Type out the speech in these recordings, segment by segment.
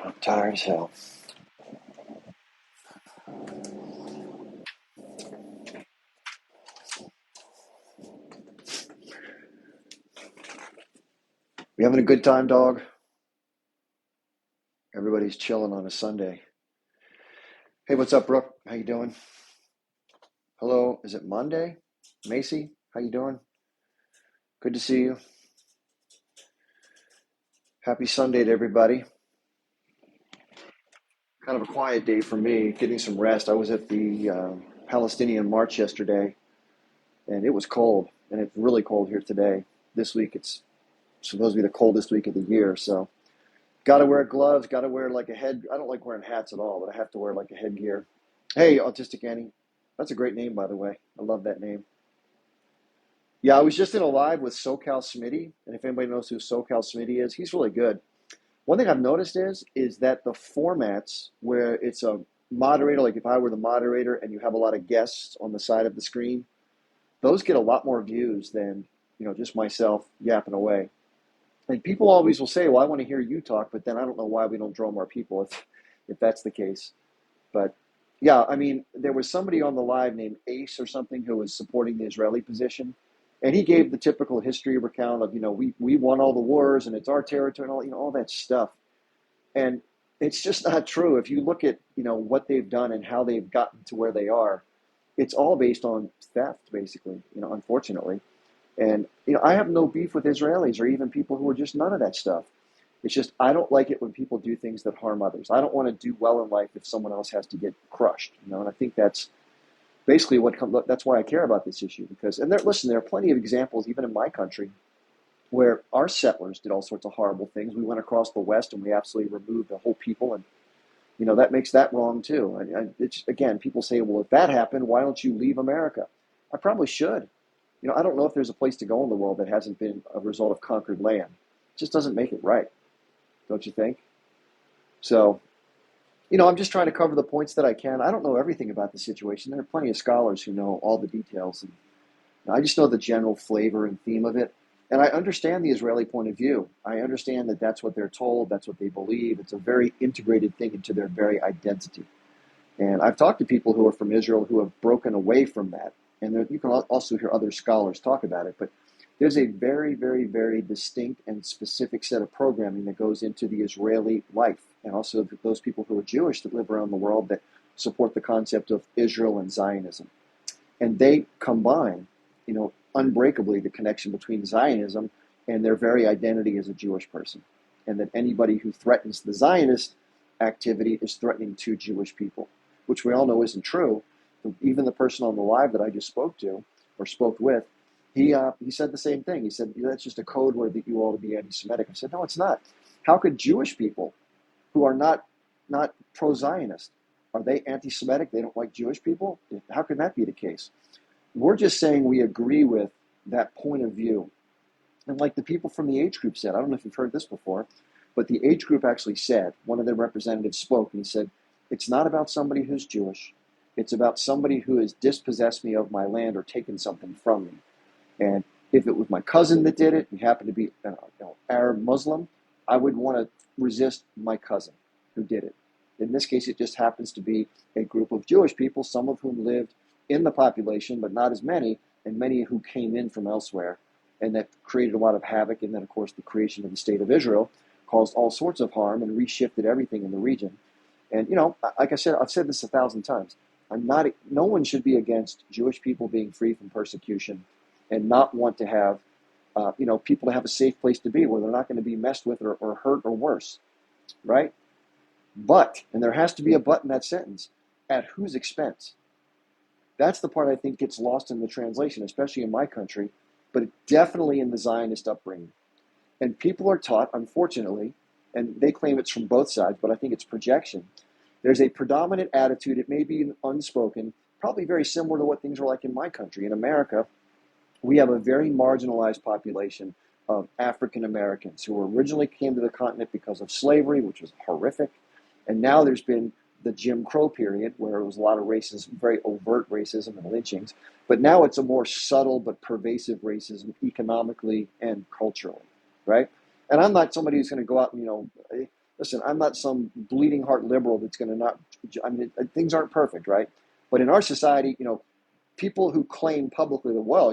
I'm tired as hell. We having a good time, dog? Everybody's chilling on a Sunday. Hey, what's up, Brooke? How you doing? Hello, is it Monday? Macy, how you doing? Good to see you. Happy Sunday to everybody. Kind of a quiet day for me, getting some rest. I was at the Palestinian march yesterday, and it was cold, and it's really cold here today. This week, it's supposed to be the coldest week of the year, so got to wear gloves, got to wear like a head. I don't like wearing hats at all, but I have to wear like a headgear. Hey, Autistic Annie. That's a great name, by the way. I love that name. Yeah, I was just in a live with SoCal Smitty, and if anybody knows who SoCal Smitty is, he's really good. One thing I've noticed is that the formats where it's a moderator, like if I were the moderator and you have a lot of guests on the side of the screen, those get a lot more views than just myself yapping away. And people always will say, "Well, I want to hear you talk," but then I don't know why we don't draw more people if that's the case. But yeah, I mean, there was somebody on the live named Ace or something who was supporting the Israeli position, and he gave the typical history recount of we won all the wars and it's our territory and all that stuff. And it's just not true. If you look at what they've done and how they've gotten to where they are, it's all based on theft, basically. Unfortunately. And I have no beef with Israelis or even people who are just none of that stuff. It's just I don't like it when people do things that harm others. I don't want to do well in life if someone else has to get crushed. And I think that's basically what comes. That's why I care about this issue because listen, there are plenty of examples even in my country where our settlers did all sorts of horrible things. We went across the West and we absolutely removed the whole people, and that makes that wrong too. It's again, people say, well, if that happened, why don't you leave America? I probably should. I don't know if there's a place to go in the world that hasn't been a result of conquered land. It just doesn't make it right, don't you think? So, I'm just trying to cover the points that I can. I don't know everything about the situation. There are plenty of scholars who know all the details, and I just know the general flavor and theme of it. And I understand the Israeli point of view. I understand that that's what they're told, that's what they believe. It's a very integrated thing into their very identity. And I've talked to people who are from Israel who have broken away from that. And you can also hear other scholars talk about it. But there's a very, very, very distinct and specific set of programming that goes into the Israeli life. And also those people who are Jewish that live around the world that support the concept of Israel and Zionism. And they combine, unbreakably the connection between Zionism and their very identity as a Jewish person. And that anybody who threatens the Zionist activity is threatening to Jewish people, which we all know isn't true. Even the person on the live that I just spoke to or spoke with, he said the same thing. He said, that's just a code word that you all to be anti-Semitic. I said, no, it's not. How could Jewish people who are not pro-Zionist, are they anti-Semitic? They don't like Jewish people? How can that be the case? We're just saying we agree with that point of view. And like the people from the age group said, I don't know if you've heard this before, but the age group actually said, one of their representatives spoke, and he said, it's not about somebody who's Jewish. It's about somebody who has dispossessed me of my land or taken something from me. And if it was my cousin that did it, he happened to be Arab Muslim, I would want to resist my cousin who did it. In this case, it just happens to be a group of Jewish people, some of whom lived in the population, but not as many, and many who came in from elsewhere. And that created a lot of havoc. And then, of course, the creation of the state of Israel caused all sorts of harm and reshifted everything in the region. And, like I said, I've said this 1,000 times. No one should be against Jewish people being free from persecution and not want to have, people to have a safe place to be where they're not going to be messed with or hurt or worse, right? But, and there has to be a but in that sentence, at whose expense? That's the part I think gets lost in the translation, especially in my country, but definitely in the Zionist upbringing. And people are taught, unfortunately, and they claim it's from both sides, but I think it's projection. There's a predominant attitude, it may be unspoken, probably very similar to what things are like in my country. In America, we have a very marginalized population of African Americans who originally came to the continent because of slavery, which was horrific. And now there's been the Jim Crow period where it was a lot of racism, very overt racism and lynchings. But now it's a more subtle but pervasive racism economically and culturally, right? And I'm not somebody who's going to go out and, listen, I'm not some bleeding heart liberal that's going to not, I mean, things aren't perfect, right? But in our society, people who claim publicly that, well,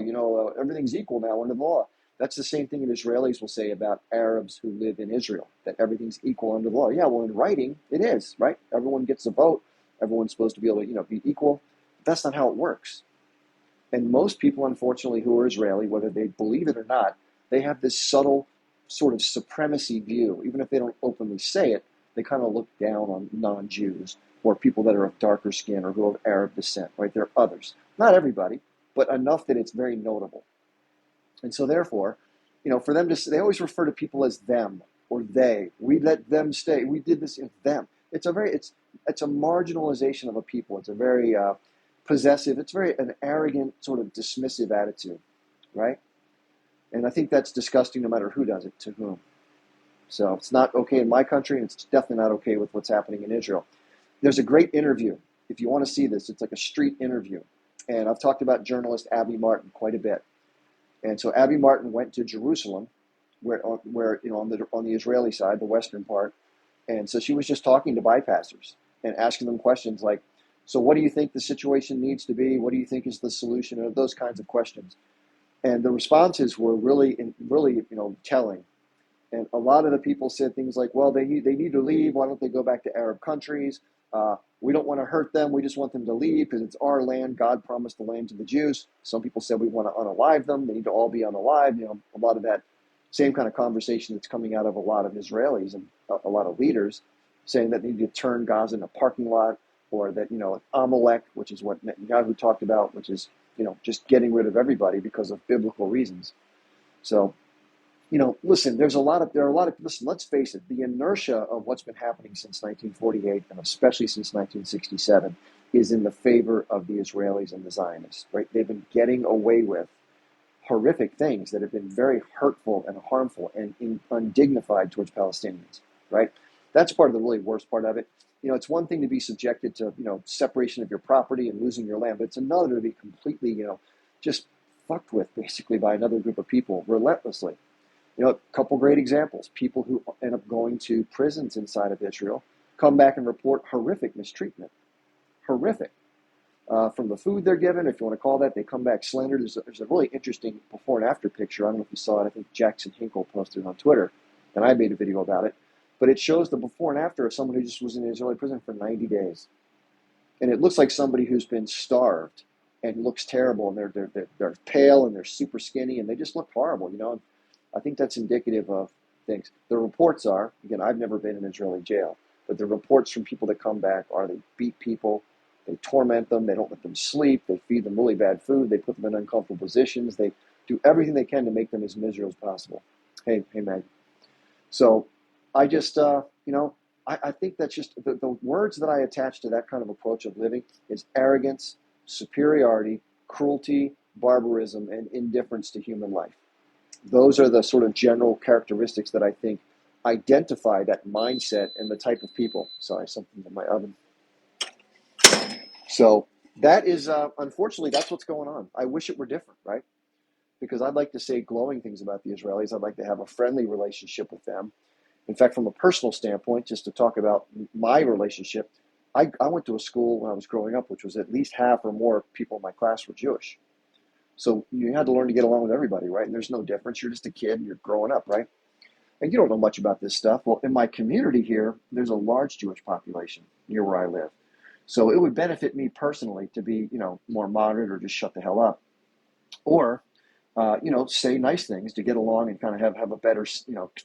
everything's equal now under the law. That's the same thing that Israelis will say about Arabs who live in Israel, that everything's equal under the law. Yeah, well, in writing, it is, right? Everyone gets a vote. Everyone's supposed to be able to, be equal. But that's not how it works. And most people, unfortunately, who are Israeli, whether they believe it or not, they have this subtle sort of supremacy view. Even if they don't openly say it, they kind of look down on non-Jews or people that are of darker skin or who are of Arab descent, right? They're others. Not everybody, but enough that it's very notable. And so therefore, for them to, they always refer to people as them or they. We let them stay. We did this in them. It's a marginalization of a people. It's a very possessive. It's very an arrogant sort of dismissive attitude, right? And I think that's disgusting no matter who does it to whom. So it's not okay in my country, and it's definitely not okay with what's happening in Israel. There's a great interview. If you want to see this, it's like a street interview. And I've talked about journalist Abby Martin quite a bit. And so Abby Martin went to Jerusalem, where on the Israeli side, the western part. And so she was just talking to bypassers and asking them questions like, so what do you think the situation needs to be? What do you think is the solution? And those kinds of questions. And the responses were really telling. And a lot of the people said things like, well, they need to leave. Why don't they go back to Arab countries? We don't want to hurt them. We just want them to leave because it's our land. God promised the land to the Jews. Some people said we want to unalive them. They need to all be unalived. A lot of that same kind of conversation that's coming out of a lot of Israelis and a lot of leaders saying that they need to turn Gaza into a parking lot, or that, Amalek, which is what Netanyahu talked about, which is, just getting rid of everybody because of biblical reasons. So, listen, listen, let's face it, the inertia of what's been happening since 1948, and especially since 1967, is in the favor of the Israelis and the Zionists, right? They've been getting away with horrific things that have been very hurtful and harmful and undignified towards Palestinians, right? That's part of the really worst part of it. It's one thing to be subjected to, separation of your property and losing your land, but it's another to be completely, just fucked with basically by another group of people relentlessly. A couple great examples. People who end up going to prisons inside of Israel come back and report horrific mistreatment. Horrific. From the food they're given, if you want to call that, they come back slandered. There's a really interesting before and after picture. I don't know if you saw it. I think Jackson Hinkle posted it on Twitter, and I made a video about it. But it shows the before and after of someone who just was in an Israeli prison for 90 days. And it looks like somebody who's been starved and looks terrible, and they're pale and they're super skinny, and they just look horrible, I think that's indicative of things. The reports are, again, I've never been in an Israeli jail, but the reports from people that come back are they beat people, they torment them, they don't let them sleep, they feed them really bad food, they put them in uncomfortable positions, they do everything they can to make them as miserable as possible. Hey, Meg. So I just, I think that's just, the words that I attach to that kind of approach of living is arrogance, superiority, cruelty, barbarism, and indifference to human life. Those are the sort of general characteristics that I think identify that mindset and the type of people. Sorry, something in my oven. So that is, unfortunately, that's what's going on. I wish it were different, right? Because I'd like to say glowing things about the Israelis. I'd like to have a friendly relationship with them. In fact, from a personal standpoint, just to talk about my relationship, I went to a school when I was growing up, which was at least half or more people in my class were Jewish. So you had to learn to get along with everybody, right? And there's no difference. You're just a kid and you're growing up, right? And you don't know much about this stuff. Well, in my community here, there's a large Jewish population near where I live. So it would benefit me personally to be, more moderate or just shut the hell up. Or, say nice things to get along and kind of have a better,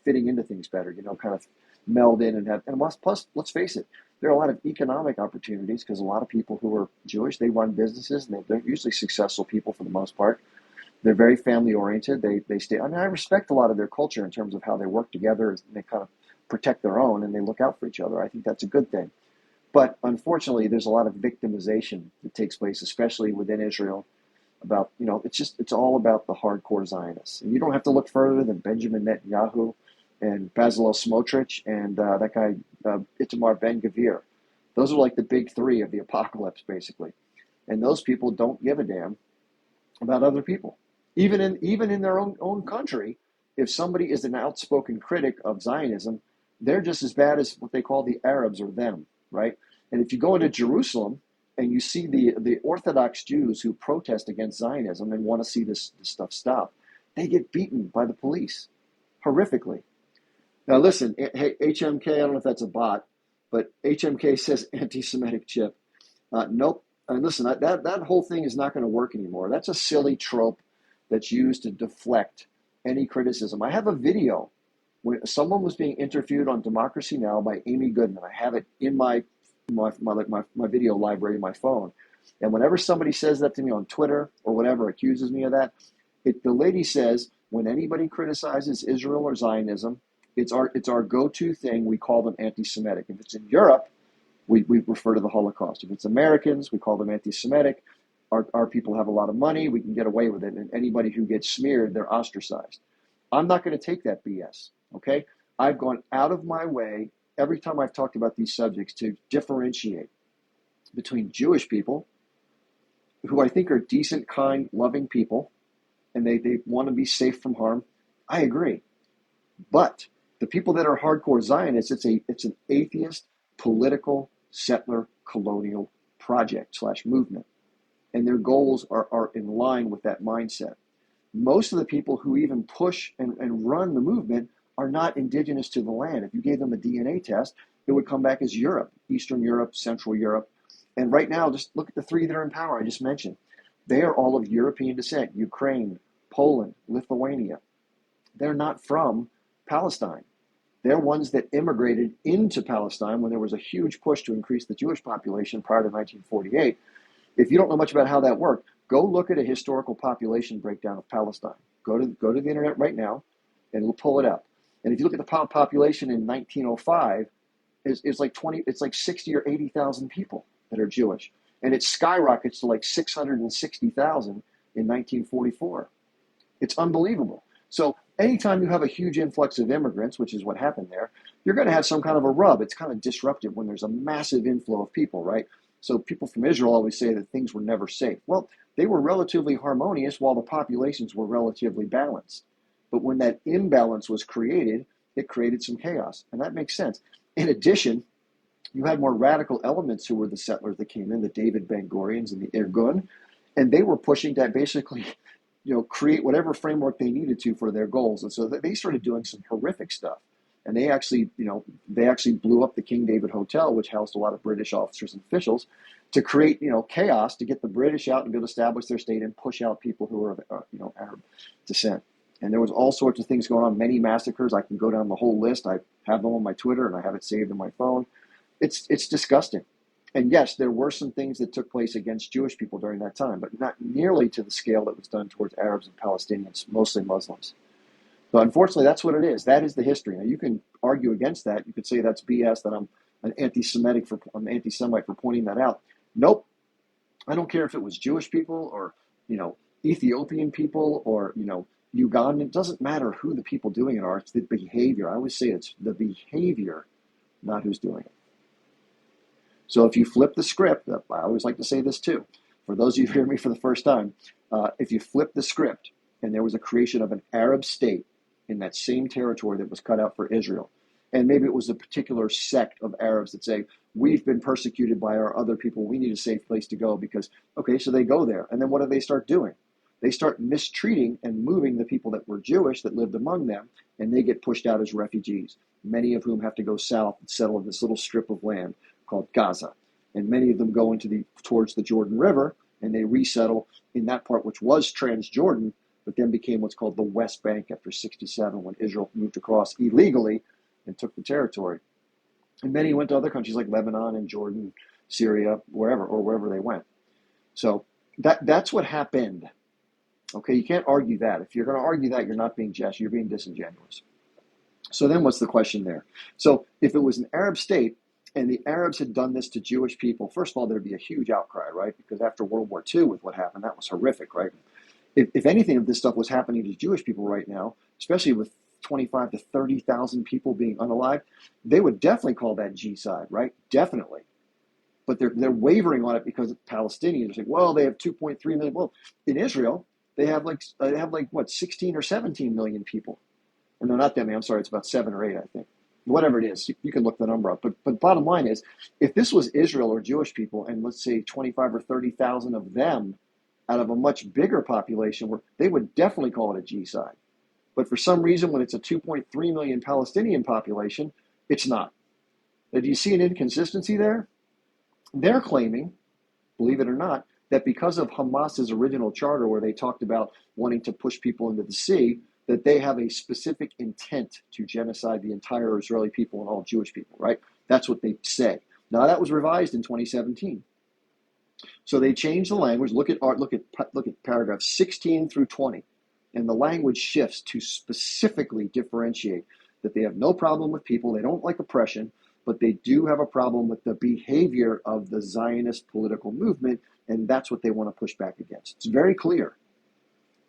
fitting into things better, kind of meld in and have, and plus, let's face it, there are a lot of economic opportunities because a lot of people who are Jewish, they run businesses and they're usually successful people for the most part. They're very family oriented. They stay, I respect a lot of their culture in terms of how they work together and they kind of protect their own and they look out for each other. I think that's a good thing. But unfortunately, there's a lot of victimization that takes place, especially within Israel, about, it's all about the hardcore Zionists. And you don't have to look further than Benjamin Netanyahu and Bezalel Smotrich and that guy, Itamar Ben-Gvir. Those are like the big three of the apocalypse, basically. And those people don't give a damn about other people. Even in their own country, if somebody is an outspoken critic of Zionism, they're just as bad as what they call the Arabs or them, right? And if you go into Jerusalem and you see the Orthodox Jews who protest against Zionism and want to see this stuff stop, they get beaten by the police horrifically. Now, listen, hey, HMK, I don't know if that's a bot, but HMK says anti-Semitic chip. Nope. And listen, that whole thing is not going to work anymore. That's a silly trope that's used to deflect any criticism. I have a video when someone was being interviewed on Democracy Now! By Amy Goodman. I have it in my video library, my phone. And whenever somebody says that to me on Twitter or whatever, accuses me of that, the lady says, when anybody criticizes Israel or Zionism, it's our go-to thing. We call them anti-Semitic. If it's in Europe, we refer to the Holocaust. If it's Americans, we call them anti-Semitic. Our people have a lot of money. We can get away with it. And anybody who gets smeared, they're ostracized. I'm not going to take that BS, okay? I've gone out of my way every time I've talked about these subjects to differentiate between Jewish people, who I think are decent, kind, loving people, and they want to be safe from harm. I agree. But the people that are hardcore Zionists, it's an atheist, political, settler, colonial project / movement. And their goals are in line with that mindset. Most of the people who even push and run the movement are not indigenous to the land. If you gave them a DNA test, it would come back as Europe, Eastern Europe, Central Europe. And right now, just look at the three that are in power I just mentioned. They are all of European descent: Ukraine, Poland, Lithuania. They're not from Palestine. They're ones that immigrated into Palestine when there was a huge push to increase the Jewish population prior to 1948. If you don't know much about how that worked, go look at a historical population breakdown of Palestine. Go to the internet right now, and we'll pull it up. And if you look at the population in 1905, it's like 60 or 80,000 people that are Jewish, and it skyrockets to like 660,000 in 1944. It's unbelievable. So anytime you have a huge influx of immigrants, which is what happened there, you're going to have some kind of a rub. It's kind of disruptive when there's a massive inflow of people, right? So people from Israel always say that things were never safe. Well, they were relatively harmonious while the populations were relatively balanced. But when that imbalance was created, it created some chaos. And that makes sense. In addition, you had more radical elements who were the settlers that came in, the David Ben-Gurions and the Irgun, and they were pushing to basically, create whatever framework they needed to for their goals. And so they started doing some horrific stuff. And they actually blew up the King David Hotel, which housed a lot of British officers and officials, to create, chaos, to get the British out and be able to establish their state and push out people who were of, Arab descent. And there was all sorts of things going on, many massacres. I can go down the whole list. I have them on my Twitter and I have it saved in my phone. It's disgusting. And yes, there were some things that took place against Jewish people during that time, but not nearly to the scale that was done towards Arabs and Palestinians, mostly Muslims. So unfortunately, that's what it is. That is the history. Now, you can argue against that. You could say that's BS, that I'm an anti-Semite for pointing that out. Nope. I don't care if it was Jewish people or, Ethiopian people or, Ugandan. It doesn't matter who the people doing it are. It's the behavior. I always say it's the behavior, not who's doing it. So if you flip the script, I always like to say this too, for those of you who hear me for the first time, if you flip the script and there was a creation of an Arab state in that same territory that was cut out for Israel, and maybe it was a particular sect of Arabs that say, we've been persecuted by our other people, we need a safe place to go because, okay, so they go there. And then what do they start doing? They start mistreating and moving the people that were Jewish that lived among them, and they get pushed out as refugees, many of whom have to go south and settle in this little strip of land called Gaza. And many of them go towards the Jordan River, and they resettle in that part which was Transjordan, but then became what's called the West Bank after 67 when Israel moved across illegally and took the territory. And many went to other countries like Lebanon and Jordan, Syria, wherever they went. So that's what happened. Okay, you can't argue that. If you're going to argue that, you're not being just, you're being disingenuous. So then what's the question there? So if it was an Arab state and the Arabs had done this to Jewish people, first of all, there'd be a huge outcry, right? Because after World War II with what happened, that was horrific, right? If anything of this stuff was happening to Jewish people right now, especially with 25 to 30,000 people being unalived, they would definitely call that genocide, right? Definitely. But they're wavering on it because Palestinians are saying, well, they have 2.3 million. Well, in Israel, they have like 16 or 17 million people. Or no, not that many. I'm sorry, it's about 7 or 8, I think. whatever it is. You can look the number up. But bottom line is, if this was Israel or Jewish people, and let's say 25 or 30,000 of them out of a much bigger population, where they would definitely call it a genocide. But for some reason, when it's a 2.3 million Palestinian population, it's not. Now, do you see an inconsistency there? They're claiming, believe it or not, that because of Hamas's original charter where they talked about wanting to push people into the sea, that they have a specific intent to genocide the entire Israeli people and all Jewish people, right? That's what they say. Now that was revised in 2017. So they changed the language. Look at paragraphs 16 through 20. And the language shifts to specifically differentiate that they have no problem with people, they don't like oppression, but they do have a problem with the behavior of the Zionist political movement, and that's what they want to push back against. It's very clear.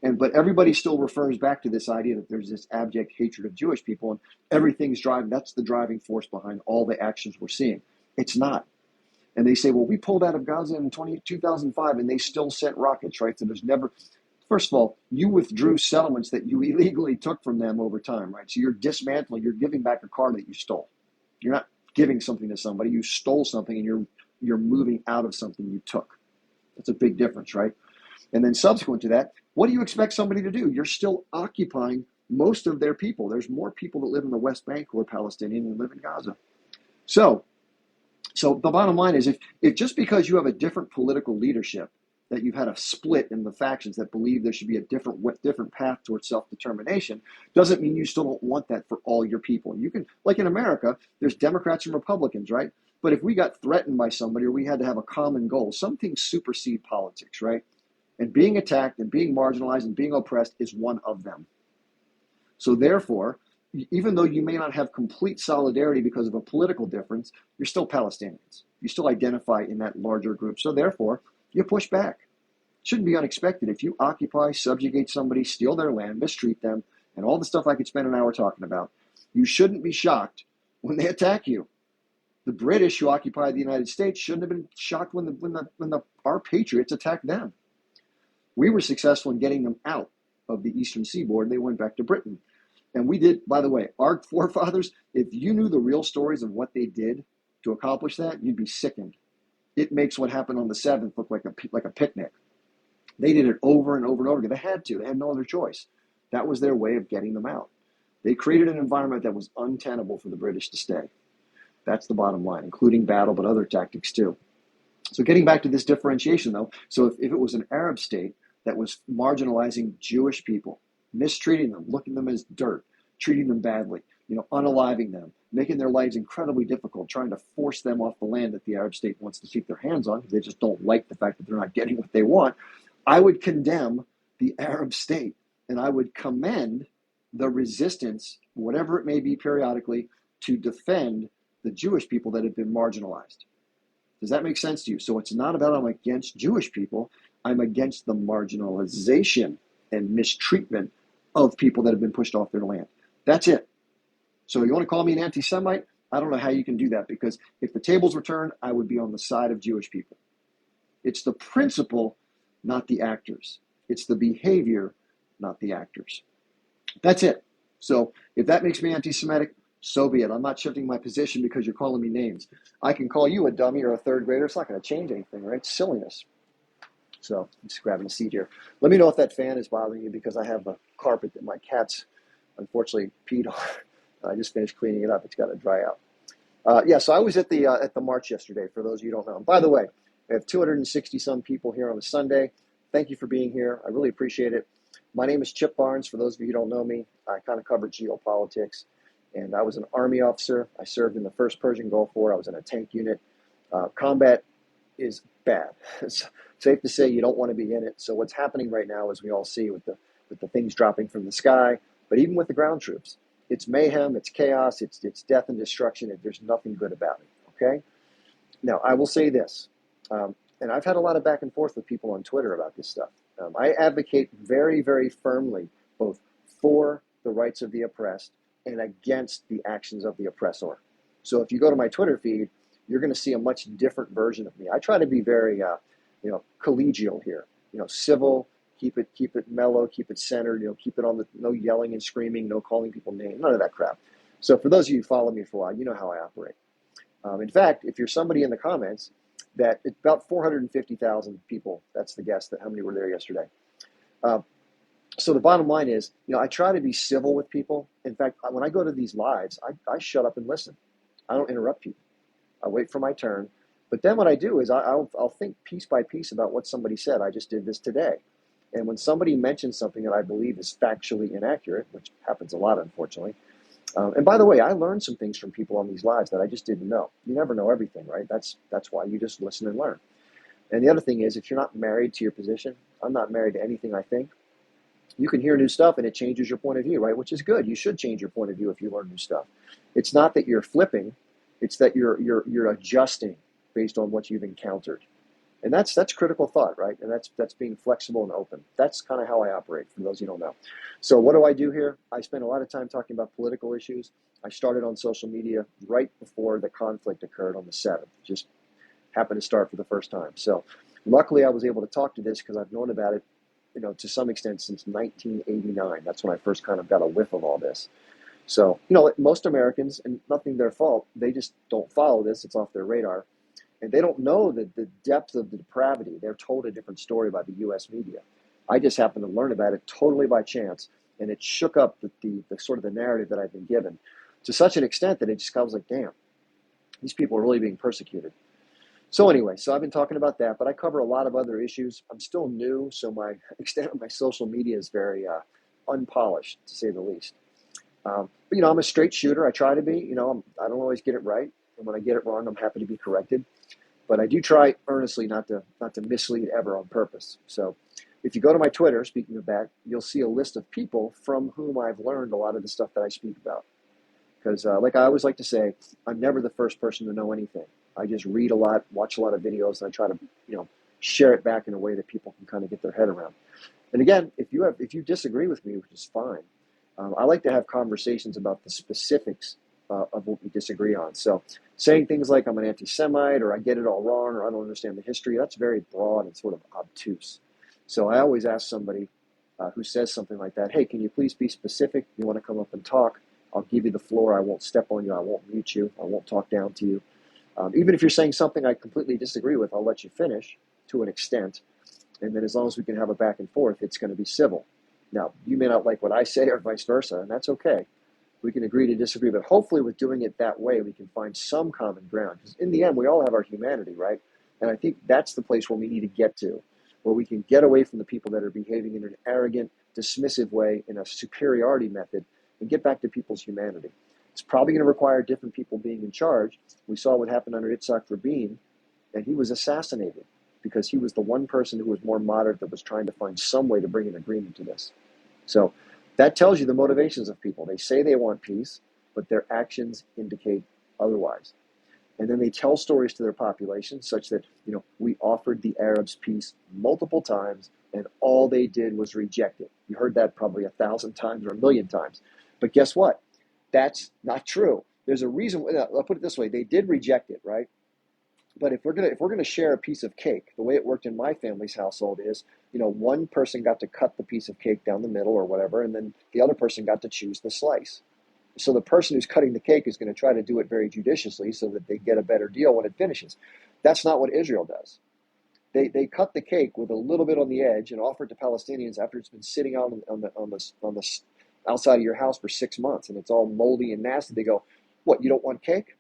But everybody still refers back to this idea that there's this abject hatred of Jewish people, and everything's driving, that's the driving force behind all the actions we're seeing. It's not. And they say, well, we pulled out of Gaza in 2005, and they still sent rockets, right? So there's never, first of all, you withdrew settlements that you illegally took from them over time, right? So you're dismantling, you're giving back a car that you stole. You're not giving something to somebody, you stole something, and you're moving out of something you took. That's a big difference, right? And then subsequent to that, what do you expect somebody to do? You're still occupying most of their people. There's more people that live in the West Bank who are Palestinian than live in Gaza. So the bottom line is, if just because you have a different political leadership, that you've had a split in the factions that believe there should be a different path towards self-determination, doesn't mean you still don't want that for all your people. You can, like in America, there's Democrats and Republicans, right? But if we got threatened by somebody or we had to have a common goal, some things supersede politics, right? And being attacked and being marginalized and being oppressed is one of them. So therefore, even though you may not have complete solidarity because of a political difference, you're still Palestinians. You still identify in that larger group. So therefore, you push back. It shouldn't be unexpected. If you occupy, subjugate somebody, steal their land, mistreat them, and all the stuff I could spend an hour talking about, you shouldn't be shocked when they attack you. The British who occupied the United States shouldn't have been shocked when our patriots attacked them. We were successful in getting them out of the eastern seaboard. They went back to Britain. And we did, by the way, our forefathers, if you knew the real stories of what they did to accomplish that, you'd be sickened. It makes what happened on the 7th look like a picnic. They did it over and over and over again. They had to. They had no other choice. That was their way of getting them out. They created an environment that was untenable for the British to stay. That's the bottom line, including battle, but other tactics too. So getting back to this differentiation, though, so if it was an Arab state that was marginalizing Jewish people, mistreating them, looking at them as dirt, treating them badly, unaliving them, making their lives incredibly difficult, trying to force them off the land that the Arab state wants to keep their hands on because they just don't like the fact that they're not getting what they want, I would condemn the Arab state and I would commend the resistance, whatever it may be periodically, to defend the Jewish people that have been marginalized. Does that make sense to you? So it's not about I'm against Jewish people. I'm against the marginalization and mistreatment of people that have been pushed off their land. That's it. So you want to call me an anti-Semite? I don't know how you can do that, because if the tables were turned, I would be on the side of Jewish people. It's the principle, not the actors. It's the behavior, not the actors. That's it. So if that makes me anti-Semitic, so be it. I'm not shifting my position because you're calling me names. I can call you a dummy or a third grader. It's not going to change anything, right? It's silliness. So I'm just grabbing a seat here. Let me know if that fan is bothering you, because I have a carpet that my cats unfortunately peed on. I just finished cleaning it up. It's got to dry out. So I was at the march yesterday, for those of you who don't know. And by the way, I have 260 some people here on a Sunday. Thank you for being here. I really appreciate it. My name is Chip Barnes. For those of you who don't know me, I kind of cover geopolitics. And I was an Army officer. I served in the 1st Persian Gulf War. I was in a tank unit. Combat is bad. It's safe to say you don't want to be in it. So what's happening right now, as we all see with the things dropping from the sky, but even with the ground troops, it's mayhem, it's chaos, it's death and destruction. There's nothing good about it, okay? Now, I will say this, and I've had a lot of back and forth with people on Twitter about this stuff. I advocate very, very firmly both for the rights of the oppressed and against the actions of the oppressor. So if you go to my Twitter feed, you're going to see a much different version of me. I try to be very, collegial here. Civil. Keep it mellow. Keep it centered. Keep it on the no yelling and screaming, no calling people names, none of that crap. So for those of you who follow me for a while, you know how I operate. In fact, if you're somebody in the comments, that it's about 450,000 people, that's the guess, that how many were there yesterday. Uh, so the bottom line is, I try to be civil with people. In fact, when I go to these lives, I shut up and listen. I don't interrupt people. I wait for my turn. But then what I do is I'll think piece by piece about what somebody said. I just did this today. And when somebody mentions something that I believe is factually inaccurate, which happens a lot, unfortunately, and by the way, I learned some things from people on these lives that I just didn't know. You never know everything, right? That's why you just listen and learn. And the other thing is, if you're not married to your position, I'm not married to anything I think. You can hear new stuff and it changes your point of view, right? Which is good. You should change your point of view if you learn new stuff. It's not that you're flipping; it's that you're adjusting based on what you've encountered. And that's critical thought, right? And that's being flexible and open. That's kind of how I operate, for those you don't know. So what do I do here? I spend a lot of time talking about political issues. I started on social media right before the conflict occurred on the 7th. Just happened to start for the first time. So luckily I was able to talk to this because I've known about it, to some extent since 1989. That's when I first kind of got a whiff of all this. So, most Americans, and nothing their fault, they just don't follow this. It's off their radar. And they don't know the depth of the depravity. They're told a different story by the U.S. media. I just happened to learn about it totally by chance, and it shook up the sort of the narrative that I've been given to such an extent that it just I was like, damn, these people are really being persecuted. So anyway, so I've been talking about that, but I cover a lot of other issues. I'm still new, so my extent of my social media is very unpolished, to say the least. But I'm a straight shooter. I try to be. I don't always get it right, and when I get it wrong, I'm happy to be corrected. But I do try earnestly not to mislead ever on purpose. So if you go to my Twitter, speaking of that, you'll see a list of people from whom I've learned a lot of the stuff that I speak about. Because like I always like to say, I'm never the first person to know anything. I just read a lot, watch a lot of videos, and I try to share it back in a way that people can kind of get their head around. And again, if you disagree with me, which is fine, I like to have conversations about the specifics of what we disagree on. So saying things like I'm an anti-Semite or I get it all wrong or I don't understand the history, that's very broad and sort of obtuse. So I always ask somebody who says something like that, hey, can you please be specific? You want to come up and talk? I'll give you the floor. I won't step on you. I won't mute you. I won't talk down to you. Even if you're saying something I completely disagree with, I'll let you finish to an extent. And then as long as we can have a back and forth, it's going to be civil. Now, you may not like what I say or vice versa, and that's okay. We can agree to disagree, but hopefully with doing it that way, we can find some common ground. Because in the end, we all have our humanity, right? And I think that's the place where we need to get to, where we can get away from the people that are behaving in an arrogant, dismissive way, in a superiority method, and get back to people's humanity. It's probably going to require different people being in charge. We saw what happened under Itzhak Rabin, and he was assassinated because he was the one person who was more moderate that was trying to find some way to bring an agreement to this. So that tells you the motivations of people. They say they want peace, but their actions indicate otherwise. And then they tell stories to their population such that, we offered the Arabs peace multiple times and all they did was reject it. You heard that probably 1,000 times or 1,000,000 times. But guess what? That's not true. There's a reason. I'll put it this way. They did reject it, right? But if we're gonna share a piece of cake, the way it worked in my family's household is, one person got to cut the piece of cake down the middle or whatever, and then the other person got to choose the slice. So the person who's cutting the cake is going to try to do it very judiciously so that they get a better deal when it finishes. That's not what Israel does. They cut the cake with a little bit on the edge and offer it to Palestinians after it's been sitting out on the outside of your house for 6 months and it's all moldy and nasty. They go, "What? You don't want cake?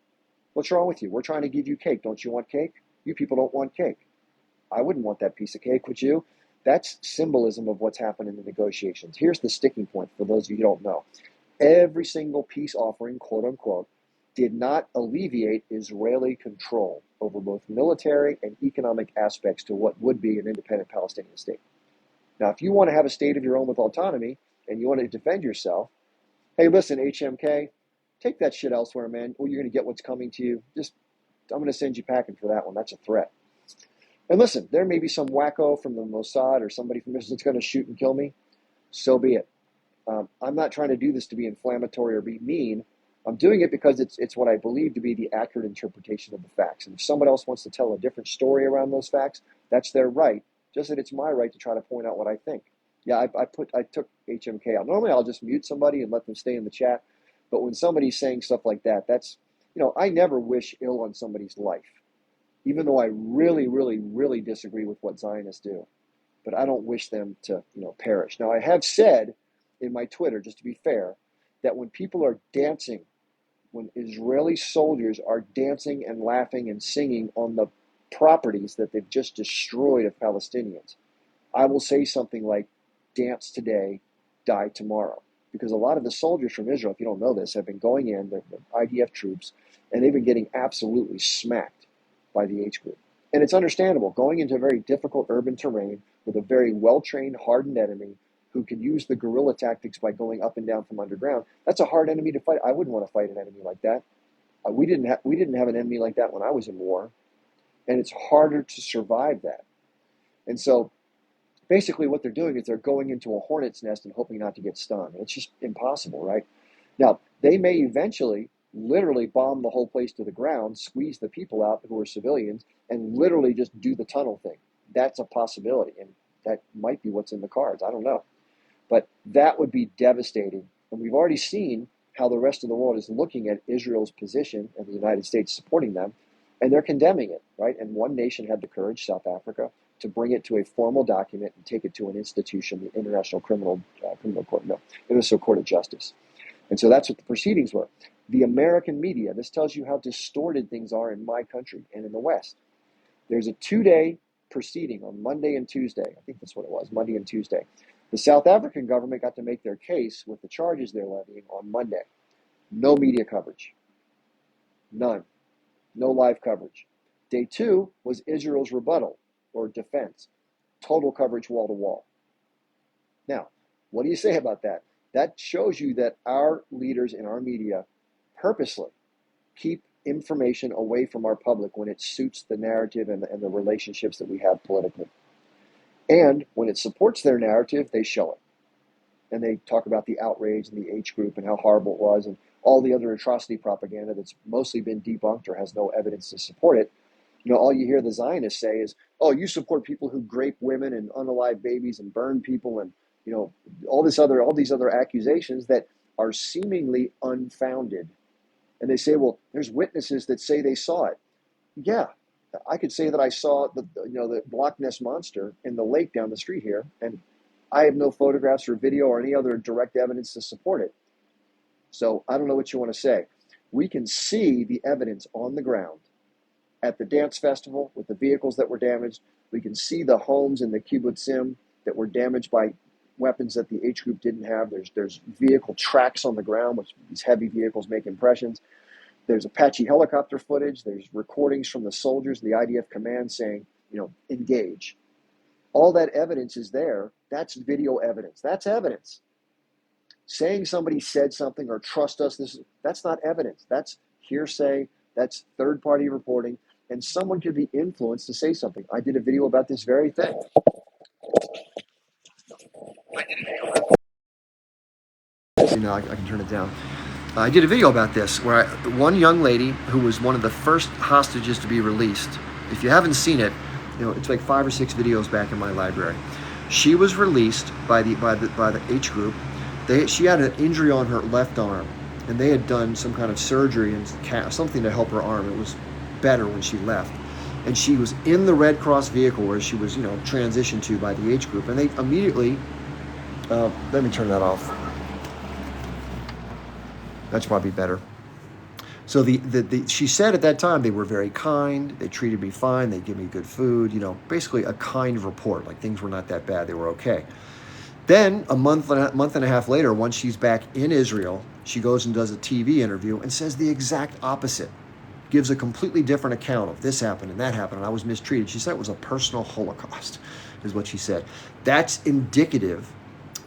What's wrong with you? We're trying to give you cake. Don't you want cake? You people don't want cake." I wouldn't want that piece of cake, would you? That's symbolism of what's happened in the negotiations. Here's the sticking point for those of you who don't know. Every single peace offering, quote unquote, did not alleviate Israeli control over both military and economic aspects to what would be an independent Palestinian state. Now, if you want to have a state of your own with autonomy and you want to defend yourself, hey, listen, HMK, take that shit elsewhere, man. Or you're going to get what's coming to you. I'm going to send you packing for that one. That's a threat. And listen, there may be some wacko from the Mossad or somebody from this that's going to shoot and kill me. So be it. I'm not trying to do this to be inflammatory or be mean. I'm doing it because it's what I believe to be the accurate interpretation of the facts. And if someone else wants to tell a different story around those facts, that's their right. Just that it's my right to try to point out what I think. Yeah, I took HMK out. Normally I'll just mute somebody and let them stay in the chat. But when somebody's saying stuff like that, that's, I never wish ill on somebody's life, even though I really, really, really disagree with what Zionists do. But I don't wish them to, perish. Now, I have said in my Twitter, just to be fair, that when people are dancing, when Israeli soldiers are dancing and laughing and singing on the properties that they've just destroyed of Palestinians, I will say something like, dance today, die tomorrow. Because a lot of the soldiers from Israel, if you don't know this, have been going in, they're IDF troops, and they've been getting absolutely smacked by the H group. And it's understandable, going into a very difficult urban terrain with a very well-trained, hardened enemy who can use the guerrilla tactics by going up and down from underground. That's a hard enemy to fight. I wouldn't want to fight an enemy like that. We didn't have an enemy like that when I was in war, and it's harder to survive that. And so basically what they're doing is they're going into a hornet's nest and hoping not to get stung. It's just impossible, right? Now, they may eventually literally bomb the whole place to the ground, squeeze the people out who are civilians, and literally just do the tunnel thing. That's a possibility, and that might be what's in the cards. I don't know. But that would be devastating. And we've already seen how the rest of the world is looking at Israel's position and the United States supporting them, and they're condemning it, right? And one nation had the courage, South Africa, to bring it to a formal document and take it to an institution, the International Criminal Court, International Court of Justice. And so that's what the proceedings were. The American media, this tells you how distorted things are in my country and in the West. There's a 2-day proceeding on Monday and Tuesday. I think that's what it was, Monday and Tuesday. The South African government got to make their case with the charges they're levying on Monday. No media coverage. None. No live coverage. Day 2 was Israel's rebuttal or defense. Total coverage wall to wall. Now, what do you say about that? That shows you that our leaders in our media purposely keep information away from our public when it suits the narrative and the relationships that we have politically. And when it supports their narrative, they show it. And they talk about the outrage and the H group and how horrible it was and all the other atrocity propaganda that's mostly been debunked or has no evidence to support it. All you hear the Zionists say is, oh, you support people who grape women and unalive babies and burn people and, all these other accusations that are seemingly unfounded. And they say, well, there's witnesses that say they saw it. Yeah, I could say that I saw the Loch Ness monster in the lake down the street here, and I have no photographs or video or any other direct evidence to support it. So I don't know what you want to say. We can see the evidence on the ground at the dance festival with the vehicles that were damaged. We can see the homes in the kibbutzim that were damaged by weapons that the H group didn't have. There's vehicle tracks on the ground, which these heavy vehicles make impressions. There's Apache helicopter footage. There's recordings from the soldiers, the IDF command saying, engage. All that evidence is there. That's video evidence. That's evidence. Saying somebody said something or trust us, that's not evidence. That's hearsay. That's third-party reporting. And someone could be influenced to say something. I did a video about this very thing. I can turn it down. I did a video about this where one young lady who was one of the first hostages to be released, if you haven't seen it, it's like 5 or 6 videos back in my library. She was released by the H group. She had an injury on her left arm, and they had done some kind of surgery and something to help her arm. It was better when she left. And she was in the Red Cross vehicle where she was, transitioned to by the H group. And they immediately, let me turn that off. That's probably better. So she said at that time they were very kind. They treated me fine. They gave me good food. Basically a kind report, like things were not that bad. They were okay. Then a month and a half later, once she's back in Israel, she goes and does a TV interview and says the exact opposite. Gives a completely different account of this happened and that happened and I was mistreated. She said it was a personal Holocaust, is what she said. That's indicative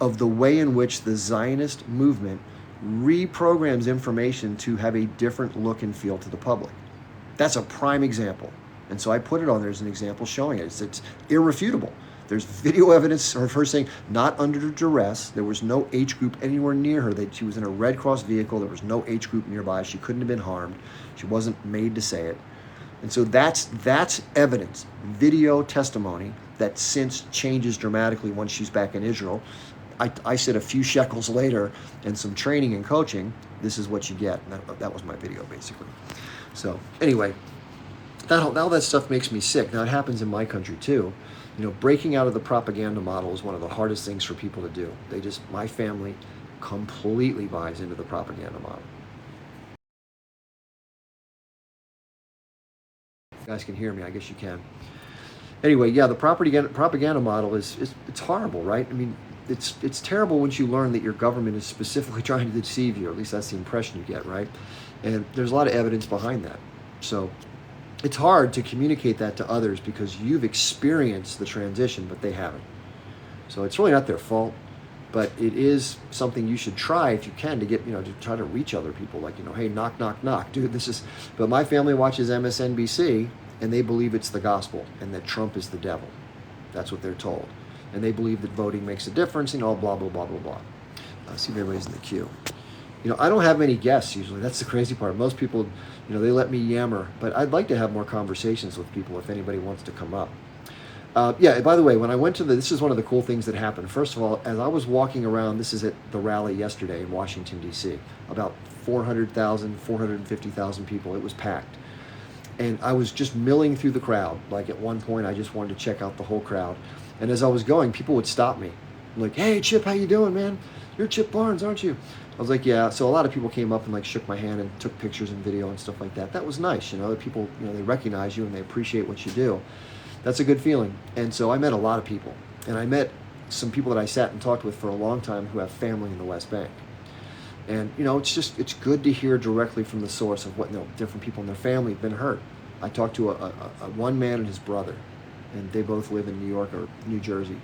of the way in which the Zionist movement reprograms information to have a different look and feel to the public. That's a prime example. And so I put it on there as an example showing it. It's irrefutable. There's video evidence of her saying not under duress. There was no H group anywhere near her. She was in a Red Cross vehicle. There was no H group nearby. She couldn't have been harmed. She wasn't made to say it. And so that's evidence, video testimony that since changes dramatically once she's back in Israel. I said a few shekels later and some training and coaching, this is what you get. And that was my video, basically. So anyway, all that stuff makes me sick. Now, it happens in my country, too. Breaking out of the propaganda model is one of the hardest things for people to do. My family completely buys into the propaganda model. You guys can hear me, I guess you can. Anyway, yeah, the propaganda model it's horrible, right? I mean, it's terrible once you learn that your government is specifically trying to deceive you, or at least that's the impression you get, right? And there's a lot of evidence behind that. So it's hard to communicate that to others because you've experienced the transition, but they haven't. So it's really not their fault, but it is something you should try if you can to get, to try to reach other people. Like, hey, knock, knock, knock, dude, but my family watches MSNBC and they believe it's the gospel and that Trump is the devil. That's what they're told. And they believe that voting makes a difference and all blah, blah, blah, blah, blah. See if everybody's in the queue. I don't have many guests usually. That's the crazy part. Most people, they let me yammer, but I'd like to have more conversations with people if anybody wants to come up. Yeah, by the way, when I went to this is one of the cool things that happened. First of all, as I was walking around, this is at the rally yesterday in Washington, D.C., about 400,000, 450,000 people. It was packed. And I was just milling through the crowd. Like at one point, I just wanted to check out the whole crowd. And as I was going, people would stop me. Like, hey, Chip, how you doing, man? You're Chip Barnes, aren't you? I was like, yeah. So a lot of people came up and shook my hand and took pictures and video and stuff like that. That was nice, that people, they recognize you and they appreciate what you do. That's a good feeling. And so I met a lot of people. And I met some people that I sat and talked with for a long time who have family in the West Bank. And, it's good to hear directly from the source of what, different people in their family have been hurt. I talked to a one man and his brother, and they both live in New York or New Jersey.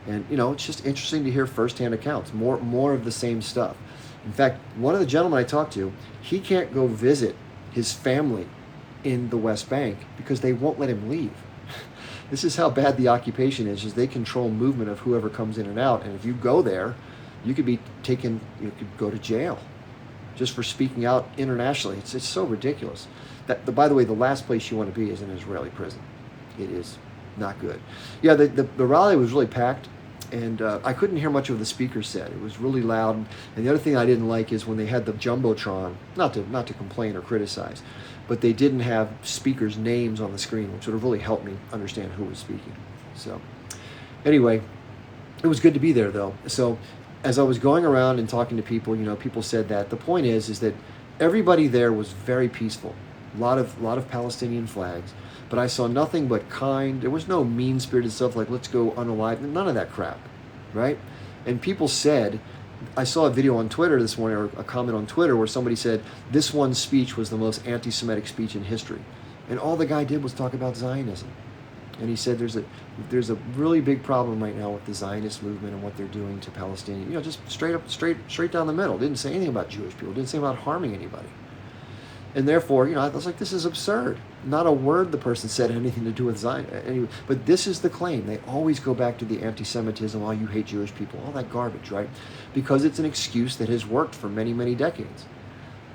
And, it's just interesting to hear firsthand accounts, more of the same stuff. In fact, one of the gentlemen I talked to, he can't go visit his family in the West Bank because they won't let him leave. This is how bad the occupation is they control movement of whoever comes in and out. And if you go there, you could be taken, you could go to jail just for speaking out internationally. It's so ridiculous. By the way, the last place you want to be is an Israeli prison. It is not good. Yeah, the rally was really packed, and I couldn't hear much of what the speakers said. It was really loud. And the other thing I didn't like is when they had the Jumbotron, not to complain or criticize, but they didn't have speakers' names on the screen, which would have really helped me understand who was speaking. So anyway, it was good to be there, though. So as I was going around and talking to people, people said that the point is that everybody there was very peaceful. A lot of Palestinian flags, but I saw nothing but kind. There was no mean-spirited stuff like let's go unalive. None of that crap, right? And people said, I saw a video on Twitter this morning, or a comment on Twitter, where somebody said this one speech was the most anti-Semitic speech in history, and all the guy did was talk about Zionism. And he said there's a really big problem right now with the Zionist movement and what they're doing to Palestinians. Just straight down the middle. Didn't say anything about Jewish people. Didn't say about harming anybody. And therefore, I was like, this is absurd. Not a word the person said had anything to do with Zion. Anyway, but this is the claim. They always go back to the anti-Semitism, oh, you hate Jewish people, all that garbage, right? Because it's an excuse that has worked for many, many decades.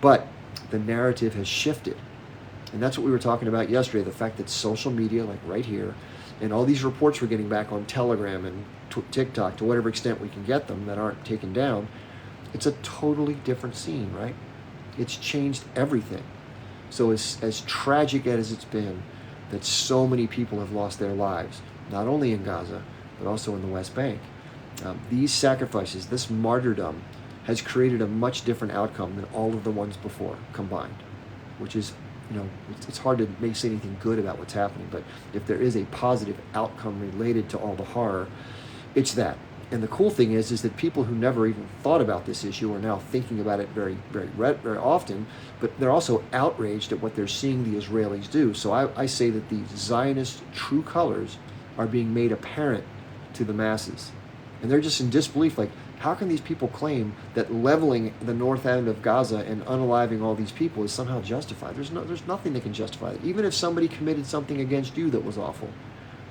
But the narrative has shifted. And that's what we were talking about yesterday, the fact that social media, like right here, and all these reports we're getting back on Telegram and TikTok, to whatever extent we can get them that aren't taken down, it's a totally different scene, right? It's changed everything. So as tragic as it's been that so many people have lost their lives, not only in Gaza, but also in the West Bank, these sacrifices, this martyrdom, has created a much different outcome than all of the ones before combined, which is, it's hard to say anything good about what's happening, but if there is a positive outcome related to all the horror, it's that. And the cool thing is that people who never even thought about this issue are now thinking about it very, very, very often, but they're also outraged at what they're seeing the Israelis do. So I say that the Zionist true colors are being made apparent to the masses. And they're just in disbelief, like, how can these people claim that leveling the north end of Gaza and unaliving all these people is somehow justified? There's nothing that can justify it. Even if somebody committed something against you that was awful.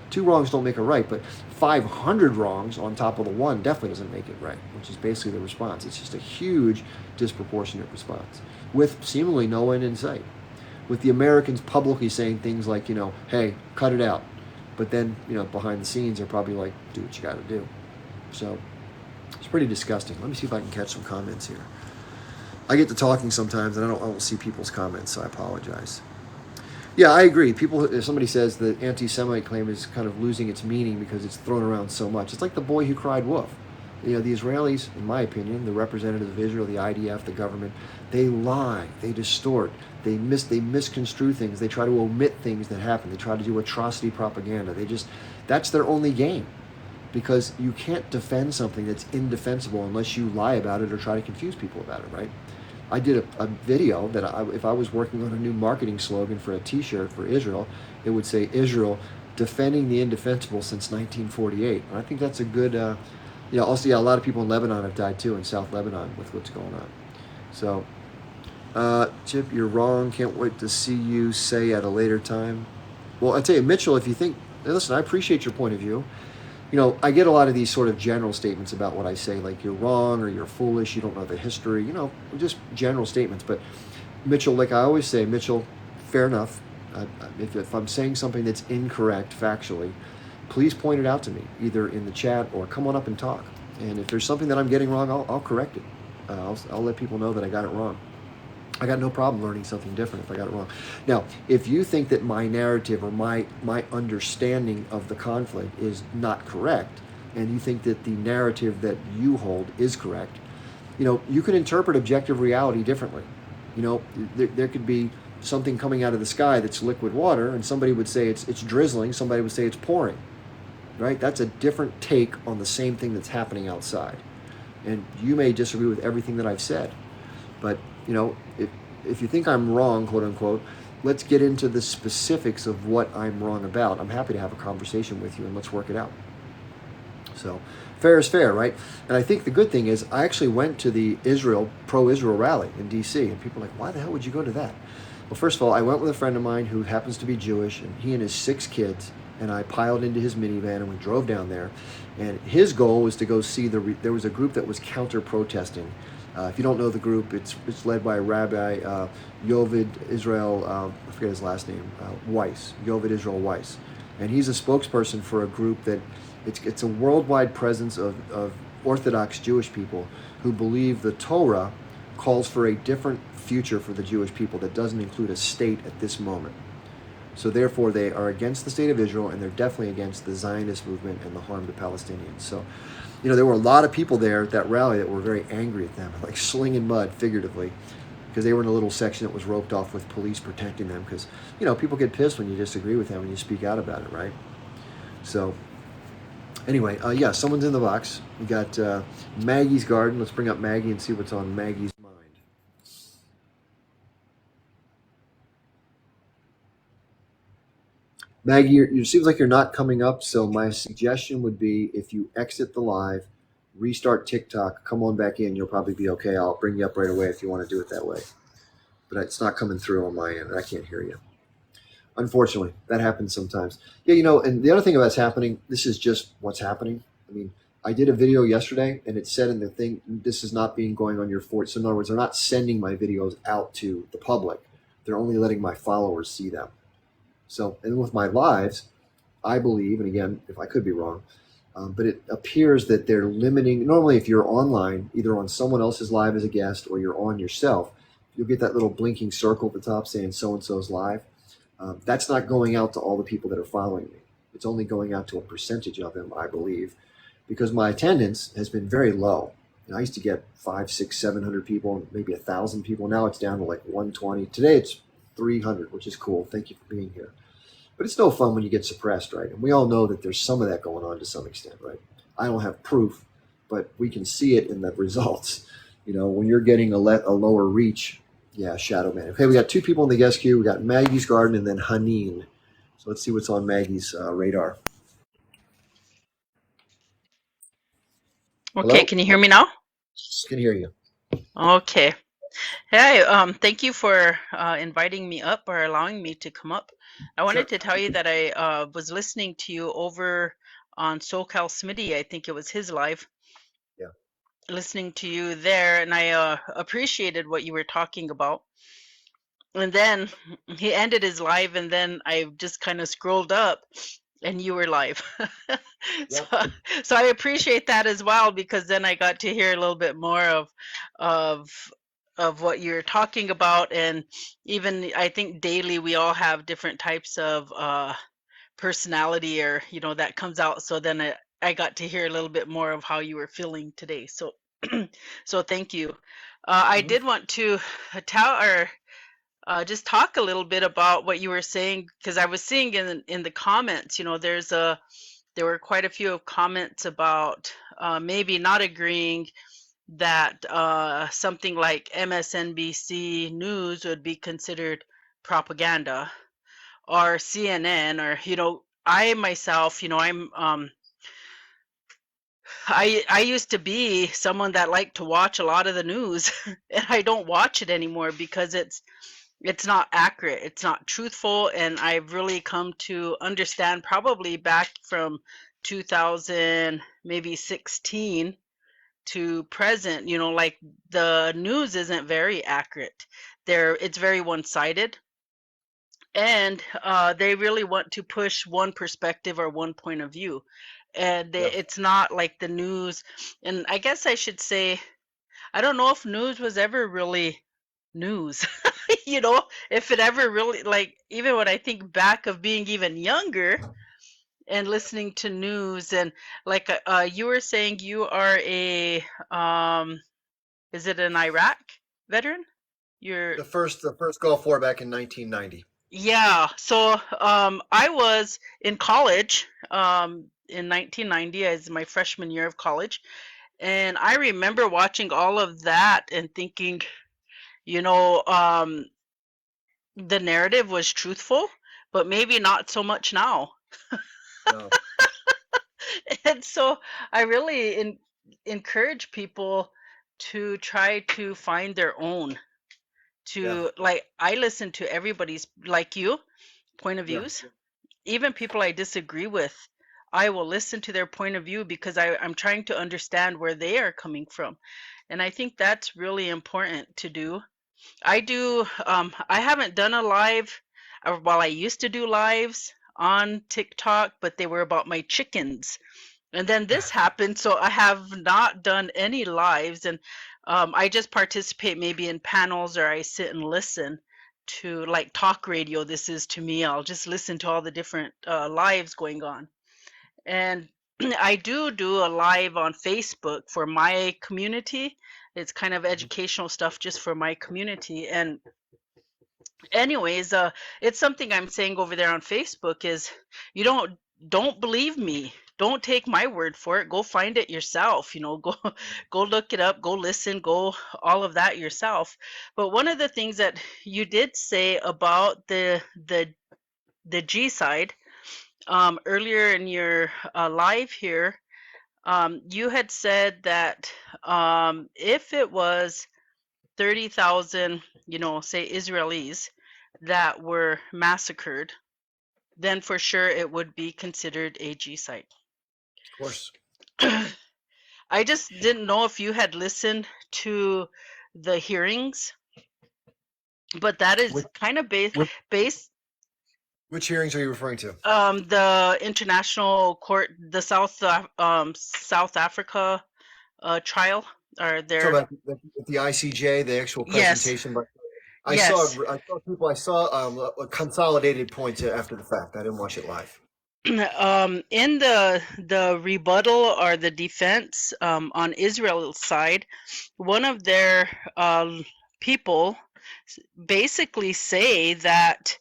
2 wrongs don't make a right, but 500 wrongs on top of the one definitely doesn't make it right, which is basically the response. It's just a huge disproportionate response with seemingly no end in sight. With the Americans publicly saying things like, hey, cut it out. But then, behind the scenes, they're probably like, do what you got to do. So It's pretty disgusting. Let me see if I can catch some comments here. I get to talking sometimes, and I don't see people's comments, so I apologize. Yeah, I agree. People, if somebody says the anti-Semite claim is kind of losing its meaning because it's thrown around so much, it's like the boy who cried wolf. The Israelis, in my opinion, the representatives of Israel, the IDF, the government, they lie, they distort, they misconstrue things, they try to omit things that happen, they try to do atrocity propaganda. That's their only game, because you can't defend something that's indefensible unless you lie about it or try to confuse people about it, right? I did a video that if I was working on a new marketing slogan for a T-shirt for Israel, it would say Israel defending the indefensible since 1948. And I think that's a good. Also, a lot of people in Lebanon have died too, in South Lebanon, with what's going on. So, Chip, you're wrong. Can't wait to see you say at a later time. Well, I tell you, Mitchell, if you think, listen, I appreciate your point of view. I get a lot of these sort of general statements about what I say, like you're wrong or you're foolish, you don't know the history, just general statements. But Mitchell, like I always say, Mitchell, fair enough. If I'm saying something that's incorrect factually, please point it out to me, either in the chat or come on up and talk. And if there's something that I'm getting wrong, I'll correct it. I'll let people know that I got it wrong. I got no problem learning something different if I got it wrong. Now, if you think that my narrative or my understanding of the conflict is not correct, and you think that the narrative that you hold is correct, you can interpret objective reality differently. There could be something coming out of the sky that's liquid water, and somebody would say it's drizzling, somebody would say it's pouring, right? That's a different take on the same thing that's happening outside. And you may disagree with everything that I've said, but if you think I'm wrong, quote unquote, let's get into the specifics of what I'm wrong about. I'm happy to have a conversation with you, and let's work it out. So fair is fair, right? And I think the good thing is I actually went to the pro-Israel rally in DC, and people are like, why the hell would you go to that? Well, first of all, I went with a friend of mine who happens to be Jewish, and he and his 6 kids, and I piled into his minivan and we drove down there. And his goal was to go see there was a group that was counter-protesting. If you don't know the group, it's led by Rabbi Yovid Israel, I forget his last name, Weiss, Yovid Israel Weiss. And he's a spokesperson for a group that it's a worldwide presence of Orthodox Jewish people who believe the Torah calls for a different future for the Jewish people that doesn't include a state at this moment. So therefore, they are against the state of Israel, and they're definitely against the Zionist movement and the harm to Palestinians. So, there were a lot of people there at that rally that were very angry at them, like slinging mud, figuratively, because they were in a little section that was roped off with police protecting them. Because, people get pissed when you disagree with them and you speak out about it, right? So, anyway, yeah, someone's in the box. We got Maggie's Garden. Let's bring up Maggie and see what's on Maggie's mind. Maggie, it seems like you're not coming up, so my suggestion would be if you exit the live, restart TikTok, come on back in, you'll probably be okay. I'll bring you up right away if you want to do it that way. But it's not coming through on my end. I can't hear you. Unfortunately, that happens sometimes. Yeah, and the other thing that's happening, this is just what's happening. I mean, I did a video yesterday, and it said in the thing, this is not being going on your fort. So in other words, they're not sending my videos out to the public. They're only letting my followers see them. So, and with my lives, I believe, and again, if I could be wrong, but it appears that they're limiting. Normally, if you're online, either on someone else's live as a guest or you're on yourself, you'll get that little blinking circle at the top saying so-and-so's live. That's not going out to all the people that are following me. It's only going out to a percentage of them, I believe, because my attendance has been very low. I used to get 500, 600, 700 people, maybe 1,000 people. Now it's down to like 120. Today it's 300, which is cool. Thank you for being here. But it's no fun when you get suppressed, right? And we all know that there's some of that going on to some extent, right? I don't have proof, but we can see it in the results. When you're getting a lower reach, yeah, Shadow Man. Okay, we got 2 people in the guest queue. We got Maggie's Garden and then Haneen. So let's see what's on Maggie's radar. Okay, Hello? can you hear me now? I can hear you. Okay. Hey, thank you for inviting me up or allowing me to come up. I wanted to tell you that I was listening to you over on SoCal Smitty. I think it was his live. Yeah. Listening to you there, and I appreciated what you were talking about. And then he ended his live, and then I just kind of scrolled up, and you were live. so, Yep. so I appreciate that as well, because then I got to hear a little bit more of of what you're talking about. And even I think daily we all have different types of personality, or that comes out. So then I got to hear a little bit more of how you were feeling today. So so thank you. I Mhm. did want to tell or just talk a little bit about what you were saying, because I was seeing in the comments, there were quite a few of comments about maybe not agreeing that something like MSNBC News would be considered propaganda, or CNN, or I myself, I used to be someone that liked to watch a lot of the news, and I don't watch it anymore because it's not accurate, it's not truthful. And I've really come to understand, probably back from 2000 maybe 16 to present, like, the news isn't very accurate. It's very one-sided, and they really want to push one perspective or one point of view, and Yeah. it's not like the news. And I guess I should say, I don't know if news was ever really news. If it ever really, like, even when I think back of being even younger and listening to news, and like, you were saying you are a is it an Iraq veteran? You're The first Gulf War back in 1990. Yeah. So I was in college in 1990 as my freshman year of college, and I remember watching all of that and thinking, you know, um, the narrative was truthful, but maybe not so much now. No. And so I really encourage people to try to find their own. Yeah. To, like, I listen to everybody's, like you, point of Yeah. views. Even people I disagree with, I will listen to their point of view, because I'm trying to understand where they are coming from. And I think that's really important to do. I haven't done a live, well, I used to do lives on TikTok, but they were about my chickens. And then this happened, so I have not done any lives. And I just participate maybe in panels, or I sit and listen to, like, talk radio. This is to me, I'll just listen to all the different lives going on. And I do a live on Facebook for my community. It's kind of Mhm. educational stuff just for my community. And anyways, it's something I'm saying over there on Facebook is, you don't believe me. Don't take my word for it. Go find it yourself. Go go look it up. Go listen. Go all of that yourself. But one of the things that you did say about the G side, earlier in your live here, you had said that if it was 30,000, say Israelis that were massacred, then for sure it would be considered a G site. Of course. I just didn't know if you had listened to the hearings, but that is Which, kind of which, based which hearings are you referring to? the international court, the South Africa trial, or So their. about the ICJ, the actual Yes, presentation, but yes. I saw consolidated points after the fact. I didn't watch it live. In the rebuttal or the defense, on Israel's side, one of their people basically say that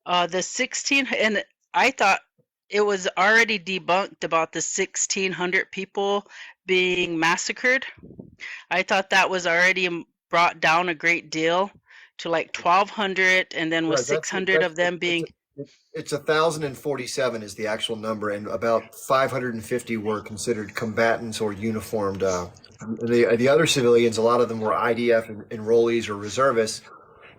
the 16, and I thought it was already debunked about the 1,600 people being massacred. I thought that was already brought down a great deal to like 1,200, and then with Right. 600 of them being. It's 1,047 is the actual number, and about 550 were considered combatants or uniformed. The other civilians, a lot of them were IDF enrollees or reservists,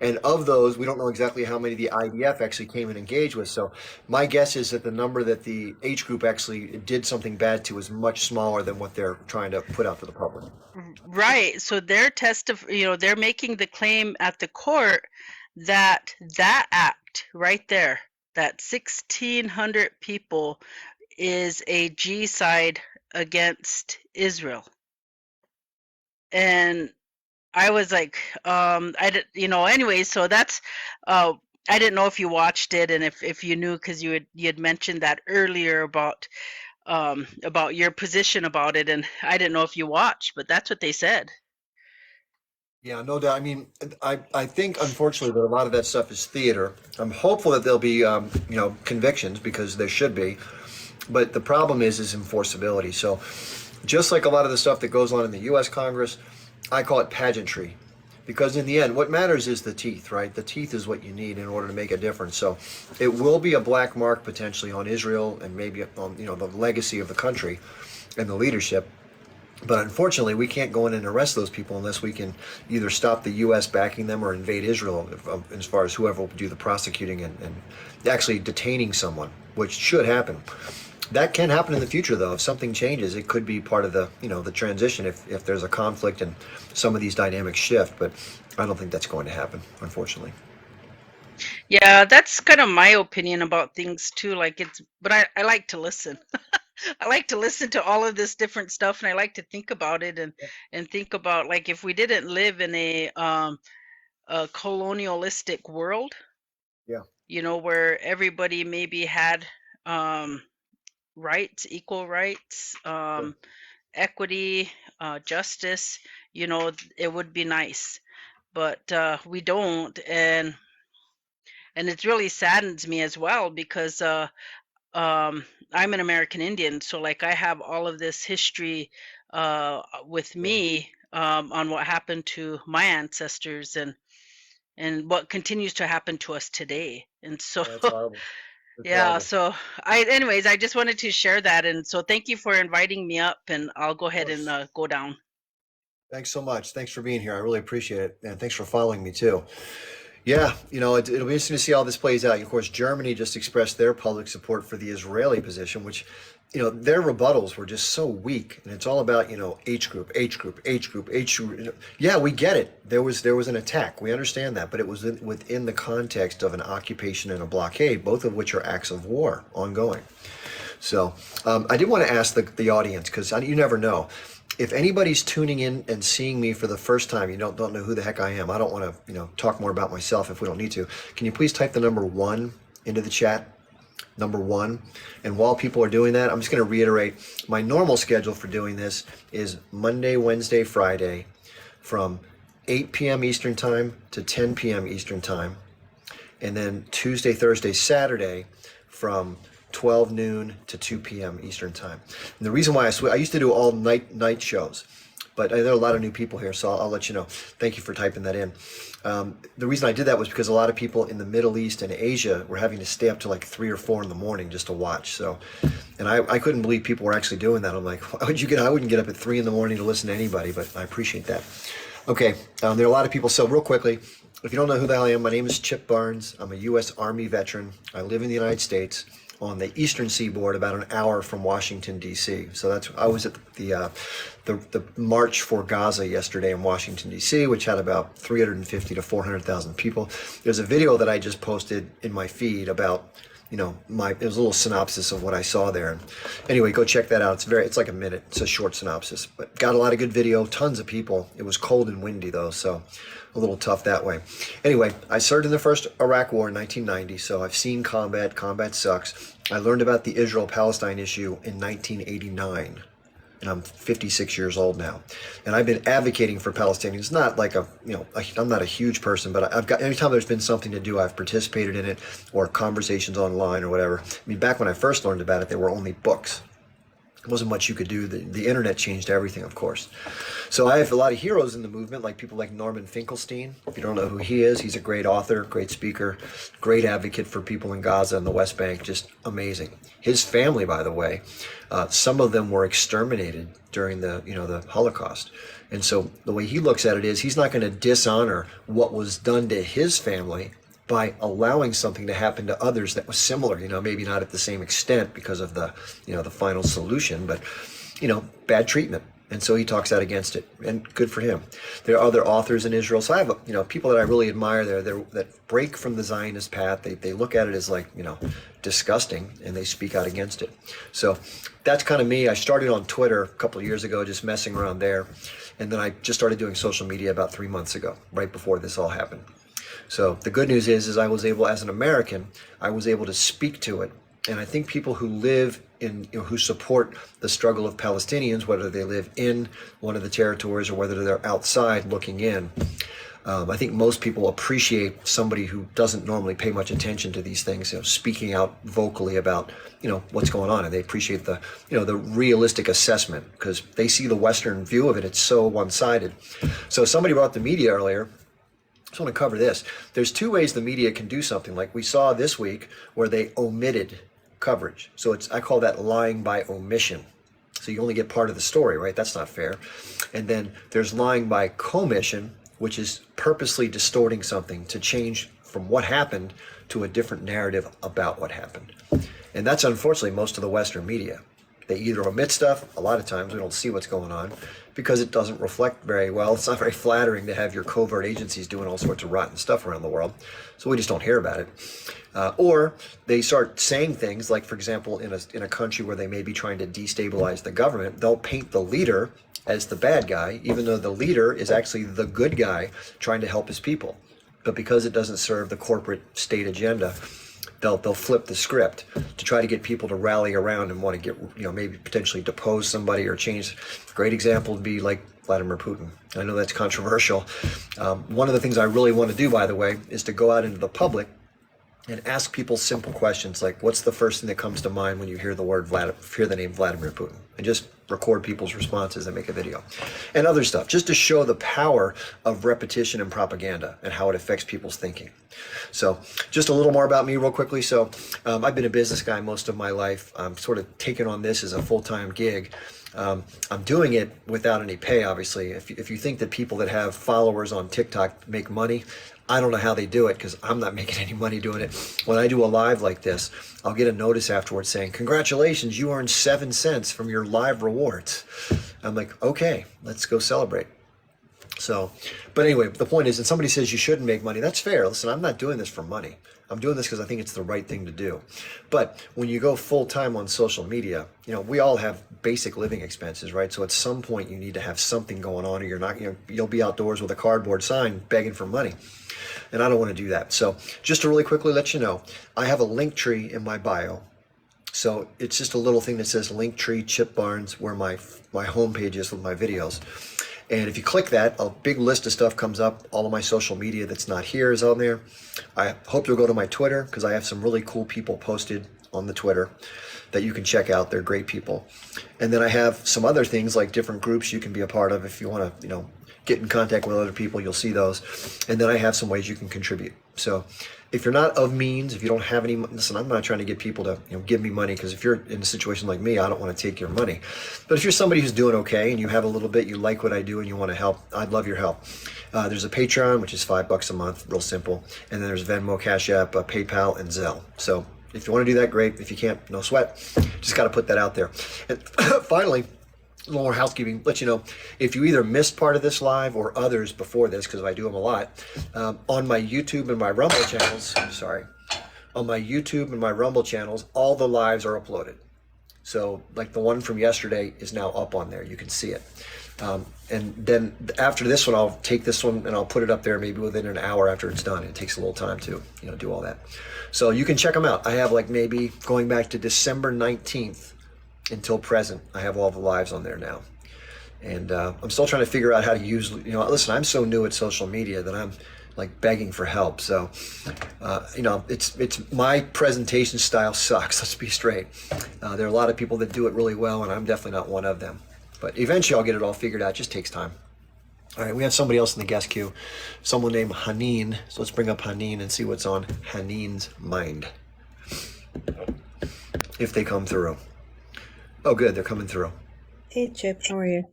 and of those, we don't know exactly how many the IDF actually came and engaged with. So my guess is that the number that the H group actually did something bad to is much smaller than what they're trying to put out to the public. Right. So they're making the claim at the court that that act right there, that 1,600 people is a G-side against Israel. And I was like, I did, anyway, so that's, I didn't know if you watched it and if you knew, because you had mentioned that earlier about your position about it, and I didn't know if you watched, but that's what they said. Yeah, no doubt. I mean, I think unfortunately that a lot of that stuff is theater. I'm hopeful that there'll be convictions because there should be, but the problem is enforceability. So just like a lot of the stuff that goes on in the U.S. Congress, I call it pageantry, because in the end, what matters is the teeth, right? The teeth is what you need in order to make a difference. So it will be a black mark potentially on Israel and maybe on the legacy of the country and the leadership. But unfortunately, we can't go in and arrest those people unless we can either stop the U.S. backing them or invade Israel, as far as whoever will do the prosecuting and actually detaining someone, which should happen. That can happen in the future, though. If something changes, it could be part of the transition if there's a conflict and some of these dynamics shift. But I don't think that's going to happen, unfortunately. Yeah, that's kind of my opinion about things too. But I like to listen. I like to listen to all of this different stuff, and I like to think about it and think about, like, if we didn't live in a colonialistic world, Yeah. where everybody maybe had um, rights, equal rights, Sure. equity, justice, it would be nice. But we don't, and it really saddens me as well because um, I'm an American Indian, so like I have all of this history with Yeah. me on what happened to my ancestors and what continues to happen to us today. And so Yeah, it's horrible. It's yeah, horrible. so anyways, I just wanted to share that, and so thank you for inviting me up, and I'll go Of ahead and course. go down. Thanks so much. Thanks for being here. I really appreciate it. And thanks for following me too. Yeah, it'll be interesting to see how this plays out. Of course, Germany just expressed their public support for the Israeli position, which, their rebuttals were just so weak. And it's all about, H group, H group, H group, H group. Yeah, we get it. There was an attack. We understand that, but it was within the context of an occupation and a blockade, both of which are acts of war ongoing. So I did want to ask the audience, because you never know. If anybody's tuning in and seeing me for the first time, you don't know who the heck I am. I don't want to talk more about myself if we don't need to. Can you please type the number 1 into the chat? Number 1. And while people are doing that, I'm just going to reiterate my normal schedule for doing this is Monday, Wednesday, Friday from 8 p.m. Eastern Time to 10 p.m. Eastern Time. And then Tuesday, Thursday, Saturday from 12 noon to 2 p.m. Eastern Time. And the reason why I used to do all night shows, but there are a lot of new people here, so I'll let you know. Thank you for typing that in. The reason I did that was because a lot of people in the Middle East and Asia were having to stay up to like 3 or 4 in the morning just to watch. So, and I couldn't believe people were actually doing that. I'm like, I wouldn't get up at 3 in the morning to listen to anybody, but I appreciate that. Okay, there are a lot of people. So real quickly, if you don't know who the hell I am, my name is Chip Barnes. I'm a U.S. Army veteran. I live in the United States on the eastern seaboard, about an hour from Washington, D.C. So I was at the March for Gaza yesterday in Washington, D.C., which had about 350 to 400,000 people. There's a video that I just posted in my feed about, it was a little synopsis of what I saw there. And anyway, go check that out. It's like a minute. It's a short synopsis, but got a lot of good video, tons of people. It was cold and windy though, so a little tough that way. Anyway, I served in the first Iraq War in 1990, so I've seen combat. Combat sucks. I learned about the Israel-Palestine issue in 1989. And I'm 56 years old now, and I've been advocating for Palestinians. Not like I'm not a huge person, but anytime there's been something to do, I've participated in it, or conversations online or whatever. I mean, back when I first learned about it, there were only books. There wasn't much you could do. The internet changed everything, of course. So I have a lot of heroes in the movement, like people like Norman Finkelstein. If you don't know who he is, he's a great author, great speaker, great advocate for people in Gaza and the West Bank, just amazing. His family, by the way, some of them were exterminated during the Holocaust. And so the way he looks at it is he's not going to dishonor what was done to his family by allowing something to happen to others that was similar, maybe not at the same extent because of the final solution, but, bad treatment. And so he talks out against it, and good for him. There are other authors in Israel. So I have, people that I really admire there that break from the Zionist path. They look at it as like, disgusting, and they speak out against it. So that's kind of me. I started on Twitter a couple of years ago, just messing around there. And then I just started doing social media about 3 months ago, right before this all happened. So the good news is I was able, as an American, I was able to speak to it. And I think people who live in, who support the struggle of Palestinians, whether they live in one of the territories or whether they're outside looking in, I think most people appreciate somebody who doesn't normally pay much attention to these things, speaking out vocally about, what's going on, and they appreciate the, the realistic assessment, because they see the Western view of it. It's so one-sided. So somebody brought the media earlier. I just want to cover this. There's two ways the media can do something, like we saw this week where they omitted coverage. So I call that lying by omission. So you only get part of the story, right? That's not fair. And then there's lying by commission, which is purposely distorting something to change from what happened to a different narrative about what happened. And that's unfortunately most of the Western media. They either omit stuff, a lot of times we don't see what's going on, because it doesn't reflect very well. It's not very flattering to have your covert agencies doing all sorts of rotten stuff around the world. So we just don't hear about it. Or they start saying things like, for example, in a country where they may be trying to destabilize the government, they'll paint the leader as the bad guy, even though the leader is actually the good guy trying to help his people. But because it doesn't serve the corporate state agenda, they'll flip the script to try to get people to rally around and want to get, maybe potentially depose somebody or change. A great example would be like Vladimir Putin. I know that's controversial. One of the things I really want to do, by the way, is to go out into the public and ask people simple questions like, what's the first thing that comes to mind when you hear the name Vladimir Putin? And just record people's responses and make a video. And other stuff, just to show the power of repetition and propaganda and how it affects people's thinking. So just a little more about me real quickly. So I've been a business guy most of my life. I'm sort of taking on this as a full-time gig. I'm doing it without any pay, obviously. If you think that people that have followers on TikTok make money, I don't know how they do it, because I'm not making any money doing it. When I do a live like this, I'll get a notice afterwards saying, congratulations, you earned 7 cents from your live rewards. I'm like, okay, let's go celebrate. So, but anyway, the point is, and somebody says you shouldn't make money, that's fair. Listen, I'm not doing this for money. I'm doing this because I think it's the right thing to do. But when you go full time on social media, we all have basic living expenses, right? So at some point you need to have something going on, or you're not, you'll be outdoors with a cardboard sign begging for money. And I don't want to do that. So just to really quickly let you know, I have a link tree in my bio. So it's just a little thing that says Linktree Chip Barnes, where my homepage is with my videos. And if you click that, a big list of stuff comes up. All of my social media that's not here is on there. I hope you'll go to my Twitter, because I have some really cool people posted on the Twitter that you can check out. They're great people. And then I have some other things like different groups you can be a part of if you want to, get in contact with other people. You'll see those. And then I have some ways you can contribute. So if you're not of means, if you don't have any, listen, I'm not trying to get people to give me money, because if you're in a situation like me, I don't want to take your money. But if you're somebody who's doing okay and you have a little bit, you like what I do and you want to help, I'd love your help. There's a Patreon, which is $5 a month, real simple. And then there's Venmo, Cash App, PayPal, and Zelle. So if you want to do that, great. If you can't, no sweat. Just got to put that out there. And finally, a little more housekeeping, let you know, if you either missed part of this live or others before this, because I do them a lot, on my YouTube and my Rumble channels, all the lives are uploaded. So like the one from yesterday is now up on there. You can see it. And then after this one, I'll take this one and I'll put it up there maybe within an hour after it's done. It takes a little time to, do all that. So you can check them out. I have like maybe going back to December 19th, until present, I have all the lives on there now. And I'm still trying to figure out how to use, listen, I'm so new at social media that I'm like begging for help. So, it's my presentation style sucks. Let's be straight. There are a lot of people that do it really well, and I'm definitely not one of them. But eventually I'll get it all figured out. It just takes time. All right, we have somebody else in the guest queue, someone named Haneen. So let's bring up Haneen and see what's on Haneen's mind, if they come through. Oh, good. They're coming through. Hey Chip, how are you?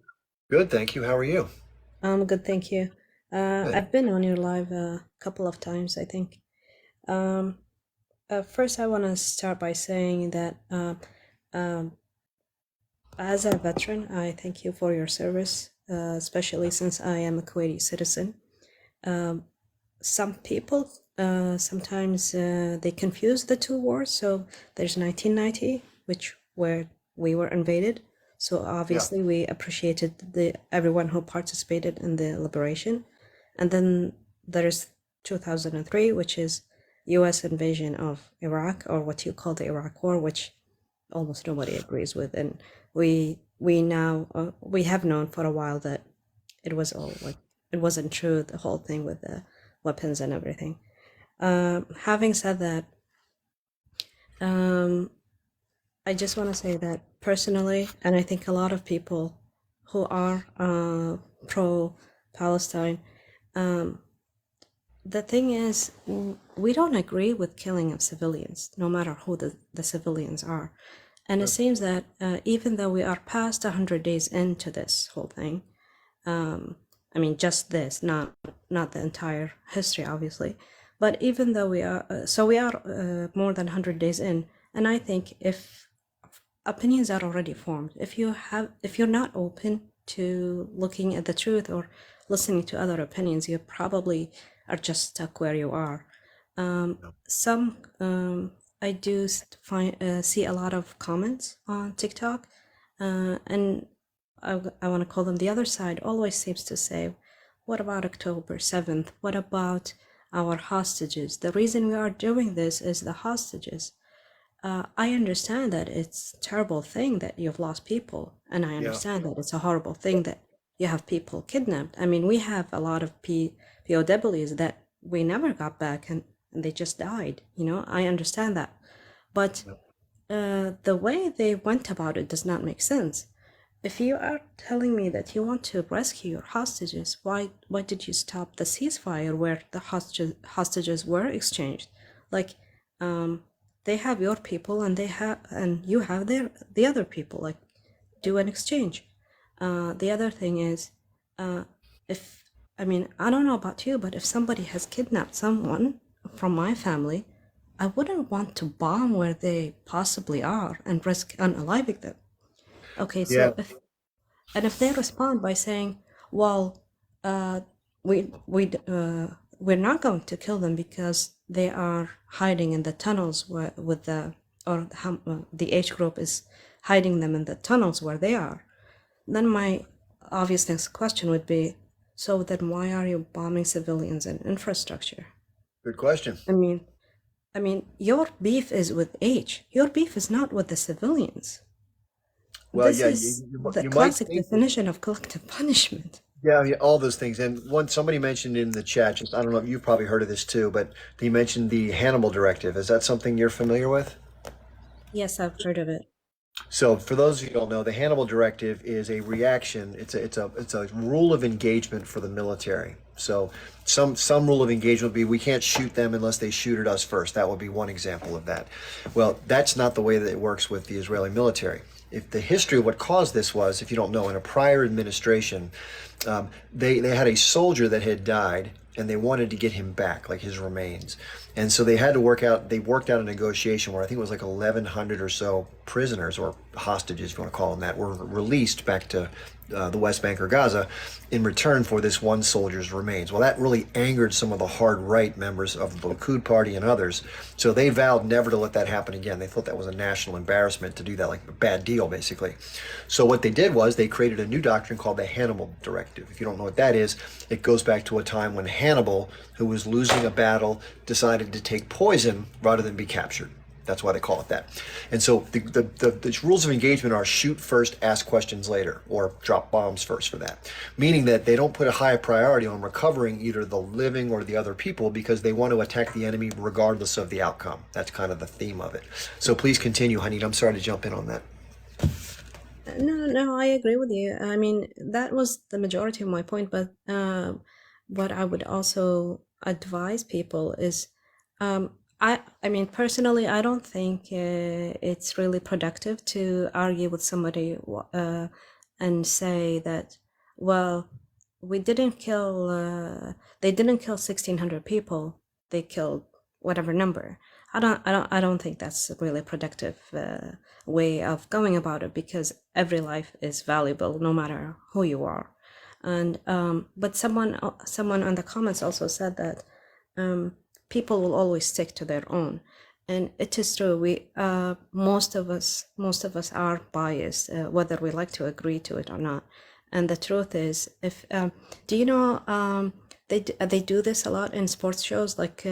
Good, thank you. How are you? I'm good, thank you. Good. I've been on your live a couple of times, I think. Um, First, I want to start by saying that As a veteran, I thank you for your service, especially since I am a Kuwaiti citizen. Um, some people sometimes they confuse the two wars. So there's 1990, which where we were invaded. So Yeah. obviously we appreciated the everyone who participated in the liberation, and then there's 2003, which is U.S. invasion of Iraq, or what you call the Iraq War, which almost nobody agrees with, and we now we have known for a while that it was all like it wasn't true, the whole thing with the weapons and everything. Having said that, um, I just want to say that personally, and I think a lot of people who are pro Palestine, um, the thing is, we don't agree with killing of civilians, no matter who the civilians are. And it Sure. seems that even though we are past 100 days into this whole thing, I mean, just this, not the entire history, obviously. But even though we are, so we are more than 100 days in, and I think if opinions are already formed, if you're not open to looking at the truth or listening to other opinions, you probably are just stuck where you are. Some I do find see a lot of comments on TikTok, and I want to call them the other side, always seems to say, what about October 7th? What about our hostages? The reason we are doing this is the hostages. I understand that it's a terrible thing that you've lost people, and I Yeah. understand that it's a horrible thing that you have people kidnapped. I mean, we have a lot of POWs that we never got back, and they just died. You know, I understand that. But the way they went about it does not make sense. If you are telling me that you want to rescue your hostages, why did you stop the ceasefire where the hostages were exchanged? Like, they have your people and you have the other people. Like, do an exchange. The other thing is, if I mean, I don't know about you, but if somebody has kidnapped someone from my family, I wouldn't want to bomb where they possibly are and risk unaliving them. Okay, Yeah. so if they respond by saying, "Well, uh, we're not going to kill them because they are hiding in the tunnels with the age group is hiding them in the tunnels where they are," then my obvious next question would be, so then why are you bombing civilians and infrastructure? Good question. I mean, your beef is with H. Your beef is not with the civilians. Well, This yeah, is the you might classic think that, definition of collective punishment. yeah, all those things. And one somebody mentioned in the chat, just I don't know if you've probably heard of this too, but they mentioned the Hannibal Directive. Is that something you're familiar with? Yes, I've heard of it. So, for those of you who don't know, the Hannibal Directive is a reaction. It's a rule of engagement for the military. So, some rule of engagement would be we can't shoot them unless they shoot at us first. That would be one example of that. Well, that's not the way that it works with the Israeli military. If the history of what caused this was, if you don't know, in a prior administration, they had a soldier that had died and they wanted to get him back, like his remains. And so they worked out a negotiation where I think it was like 1,100 or so prisoners or hostages, if you want to call them that, were released back to the West Bank or Gaza in return for this one soldier's remains. Well, that really angered some of the hard right members of the Likud party and others. So they vowed never to let that happen again. They thought that was a national embarrassment to do that, like a bad deal, basically. So what they did was they created a new doctrine called the Hannibal Directive. If you don't know what that is, it goes back to a time when Hannibal, who was losing a battle, decided to take poison rather than be captured. That's why they call it that. And so the rules of engagement are shoot first, ask questions later, or drop bombs first for that. Meaning that they don't put a high priority on recovering either the living or the other people because they want to attack the enemy regardless of the outcome. That's kind of the theme of it. So please continue, Hanit. I'm sorry to jump in on that. No, I agree with you. I mean, that was the majority of my point, but what I would also advise people is, I mean, personally, I don't think it's really productive to argue with somebody and say that, well, we didn't kill, they didn't kill 1,600 people, they killed whatever number. I don't think that's a really productive way of going about it, because every life is valuable no matter who you are. And but someone on the comments also said that people will always stick to their own, and it is true. We most of us are biased, whether we like to agree to it or not. And the truth is, if do you know, they do this a lot in sports shows, like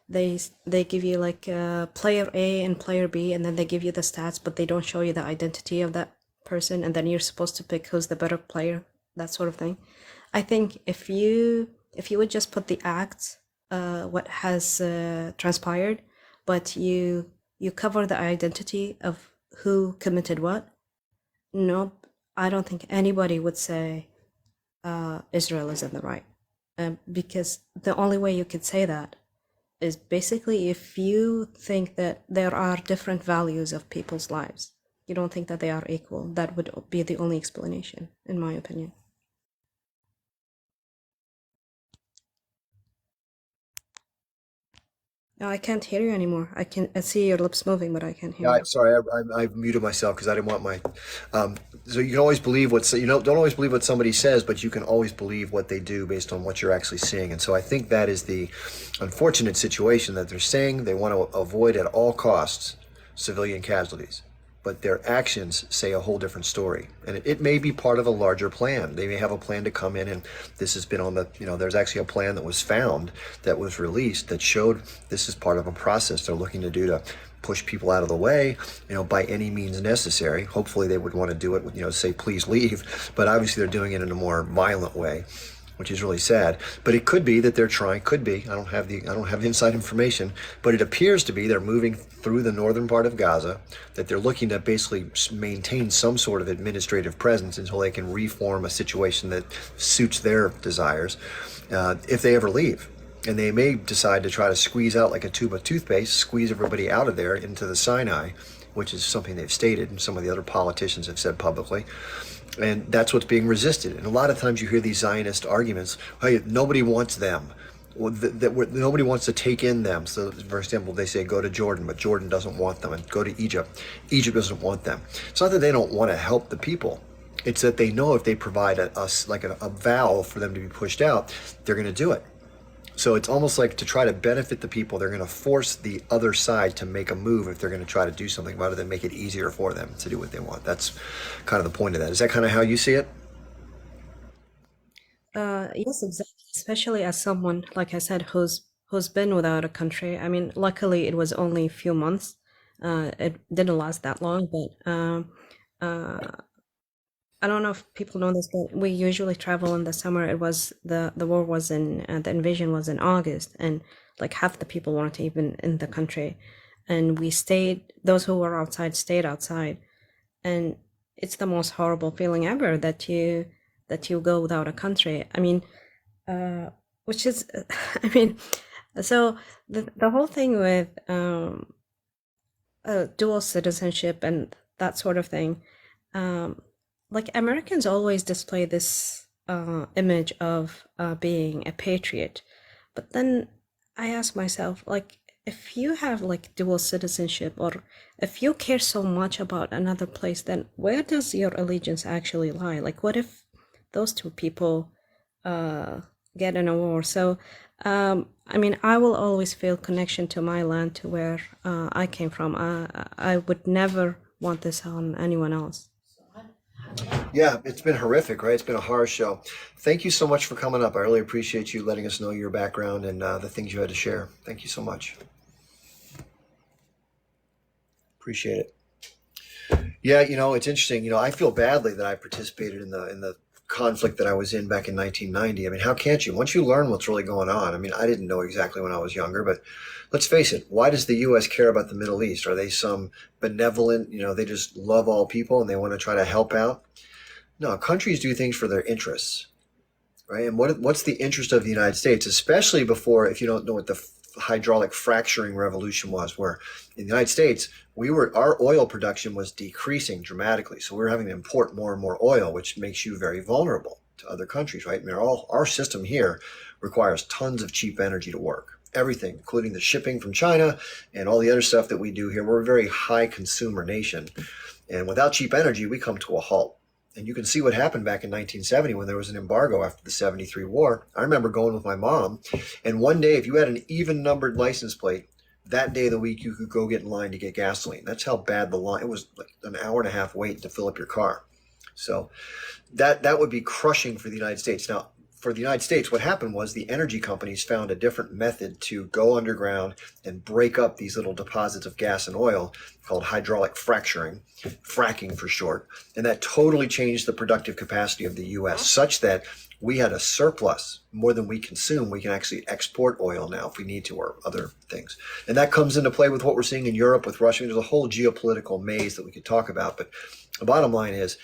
they give you like player A and player B, and then they give you the stats, but they don't show you the identity of that person, and then you're supposed to pick who's the better player, that sort of thing. I think if you would just put the acts, what has transpired, but you cover the identity of who committed what, no, I don't think anybody would say Israel is in the right, because the only way you could say that is basically if you think that there are different values of people's lives. You don't think that they are equal. That would be the only explanation, in my opinion. No, I can't hear you anymore. I see your lips moving, but I can't hear Yeah, you. sorry, I muted myself because I didn't want my. So you can always believe what don't always believe what somebody says, but you can always believe what they do based on what you're actually seeing. And so I think that is the unfortunate situation, that they're saying they want to avoid at all costs civilian casualties, but their actions say a whole different story. And it may be part of a larger plan. They may have a plan to come in, and this has been on the, there's actually a plan that was found, that was released, that showed this is part of a process they're looking to do to push people out of the way, by any means necessary. Hopefully they would want to do it with, say, please leave, but obviously they're doing it in a more violent way, which is really sad. But it could be that they're trying, could be, I don't have the inside information, but it appears to be they're moving through the northern part of Gaza, that they're looking to basically maintain some sort of administrative presence until they can reform a situation that suits their desires, if they ever leave. And they may decide to try to squeeze out, like a tube of toothpaste, squeeze everybody out of there into the Sinai, which is something they've stated, and some of the other politicians have said publicly. And that's what's being resisted. And a lot of times you hear these Zionist arguments, hey, nobody wants them. Well, nobody wants to take in them. So, for example, they say go to Jordan, but Jordan doesn't want them. And go to Egypt. Egypt doesn't want them. It's not that they don't want to help the people. It's that they know if they provide a valve for them to be pushed out, they're going to do it. So it's almost like, to try to benefit the people, they're going to force the other side to make a move if they're going to try to do something, rather than make it easier for them to do what they want. That's kind of the point of that. Is that kind of how you see it? Yes, exactly. Especially as someone, like I said, who's been without a country. I mean, luckily it was only a few months. It didn't last that long, but uh, I don't know if people know this, but we usually travel in the summer. It was the war was in the invasion was in August, and like half the people weren't even in the country, and we stayed. Those who were outside stayed outside, and it's the most horrible feeling ever that you go without a country. I mean, which is, I mean, so the whole thing with dual citizenship and that sort of thing. Like Americans always display this image of being a patriot, but then I ask myself, like, if you have like dual citizenship, or if you care so much about another place, then where does your allegiance actually lie? Like, what if those two people get in a war? So, I mean, I will always feel connection to my land, to where I came from. I would never want this on anyone else. Yeah, it's been horrific, right? It's been a horror show. Thank you so much for coming up. I really appreciate you letting us know your background and the things you had to share. Thank you so much. Appreciate it. Yeah, it's interesting. I feel badly that I participated in the conflict that I was in back in 1990. I mean, how can't you? Once you learn what's really going on, I mean, I didn't know exactly when I was younger, but let's face it, why does the U.S. care about the Middle East? Are they some benevolent, they just love all people and they want to try to help out? No, countries do things for their interests, right? And what's the interest of the United States, especially before, if you don't know what the hydraulic fracturing revolution was, where in the United States, our oil production was decreasing dramatically. So we were having to import more and more oil, which makes you very vulnerable to other countries, right? I mean, our system here requires tons of cheap energy to work. everything, including the shipping from China and all the other stuff that we do here. We're a very high consumer nation. And without cheap energy, we come to a halt. And you can see what happened back in 1970 when there was an embargo after the 73 war. I remember going with my mom, and one day, if you had an even numbered license plate, that day of the week, you could go get in line to get gasoline. That's how bad the line, it was like an hour and a half wait to fill up your car. So that would be crushing for the United States. Now, for the United States, what happened was the energy companies found a different method to go underground and break up these little deposits of gas and oil called hydraulic fracturing, fracking for short. And that totally changed the productive capacity of the U.S. such that we had a surplus more than we consume. We can actually export oil now if we need to, or other things. And that comes into play with what we're seeing in Europe with Russia. There's a whole geopolitical maze that we could talk about. But the bottom line is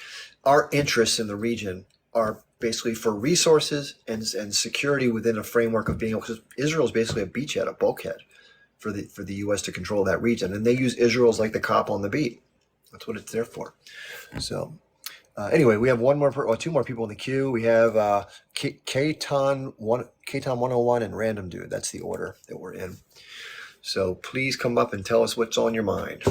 our interests in the region are basically for resources and security within a framework of being able, because Israel is basically a beachhead, a bulkhead for the U.S. to control that region. And they use Israel as like the cop on the beat. That's what it's there for. So anyway, we have two more people in the queue. We have Katan 101 and Random Dude. That's the order that we're in. So please come up and tell us what's on your mind.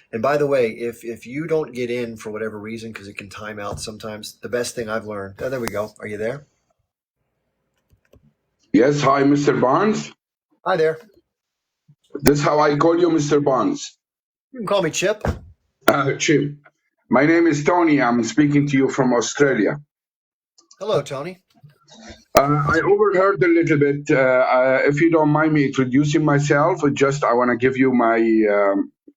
And by the way, if you don't get in for whatever reason, because it can time out sometimes, the best thing I've learned, there we go. Are you there? Yes, hi, Mr. Barnes. Hi there. This is how I call you, Mr. Barnes. You can call me Chip. Chip. My name is Tony. I'm speaking to you from Australia. Hello, Tony. I overheard a little bit. If you don't mind me introducing myself, I want to give you my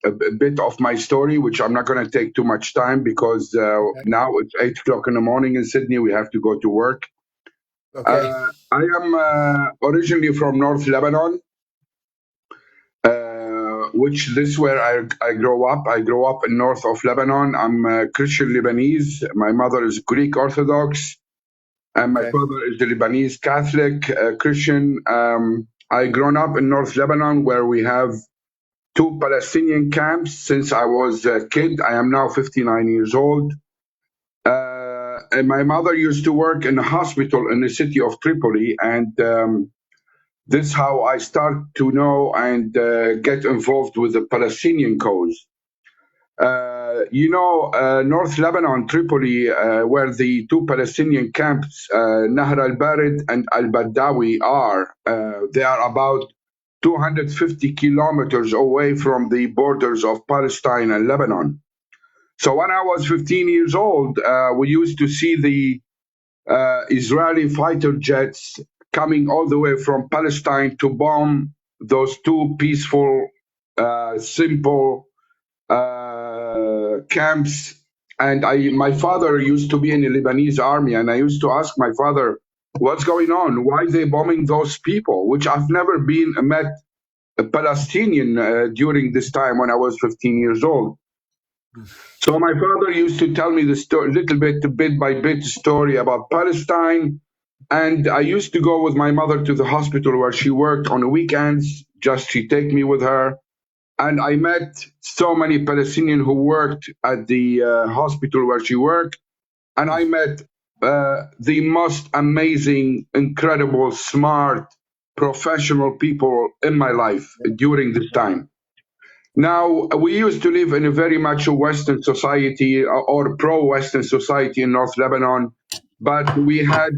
a bit of my story, which I'm not going to take too much time because now it's 8 o'clock in the morning in Sydney. We have to go to work. Okay. I am originally from North Lebanon, which this is where I grew up. I grew up in north of Lebanon. I'm Christian Lebanese. My mother is Greek Orthodox, and my father is the Lebanese Catholic Christian. I grown up in North Lebanon, where we have 2 Palestinian camps since I was a kid. I am now 59 years old. And my mother used to work in a hospital in the city of Tripoli, and this is how I start to know and get involved with the Palestinian cause. North Lebanon, Tripoli, where the 2 Palestinian camps, Nahr al-Barid and al-Badawi are, they are about 250 kilometers away from the borders of Palestine and Lebanon. So when I was 15 years old, we used to see the Israeli fighter jets coming all the way from Palestine to bomb those 2 peaceful, simple camps. And my father used to be in the Lebanese army, and I used to ask my father, what's going on? Why are they bombing those people? Which I've never met a Palestinian during this time when I was 15 years old. So my father used to tell me the story, bit by bit, story about Palestine. And I used to go with my mother to the hospital where she worked on the weekends. She take me with her. And I met so many Palestinians who worked at the hospital where she worked. And I met the most amazing, incredible, smart, professional people in my life during this time. Now, we used to live in a very much a Western society or pro-Western society in North Lebanon, but we had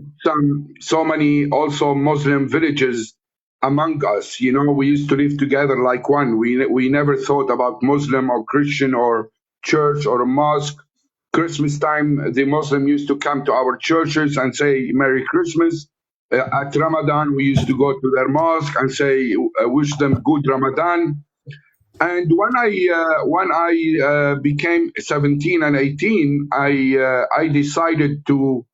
so many also Muslim villages among us. We used to live together like one. We never thought about Muslim or Christian or church or a mosque. Christmas time, the Muslim used to come to our churches and say Merry Christmas. At Ramadan, we used to go to their mosque and say wish them good Ramadan. And when I became 17 and 18, I decided to,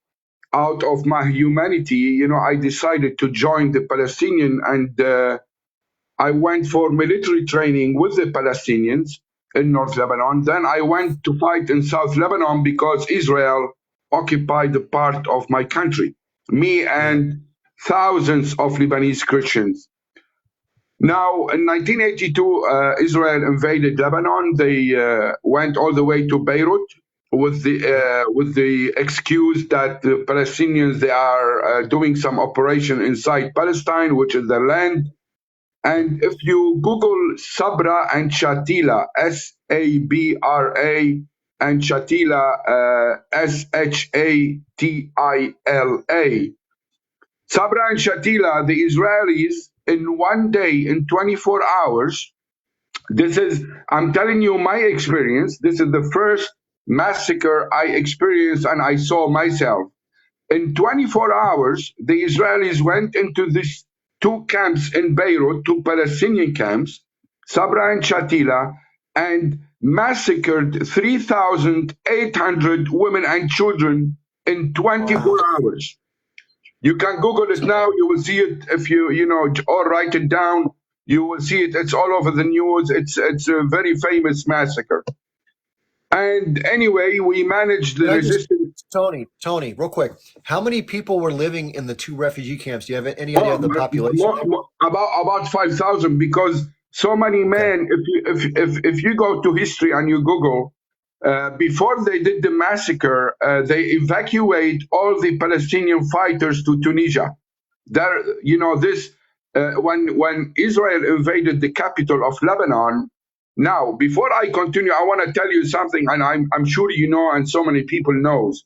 out of my humanity, I decided to join the Palestinian, and I went for military training with the Palestinians in North Lebanon. Then I went to fight in South Lebanon because Israel occupied a part of my country, me and thousands of Lebanese Christians. Now, in 1982, Israel invaded Lebanon. They went all the way to Beirut. with the excuse that the Palestinians, they are doing some operation inside Palestine, which is their land. And if you Google Sabra and Shatila, Sabra and Shatila, Shatila, Sabra and Shatila, the Israelis, in one day, in 24 hours, I'm telling you my experience. This is the first massacre I experienced and I saw myself. In 24 hours, the Israelis went into these two camps in Beirut, two Palestinian camps, Sabra and Shatila, and massacred 3,800 women and children in 24 hours. You can Google it now. You will see it if or write it down. You will see it. It's all over the news. It's a very famous massacre. And anyway, we managed the resistance. Tony, real quick, how many people were living in the two refugee camps? Do you have any idea of the population? About 5,000, because so many men. If you go to history and you Google, before they did the massacre, they evacuate all the Palestinian fighters to Tunisia. There, when Israel invaded the capital of Lebanon. Now, before I continue, I want to tell you something, and I'm sure you know, and so many people knows.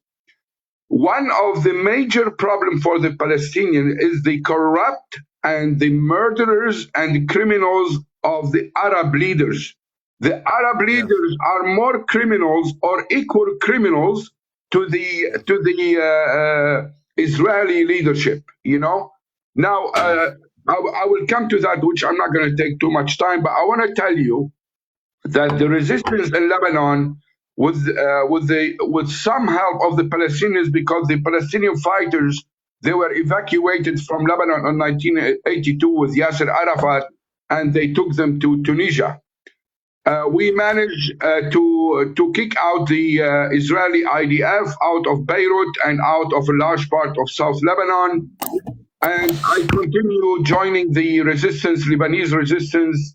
One of the major problems for the Palestinians is the corrupt and the murderers and criminals of the Arab leaders. The Arab leaders are more criminals or equal criminals to the Israeli leadership. Now, I will come to that, which I'm not going to take too much time, but I want to tell you that the resistance in Lebanon, with some help of the Palestinians, because the Palestinian fighters, they were evacuated from Lebanon in 1982 with Yasser Arafat, and they took them to Tunisia. We managed to kick out the Israeli IDF out of Beirut and out of a large part of South Lebanon. And I continue joining the resistance, Lebanese resistance,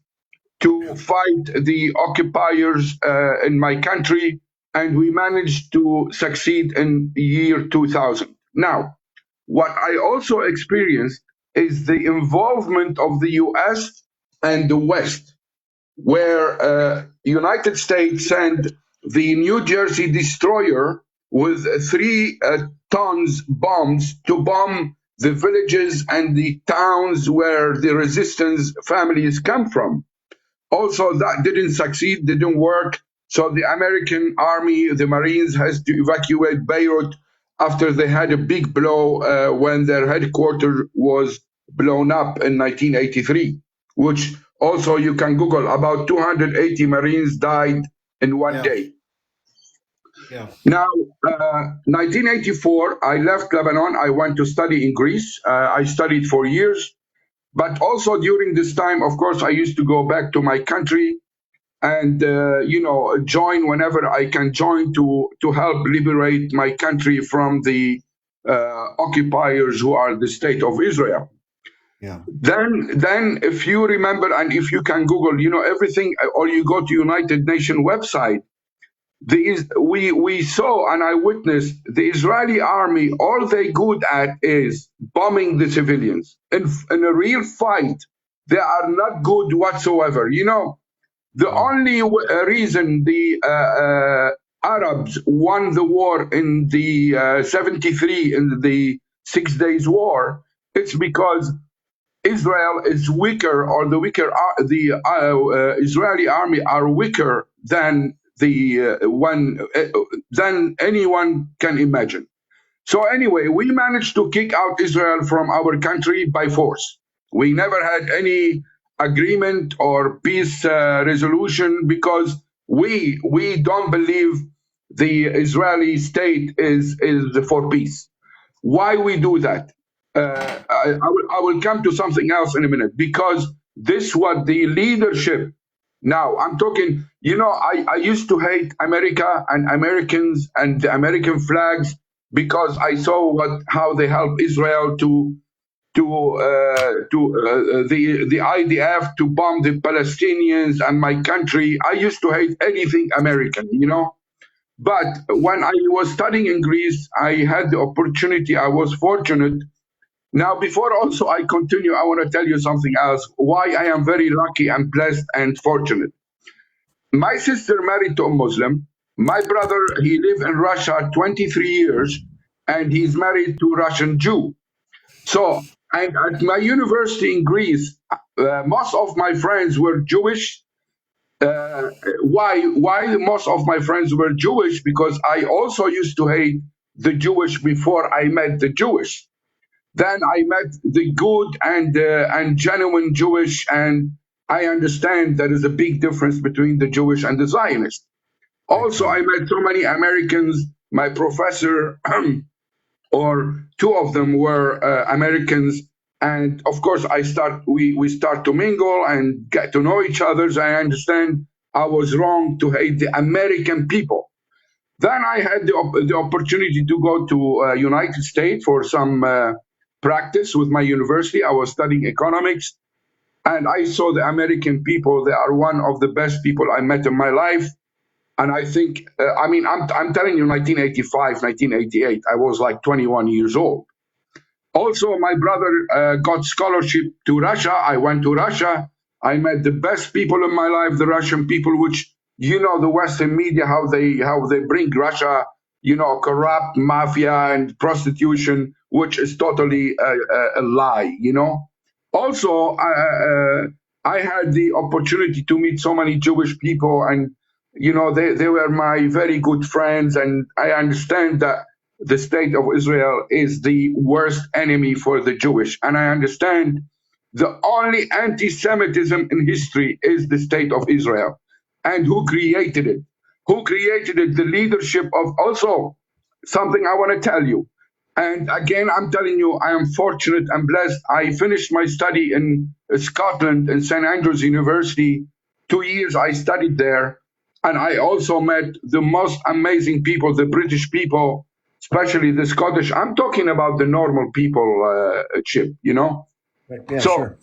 to fight the occupiers in my country. And we managed to succeed in the year 2000. Now, what I also experienced is the involvement of the US and the West, where United States sent the New Jersey destroyer with 3 tons bombs to bomb the villages and the towns where the resistance families come from. Also, that didn't succeed, didn't work. So the American Army, the Marines, has to evacuate Beirut after they had a big blow when their headquarters was blown up in 1983, which also you can Google. About 280 Marines died in one day. Yeah. Now, 1984, I left Lebanon. I went to study in Greece. I studied for years. But also during this time, of course, I used to go back to my country and, join whenever I can join to help liberate my country from the occupiers who are the state of Israel. Yeah. Then if you remember, and if you can Google, everything, or you go to United Nations website, we saw and I witnessed the Israeli army, all they good at is bombing the civilians. In a real fight, they are not good whatsoever. The only reason the Arabs won the war in the 73, in the 6 Days War, it's because Israel is weaker, or the Israeli army are weaker than than anyone can imagine. So anyway, we managed to kick out Israel from our country by force. We never had any agreement or peace resolution because we don't believe the Israeli state is for peace. Why we do that? I will come to something else in a minute, because this what the leadership. Now I'm talking, I used to hate America and Americans and the American flags because I saw how they help Israel to the IDF to bomb the Palestinians and my country. I used to hate anything American, But when I was studying in Greece, I had the opportunity, I was fortunate. Now, before also I continue, I want to tell you something else, why I am very lucky and blessed and fortunate. My sister married to a Muslim. My brother, he lived in Russia 23 years, and he's married to a Russian Jew. So, and at my university in Greece, most of my friends were Jewish. Why most of my friends were Jewish? Because I also used to hate the Jewish before I met the Jewish. Then I met the good and genuine Jewish, and I understand there is a big difference between the Jewish and the Zionist. Also, I met so many Americans. My professor, or two of them were Americans, and of course, we start to mingle and get to know each other. I understand I was wrong to hate the American people. Then I had the opportunity to go to United States for some practice with my university. I was studying economics, and I saw the American people. They are one of the best people I met in my life. And I think, I'm telling you, 1985, 1988, I was like 21 years old. Also, my brother got scholarship to Russia. I went to Russia. I met the best people in my life, the Russian people, which, you know, the Western media, how they bring Russia, you know, corrupt mafia and prostitution, which is totally a lie, you know. Also, I had the opportunity to meet so many Jewish people, and, you know, they were my very good friends, and I understand that the state of Israel is the worst enemy for the Jewish. And I understand the only anti-Semitism in history is the state of Israel. And who created it? Who created it? The leadership of, also something I want to tell you. And again, I'm telling you, I am fortunate and blessed. I finished my study in Scotland in St. Andrews University. 2 years I studied there. And I also met the most amazing people, the British people, especially the Scottish. I'm talking about the normal people, Chip, you know? Yeah, So sure.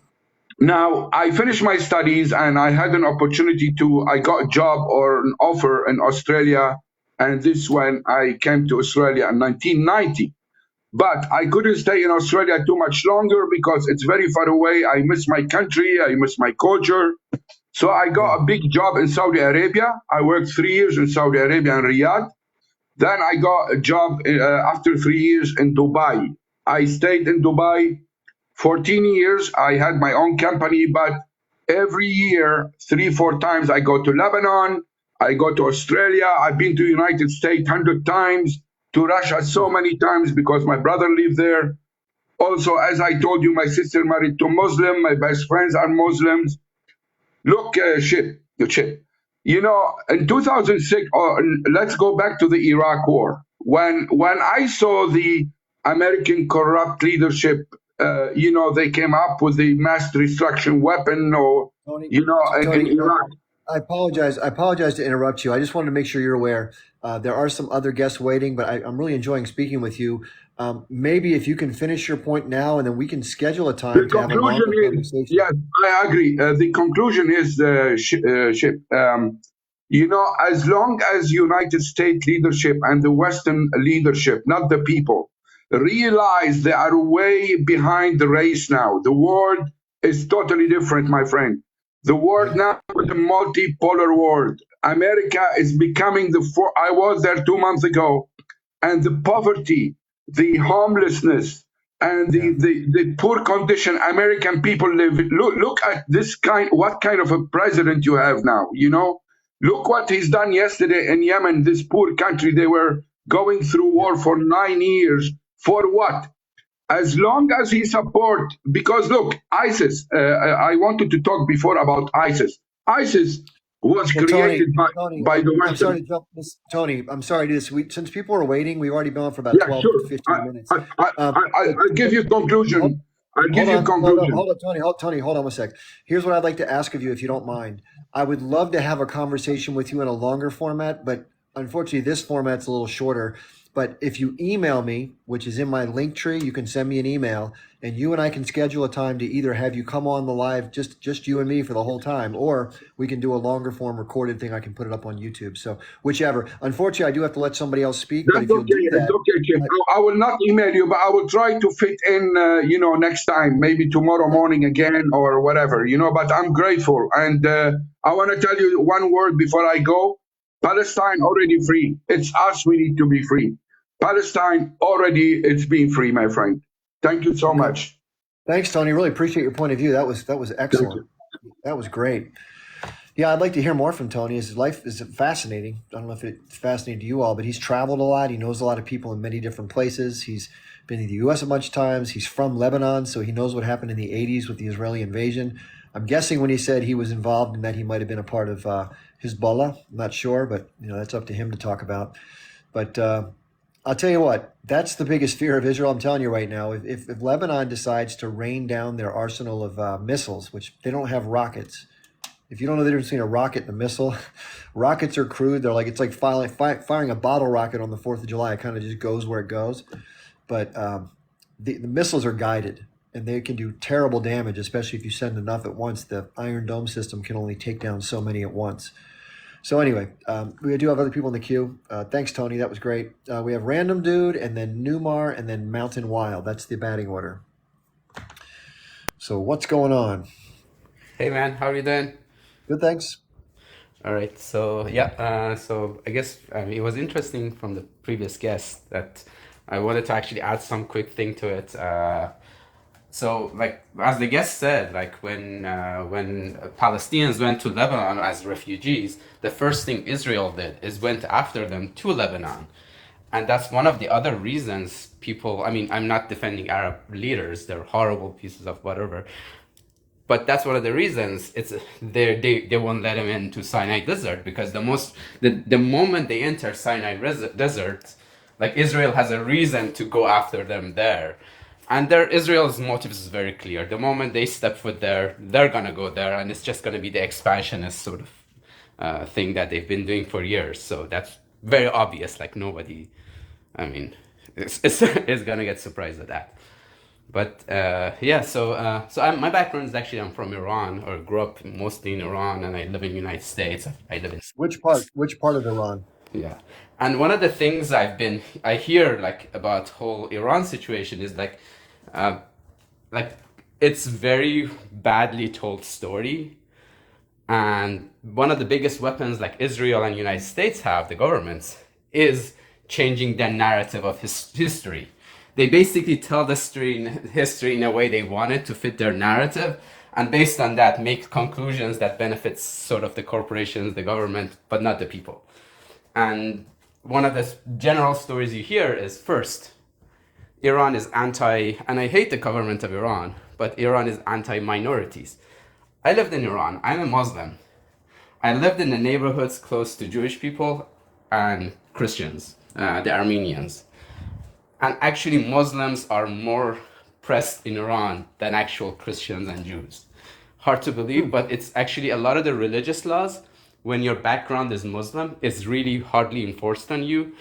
now I finished my studies and I had an opportunity I got a job or an offer in Australia. And this when I came to Australia in 1990. But I couldn't stay in Australia too much longer because it's very far away. I miss my country. I miss my culture. So I got a big job in Saudi Arabia. I worked 3 years in Saudi Arabia and Riyadh. Then I got a job after 3 years in Dubai. I stayed in Dubai 14 years. I had my own company, but every year, 3-4 times, I go to Lebanon, I go to Australia. I've been to United States 100 times, to Russia so many times because my brother lived there. Also, as I told you, my sister married to Muslim. My best friends are Muslims. Look, Chip, you know, in 2006, let's go back to the Iraq War. When I saw the American corrupt leadership, you know, they came up with the mass destruction weapon, or, Tony, you know, in Iraq. I apologize. I apologize to interrupt you. I just wanted to make sure you're aware. There are some other guests waiting, but I'm really enjoying speaking with you. Maybe if you can finish your point now, and then we can schedule a time The to have a longer conclusion is, conversation. yes, I agree. The conclusion is, Chip, you know, as long as United States leadership and the Western leadership, not the people, realize they are way behind the race now. The world is totally different, my friend. The world now is a multipolar world. America is becoming I was there 2 months ago, and the poverty, the homelessness, and the poor condition American people live. Look at this what kind of a president you have now, you know? Look what he's done yesterday in Yemen, this poor country. They were going through war for 9 years. For what? As long as he support, because look, ISIS, I wanted to talk before about ISIS. ISIS was created by the I'm sorry Western. to jump this, Tony. I'm sorry to this. Since people are waiting, we've already been on for about Yeah, 12 sure. to 15 minutes. I'll give you conclusion. I'll give you conclusion. Hold on, Tony. Hold on 1 sec. Here's what I'd like to ask of you, if you don't mind. I would love to have a conversation with you in a longer format, but unfortunately, this format's a little shorter. But if you email me, which is in my link tree, you can send me an email, and you and I can schedule a time to either have you come on the live, just you and me for the whole time, or we can do a longer form recorded thing. I can put it up on YouTube. So whichever. Unfortunately, I do have to let somebody else speak, but That's if you'll okay. do It's that, okay, Kim. I will not email you, but I will try to fit in, next time, maybe tomorrow morning again or whatever, But I'm grateful. And I want to tell you one word before I go. Palestine already free. It's us we need to be free. Palestine already it's been free, my friend. Thank you so okay. much. Thanks, Tony. Really appreciate your point of view. That was Thank excellent. you. That was great. Yeah, I'd like to hear more from Tony. His life is fascinating. I don't know if it's fascinating to you all, but he's traveled a lot. He knows a lot of people in many different places. He's been in the U.S. a bunch of times. He's from Lebanon, so he knows what happened in the 80s with the Israeli invasion. I'm guessing when he said he was involved in that, he might have been a part of Hezbollah. I'm not sure, but that's up to him to talk about. But I'll tell you what, that's the biggest fear of Israel. I'm telling you right now, if Lebanon decides to rain down their arsenal of missiles, which they don't have rockets. If you don't know the difference between a rocket and a missile, rockets are crude. It's like firing a bottle rocket on the 4th of July. It kind of just goes where it goes. But the missiles are guided, and they can do terrible damage, especially if you send enough at once. The Iron Dome system can only take down so many at once. So anyway, we do have other people in the queue. Thanks, Tony. That was great. We have Random Dude, and then Newmar, and then Mountain Wild. That's the batting order. So what's going on? Hey man, how are you doing? Good, thanks. All right, so yeah, so I guess it was interesting from the previous guest that I wanted to actually add some quick thing to it. So like as the guest said, like when Palestinians went to Lebanon as refugees, the first thing Israel did is went after them to Lebanon. And that's one of the other reasons people, I mean, I'm not defending Arab leaders, they're horrible pieces of whatever. But that's one of the reasons they won't let him into Sinai Desert, because the moment they enter Sinai Desert, like Israel has a reason to go after them there, and Israel's motive is very clear. The moment they step foot there, they're gonna go there, and it's just gonna be the expansionist sort of thing that they've been doing for years. So that's very obvious. Like nobody, I mean, is gonna get surprised at that. But yeah, so my background is actually I'm from Iran, or grew up mostly in Iran, and I live in the United States. I live in Which part of Iran? yeah, and one of the things I hear like about whole Iran situation is like it's very badly told story, and one of the biggest weapons like Israel and United States have, the governments, is changing the narrative of history. They basically tell the history in a way they want it to fit their narrative, and based on that make conclusions that benefits sort of the corporations, the government, but not the people. And one of the general stories you hear is, first, Iran is and I hate the government of Iran, but Iran is anti-minorities. I lived in Iran. I'm a Muslim. I lived in the neighborhoods close to Jewish people and Christians, the Armenians. And actually, Muslims are more pressed in Iran than actual Christians and Jews. Hard to believe, but it's actually a lot of the religious laws, when your background is Muslim, is really hardly enforced on you.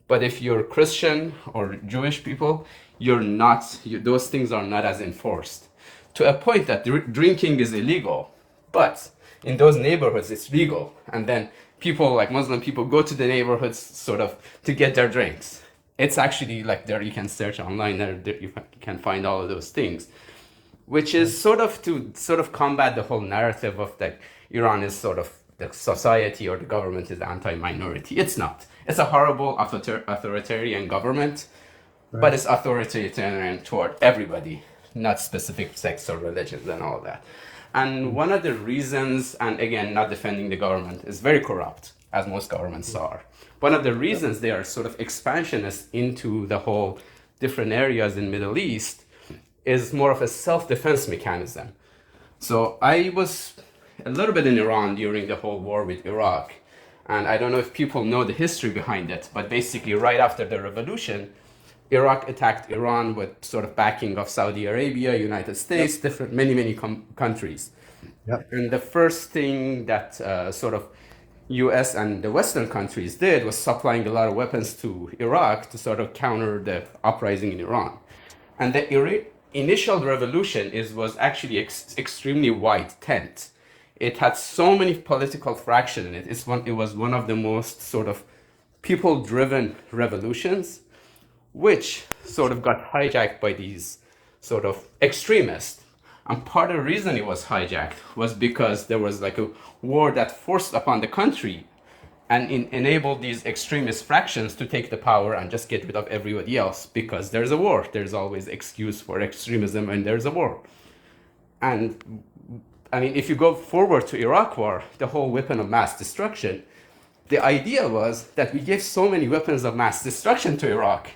But if you're Christian or Jewish people, those things are not as enforced. To a point that drinking is illegal, but in those neighborhoods it's legal. And then people, like Muslim people, go to the neighborhoods sort of to get their drinks. It's actually like there, you can search online, there you can find all of those things, which is sort of combat the whole narrative of that Iran is sort of the society or the government is anti-minority. It's not. It's a horrible authoritarian government, but it's authoritarian toward everybody, not specific sects or religions and all of that. And one of the reasons, and again, not defending the government, is very corrupt, as most governments are. One of the reasons they are sort of expansionist into the whole different areas in Middle East is more of a self-defense mechanism. So I was a little bit in Iran during the whole war with Iraq. And I don't know if people know the history behind it, but basically right after the revolution, Iraq attacked Iran with sort of backing of Saudi Arabia, United States, many countries. Yep. And the first thing that sort of US and the Western countries did was supplying a lot of weapons to Iraq to sort of counter the uprising in Iran. And the initial revolution was actually extremely white tent. It had so many political fractions in it. It was one of the most sort of people-driven revolutions, which sort of got hijacked by these sort of extremists. And part of the reason it was hijacked was because there was like a war that forced upon the country and enabled these extremist fractions to take the power and just get rid of everybody else because there's a war. There's always excuse for extremism when there's a war. And I mean, if you go forward to Iraq war, the whole weapon of mass destruction, the idea was that we gave so many weapons of mass destruction to Iraq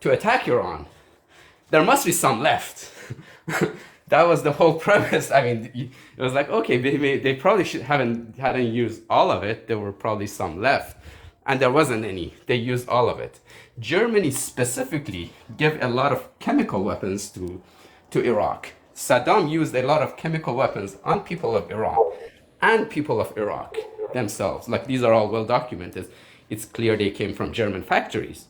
to attack Iran. There must be some left. That was the whole premise. I mean, it was like, okay, they probably hadn't used all of it. There were probably some left. And there wasn't any. They used all of it. Germany specifically gave a lot of chemical weapons to Iraq. Saddam used a lot of chemical weapons on people of Iran and people of Iraq themselves. Like, these are all well documented. It's clear they came from German factories.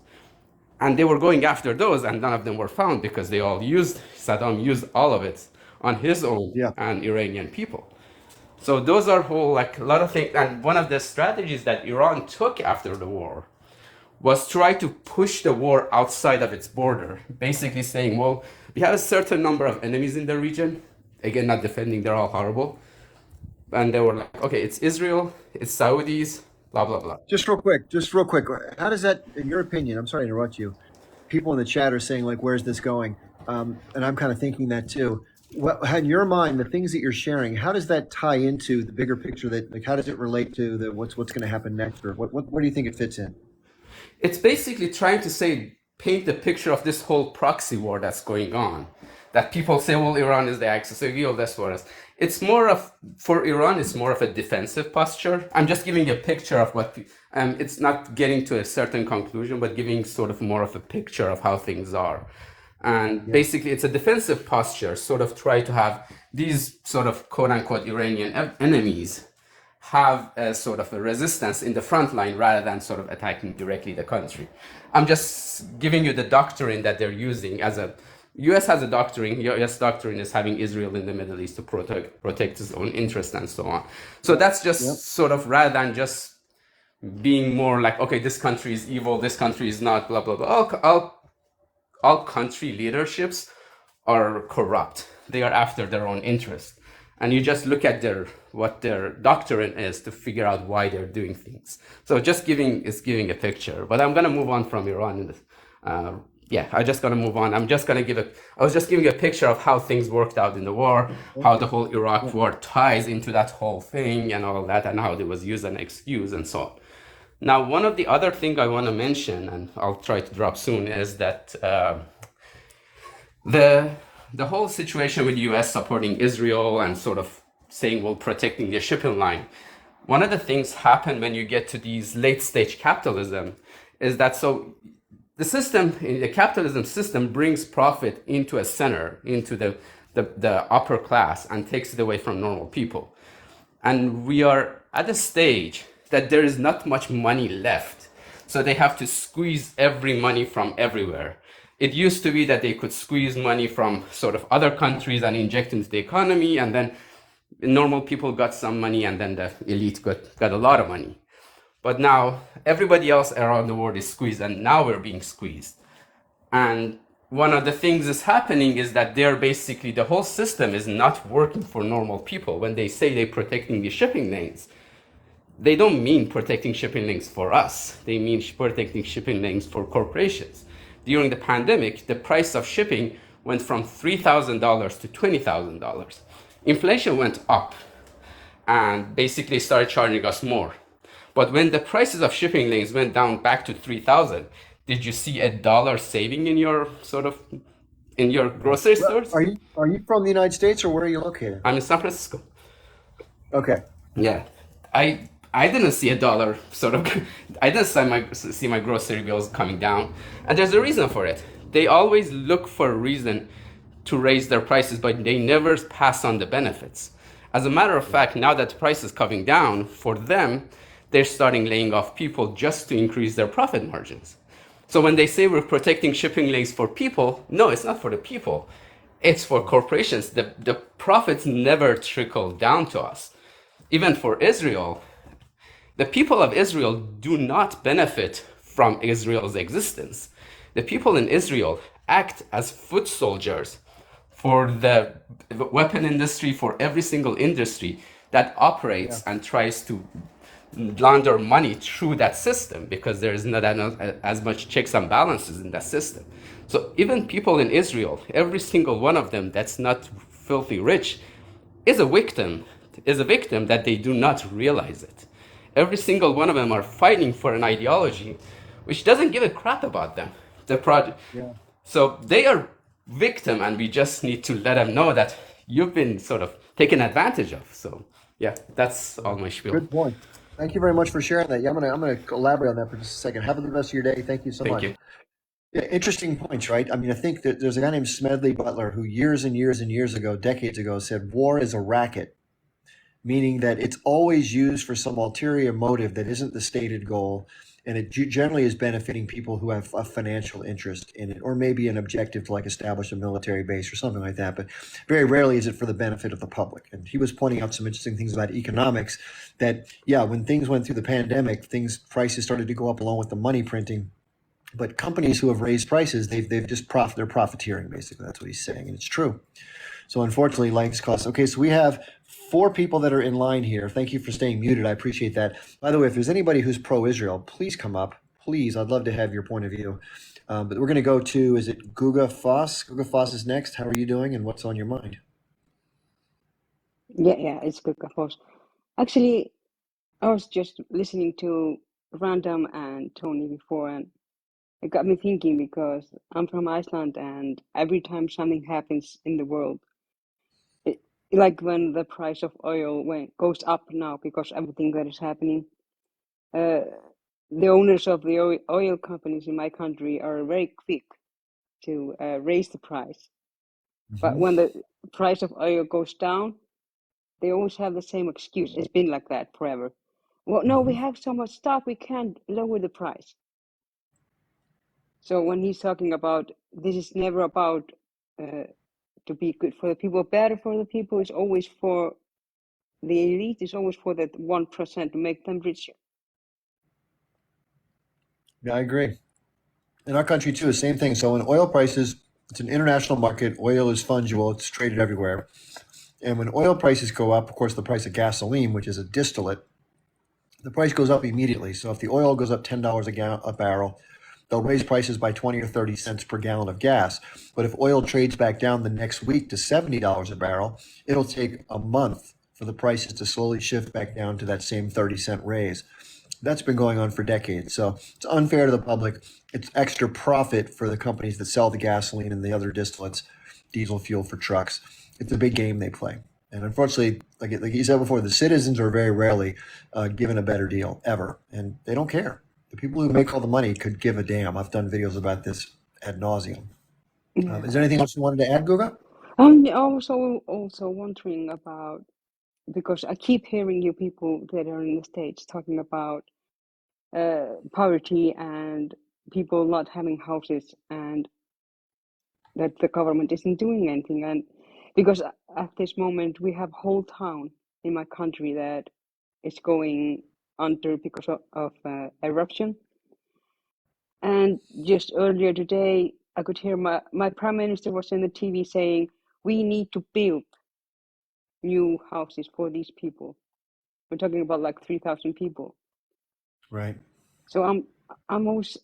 And they were going after those, and none of them were found because Saddam used all of it on his own Yeah. and Iranian people. So those are whole, like, a lot of things. And one of the strategies that Iran took after the war was try to push the war outside of its border, basically saying, well, we have a certain number of enemies in the region. Again, not defending, they're all horrible. And they were like, okay, it's Israel, it's Saudis, blah, blah, blah. Just real quick. How does that, in your opinion, I'm sorry to interrupt you, people in the chat are saying, like, where's this going? And I'm kind of thinking that too. What, in your mind, the things that you're sharing, how does that tie into the bigger picture that, like, how does it relate to the what's going to happen next? Or what do you think it fits in? It's basically trying to paint the picture of this whole proxy war that's going on. That people say, well, Iran is the axis of evil, that's what it is. It's more of, for Iran, it's more of a defensive posture. I'm just giving a picture of what, it's not getting to a certain conclusion, but giving sort of more of a picture of how things are. And basically, it's a defensive posture, sort of try to have these sort of quote unquote Iranian enemies have a sort of a resistance in the front line rather than sort of attacking directly the country. I'm just giving you the doctrine that they're using as a US has a doctrine. US doctrine is having Israel in the Middle East to protect its own interests and so on. So that's just sort of, rather than just being more like, okay, this country is evil, this country is not, blah, blah, blah. All country leaderships are corrupt. They are after their own interest. And you just look at what their doctrine is to figure out why they're doing things. So just giving a picture. But I'm going to move on from Iran. I'm just going to move on. I was just giving a picture of how things worked out in the war, how the whole Iraq war ties into that whole thing and all that, and how it was used as an excuse and so on. Now, one of the other things I want to mention, and I'll try to drop soon, is that the whole situation with the US supporting Israel and sort of saying, well, protecting the shipping line. One of the things happen when you get to these late stage capitalism is that the capitalism system brings profit into a center, into the upper class, and takes it away from normal people. And we are at a stage that there is not much money left. So they have to squeeze every money from everywhere. It used to be that they could squeeze money from sort of other countries and inject into the economy, and then normal people got some money, and then the elite got a lot of money. But now everybody else around the world is squeezed, and now we're being squeezed. And one of the things that's happening is that the whole system is not working for normal people. When they say they're protecting the shipping lanes, they don't mean protecting shipping lanes for us. They mean protecting shipping lanes for corporations. During the pandemic, the price of shipping went from $3,000 to $20,000. Inflation went up and basically started charging us more. But when the prices of shipping lanes went down back to $3,000, did you see $1 saving in your grocery stores? Are you from the United States, or where are you located? I'm in San Francisco. Okay. Yeah, I didn't see $1 sort of. I didn't see my grocery bills coming down, and there's a reason for it. They always look for a reason to raise their prices, but they never pass on the benefits. As a matter of fact, now that the price is coming down for them, they're starting laying off people just to increase their profit margins. So when they say we're protecting shipping lanes for people, no, it's not for the people. It's for corporations. The profits never trickle down to us. Even for Israel, the people of Israel do not benefit from Israel's existence. The people in Israel act as foot soldiers for the weapon industry, for every single industry that operates and tries to launder money through that system, because there is not as much checks and balances in that system. So even people in Israel, every single one of them that's not filthy rich, is a victim, that they do not realize it. Every single one of them are fighting for an ideology which doesn't give a crap about them. The project. Yeah. So they are victim, and we just need to let them know that you've been sort of taken advantage of. So yeah, that's all my spiel. Good point. Thank you very much for sharing that. Yeah, I'm gonna elaborate on that for just a second. Have a good rest of your day. Thank you so much. Thank you. Yeah, interesting points, right? I mean, I think that there's a guy named Smedley Butler who years and years and years ago, decades ago, said war is a racket, meaning that it's always used for some ulterior motive that isn't the stated goal, and it generally is benefiting people who have a financial interest in it, or maybe an objective to like establish a military base or something like that. But very rarely is it for the benefit of the public. And he was pointing out some interesting things about economics that, yeah, when things went through the pandemic, prices started to go up along with the money printing. But companies who have raised prices, they're profiteering, basically. That's what he's saying, and it's true. So unfortunately, likes cost. Okay, so we have 4 people that are in line here. Thank you for staying muted. I appreciate that. By the way, if there's anybody who's pro-Israel, please come up. Please, I'd love to have your point of view. But we're going to go to, is it Guga Foss? Guga Foss is next. How are you doing, and what's on your mind? Yeah, it's good, of course. Actually, I was just listening to Random and Tony before, and it got me thinking because I'm from Iceland, and every time something happens in the world, like when the price of oil goes up now because everything that is happening, the owners of the oil companies in my country are very quick to raise the price. But when the price of oil goes down, they always have the same excuse. It's been like that forever. Well, no, we have so much stuff, we can't lower the price. So when he's talking about this is never about to be good for the people, better for the people, it's always for the elite, it's always for that 1% to make them richer. Yeah, I agree. In our country too, the same thing. So when oil prices, it's an international market. Oil is fungible. It's traded everywhere. And when oil prices go up, of course, the price of gasoline, which is a distillate, the price goes up immediately. So if the oil goes up $10 a barrel, they'll raise prices by 20 or 30 cents per gallon of gas. But if oil trades back down the next week to $70 a barrel, it'll take a month for the prices to slowly shift back down to that same 30-cent raise. That's been going on for decades. So it's unfair to the public. It's extra profit for the companies that sell the gasoline and the other distillates, diesel fuel for trucks. It's a big game they play. And unfortunately, like you said before, the citizens are very rarely given a better deal ever. And they don't care. The people who make all the money could give a damn. I've done videos about this ad nauseum. Is there anything else you wanted to add, Guga? I'm also wondering about, because I keep hearing you people that are in the States talking about poverty and people not having houses, and that the government isn't doing anything. And because at this moment we have a whole town in my country that is going under because of eruption. And just earlier today, I could hear my prime minister was in the TV saying, we need to build new houses for these people. We're talking about like 3,000 people. Right. So I'm almost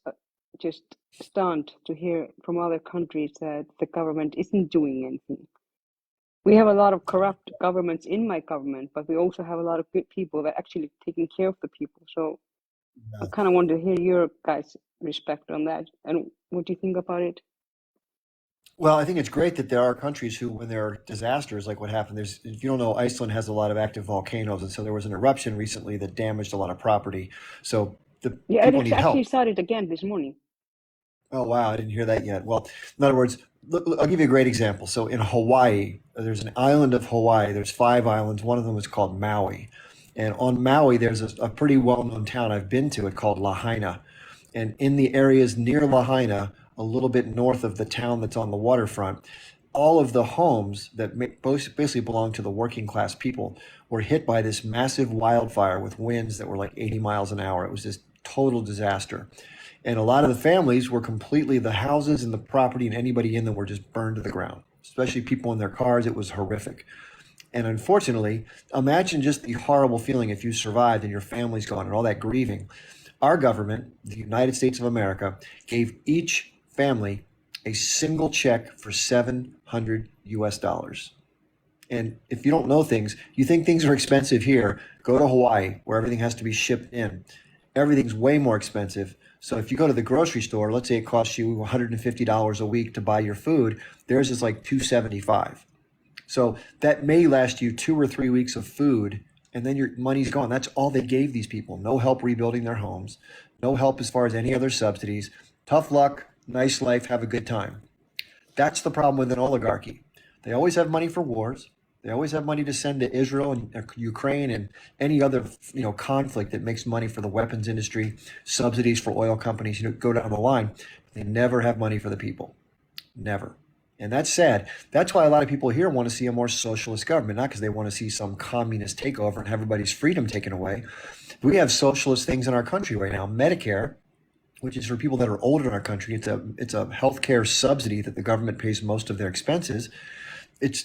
just stunned to hear from other countries that the government isn't doing anything. We have a lot of corrupt governments in my government, but we also have a lot of good people that are actually taking care of the people. So I kind of want to hear your guys' respect on that. And what do you think about it? Well, I think it's great that there are countries who, when there are disasters like what happened, if you don't know, Iceland has a lot of active volcanoes. And so there was an eruption recently that damaged a lot of property. So the people need help. It actually started again this morning. Oh, wow. I didn't hear that yet. Well, in other words, look, I'll give you a great example. So in Hawaii, there's an island of Hawaii. There's 5 islands. One of them is called Maui. And on Maui, there's a pretty well-known town I've been to it called Lahaina. And in the areas near Lahaina, a little bit north of the town that's on the waterfront, all of the homes that basically belong to the working class people were hit by this massive wildfire with winds that were like 80 miles an hour. It was this total disaster. And a lot of the families were completely, the houses and the property and anybody in them were just burned to the ground, especially people in their cars. It was horrific. And unfortunately, imagine just the horrible feeling if you survived and your family's gone and all that grieving. Our government, the United States of America, gave each family a single check for $700 US. And if you don't know things, you think things are expensive here, go to Hawaii where everything has to be shipped in. Everything's way more expensive. So if you go to the grocery store, let's say it costs you $150 a week to buy your food, theirs is like $275. So that may last you 2 or 3 weeks of food, and then your money's gone. That's all they gave these people. No help rebuilding their homes, no help as far as any other subsidies. Tough luck, nice life, have a good time. That's the problem with an oligarchy. They always have money for wars. They always have money to send to Israel and Ukraine and any other conflict that makes money for the weapons industry, subsidies for oil companies, go down the line. They never have money for the people. Never. And that's sad. That's why a lot of people here want to see a more socialist government, not because they want to see some communist takeover and have everybody's freedom taken away. We have socialist things in our country right now. Medicare, which is for people that are older in our country, it's a healthcare subsidy that the government pays most of their expenses.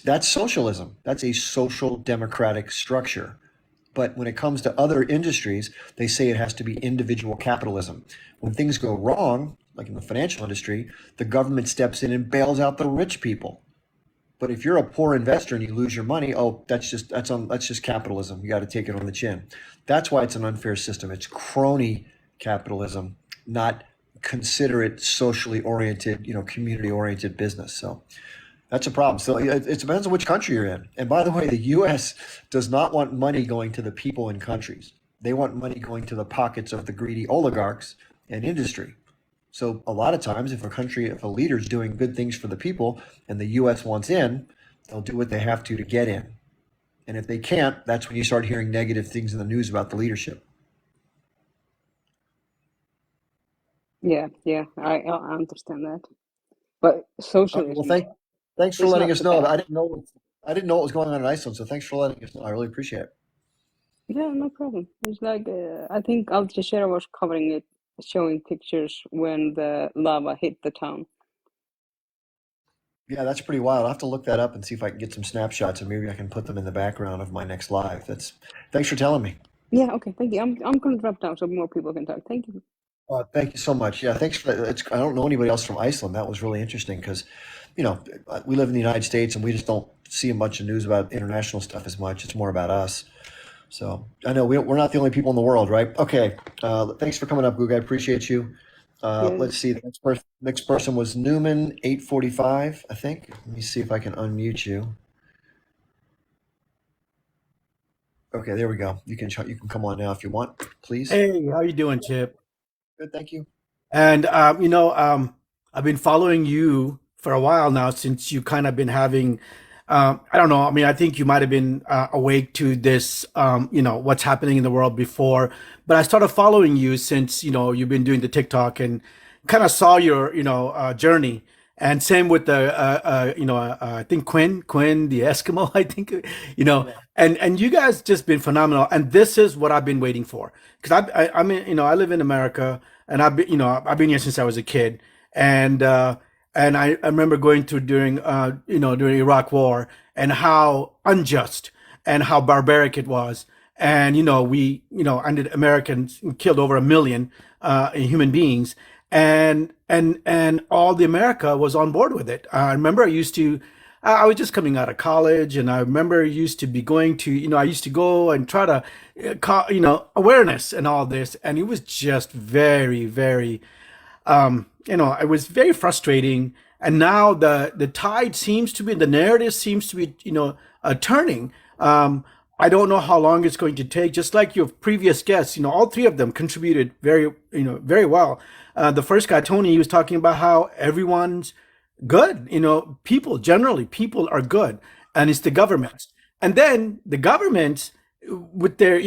That's socialism. That's a social democratic structure. But when it comes to other industries, they say it has to be individual capitalism. When things go wrong, like in the financial industry, the government steps in and bails out the rich people. But if you're a poor investor and you lose your money, that's just capitalism. You got to take it on the chin. That's why it's an unfair system. It's crony capitalism, not considerate, socially oriented, community oriented business. So that's a problem. So it depends on which country you're in. And by the way, the U.S. does not want money going to the people in countries. They want money going to the pockets of the greedy oligarchs and industry. So a lot of times, if a leader is doing good things for the people and the U.S. wants in, they'll do what they have to get in. And if they can't, that's when you start hearing negative things in the news about the leadership. Yeah, I understand that. But socialism, Well, thanks for it's letting not us so know. bad. I didn't know what was going on in Iceland, so thanks for letting us know. I really appreciate it. Yeah, no problem. It's like I think Al Jazeera was covering it, showing pictures when the lava hit the town. Yeah, that's pretty wild. I'll have to look that up and see if I can get some snapshots, and maybe I can put them in the background of my next live. Thanks for telling me. Yeah, okay, thank you. I'm gonna drop down so more people can talk. Thank you. Thank you so much. Yeah, thanks for that. I don't know anybody else from Iceland. That was really interesting because, we live in the United States and we just don't see a bunch of news about international stuff as much. It's more about us. So I know we're not the only people in the world, right? Okay. Thanks for coming up, Goog. I appreciate you. Yes. Let's see. The next person was Newman, 845, I think. Let me see if I can unmute you. Okay, there we go. You can come on now if you want, please. Hey, how you doing, Chip? Good, thank you. And I've been following you for a while now since you kind of been having, I don't know. I mean, I think you might have been awake to this, what's happening in the world before. But I started following you since you've been doing the TikTok and kind of saw your journey. And same with the I think Quinn the Eskimo. I think and you guys just been phenomenal. And this is what I've been waiting for because I mean I live in America and I've been here since I was a kid and I remember going through during Iraq War and how unjust and how barbaric it was. And we ended Americans killed over 1 million human beings. And all the America was on board with it. I remember I was just coming out of college and I remember I used to be going to, I used to go and try to, awareness and all this. And it was just very, very, it was very frustrating. And now the tide seems to be, the narrative seems to be, turning. I don't know how long it's going to take. Just like your previous guests, all three of them contributed very well. The first guy, Tony, he was talking about how everyone's good. People are good, and it's the governments. And then the governments, with their,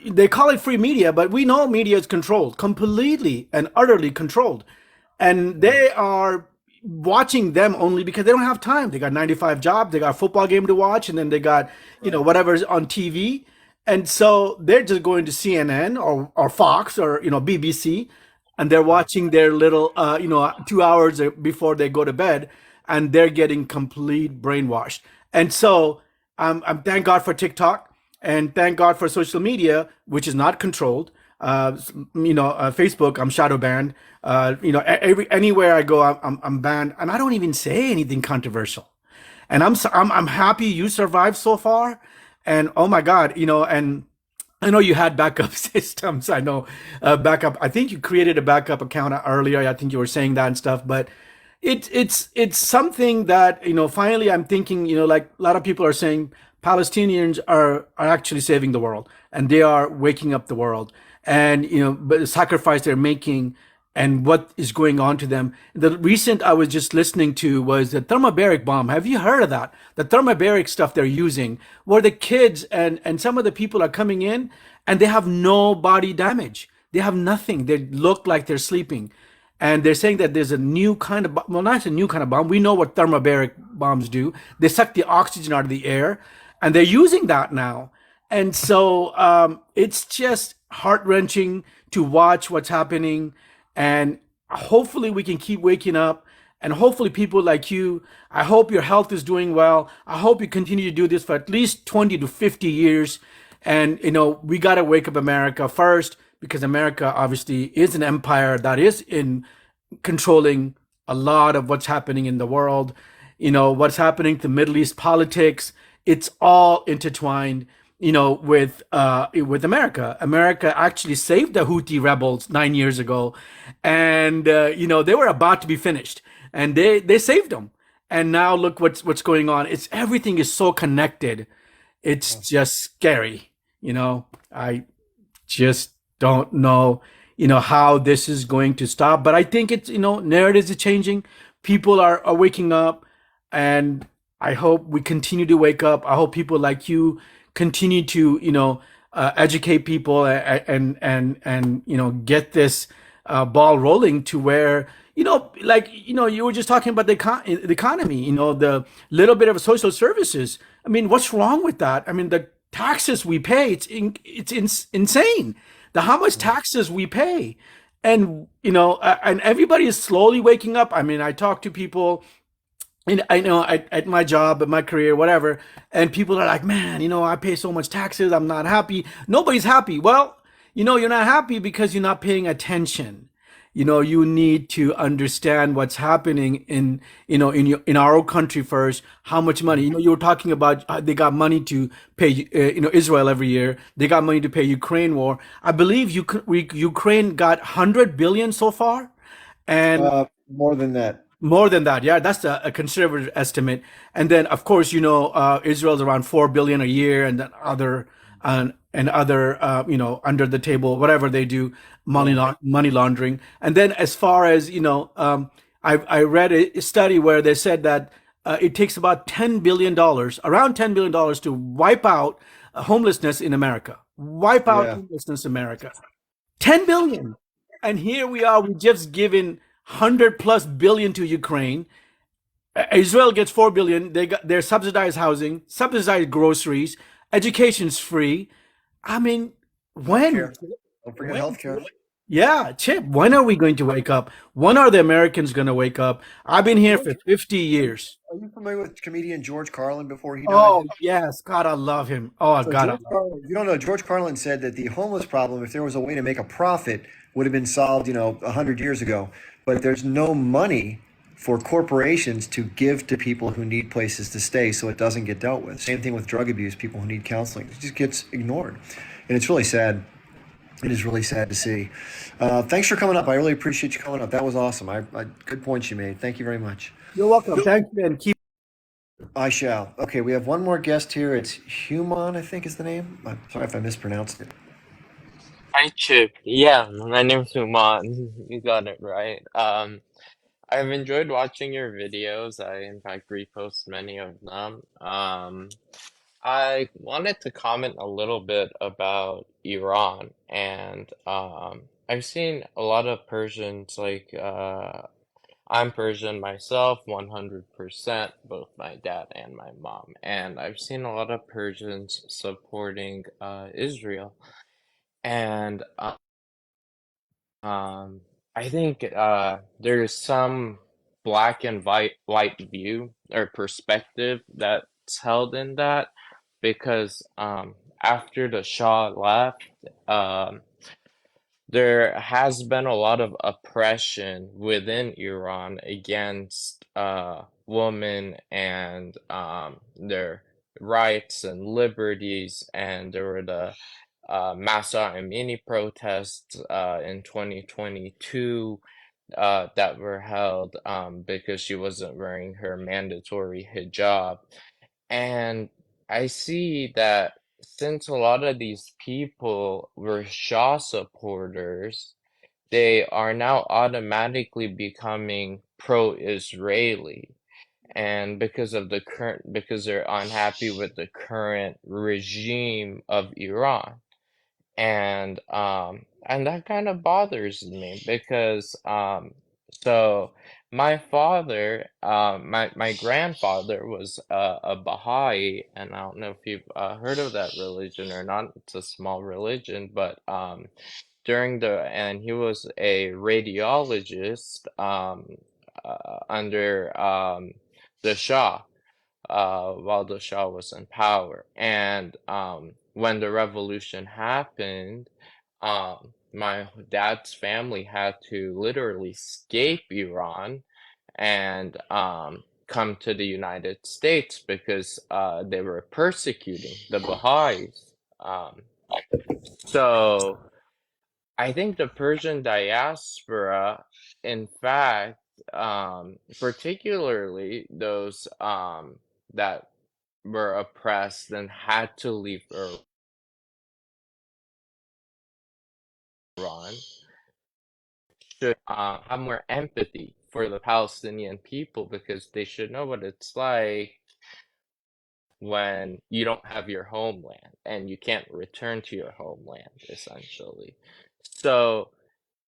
they call it free media, but we know media is controlled, completely and utterly controlled. And they are watching them only because they don't have time. They got 95 jobs, they got a football game to watch, and then they got, whatever's on TV. And so they're just going to CNN or Fox or, BBC, and they're watching their little, 2 hours before they go to bed, and they're getting complete brainwashed. And so I'm thank God for TikTok and thank God for social media, which is not controlled. Facebook, I'm shadow banned. Anywhere I go, I'm banned, and I don't even say anything controversial. And I'm happy you survived so far. And oh my God, and I know you had backup systems. I know backup. I think you created a backup account earlier. I think you were saying that and stuff, but it's something that finally I'm thinking, like a lot of people are saying Palestinians are actually saving the world, and they are waking up the world, and but the sacrifice they're making and what is going on to them. The recent I was just listening to was the thermobaric bomb. Have you heard of that? The thermobaric stuff they're using, where the kids and some of the people are coming in and they have no body damage. They have nothing. They look like they're sleeping. And they're saying that there's a new kind of, well, not a new kind of bomb. We know what thermobaric bombs do. They suck the oxygen out of the air, and they're using that now. And so it's just heart wrenching to watch what's happening. And hopefully we can keep waking up. And hopefully people like you, I hope your health is doing well. I hope you continue to do this for at least 20 to 50 years. And, we got to wake up America first, because America obviously is an empire that is in controlling a lot of what's happening in the world. What's happening to Middle East politics. It's all intertwined, with America. America actually saved the Houthi rebels 9 years ago, and they were about to be finished, and they saved them. And now look what's going on. It's everything is so connected. It's just scary. I just don't know, how this is going to stop. But I think it's, narratives are changing. People are waking up, and I hope we continue to wake up. I hope people like you continue to, educate people and get this ball rolling to where, you were just talking about the economy, the little bit of social services. I mean, what's wrong with that? I mean, the taxes we pay, it's insane. How much taxes we pay. And, and everybody is slowly waking up. I mean, I talk to people, and I know at my job, at my career, whatever, and people are like, man, I pay so much taxes. I'm not happy. Nobody's happy. Well, you're not happy because you're not paying attention. You need to understand what's happening in our own country first. How much money? You were talking about they got money to pay Israel every year. They got money to pay Ukraine war. I believe Ukraine got 100 billion so far, and More than that. more than that. Yeah, that's a conservative estimate. And then of course Israel's around 4 billion a year, and then other under the table, whatever they do, money laundering. And then as far as I read a study where they said that it takes about $10 billion, around $10 billion, to wipe out homelessness in America. Wipe out Yeah. homelessness in America. 10 billion. And here we are, we just given 100+ billion to Ukraine. Israel gets 4 billion. They got their subsidized housing, subsidized groceries, education's free. I mean, when? Healthcare. Don't forget When? healthcare. Yeah, Chip, when are we going to wake up? When are the Americans going to wake up? I've been here for 50 years. Are you familiar with comedian George Carlin before he died? Oh, yes. God, I love him. Oh, So God. George Carlin, if you don't know, George Carlin said that the homeless problem, if there was a way to make a profit, would have been solved, 100 years ago. But there's no money for corporations to give to people who need places to stay, so it doesn't get dealt with. Same thing with drug abuse, people who need counseling. It just gets ignored. And it's really sad. It is really sad to see. Thanks for coming up. I really appreciate you coming up. That was awesome. Good points you made. Thank you very much. You're welcome. Thank you, and keep. I shall. Okay, we have one more guest here. It's Human, I think is the name. I'm sorry if I mispronounced it. Hi, Chip. Yeah, my name's Suman. You got it right. I've enjoyed watching your videos. I, in fact, repost many of them. I wanted to comment a little bit about Iran, and I've seen a lot of Persians, like I'm Persian myself, 100%, both my dad and my mom, and I've seen a lot of Persians supporting Israel, and um, I think there's some black and white view or perspective that's held in that because after the Shah left, um, there has been a lot of oppression within Iran against women and their rights and liberties, and there were the Masa Amini protests in 2022 that were held because she wasn't wearing her mandatory hijab. And I see that since a lot of these people were Shah supporters, they are now automatically becoming pro-Israeli. And because they're unhappy with the current regime of Iran. And that kind of bothers me because so my father my grandfather was a Baha'i, and I don't know if you've heard of that religion or not. It's a small religion, but and he was a radiologist under the Shah while the Shah was in power. And when the revolution happened, my dad's family had to literally escape Iran and come to the United States because they were persecuting the Baha'is. So I think the Persian diaspora, in fact, particularly those that were oppressed and had to leave Iran, should have more empathy for the Palestinian people because they should know what it's like when you don't have your homeland and you can't return to your homeland, essentially. So,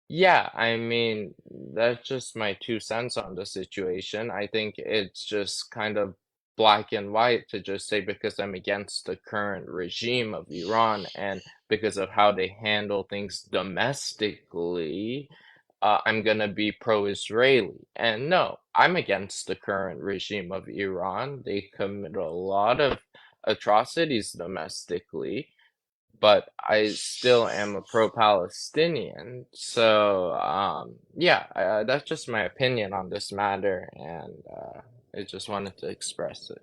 yeah, I mean, that's just my 2 cents on the situation. I think it's just kind of black and white to just say because I'm against the current regime of Iran and because of how they handle things domestically, I'm gonna be pro-Israeli. And no, I'm against the current regime of Iran. They commit a lot of atrocities domestically, but I still am a pro-Palestinian. So, yeah, that's just my opinion on this matter, and I just wanted to express it.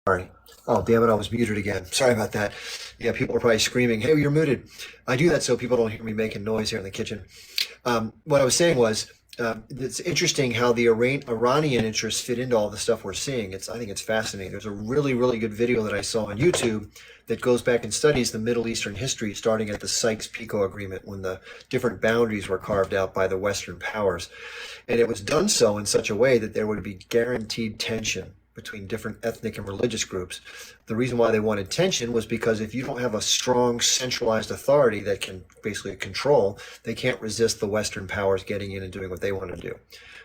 Sorry. Oh, damn it. I was muted again. Sorry about that. Yeah, people are probably screaming, hey, you're muted. I do that so people don't hear me making noise here in the kitchen. What I was saying was, it's interesting how the Iranian interests fit into all the stuff we're seeing. I think it's fascinating. There's a really, really good video that I saw on YouTube that goes back and studies the Middle Eastern history, starting at the Sykes-Picot Agreement when the different boundaries were carved out by the Western powers. And it was done so in such a way that there would be guaranteed tension between different ethnic and religious groups. The reason why they wanted tension was because if you don't have a strong centralized authority that can basically control, they can't resist the Western powers getting in and doing what they want to do.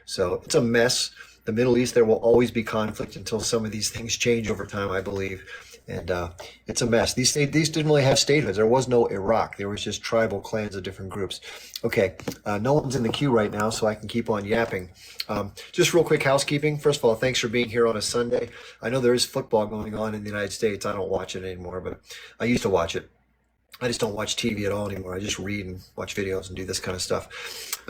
So it's a mess. The Middle East, there will always be conflict until some of these things change over time, I believe. And it's a mess. These didn't really have statehoods. There was no Iraq. There was just tribal clans of different groups. Okay, no one's in the queue right now, so I can keep on yapping. Just real quick housekeeping. First of all, thanks for being here on a Sunday. I know there is football going on in the United States. I don't watch it anymore, but I used to watch it. I just don't watch TV at all anymore. I just read and watch videos and do this kind of stuff.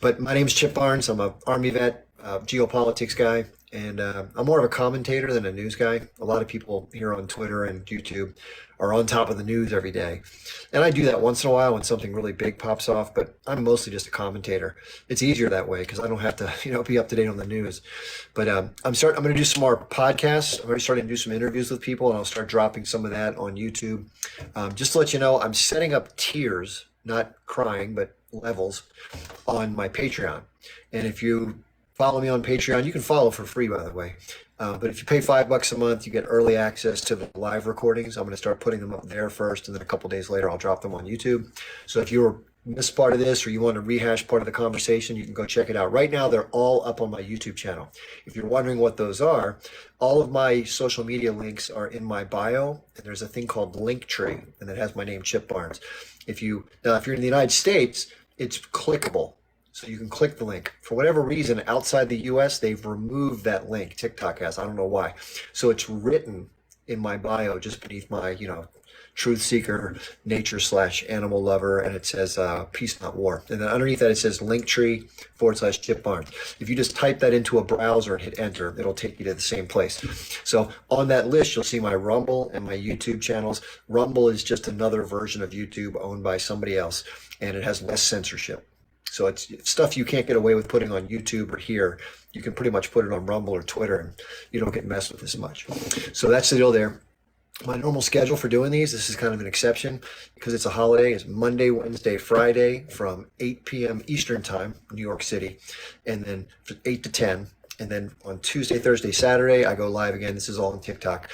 But my name is Chip Barnes. I'm a Army vet, geopolitics guy, and I'm more of a commentator than a news guy. A lot of people here on Twitter and YouTube are on top of the news every day, and I do that once in a while when something really big pops off. But I'm mostly just a commentator. It's easier that way because I don't have to, be up to date on the news. But I'm going to do some more podcasts. I'm already starting to do some interviews with people, and I'll start dropping some of that on YouTube. Just to let you know, I'm setting up tiers, not crying, but levels on my Patreon. And if you follow me on Patreon, you can follow for free, by the way. But if you pay $5 a month, you get early access to the live recordings. I'm going to start putting them up there first, and then a couple days later, I'll drop them on YouTube. So if you missed part of this or you want to rehash part of the conversation, you can go check it out. Right now, they're all up on my YouTube channel. If you're wondering what those are, all of my social media links are in my bio, and there's a thing called Linktree, and that has my name, Chip Barnes. If you're in the United States, it's clickable. So you can click the link. For whatever reason, outside the US, they've removed that link. TikTok has. I don't know why. So it's written in my bio just beneath my, truth seeker, nature/animal lover, and it says peace, not war. And then underneath that, it says Linktree/Chip Barnes. If you just type that into a browser and hit enter, it'll take you to the same place. So on that list, you'll see my Rumble and my YouTube channels. Rumble is just another version of YouTube owned by somebody else, and it has less censorship. So it's stuff you can't get away with putting on YouTube or here. You can pretty much put it on Rumble or Twitter, and you don't get messed with as much. So that's the deal there. My normal schedule for doing these, this is kind of an exception because it's a holiday, is Monday, Wednesday, Friday from 8 p.m. Eastern time, New York City, and then 8 to 10. And then on Tuesday, Thursday, Saturday, I go live again. This is all on TikTok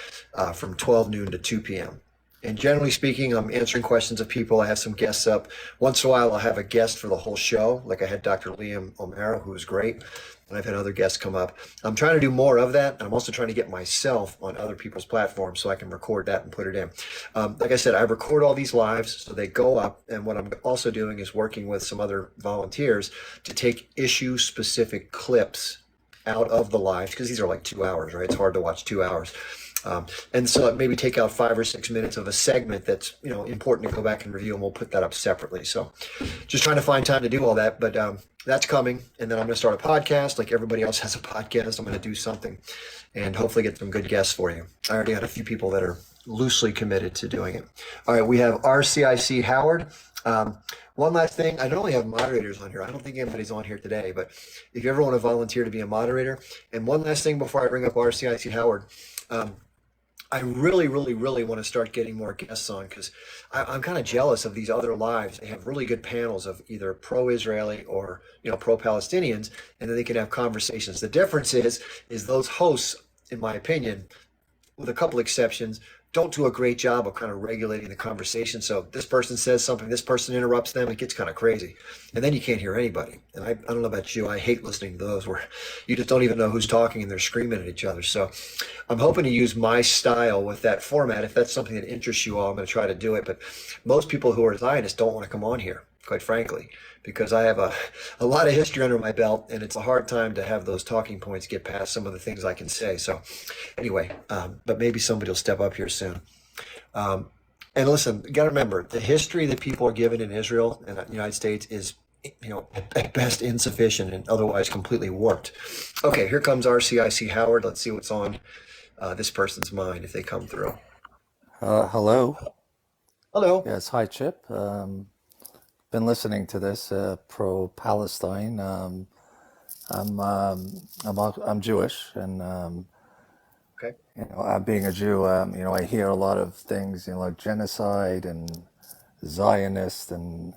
from 12 noon to 2 p.m. And generally speaking, I'm answering questions of people. I have some guests up. Once in a while, I'll have a guest for the whole show. Like I had Dr. Liam O'Mara, who was great. And I've had other guests come up. I'm trying to do more of that. And I'm also trying to get myself on other people's platforms so I can record that and put it in. Like I said, I record all these lives so they go up. And what I'm also doing is working with some other volunteers to take issue specific clips out of the lives, because these are like 2 hours, right? It's hard to watch 2 hours. And so maybe take out 5 or 6 minutes of a segment that's important to go back and review, and we'll put that up separately. So just trying to find time to do all that, but that's coming. And then I'm going to start a podcast like everybody else has a podcast. I'm going to do something and hopefully get some good guests for you. I already had a few people that are loosely committed to doing it. All right, we have RCIC Howard. One last thing, I don't only have moderators on here. I don't think anybody's on here today, but if you ever want to volunteer to be a moderator. And one last thing before I bring up RCIC Howard, I really, really, really want to start getting more guests on because I'm kind of jealous of these other lives. They have really good panels of either pro-Israeli or pro-Palestinians, and then they can have conversations. The difference is those hosts, in my opinion, with a couple exceptions, don't do a great job of kind of regulating the conversation. So this person says something, this person interrupts them, it gets kind of crazy. And then you can't hear anybody. And I don't know about you, I hate listening to those where you just don't even know who's talking and they're screaming at each other. So I'm hoping to use my style with that format. If that's something that interests you all, I'm going to try to do it. But most people who are Zionists don't want to come on here, quite frankly, because I have a lot of history under my belt, and it's a hard time to have those talking points get past some of the things I can say. So anyway, but maybe somebody will step up here soon. And listen, you got to remember, the history that people are given in Israel and the United States is, at best insufficient and otherwise completely warped. Okay, here comes RCIC Howard. Let's see what's on this person's mind if they come through. Hello. Hello. Yes, hi, Chip. Been listening to this pro-Palestine. I'm Jewish, and Okay. being a Jew, I hear a lot of things, like genocide and Zionist, and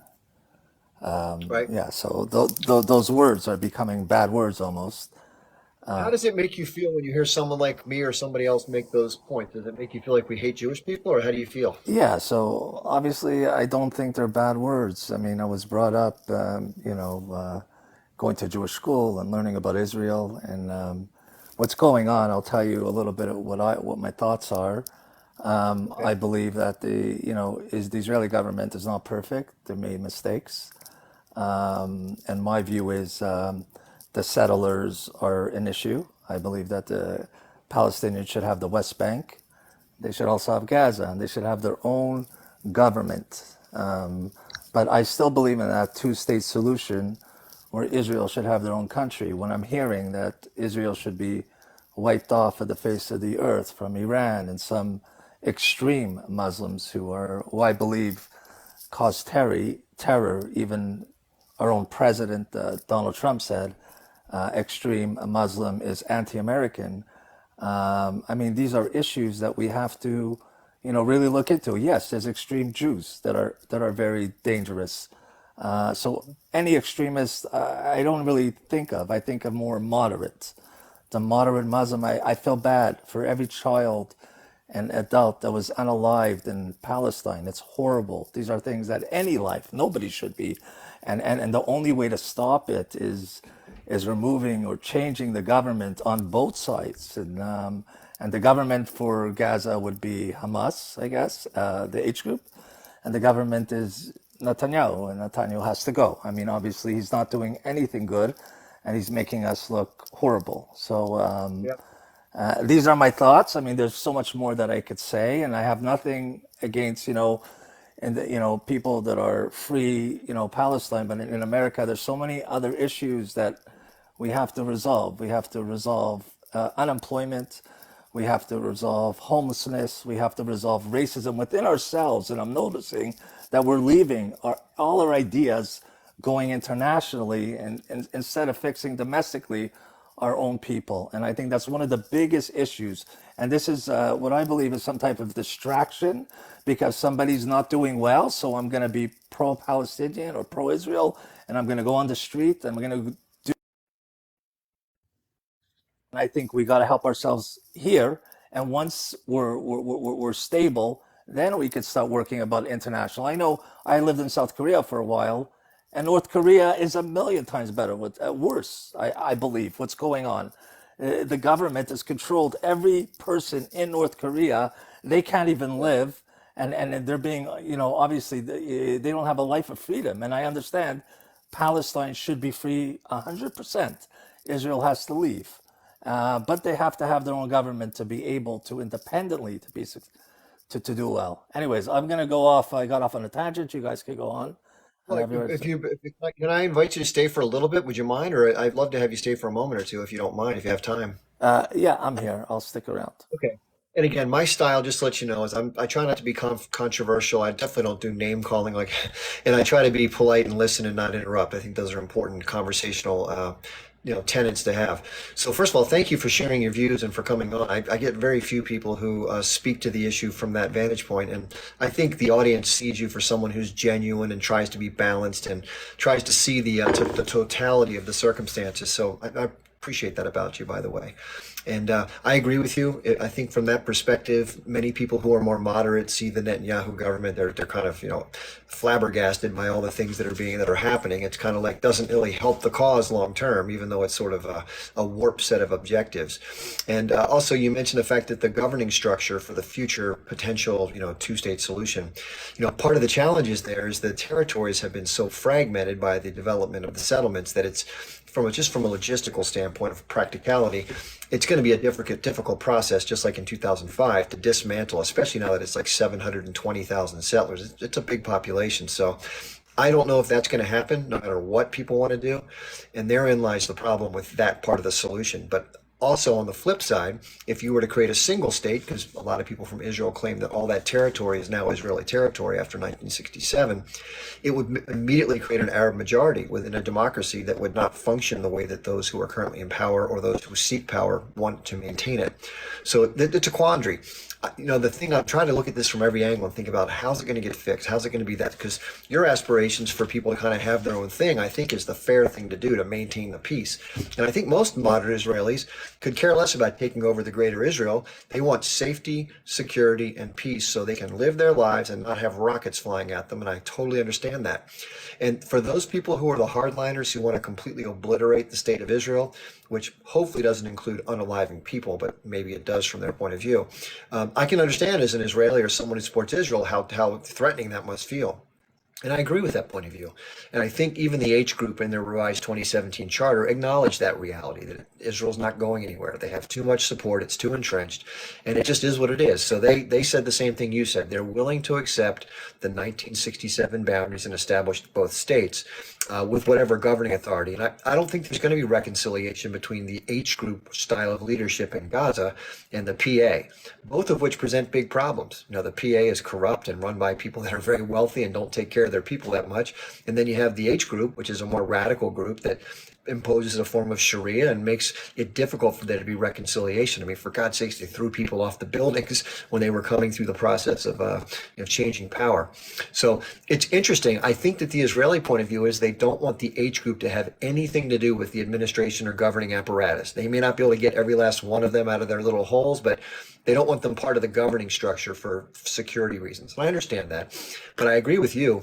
Right. yeah. So those words are becoming bad words almost. How does it make you feel when you hear someone like me or somebody else make those points? Does it make you feel like we hate Jewish people, or how do you feel? Yeah, so obviously I don't think they're bad words. I mean, I was brought up, going to Jewish school and learning about Israel and what's going on. I'll tell you a little bit of what my thoughts are. Okay. I believe that the Israeli government is not perfect. They made mistakes, and my view is the settlers are an issue. I believe that the Palestinians should have the West Bank. They should also have Gaza, and they should have their own government. But I still believe in that two-state solution where Israel should have their own country. When I'm hearing that Israel should be wiped off of the face of the earth from Iran and some extreme Muslims who I believe cause terror. Even our own president, Donald Trump, said extreme Muslim is anti-American. I mean, these are issues that we have to, really look into. Yes, there's extreme Jews that are very dangerous. So any extremist, I don't really think of. I think of more moderate. The moderate Muslim. I feel bad for every child and adult that was unalived in Palestine. It's horrible. These are things that any life, nobody should be. And the only way to stop it is removing or changing the government on both sides. And the government for Gaza would be Hamas, I guess, the H group. And the government is Netanyahu, and Netanyahu has to go. I mean, obviously, he's not doing anything good, and he's making us look horrible. So these are my thoughts. I mean, there's so much more that I could say, and I have nothing against, and people that are free, Palestine. But in America, there's so many other issues that we have to resolve. We have to resolve unemployment. We have to resolve homelessness. We have to resolve racism within ourselves. And I'm noticing that we're leaving all our ideas going internationally and instead of fixing domestically our own people. And I think that's one of the biggest issues. And this is what I believe is some type of distraction because somebody's not doing well. So I'm going to be pro-Palestinian or pro-Israel, and I'm going to go on the street and we're going to do. And I think we got to help ourselves here. And once we're stable, then we could start working about international. I know I lived in South Korea for a while, and North Korea is a million times better, worse, I believe, what's going on. The government has controlled every person in North Korea. They can't even live, and they're being, obviously, they don't have a life of freedom. And I understand Palestine should be free 100%. Israel has to leave. But they have to have their own government to be able to independently to do well. Anyways, I'm going to go off. I got off on a tangent. You guys can go on. Well, can I invite you to stay for a little bit? Would you mind? Or I'd love to have you stay for a moment or two if you don't mind, if you have time. Yeah, I'm here. I'll stick around. Okay. And again, my style, just to let you know, is I try not to be controversial. I definitely don't do name calling, and I try to be polite and listen and not interrupt. I think those are important conversational tenets to have. So first of all, thank you for sharing your views and for coming on. I get very few people who speak to the issue from that vantage point, and I think the audience sees you for someone who's genuine and tries to be balanced and tries to see the totality of the circumstances. So I appreciate that about you, by the way. And I agree with you. I think from that perspective, many people who are more moderate see the Netanyahu government. They're kind of flabbergasted by all the things that are happening. It's kind of like doesn't really help the cause long term, even though it's sort of a warped set of objectives. And also, you mentioned the fact that the governing structure for the future potential two-state solution, part of the challenges there is the territories have been so fragmented by the development of the settlements that it's from a logistical standpoint of practicality, it's going to be a difficult process, just like in 2005, to dismantle, especially now that it's like 720,000 settlers. It's a big population. So I don't know if that's going to happen, no matter what people want to do. And therein lies the problem with that part of the solution. But also on the flip side, if you were to create a single state, because a lot of people from Israel claim that all that territory is now Israeli territory after 1967, it would immediately create an Arab majority within a democracy that would not function the way that those who are currently in power or those who seek power want to maintain it. So it's a quandary. The thing, I'm trying to look at this from every angle and think about how's it going to get fixed? How's it going to be that? Because your aspirations for people to kind of have their own thing, I think, is the fair thing to do to maintain the peace. And I think most modern Israelis could care less about taking over the greater Israel. They want safety, security, and peace so they can live their lives and not have rockets flying at them. And I totally understand that. And for those people who are the hardliners who want to completely obliterate the state of Israel, which hopefully doesn't include unaliving people, but maybe it does from their point of view. I can understand as an Israeli or someone who supports Israel how threatening that must feel. And I agree with that point of view. And I think even the H group in their revised 2017 charter acknowledged that reality, that Israel's not going anywhere. They have too much support, it's too entrenched, and it just is what it is. So they said the same thing you said. They're willing to accept the 1967 boundaries and establish both states with whatever governing authority. And I don't think there's going to be reconciliation between the H group style of leadership in Gaza and the PA, both of which present big problems. You know, the PA is corrupt and run by people that are very wealthy and don't take care of their people that much. And then you have the H group, which is a more radical group that imposes a form of Sharia and makes it difficult for there to be reconciliation. I mean, for God's sakes, they threw people off the buildings when they were coming through the process of changing power. So it's interesting. I think that the Israeli point of view is they don't want the H group to have anything to do with the administration or governing apparatus. They may not be able to get every last one of them out of their little holes, but they don't want them part of the governing structure for security reasons. And I understand that, but I agree with you.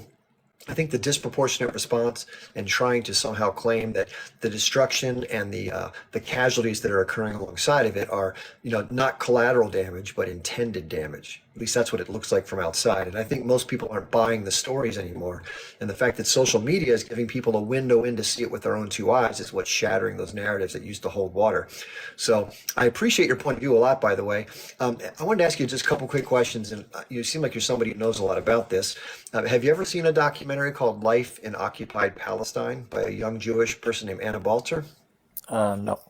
I think the disproportionate response and trying to somehow claim that the destruction and the casualties that are occurring alongside of it are, not collateral damage, but intended damage. At least that's what it looks like from outside. And I think most people aren't buying the stories anymore. And the fact that social media is giving people a window in to see it with their own two eyes is what's shattering those narratives that used to hold water. So I appreciate your point of view a lot, by the way. I wanted to ask you just a couple quick questions, and you seem like you're somebody who knows a lot about this. Have you ever seen a documentary called Life in Occupied Palestine by a young Jewish person named Anna Balter? No.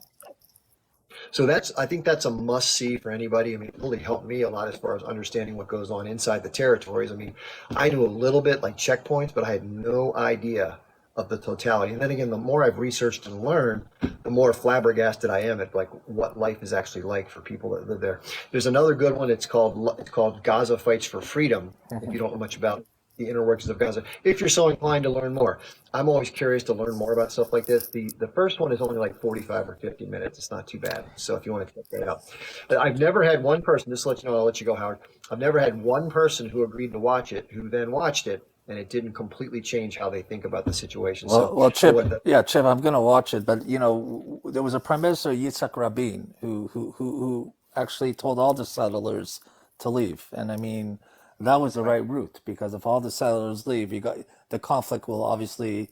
So I think that's a must see for anybody. I mean, it really helped me a lot as far as understanding what goes on inside the territories. I mean, I knew a little bit like checkpoints, but I had no idea of the totality. And then again, the more I've researched and learned, the more flabbergasted I am at like what life is actually like for people that live there. There's another good one. It's called Gaza Fights for Freedom. If you don't know much about the inner workings of Gaza, if you're so inclined to learn more. I'm always curious to learn more about stuff like this. The first one is only like 45 or 50 minutes. It's not too bad. So if you want to check that out. But I've never had one person, just to let you know, I'll let you go, Howard. I've never had one person who agreed to watch it, who then watched it, and it didn't completely change how they think about the situation. Chip, Chip, I'm going to watch it. But, there was a Prime Minister, Yitzhak Rabin, who actually told all the settlers to leave. And I mean, that was the right route, because if all the settlers leave, the conflict will obviously,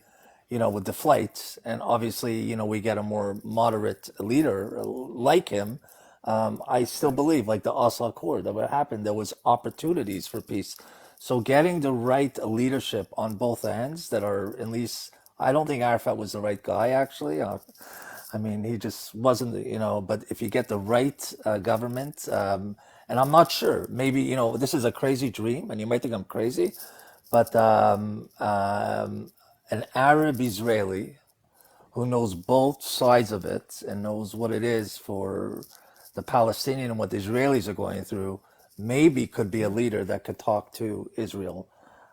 would deflate, and obviously, we get a more moderate leader like him. I still believe, like the Oslo Accord, that what happened, there was opportunities for peace. So getting the right leadership on both ends that are at least, I don't think Arafat was the right guy, actually. I mean, he just wasn't, but if you get the right government, and I'm not sure, maybe, this is a crazy dream and you might think I'm crazy, but an Arab Israeli who knows both sides of it and knows what it is for the Palestinian and what the Israelis are going through, maybe could be a leader that could talk to Israel.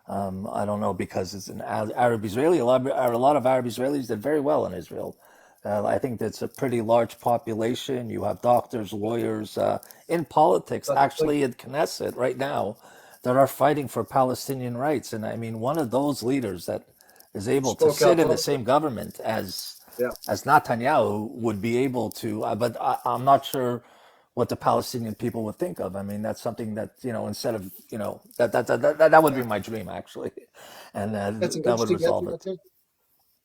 I don't know, because it's an Arab Israeli. A lot of Arab Israelis did very well in Israel. I think that's a pretty large population. You have doctors, lawyers in politics, actually in Knesset right now, that are fighting for Palestinian rights. And I mean, one of those leaders that is able to sit in the same government as Netanyahu would be able to, but I'm not sure what the Palestinian people would think of. I mean, that's something that, instead of, that would be my dream, actually. And that would resolve it.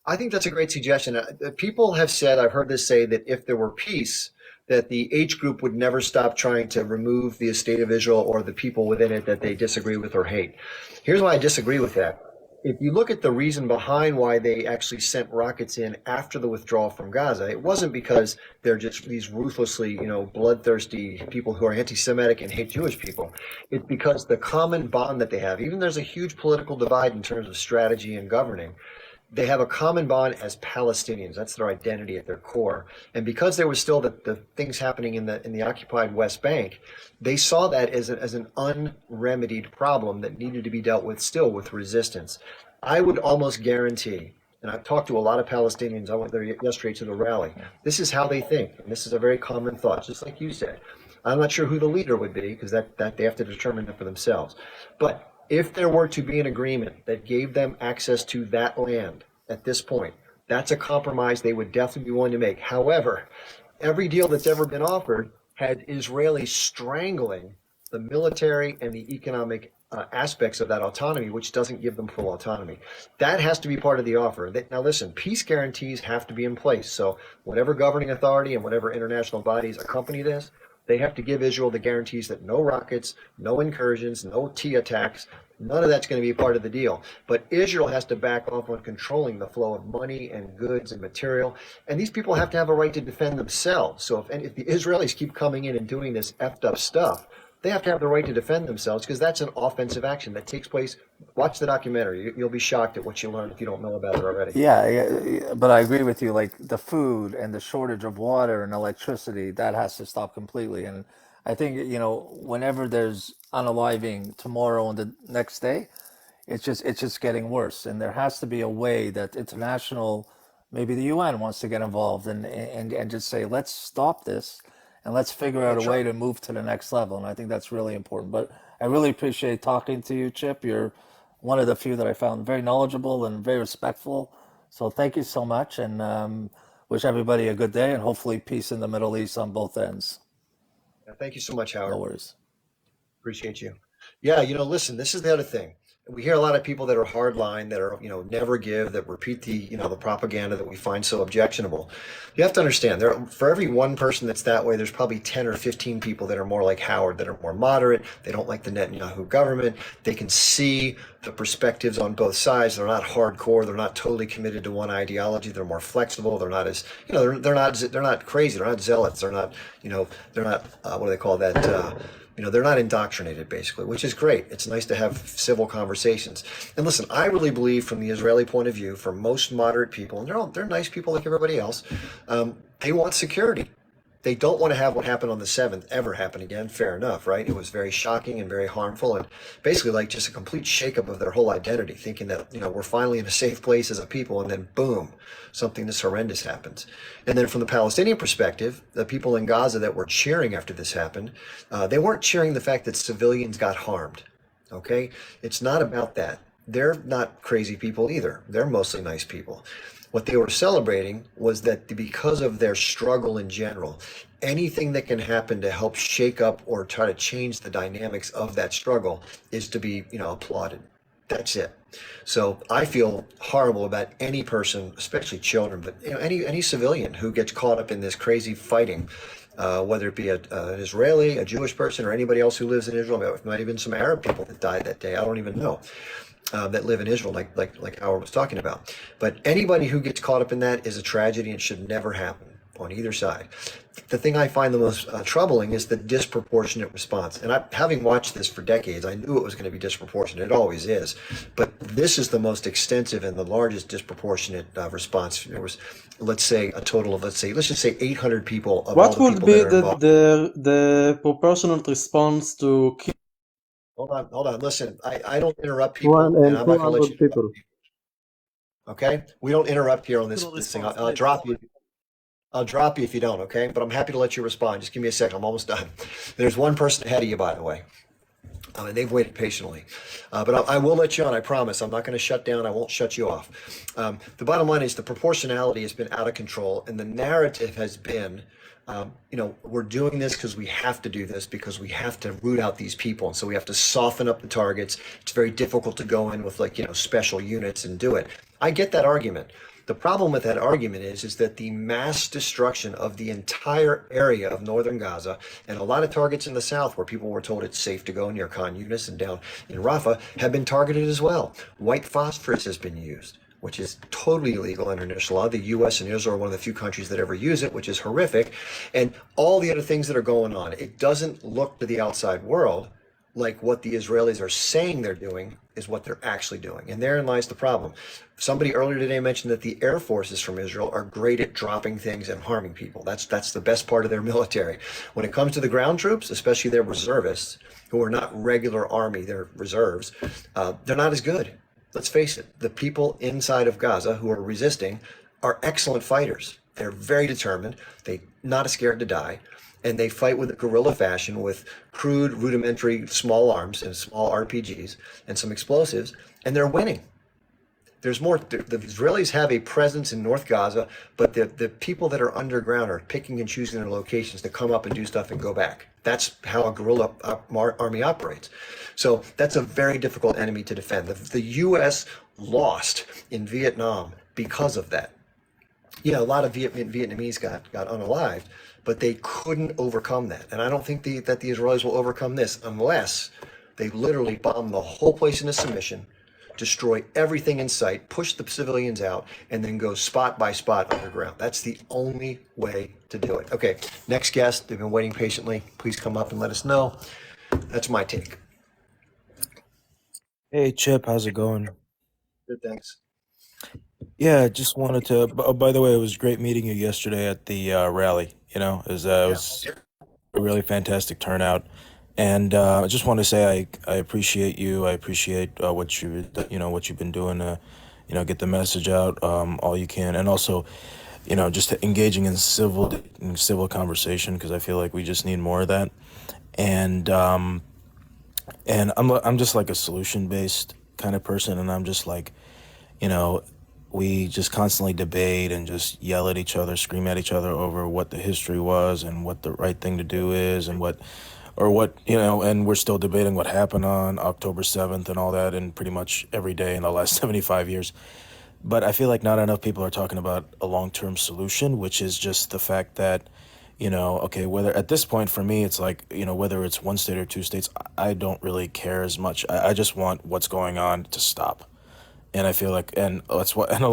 I think that's a great suggestion. People have said, I've heard this say, that if there were peace, that the H group would never stop trying to remove the state of Israel or the people within it that they disagree with or hate. Here's why I disagree with that. If you look at the reason behind why they actually sent rockets in after the withdrawal from Gaza, it wasn't because they're just these ruthlessly, bloodthirsty people who are anti-Semitic and hate Jewish people. It's because the common bond that they have, even there's a huge political divide in terms of strategy and governing, they have a common bond as Palestinians. That's their identity at their core. And because there was still the things happening in the occupied West Bank, they saw that as an unremedied problem that needed to be dealt with still with resistance. I would almost guarantee, and I've talked to a lot of Palestinians, I went there yesterday to the rally, this is how they think. And this is a very common thought, just like you said. I'm not sure who the leader would be, because that they have to determine it for themselves. But if there were to be an agreement that gave them access to that land at this point, that's a compromise they would definitely be willing to make. However, every deal that's ever been offered had Israelis strangling the military and the economic aspects of that autonomy, which doesn't give them full autonomy. That has to be part of the offer. Now, listen, peace guarantees have to be in place. So whatever governing authority and whatever international bodies accompany this, they have to give Israel the guarantees that no rockets, no incursions, no T attacks, none of that's going to be part of the deal. But Israel has to back off on controlling the flow of money and goods and material. And these people have to have a right to defend themselves. So if the Israelis keep coming in and doing this effed up stuff, they have to have the right to defend themselves, because that's an offensive action that takes place. Watch the documentary. You'll be shocked at what you learn if you don't know about it already. Yeah, but I agree with you. Like the food and the shortage of water and electricity, that has to stop completely. And I think, whenever there's unaliving tomorrow and the next day, it's just getting worse. And there has to be a way that international, maybe the UN wants to get involved and just say, let's stop this and let's figure out a way to move to the next level. And I think that's really important. But I really appreciate talking to you, Chip. You're one of the few that I found very knowledgeable and very respectful. So thank you so much, and wish everybody a good day, and hopefully peace in the Middle East on both ends. Thank you so much, Howard. No worries. Appreciate you. Yeah, listen, this is the other thing. We hear a lot of people that are hardline, that are, never give, that repeat the propaganda that we find so objectionable. You have to understand, for every one person that's that way, there's probably 10 or 15 people that are more like Howard, that are more moderate. They don't like the Netanyahu government. They can see the perspectives on both sides. They're not hardcore. They're not totally committed to one ideology. They're more flexible. They're not as, they're not crazy. They're not zealots. They're not, they're not, what do they call that? They're not indoctrinated, basically, which is great. It's nice to have civil conversations. And listen, I really believe, from the Israeli point of view, for most moderate people, and they're nice people like everybody else, they want security. They don't want to have what happened on the 7th ever happen again. Fair enough, right? It was very shocking and very harmful, and basically like just a complete shakeup of their whole identity, thinking that, we're finally in a safe place as a people, and then boom, something this horrendous happens. And then from the Palestinian perspective, the people in Gaza that were cheering after this happened, they weren't cheering the fact that civilians got harmed. Okay? It's not about that. They're not crazy people either. They're mostly nice people. What they were celebrating was that because of their struggle in general, anything that can happen to help shake up or try to change the dynamics of that struggle is to be, applauded. That's it. So I feel horrible about any person, especially children, but any civilian who gets caught up in this crazy fighting, whether it be an Israeli, a Jewish person, or anybody else who lives in Israel. There might have been some Arab people that died that day. I don't even know. That live in Israel, like Howard was talking about. But anybody who gets caught up in that is a tragedy and should never happen on either side. The thing I find the most troubling is the disproportionate response. And having watched this for decades, I knew it was going to be disproportionate. It always is. But this is the most extensive and the largest disproportionate response. There was, let's say, a total of, let's just say 800 people of all What the would people be that are involved. the proportionate response to Hold on. Listen, I don't interrupt people, and I'm not going to let you 200 people? Okay? We don't interrupt here on this Proportional thing. response, I'll please. drop you. I'll drop you if you don't, okay? But I'm happy to let you respond. Just give me a second. I'm almost done. There's one person ahead of you, by the way. And they've waited patiently. But I will let you on, I promise. I'm not going to shut down. I won't shut you off. The bottom line is the proportionality has been out of control, and the narrative has been, we're doing this because we have to do this, because we have to root out these people. And so we have to soften up the targets. It's very difficult to go in with special units and do it. I get that argument. The problem with that argument is that the mass destruction of the entire area of northern Gaza, and a lot of targets in the south where people were told it's safe to go near Khan Yunis and down in Rafah, have been targeted as well. White phosphorus has been used, which is totally illegal under international law. The U.S. and Israel are one of the few countries that ever use it, which is horrific. And all the other things that are going on, it doesn't look to the outside world like what the Israelis are saying they're doing is what they're actually doing. And therein lies the problem. Somebody earlier today mentioned that the air forces from Israel are great at dropping things and harming people. That's the best part of their military. When it comes to the ground troops, especially their reservists, who are not regular army, they're reserves, they're not as good. Let's face it, the people inside of Gaza who are resisting are excellent fighters. They're very determined. They're not scared to die. And they fight with a guerrilla fashion with crude, rudimentary small arms and small RPGs and some explosives, and they're winning. There's more. The Israelis have a presence in North Gaza, but the people that are underground are picking and choosing their locations to come up and do stuff and go back. That's how a guerrilla army operates. So that's a very difficult enemy to defend. The U.S. lost in Vietnam because of that. Yeah, a lot of Vietnamese got unalived, but they couldn't overcome that. And I don't think that the Israelis will overcome this unless they literally bomb the whole place into submission, destroy everything in sight, push the civilians out, and then go spot by spot underground. That's the only way to do it. Okay, next guest. They've been waiting patiently. Please come up and let us know. That's my take. Hey Chip, how's it going? Good, thanks. Yeah, just wanted to. By the way, it was great meeting you yesterday at the rally. You know, it was a really fantastic turnout, and I just want to say I appreciate you. I appreciate what what you've been doing to get the message out all you can, and also just engaging in civil conversation, because I feel like we just need more of that, and I'm just like a solution based kind of person, and I'm just like we just constantly debate and just yell at each other, scream at each other over what the history was and what the right thing to do is, and and we're still debating what happened on October 7th and all that, and pretty much every day in the last 75 years. But I feel like not enough people are talking about a long-term solution, which is just the fact that, okay, whether at this point for me, it's like, whether it's one state or two states, I don't really care as much. I just want what's going on to stop. And I feel like, and that's what, and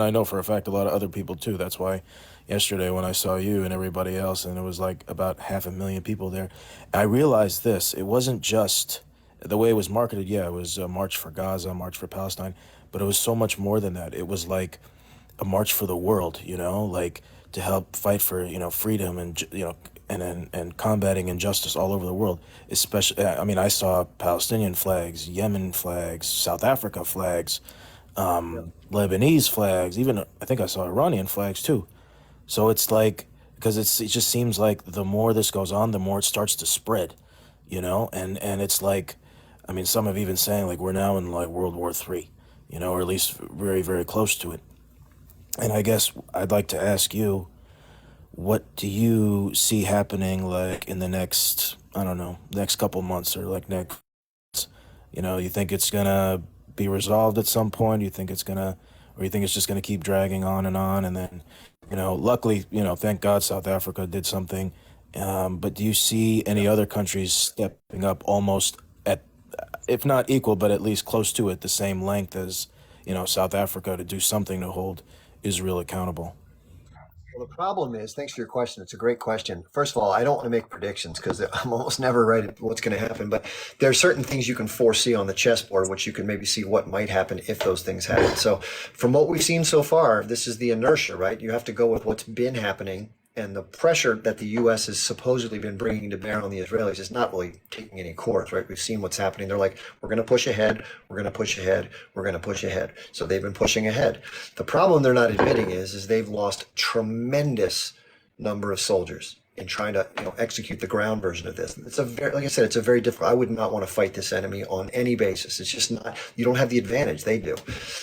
I know for a fact a lot of other people too. That's why yesterday when I saw you and everybody else, and it was like about 500,000 people there, I realized this. It wasn't just the way it was marketed. Yeah, it was a march for Gaza, March for Palestine, but it was so much more than that. It was like a march for the world, like to help fight for, freedom and, and combating injustice all over the world. Especially, I mean, I saw Palestinian flags, Yemen flags, South Africa flags, Lebanese flags, even I think I saw Iranian flags too. So it's like, because it just seems like the more this goes on, the more it starts to spread, and it's like, I mean, some have even saying like we're now in like World War III, or at least very, very close to it. And I guess I'd like to ask you, what do you see happening like in the next, I don't know, next couple months, or like next, you think it's gonna be resolved at some point? You think it's gonna, or you think it's just gonna keep dragging on? And then, luckily, thank God South Africa did something. But do you see any other countries stepping up almost at, if not equal, but at least close to it, the same length as, South Africa, to do something to hold Israel accountable? Well, the problem is, thanks for your question. It's a great question. First of all, I don't want to make predictions because I'm almost never right at what's going to happen. But there are certain things you can foresee on the chessboard, which you can maybe see what might happen if those things happen. So from what we've seen so far, this is the inertia, right? You have to go with what's been happening. And the pressure that the U.S. has supposedly been bringing to bear on the Israelis is not really taking any course, right? We've seen what's happening. They're like, we're going to push ahead, we're going to push ahead, we're going to push ahead. So they've been pushing ahead. The problem they're not admitting is they've lost tremendous number of soldiers in trying to execute the ground version of this. It's a very, like I said, it's a very difficult. I would not want to fight this enemy on any basis. It's just not. You don't have the advantage. They do.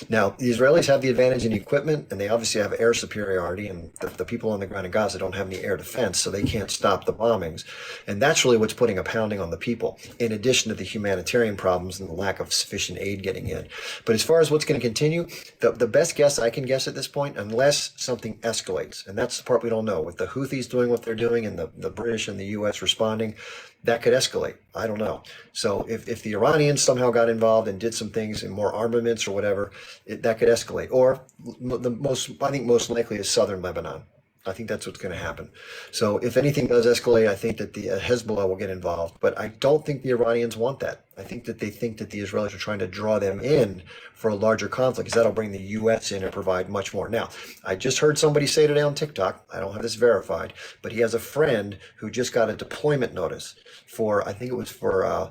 Now the Israelis have the advantage in equipment, and they obviously have air superiority. And the people on the ground in Gaza don't have any air defense, so they can't stop the bombings. And that's really what's putting a pounding on the people, in addition to the humanitarian problems and the lack of sufficient aid getting in. But as far as what's going to continue, the best guess I can guess at this point, unless something escalates, and that's the part we don't know, with the Houthis doing what they're doing and the British and the U.S. responding, that could escalate. I don't know. So if the Iranians somehow got involved and did some things and more armaments or whatever, that could escalate. Or I think most likely is southern Lebanon. I think that's what's going to happen. So if anything does escalate, I think that the Hezbollah will get involved. But I don't think the Iranians want that. I think that they think that the Israelis are trying to draw them in for a larger conflict, because that'll bring the U.S. in and provide much more. Now, I just heard somebody say today on TikTok, I don't have this verified, but he has a friend who just got a deployment notice for, I think it was for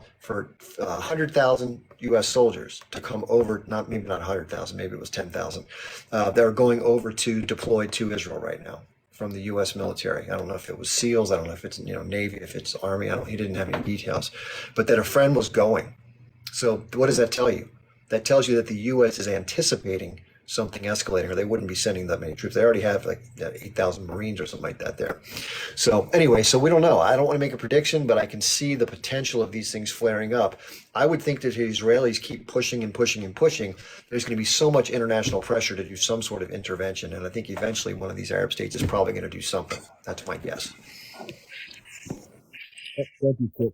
100,000 U.S. soldiers to come over, maybe not 100,000, maybe it was 10,000. They're going over to deploy to Israel right now from the U.S. military. I don't know if it was SEALs. I don't know if it's Navy, if it's Army. He didn't have any details, but that a friend was going. So what does that tell you? that tells you that the U.S. is anticipating something escalating, or they wouldn't be sending that many troops. They already have like 8,000 Marines or something like that there. So anyway, so we don't know. I don't want to make a prediction, but I can see the potential of these things flaring up. I would think that if the Israelis keep pushing and pushing and pushing, there's going to be so much international pressure to do some sort of intervention. And I think eventually one of these Arab states is probably going to do something. That's my guess. Thank you, Chris.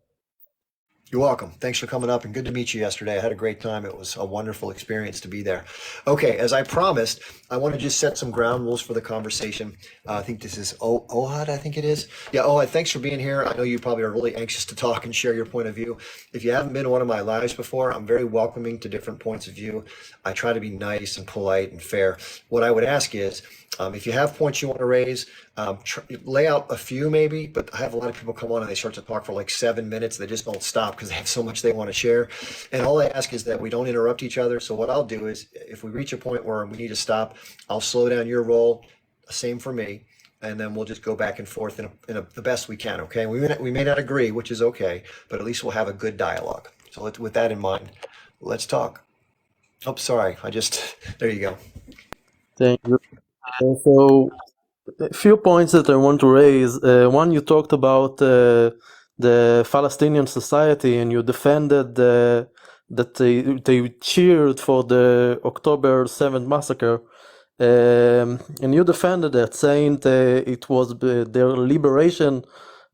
You're welcome. Thanks for coming up, and good to meet you yesterday. I had a great time. It was a wonderful experience to be there. Okay, as I promised, I want to just set some ground rules for the conversation. I think this is Ohad, I think it is. Yeah, Ohad, thanks for being here. I know you probably are really anxious to talk and share your point of view. If you haven't been to one of my lives before, I'm very welcoming to different points of view. I try to be nice and polite and fair. What I would ask is, if you have points you want to raise, lay out a few maybe, but I have a lot of people come on and they start to talk for like 7 minutes. They just don't stop because they have so much they want to share. And all I ask is that we don't interrupt each other. So what I'll do is, if we reach a point where we need to stop, I'll slow down your roll, same for me, and then we'll just go back and forth the best we can, okay? We may not agree, which is okay, but at least we'll have a good dialogue. So with that in mind, let's talk. Oh, sorry, there you go. Thank you. So, a few points that I want to raise. One, you talked about the Palestinian society, and you defended that they cheered for the October 7th massacre, and you defended that, saying it was their liberation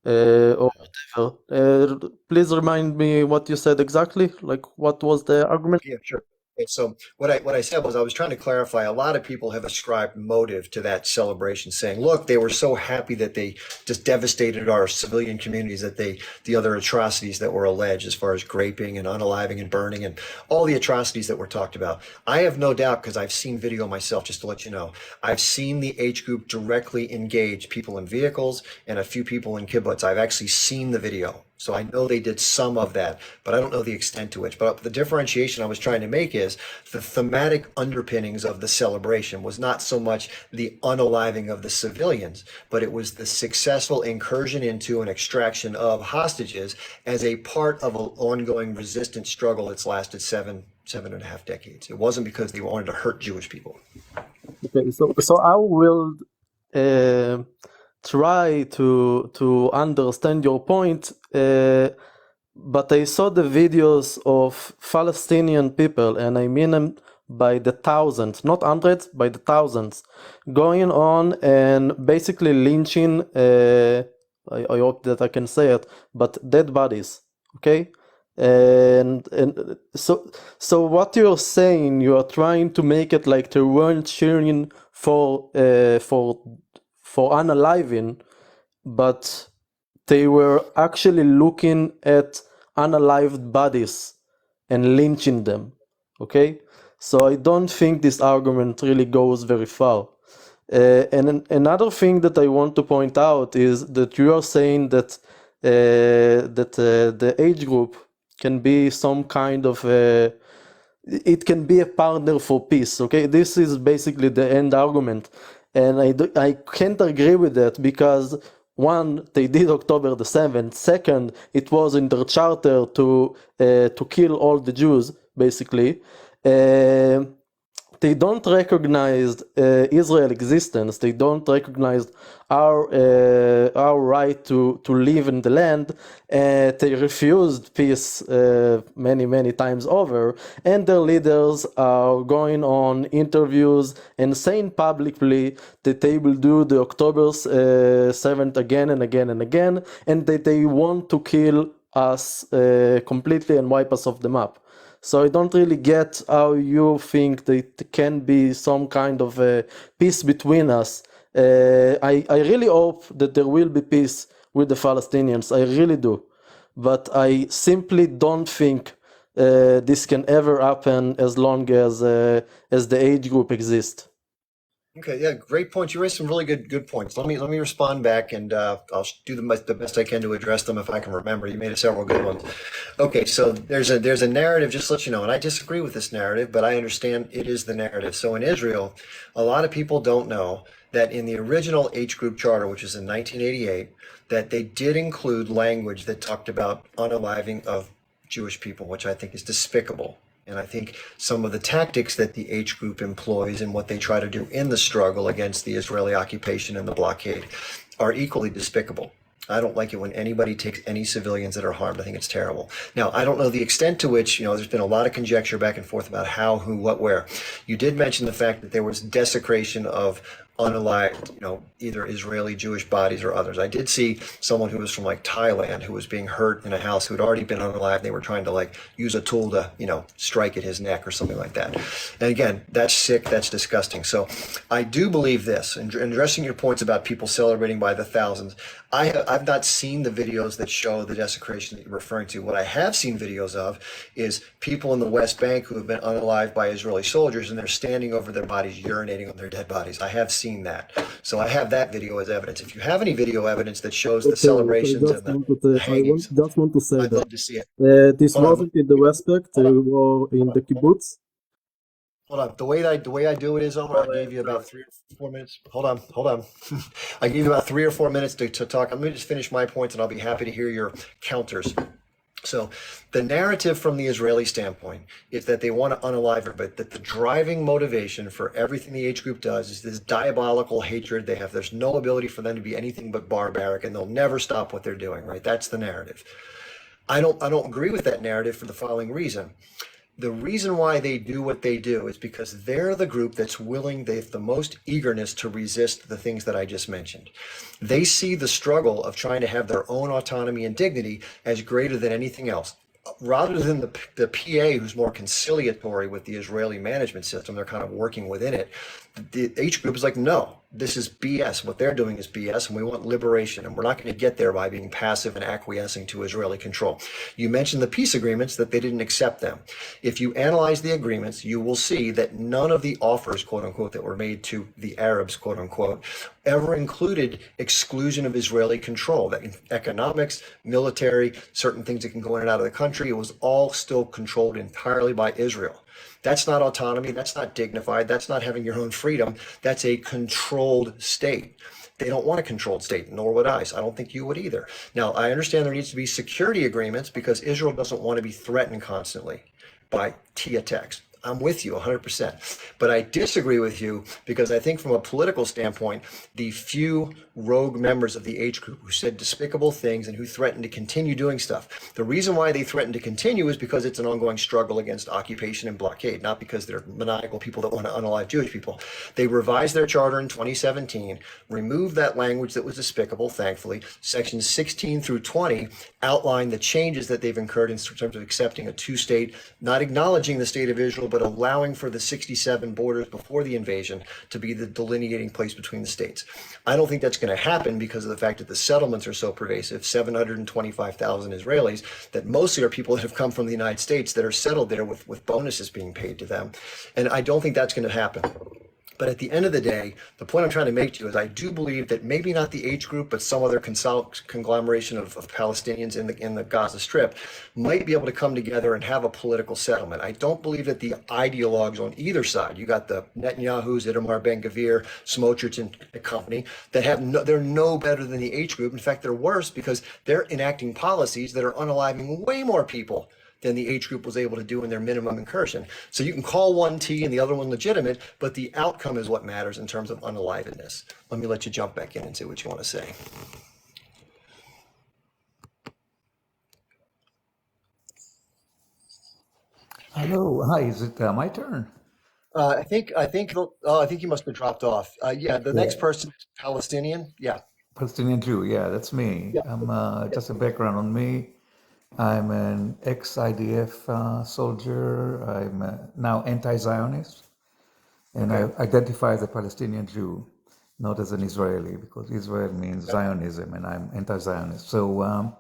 or whatever. Please remind me what you said exactly. Like, what was the argument? Yeah, sure. And so what I said was, I was trying to clarify, a lot of people have ascribed motive to that celebration, saying, look, they were so happy that they just devastated our civilian communities, that the other atrocities that were alleged as far as graping and unaliving and burning and all the atrocities that were talked about. I have no doubt, because I've seen video myself, just to let you know, I've seen the H group directly engage people in vehicles and a few people in kibbutz. I've actually seen the video. So I know they did some of that, but I don't know the extent to which. But the differentiation I was trying to make is the thematic underpinnings of the celebration was not so much the unaliving of the civilians, but it was the successful incursion into and extraction of hostages as a part of an ongoing resistance struggle that's lasted seven and a half decades. It wasn't because they wanted to hurt Jewish people. Okay, so I will try to understand your point, but I saw the videos of Palestinian people, and I mean them by the thousands, not hundreds, by the thousands, going on and basically lynching, I hope that I can say it, but dead bodies, okay? And so what you're saying, you are trying to make it like they weren't cheering for unaliving, but they were actually looking at unalived bodies and lynching them, okay? So I don't think this argument really goes very far. And another thing that I want to point out is that you are saying that the age group can be some kind of it can be a partner for peace, okay? This is basically the end argument. And I can't agree with that, because one, they did October the 7th. Second, it was in their charter to kill all the Jews, basically. They don't recognize Israel's existence. They don't recognize our right to live in the land. They refused peace many times over, and their leaders are going on interviews and saying publicly that they will do the October 7th again and again and again, and that they want to kill us completely and wipe us off the map. So I don't really get how you think that can be some kind of peace between us. I really hope that there will be peace with the Palestinians. I really do. But I simply don't think this can ever happen as long as the age group exists. Okay, yeah, great points. You raised some really good points. Let me respond back, and I'll do the best I can to address them if I can remember. You made several good ones. Okay, so there's a narrative, just to let you know, and I disagree with this narrative, but I understand it is the narrative. So in Israel, a lot of people don't know that in the original H group charter, which was in 1988, that they did include language that talked about unaliving of Jewish people, which I think is despicable. And I think some of the tactics that the H group employs and what they try to do in the struggle against the Israeli occupation and the blockade are equally despicable. I don't like it when anybody takes any civilians that are harmed. I think it's terrible. Now, I don't know the extent to which, there's been a lot of conjecture back and forth about how, who, what, where. You did mention the fact that there was desecration of unalived, either Israeli Jewish bodies or others. I did see someone who was from like Thailand who was being hurt in a house who had already been unalived. They were trying to like use a tool to, strike at his neck or something like that. And again, that's sick. That's disgusting. So I do believe this, and addressing your points about people celebrating by the thousands. I've not seen the videos that show the desecration that you're referring to. What I have seen videos of is people in the West Bank who have been unalived by Israeli soldiers, and they're standing over their bodies, urinating on their dead bodies. I have seen that. So I have that video as evidence. If you have any video evidence that shows the celebrations and the hangings, just want to say I'd that love to see it. this Hold on. wasn't in the West Bank, they were in the kibbutz. Hold on. The way I do it is, Omar, I gave you about 3 or 4 minutes. Hold on. I gave you about 3 or 4 minutes to talk. Let me just finish my points, and I'll be happy to hear your counters. So the narrative from the Israeli standpoint is that they want to unalive her, but that the driving motivation for everything the H group does is this diabolical hatred they have. There's no ability for them to be anything but barbaric, and they'll never stop what they're doing, right? That's the narrative. I don't agree with that narrative for the following reason. The reason why they do what they do is because they're the group that's willing, they have the most eagerness to resist the things that I just mentioned. They see the struggle of trying to have their own autonomy and dignity as greater than anything else. Rather than the PA, who's more conciliatory with the Israeli management system, they're kind of working within it. The H group is like, no, this is BS. What they're doing is BS, and we want liberation, and we're not going to get there by being passive and acquiescing to Israeli control. You mentioned the peace agreements, that they didn't accept them. If you analyze the agreements, you will see that none of the offers, quote unquote, that were made to the Arabs, quote unquote, ever included exclusion of Israeli control. That economics, military, certain things that can go in and out of the country, it was all still controlled entirely by Israel. That's not autonomy. That's not dignified. That's not having your own freedom. That's a controlled state. They don't want a controlled state, nor would I. So I don't think you would either. Now, I understand there needs to be security agreements because Israel doesn't want to be threatened constantly by T attacks. I'm with you 100%. But I disagree with you because I think from a political standpoint, the few rogue members of the H group who said despicable things and who threatened to continue doing stuff, the reason why they threaten to continue is because it's an ongoing struggle against occupation and blockade, not because they're maniacal people that want to unalive Jewish people. They revised their charter in 2017, removed that language that was despicable, thankfully. Sections 16 through 20 outline the changes that they've incurred in terms of accepting a two-state, not acknowledging the state of Israel, but allowing for the 67 borders before the invasion to be the delineating place between the states. I don't think that's going to happen because of the fact that the settlements are so pervasive, 725,000 Israelis, that mostly are people that have come from the United States that are settled there with bonuses being paid to them. And I don't think that's going to happen. But at the end of the day, the point I'm trying to make to you is I do believe that maybe not the H group, but some other conglomeration of Palestinians in the Gaza Strip might be able to come together and have a political settlement. I don't believe that the ideologues on either side, you got the Netanyahu's, Itamar Ben-Gvir, Smotrich and company, that they're no better than the H group. In fact, they're worse because they're enacting policies that are unaliving way more people than the H group was able to do in their minimum incursion. So you can call one T and the other one legitimate, but the outcome is what matters in terms of unalivedness. Let me let you jump back in and see what you want to say. Hello, hi. Is it my turn? I think you must have dropped off. Yeah, the next person is Palestinian. Yeah. Palestinian Jew. Yeah, that's me. Yeah. I'm just a background on me. I'm an ex-IDF soldier. I'm now anti-Zionist, and I identify as a Palestinian Jew, not as an Israeli, because Israel means Zionism, and I'm anti-Zionist. So,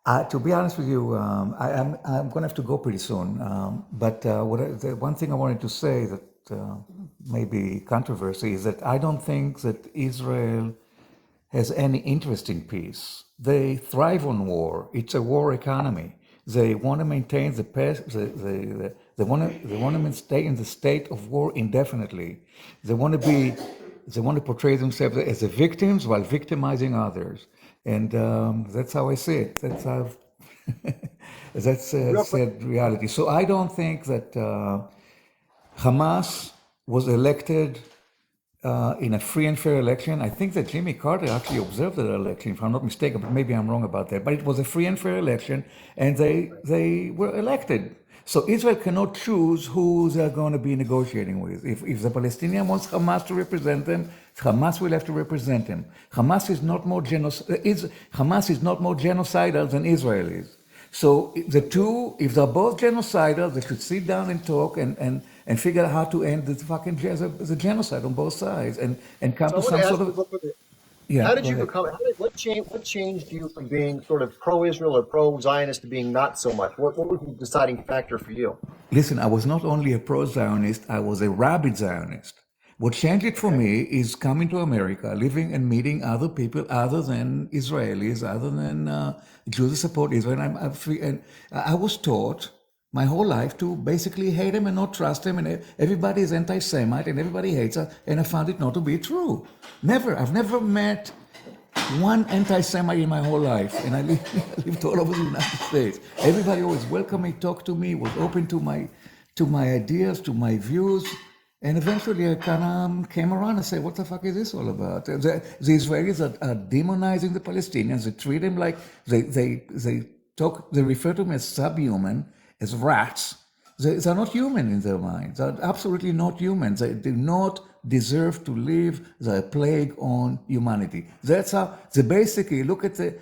to be honest with you, I'm going to have to go pretty soon. But the one thing I wanted to say that may be controversy is that I don't think that Israel has any interest in peace. They thrive on war. It's a war economy. They want to maintain the past. They want to stay in the state of war indefinitely. They want to portray themselves as the victims while victimizing others. And that's how I see it. That's how. That's a Real quick. sad reality. So I don't think that Hamas was elected in a free and fair election. I think that Jimmy Carter actually observed that election, if I'm not mistaken, but maybe I'm wrong about that. But it was a free and fair election, and they were elected. So Israel cannot choose who they're going to be negotiating with. If the Palestinian wants Hamas to represent them, Hamas will have to represent them. Hamas is not more genocidal than Israel is. So the two, if they're both genocidal, they should sit down and talk and figure out how to end the fucking the genocide on both sides and come So I to want some to ask sort you of real quickly, yeah. how did Go you ahead. become, what changed you from being sort of pro-Israel or pro-Zionist to being not so much? What was the deciding factor for you? Listen, I was not only a pro-Zionist, I was a rabid Zionist. What changed it for me is coming to America, living and meeting other people other than Israelis, other than Jews who support Israel. I'm free, and I was taught my whole life to basically hate him and not trust him, and everybody is anti-Semite and everybody hates us, and I found it not to be true. I've never met one anti-Semite in my whole life, and I lived all over the United States. Everybody always welcomed me, talked to me, was open to my ideas, to my views, and eventually I kind of came around and said, "What the fuck is this all about?" The Israelis are demonizing the Palestinians. They treat them like they refer to them as subhuman, as rats. They're not human in their minds. They're absolutely not human. They do not deserve to live. They're a plague on humanity. That's how they basically look at the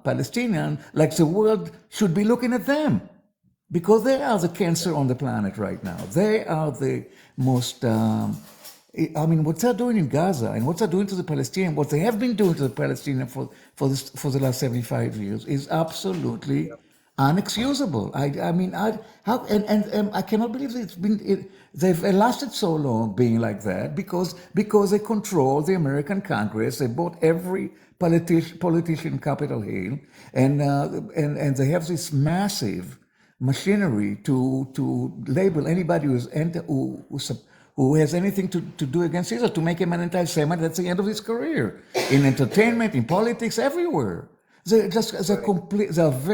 Palestinian like the world should be looking at them, because they are the cancer on the planet right now. They are the most. What they're doing in Gaza and what they're doing to the Palestinians, what they have been doing to the Palestinians for the last 75 years is absolutely unexcusable. I cannot believe they've lasted so long being like that because they control the American Congress. They bought every politician Capitol Hill, and they have this massive machinery to label anybody who has anything to do against Israel, to make him an anti-Semite. That's the end of his career in entertainment, in politics, everywhere. They're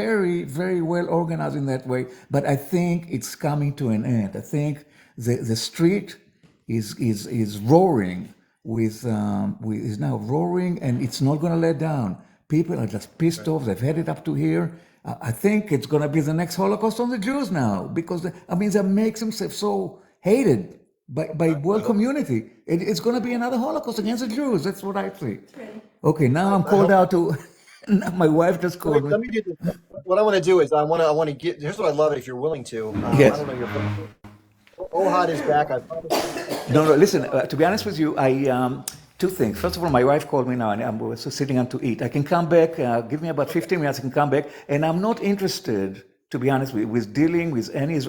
very, very well organized in that way. But I think it's coming to an end. I think the street is roaring is now roaring, and it's not going to let down. People are just pissed off. They've had it up to here. I think it's going to be the next Holocaust on the Jews now, because that makes themselves so hated by world community. It's going to be another Holocaust against the Jews. That's what I think. Okay, now I'm called out to. My wife just called me. Let me do this. What I want to do is I want to get. Here's what I'd love it if you're willing to. Yes. I don't know your. Ohad is back. No. Listen. To be honest with you, two things. First of all, my wife called me now, and I'm sitting down to eat. I can come back. Give me about 15 minutes. I can come back, and I'm not interested, to be honest with dealing with any.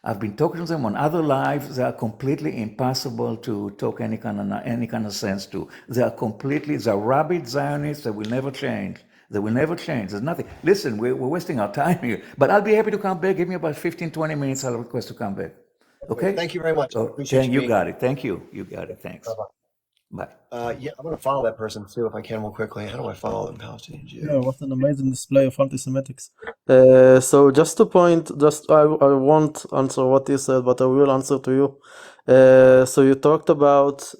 I've been talking to them on other lives. They are completely impossible to talk any kind of sense to. They're rabid Zionists. They will never change. They will never change. There's nothing. Listen, we're wasting our time here. But I'll be happy to come back. Give me about 15, 20 minutes. I'll request to come back. Okay? Thank you very much. Appreciate you got it. Thank you. You got it. Thanks. Bye-bye. Bye. I'm going to follow that person too, if I can, real quickly. How do I follow them, Palestinian Jews? Yeah, what an amazing display of anti-Semitics. So just to point, I won't answer what you said, but I will answer to you. So you talked about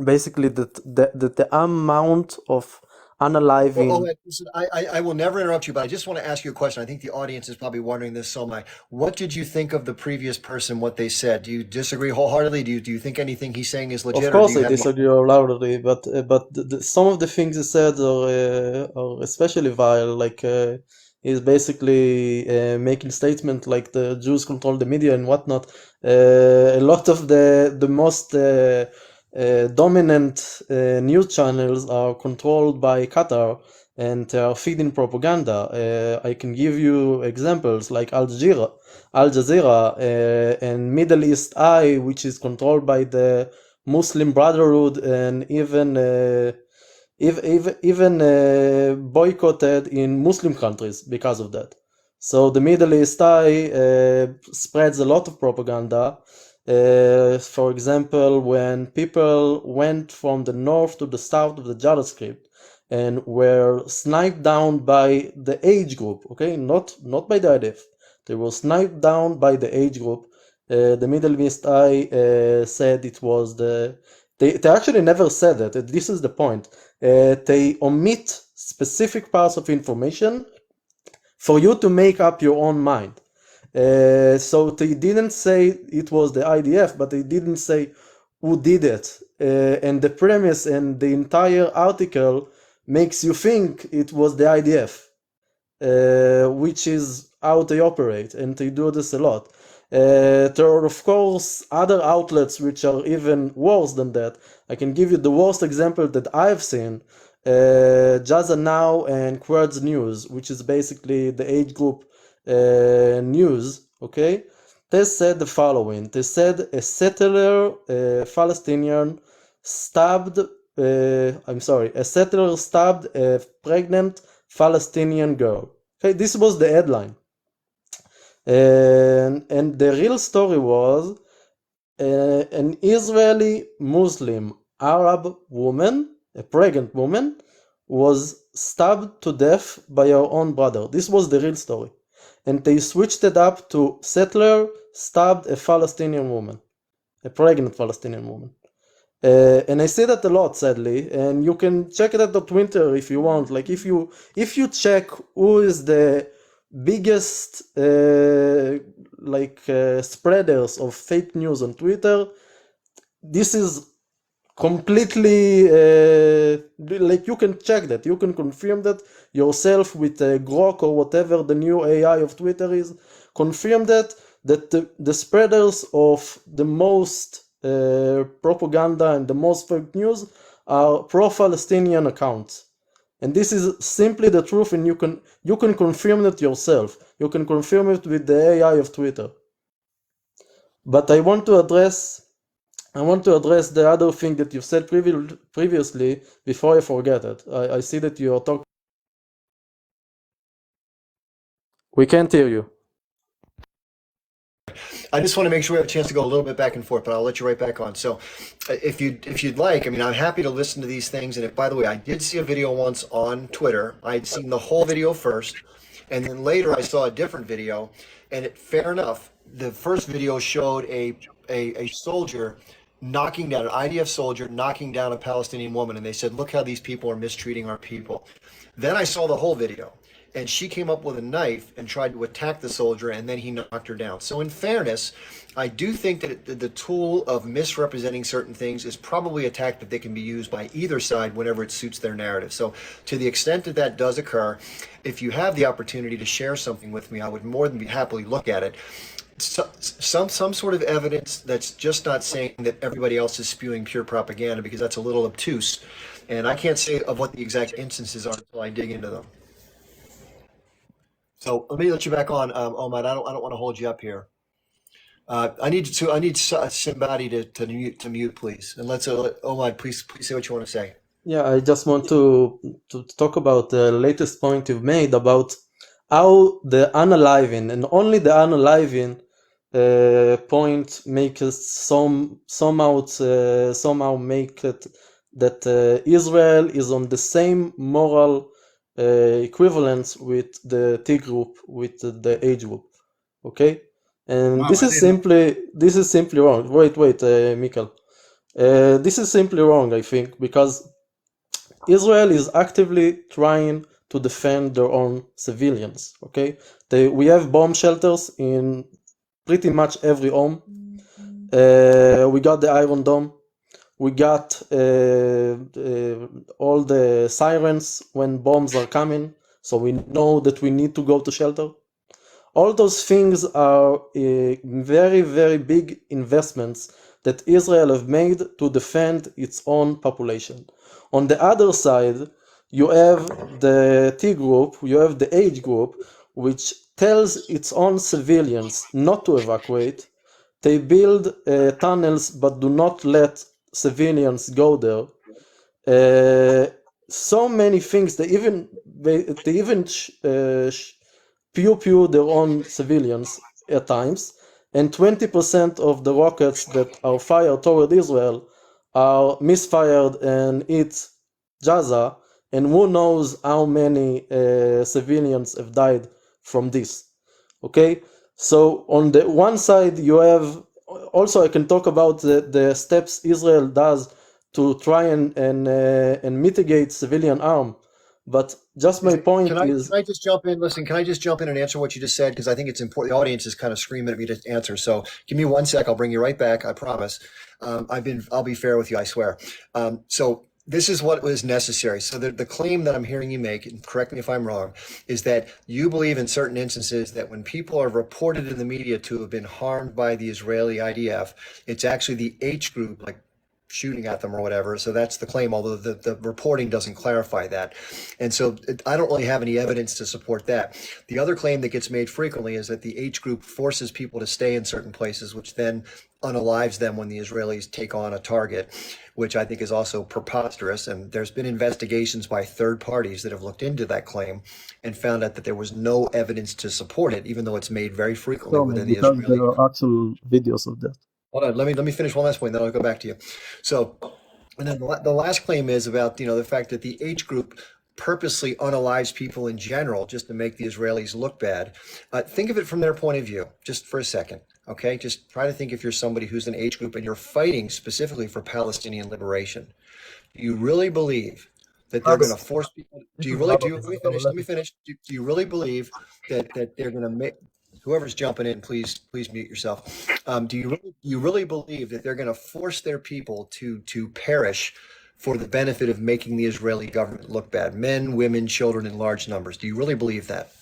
basically the amount of unaliving. Listen, I will never interrupt you, but I just want to ask you a question. I think the audience is probably wondering this so much. What did you think of the previous person, what they said? Do you disagree wholeheartedly? Do you think anything he's saying is legit? Of course I disagree wholeheartedly, but some of the things he said are especially vile, like he's basically making statements like the Jews control the media and whatnot. A lot of the most dominant news channels are controlled by Qatar and they are feeding propaganda. I can give you examples like Al Jazeera and Middle East Eye, which is controlled by the Muslim Brotherhood and even boycotted in Muslim countries because of that. So the Middle East Eye spreads a lot of propaganda. For example, when people went from the north to the south of the JavaScript, and were sniped down by the age group, okay, not by the IDF. They were sniped down by the age group. The Middle East Eye said it was they actually never said that. This is the point. They omit specific parts of information for you to make up your own mind. So they didn't say it was the IDF, but they didn't say who did it. And the premise and the entire article makes you think it was the IDF, which is how they operate, and they do this a lot. There are, of course, other outlets which are even worse than that. I can give you the worst example that I've seen, Jaza Now and Quds News, which is basically the age group news, okay? They said the following. They said a settler Palestinian stabbed, a settler stabbed a pregnant Palestinian girl. Okay, this was the headline. And the real story was an Israeli Muslim Arab woman, a pregnant woman, was stabbed to death by her own brother. This was the real story. And they switched it up to settler stabbed a Palestinian woman, a pregnant Palestinian woman. And I say that a lot, sadly, and you can check it out on Twitter if you want. Like if you check who is the biggest spreaders of fake news on Twitter, this is completely you can check that, you can confirm that yourself with Grok or whatever the new AI of Twitter is. Confirm that the spreaders of the most propaganda and the most fake news are pro-Palestinian accounts. And this is simply the truth, and you can confirm it yourself. You can confirm it with the AI of Twitter. But I want to address the other thing that you said previously before I forget it. I see that you are talking. We can't hear you. I just want to make sure we have a chance to go a little bit back and forth, but I'll let you right back on. So if you'd like, I mean, I'm happy to listen to these things. And by the way, I did see a video once on Twitter. I'd seen the whole video first, and then later I saw a different video. And fair enough, the first video showed a soldier knocking down, an IDF soldier knocking down a Palestinian woman. And they said, look how these people are mistreating our people. Then I saw the whole video. And she came up with a knife and tried to attack the soldier, and then he knocked her down. So in fairness, I do think that the tool of misrepresenting certain things is probably a tactic that can be used by either side whenever it suits their narrative. So to the extent that that does occur, if you have the opportunity to share something with me, I would more than be happily look at it. Some sort of evidence that's just not saying that everybody else is spewing pure propaganda, because that's a little obtuse. And I can't say of what the exact instances are until I dig into them. So let me let you back on, Omad. I don't want to hold you up here. I need somebody to mute, please. And let's Omad, please say what you want to say. Yeah, I just want to talk about the latest point you've made about how the unaliving, and only the unaliving point make us somehow make it that Israel is on the same moral equivalence with the T group, with the age group, okay? And Wow, this is simply wrong. Wait, Mikhail. This is simply wrong, I think, because Israel is actively trying to defend their own civilians, okay? We have bomb shelters in pretty much every home. We got the Iron Dome. We got all the sirens when bombs are coming, so we know that we need to go to shelter. All those things are very, very big investments that Israel have made to defend its own population. On the other side, you have the T group, you have the age group, which tells its own civilians not to evacuate. They build tunnels but do not let civilians go there. So many things. They even pew their own civilians at times, and 20% of the rockets that are fired toward Israel are misfired and hit Gaza, and who knows how many civilians have died from this. Okay, so on the one side you have, also I can talk about the steps Israel does to try and mitigate civilian harm, but just my point Can is, I just jump in? Listen, can I just jump in and answer what you just said? Because I think it's important. The audience is kind of screaming at me to answer. So give me 1 sec. I'll bring you right back. I promise. I'll be fair with you. I swear. So this is what was necessary. So the claim that I'm hearing you make, and correct me if I'm wrong, is that you believe in certain instances that when people are reported in the media to have been harmed by the Israeli IDF, it's actually the H group, like shooting at them or whatever. So that's the claim, although the reporting doesn't clarify that. And so I don't really have any evidence to support that. The other claim that gets made frequently is that the H group forces people to stay in certain places, which then unalives them when the Israelis take on a target, which I think is also preposterous. And there's been investigations by third parties that have looked into that claim and found out that there was no evidence to support it, even though it's made very frequently within the because Israeli. there are actual videos of that. Hold on, let me finish one last point, then I'll go back to you. So, and then the last claim is about, the fact that the H group purposely unalives people in general just to make the Israelis look bad. Think of it from their point of view, just for a second, okay? Just try to think if you're somebody who's an H group and you're fighting specifically for Palestinian liberation. Do you really believe that they're going to force people? Let me finish. Do you really believe that they're going to make? Whoever's jumping in, please mute yourself. Do you really believe that they're going to force their people to perish for the benefit of making the Israeli government look bad? Men, women, children in large numbers. Do you really believe that?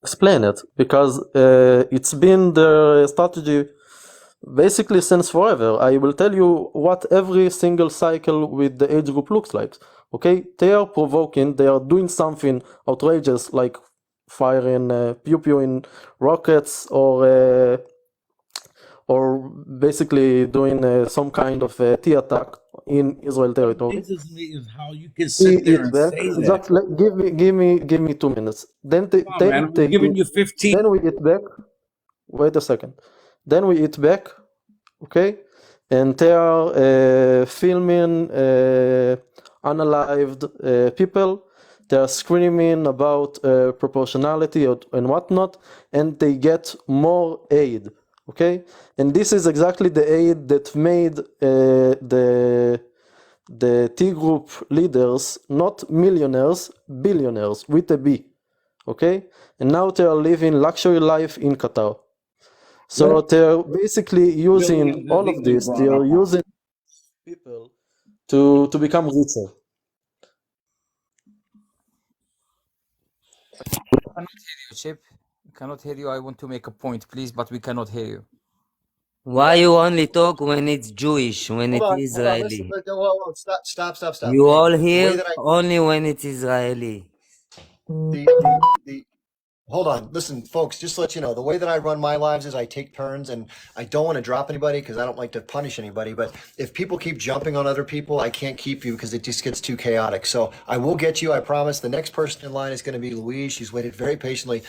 Explain it, because it's been the strategy basically since forever. I will tell you what every single cycle with the age group looks like. Okay, they are provoking, they are doing something outrageous like firing pew-pew in rockets, or basically doing some kind of T attack in Israel territory. What amazes me is how you can sit there and say that. Just give me 2 minutes. Then I'm giving you 15. Then we eat back. Wait a second. Then we eat back. Okay, and they are filming unalived people. They are screaming about proportionality and whatnot, and they get more aid. Okay, and this is exactly the aid that made the T group leaders not millionaires, billionaires with a B. Okay, and now they are living luxury life in Qatar. So they're basically using all of this. They are using people to become richer. Cannot hear you, Chip. Cannot hear you. I want to make a point, please, but we cannot hear you. Why you only talk when it's Jewish, when Hold it's on, Israeli? listen, stop. You all The way hear that only when it's Israeli. the Hold on. Listen, folks, just to let you know, the way that I run my lives is I take turns, and I don't want to drop anybody because I don't like to punish anybody. But if people keep jumping on other people, I can't keep you because it just gets too chaotic. So I will get you, I promise. The next person in line is going to be Louise. She's waited very patiently.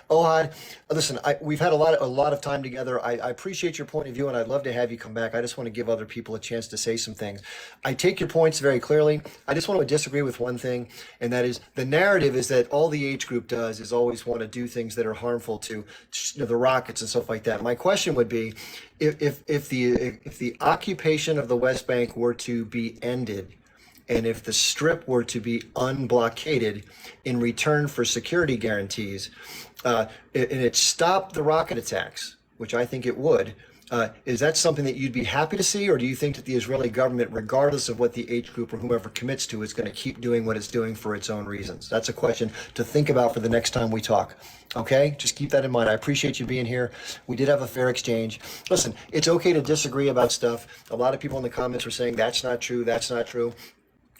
Ohad, listen, we've had a lot of time together. I appreciate your point of view, and I'd love to have you come back. I just want to give other people a chance to say some things. I take your points very clearly. I just want to disagree with one thing, and that is the narrative is that all the H group does is always want to do things that are harmful to the rockets and stuff like that. My question would be, if the occupation of the West Bank were to be ended, and if the strip were to be unblockaded in return for security guarantees, and it stopped the rocket attacks, which I think it would, is that something that you'd be happy to see, or do you think that the Israeli government, regardless of what the H group or whomever commits to, is going to keep doing what it's doing for its own reasons? That's a question to think about for the next time we talk. Okay, just keep that in mind. I appreciate you being here. We did have a fair exchange. Listen, it's okay to disagree about stuff. A lot of people in the comments were saying that's not true, that's not true.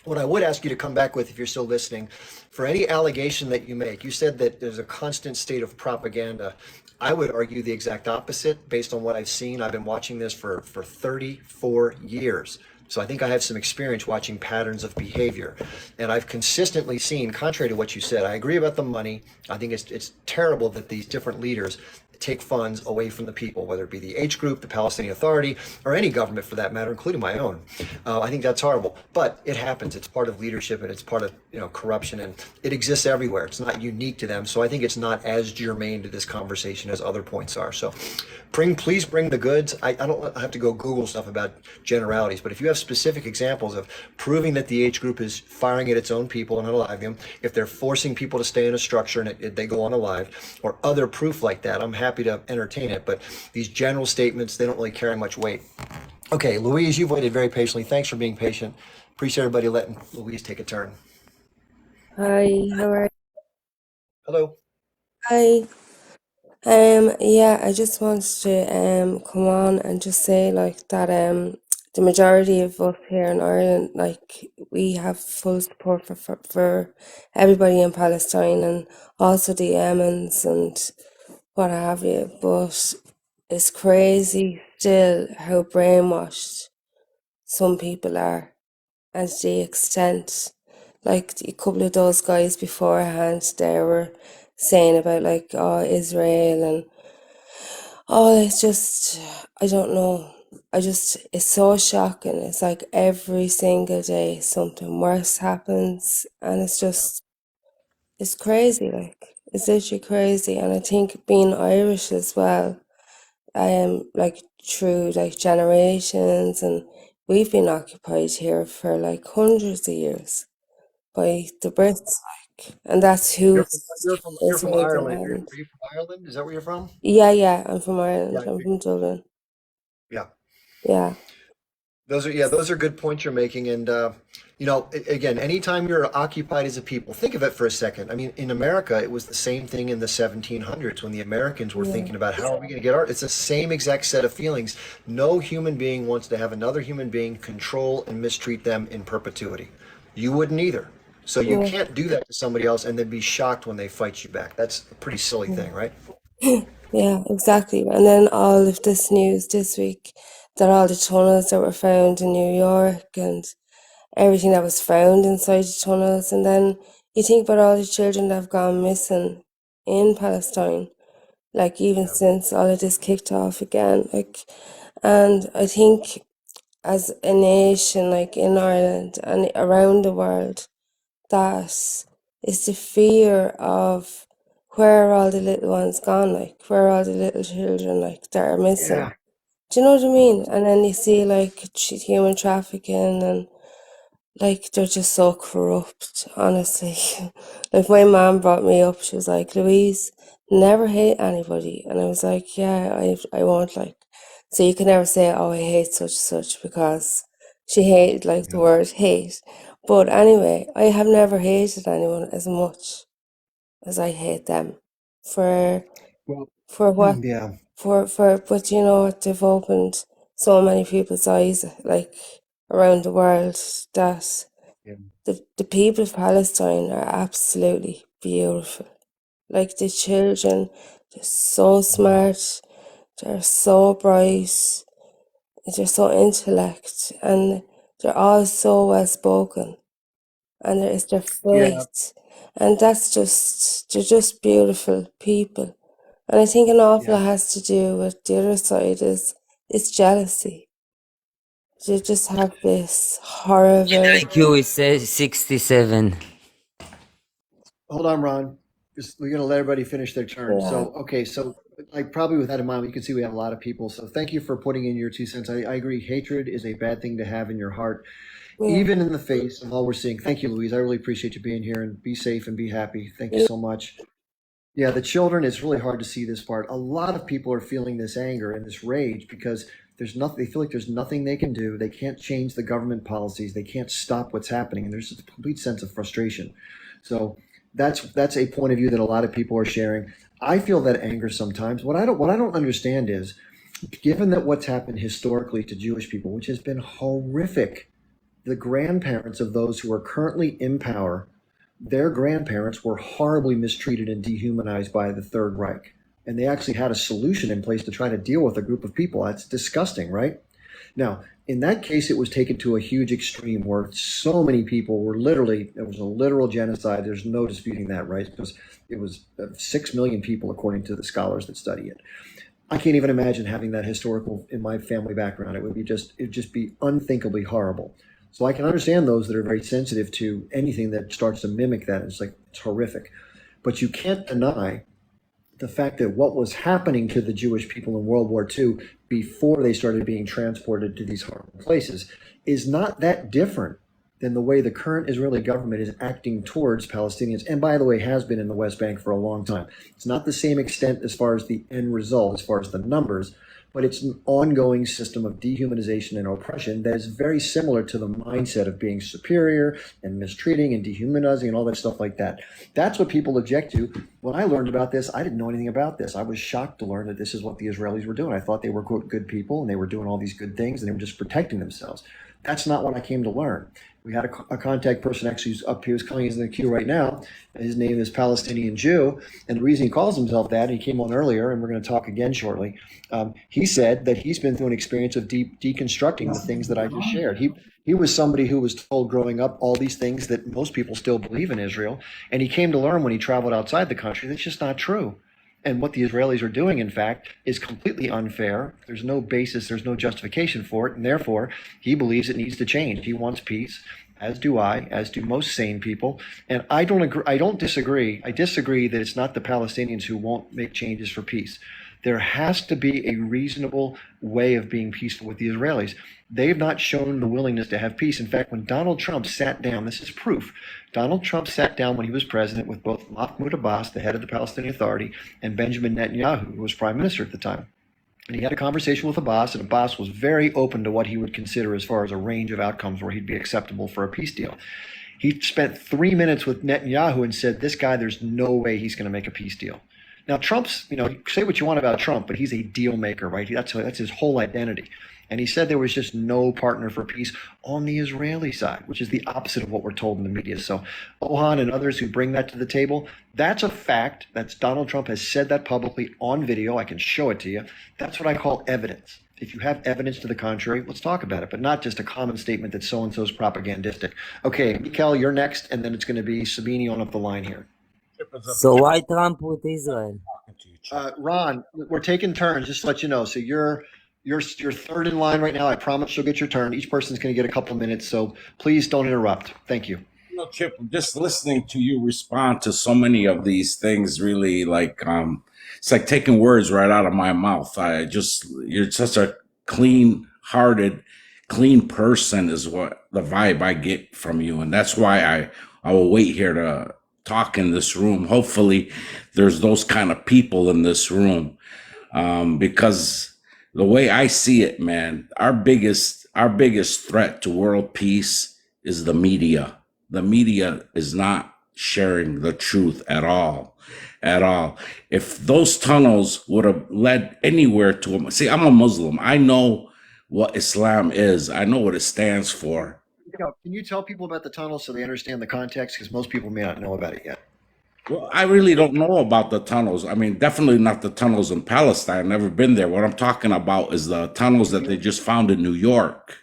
What I would ask you to come back with, if you're still listening, for any allegation that you make, you said that there's a constant state of propaganda. I would argue the exact opposite based on what I've seen. I've been watching this for 34 years. So I think I have some experience watching patterns of behavior. And I've consistently seen, contrary to what you said, I agree about the money. I think it's terrible that these different leaders take funds away from the people, whether it be the H group, the Palestinian Authority, or any government for that matter, including my own. I think that's horrible, but it happens. It's part of leadership, and it's part of corruption, and it exists everywhere. It's not unique to them, so I think it's not as germane to this conversation as other points are. So please bring the goods. I don't have to go Google stuff about generalities, but if you have specific examples of proving that the H group is firing at its own people and unaliving them, if they're forcing people to stay in a structure and they go unalived, or other proof like that, I'm happy to entertain it. But these general statements, they don't really carry much weight. Okay, Louise, you've waited very patiently. Thanks for being patient. Appreciate everybody letting Louise take a turn. Hi, how are you? Hello. Hi. Yeah, I just wanted to come on and just say like that the majority of us here in Ireland, like we have full support for everybody in Palestine and also the Yemens and what have you. But it's crazy still how brainwashed some people are, and to the extent, like a couple of those guys beforehand, they were saying about like Israel and it's just I don't know. It's so shocking. It's like every single day something worse happens, and it's crazy. Like it's literally crazy. And I think being Irish as well, like through like generations, and we've been occupied here for like hundreds of years by the Brits, like, and that's who You're from made Ireland. Are them. you from Ireland? Is that where you're from? Yeah, I'm from Ireland. Yeah. I'm from Dublin. Yeah. Yeah. Those are good points you're making. And, again, anytime you're occupied as a people, think of it for a second. I mean, in America, it was the same thing in the 1700s when the Americans were thinking about how are we going to get it's the same exact set of feelings. No human being wants to have another human being control and mistreat them in perpetuity. You wouldn't either. So you Yeah. can't do that to somebody else and then be shocked when they fight you back. That's a pretty silly thing, right? Yeah, exactly. And then all of this news this week that all the tunnels that were found in New York and everything that was found inside the tunnels, and then you think about all the children that have gone missing in Palestine, like even since all of this kicked off again, like, and I think as a nation, like in Ireland and around the world, that is the fear of where are all the little ones gone, like where are all the little children like that are missing. Yeah. Do you know what I mean? And then you see like human trafficking, and like they're just so corrupt, honestly. Like my mom brought me up, she was like, Louise, never hate anybody. And I was like, yeah, I won't, like. So you can never say, oh, I hate such and such, because she hated like the word hate. But anyway, I have never hated anyone as much as I hate them for what Yeah. but you know what, they've opened so many people's eyes like around the world that the people of Palestine are absolutely beautiful. Like the children, they're so smart, they're so bright, they're so intellect, and they're all so well spoken, and there is their faith, and they're just beautiful people. And I think an awful lot has to do with the other side is jealousy. You just have this horrible. IQ is 67. Hold on, Ron. We're going to let everybody finish their turn. Yeah. So like probably with that in mind, you can see we have a lot of people. So thank you for putting in your 2 cents. I agree. Hatred is a bad thing to have in your heart, even in the face of all we're seeing. Thank you, Louise. I really appreciate you being here, and be safe and be happy. Thank you so much. Yeah, the children, it's really hard to see this part. A lot of people are feeling this anger and this rage because there's nothing, they feel like there's nothing they can do. They can't change the government policies. They can't stop what's happening. And there's a complete sense of frustration. So that's a point of view that a lot of people are sharing. I feel that anger sometimes. What I don't understand is, given that what's happened historically to Jewish people, which has been horrific, the grandparents of those who are currently in power, their grandparents were horribly mistreated and dehumanized by the Third Reich. And they actually had a solution in place to try to deal with a group of people. That's disgusting, right? Now, In that case, it was taken to a huge extreme where so many people were literally, it was a literal genocide. There's no disputing that, right? Because it was 6 million people, according to the scholars that study it. I can't even imagine having that historical in my family background. It'd just be unthinkably horrible. So I can understand those that are very sensitive to anything that starts to mimic that. It's like, it's horrific. But you can't deny the fact that what was happening to the Jewish people in World War II before they started being transported to these horrible places is not that different than the way the current Israeli government is acting towards Palestinians, and by the way, has been in the West Bank for a long time. It's not the same extent as far as the end result, as far as the numbers, but it's an ongoing system of dehumanization and oppression that is very similar to the mindset of being superior and mistreating and dehumanizing and all that stuff like that. That's what people object to. When I learned about this, I didn't know anything about this. I was shocked to learn that this is what the Israelis were doing. I thought they were, quote, good people and they were doing all these good things and they were just protecting themselves. That's not what I came to learn. We had a contact person actually who's up here, who's coming in the queue right now. His name is Palestinian Jew. And the reason he calls himself that, he came on earlier, and we're going to talk again shortly. He said that he's been through an experience of deconstructing the things that I just shared. He was somebody who was told growing up all these things that most people still believe in Israel. And he came to learn when he traveled outside the country that's just not true. And what the Israelis are doing, in fact, is completely unfair. There's no basis, there's no justification for it, and therefore he believes it needs to change. He wants peace, as do I, as do most sane people. And I don't agree. I don't disagree. I disagree that it's not the Palestinians who won't make changes for peace. There has to be a reasonable way of being peaceful with the Israelis. They've not shown the willingness to have peace. In fact, when Donald Trump sat down, this is proof. Donald Trump sat down when he was president with both Mahmoud Abbas, the head of the Palestinian Authority, and Benjamin Netanyahu, who was prime minister at the time. And he had a conversation with Abbas, and Abbas was very open to what he would consider as far as a range of outcomes where he'd be acceptable for a peace deal. He spent 3 minutes with Netanyahu and said, this guy, there's no way he's going to make a peace deal. Now, Trump's, say what you want about Trump, but he's a deal maker, right? That's his whole identity. And he said there was just no partner for peace on the Israeli side, which is the opposite of what we're told in the media. So Ohan and others who bring that to the table, that's a fact. That's Donald Trump has said that publicly on video. I can show it to you. That's what I call evidence. If you have evidence to the contrary, let's talk about it, but not just a common statement that so-and-so's propagandistic. Okay, Mikhail, you're next, and then it's going to be Sabini on up the line here. So why Trump with Israel? Ron, we're taking turns, just to let you know. So you're third in line right now. I promise you'll get your turn. Each person's going to get a couple minutes, so please don't interrupt. Thank you. Chip, just listening to you respond to so many of these things really it's like taking words right out of my mouth. You're such a clean-hearted, clean person is what the vibe I get from you. And that's why I will wait here to talk in this room. Hopefully there's those kind of people in this room. Because the way I see it, man, our biggest threat to world peace is the media. The media is not sharing the truth at all. If those tunnels would have led anywhere to see, I'm a Muslim. I know what Islam is. I know what it stands for. Can you tell people about the tunnel so they understand the context? Because most people may not know about it yet. Well, I really don't know about the tunnels. I mean, definitely not the tunnels in Palestine. I've never been there. What I'm talking about is the tunnels that they just found in New York.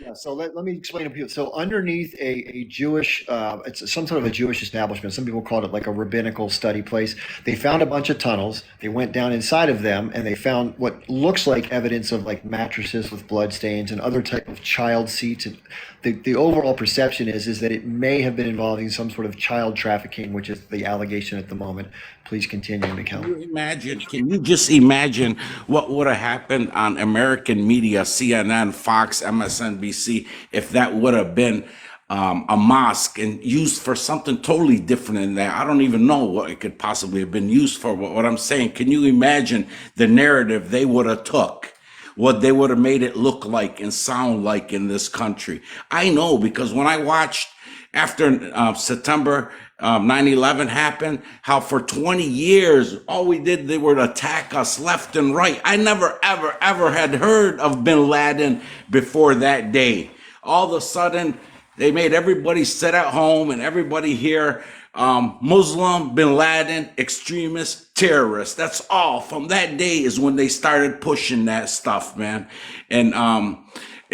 Yeah, so let me explain to you. So underneath a Jewish, it's some sort of a Jewish establishment. Some people call it like a rabbinical study place. They found a bunch of tunnels. They went down inside of them and they found what looks like evidence of like mattresses with blood stains and other type of child seats. And the overall perception is that it may have been involving some sort of child trafficking, which is the allegation at the moment. Please continue, Mikhail. Can you just imagine what would have happened on American media, CNN, Fox, MSNBC, if that would have been a mosque and used for something totally different than that? I don't even know what it could possibly have been used for. But what I'm saying, can you imagine the narrative they would have took? What they would have made it look like and sound like in this country? I know, because when I watched after September 9/11 happened, how for 20 years, all we did, they would attack us left and right. I never, ever, ever had heard of bin Laden before that day. All of a sudden, they made everybody sit at home and everybody here, Muslim, bin Laden, extremist, terrorist. That's all. From that day is when they started pushing that stuff, man. And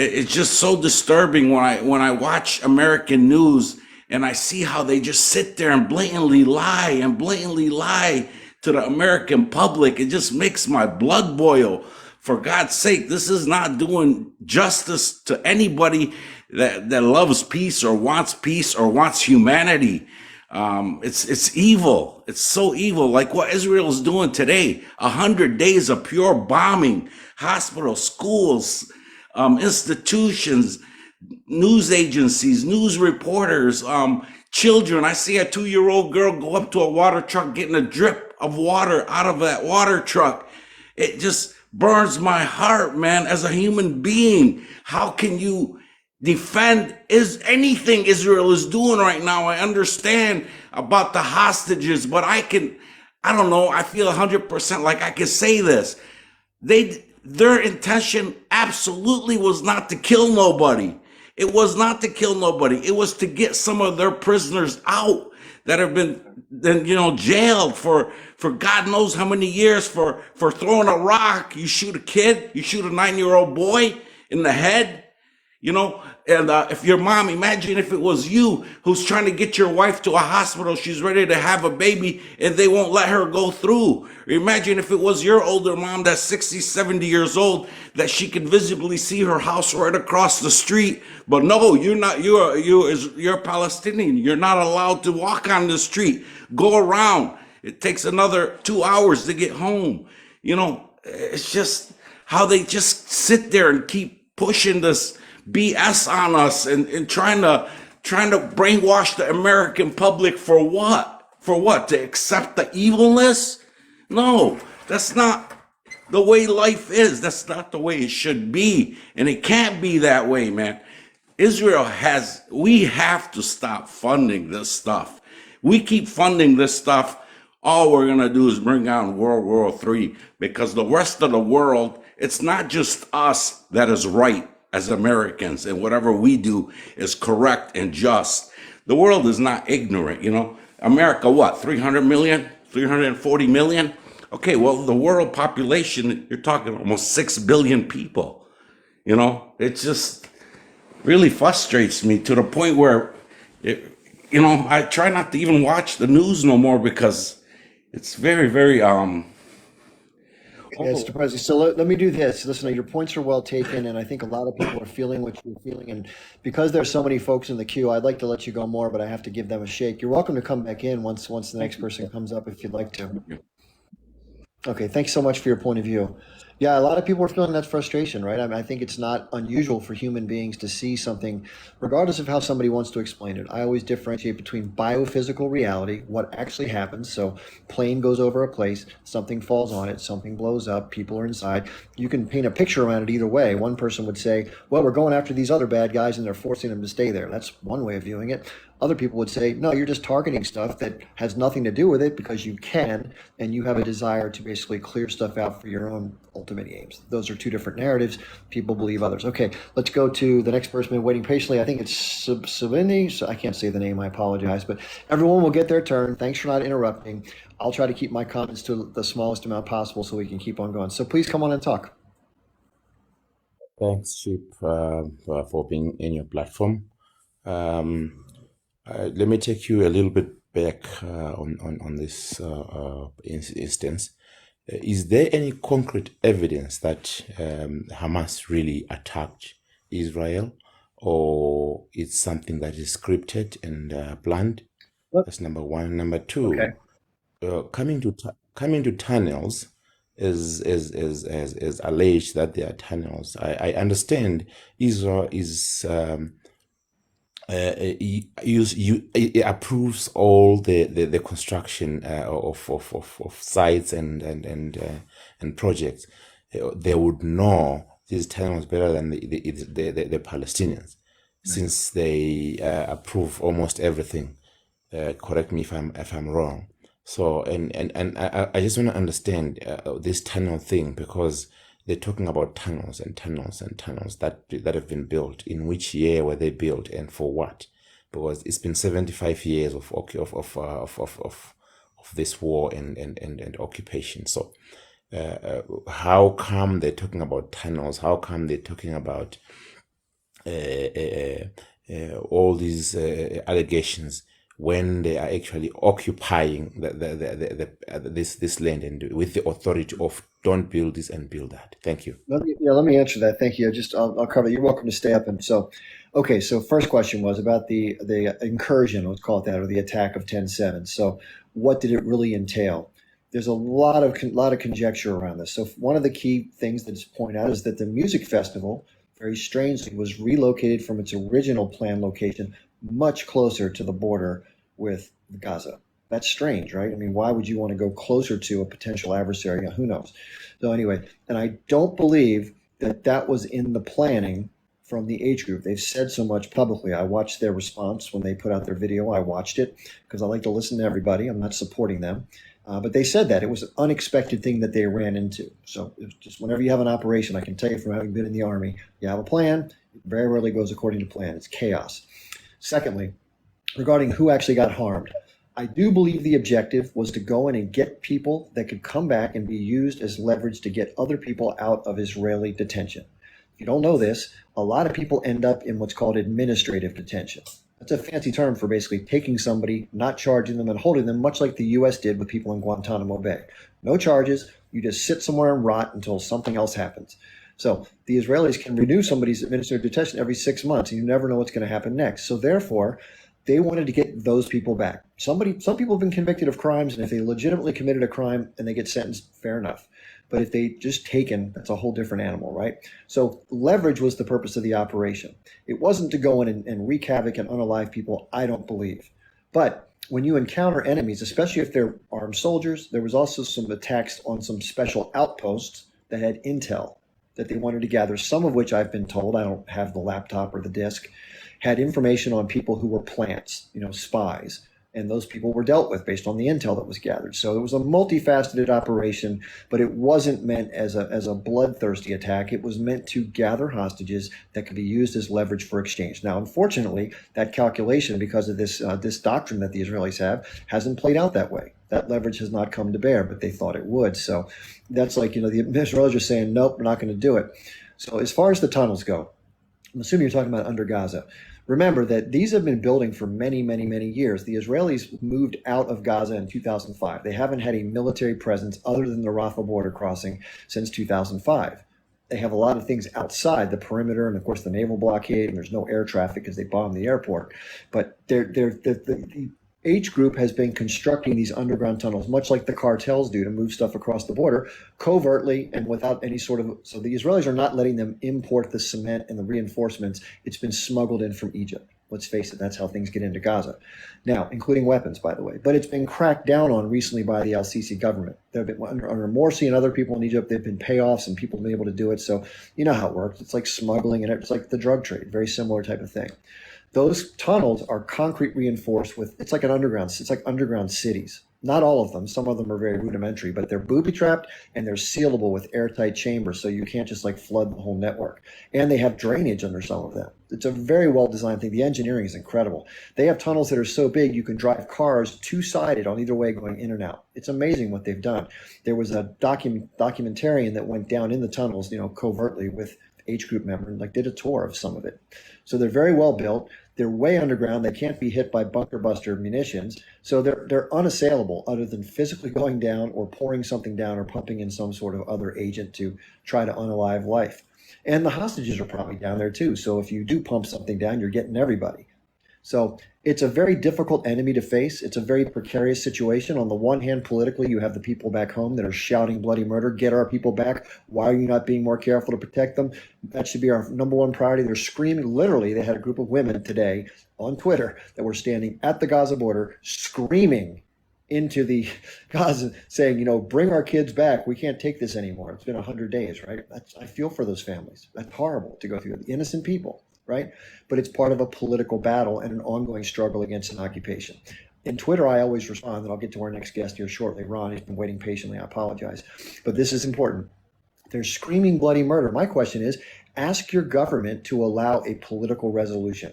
It's just so disturbing when I watch American news and I see how they just sit there and blatantly lie to the American public. It just makes my blood boil. For God's sake, this is not doing justice to anybody that loves peace or wants humanity. It's evil. It's so evil. Like what Israel is doing today, 100 days of pure bombing, hospitals, schools, institutions, news agencies, news reporters, children. I see a 2-year-old girl go up to a water truck, getting a drip of water out of that water truck. It just burns my heart, man, as a human being. How can you defend anything Israel is doing right now? I understand about the hostages, but I don't know, I feel 100% like I can say this. Their intention absolutely was not to kill nobody. It was not to kill nobody. It was to get some of their prisoners out that have been jailed for God knows how many years for throwing a rock. You shoot a kid, you shoot a 9-year-old boy in the head, and if your mom, imagine if it was you who's trying to get your wife to a hospital, she's ready to have a baby and they won't let her go through. Or imagine if it was your older mom that's 60, 70 years old, that she could visibly see her house right across the street. But no, you're not, you're Palestinian. You're not allowed to walk on the street, go around. It takes another 2 hours to get home. It's just how they just sit there and keep pushing this BS on us and trying to brainwash the American public for what? For what? To accept the evilness? No, that's not the way life is. That's not the way it should be. And it can't be that way, man. We have to stop funding this stuff. We keep funding this stuff. All we're going to do is bring on World War III, because the rest of the world, it's not just us that is right as Americans, and whatever we do is correct and just. The world is not ignorant, America, what, 300 million, 340 million? Okay, well, the world population, you're talking almost 6 billion people. It just really frustrates me to the point where, I try not to even watch the news no more, because it's very, very, Yes, Mr. President. So let me do this. Listen, your points are well taken, and I think a lot of people are feeling what you're feeling. And because there's so many folks in the queue, I'd like to let you go more, but I have to give them a shake. You're welcome to come back in once the next person comes up if you'd like to. Okay, thanks so much for your point of view. Yeah, a lot of people are feeling that frustration, right? I think it's not unusual for human beings to see something, regardless of how somebody wants to explain it. I always differentiate between biophysical reality, what actually happens. So plane goes over a place, something falls on it, something blows up, people are inside. You can paint a picture around it either way. One person would say, well, we're going after these other bad guys and they're forcing them to stay there. That's one way of viewing it. Other people would say, no, you're just targeting stuff that has nothing to do with it because you can, and you have a desire to basically clear stuff out for your own ultimate aims. Those are two different narratives. People believe others. Okay, let's go to the next person been waiting patiently. I think it's Sabini. So I can't say the name. I apologize. But everyone will get their turn. Thanks for not interrupting. I'll try to keep my comments to the smallest amount possible so we can keep on going. So please come on and talk. Thanks, Chip, for being in your platform. Let me take you a little bit back on this instance. Is there any concrete evidence that Hamas really attacked Israel, or it's something that is scripted and planned? That's number one. Number two, coming to tunnels is alleged that there are tunnels. I understand Israel is it approves all the construction of sites and projects. They would know these tunnels better than the Palestinians, since they approve almost everything. Correct me if I'm wrong. So and I just want to understand this tunnel thing, because they're talking about tunnels and tunnels and tunnels that have been built. In which year were they built, and for what? Because it's been 75 years of this war and occupation. So how come they're talking about tunnels? How come they're talking about all these allegations when they are actually occupying this land and with the authority of don't build this and build that. Thank you. Let me answer that. Thank you. I'll cover. You're welcome to stay up. And so, okay. So first question was about the incursion, let's call it that, or the attack of 10/7. So what did it really entail? There's a lot of conjecture around this. So one of the key things that's pointed out is that the music festival, very strangely, was relocated from its original planned location much closer to the border with Gaza. That's strange, right? I mean, why would you want to go closer to a potential adversary? Who knows? So anyway, and I don't believe that was in the planning from the H group. They've said so much publicly. I watched their response when they put out their video. I watched it because I like to listen to everybody. I'm not supporting them. But they said that it was an unexpected thing that they ran into. So it's just whenever you have an operation, I can tell you from having been in the Army, you have a plan. It very rarely goes according to plan. It's chaos. Secondly, regarding who actually got harmed, I do believe the objective was to go in and get people that could come back and be used as leverage to get other people out of Israeli detention. If you don't know this, a lot of people end up in what's called administrative detention. That's a fancy term for basically taking somebody, not charging them, and holding them, much like the U.S. did with people in Guantanamo Bay. No charges. You just sit somewhere and rot until something else happens. So the Israelis can renew somebody's administrative detention every 6 months, and you never know what's going to happen next. So therefore, they wanted to get those people back. Some people have been convicted of crimes, and if they legitimately committed a crime and they get sentenced, fair enough. But if they just taken, that's a whole different animal, right? So leverage was the purpose of the operation. It wasn't to go in and wreak havoc and unalive people, I don't believe. But when you encounter enemies, especially if they're armed soldiers, there was also some attacks on some special outposts that had intel that they wanted to gather, some of which I've been told, I don't have the laptop or the disk, had information on people who were plants, spies. And those people were dealt with based on the intel that was gathered. So it was a multifaceted operation, but it wasn't meant as a bloodthirsty attack. It was meant to gather hostages that could be used as leverage for exchange. Now, unfortunately, that calculation, because of this doctrine that the Israelis have, hasn't played out that way. That leverage has not come to bear, but they thought it would. So that's like, the Israelis are saying, nope, we're not going to do it. So as far as the tunnels go, I'm assuming you're talking about under Gaza. Remember that these have been building for many, many, many years. The Israelis moved out of Gaza in 2005. They haven't had a military presence other than the Rafah border crossing since 2005. They have a lot of things outside the perimeter and, of course, the naval blockade, and there's no air traffic because they bombed the airport. But the H group has been constructing these underground tunnels, much like the cartels do, to move stuff across the border covertly and without any sort of. So the Israelis are not letting them import the cement and the reinforcements. It's been smuggled in from Egypt. Let's face it, that's how things get into Gaza. Now, including weapons, by the way. But it's been cracked down on recently by the Al-Sisi government. There have been under Morsi and other people in Egypt. There've been payoffs and people have been able to do it. So you know how it works. It's like smuggling and it's like the drug trade. Very similar type of thing. Those tunnels are concrete reinforced with, it's like underground cities. Not all of them. Some of them are very rudimentary, but they're booby trapped and they're sealable with airtight chambers. So you can't just flood the whole network. And they have drainage under some of them. It's a very well designed thing. The engineering is incredible. They have tunnels that are so big you can drive cars two-sided on either way going in and out. It's amazing what they've done. There was a documentarian that went down in the tunnels, covertly with H group member and did a tour of some of it. So they're very well built. They're way underground. They can't be hit by bunker buster munitions. So they're unassailable other than physically going down or pouring something down or pumping in some sort of other agent to try to unalive life. And the hostages are probably down there too. So if you do pump something down, you're getting everybody. So it's a very difficult enemy to face. It's a very precarious situation. On the one hand, politically, you have the people back home that are shouting bloody murder. Get our people back. Why are you not being more careful to protect them? That should be our number one priority. They're screaming. Literally, they had a group of women today on Twitter that were standing at the Gaza border screaming into the Gaza saying, bring our kids back. We can't take this anymore. It's been 100 days, right? I feel for those families. That's horrible to go through. The innocent people. Right? But it's part of a political battle and an ongoing struggle against an occupation. In Twitter, I always respond, and I'll get to our next guest here shortly. Ron, he's been waiting patiently. I apologize. But this is important. They're screaming bloody murder. My question is, ask your government to allow a political resolution.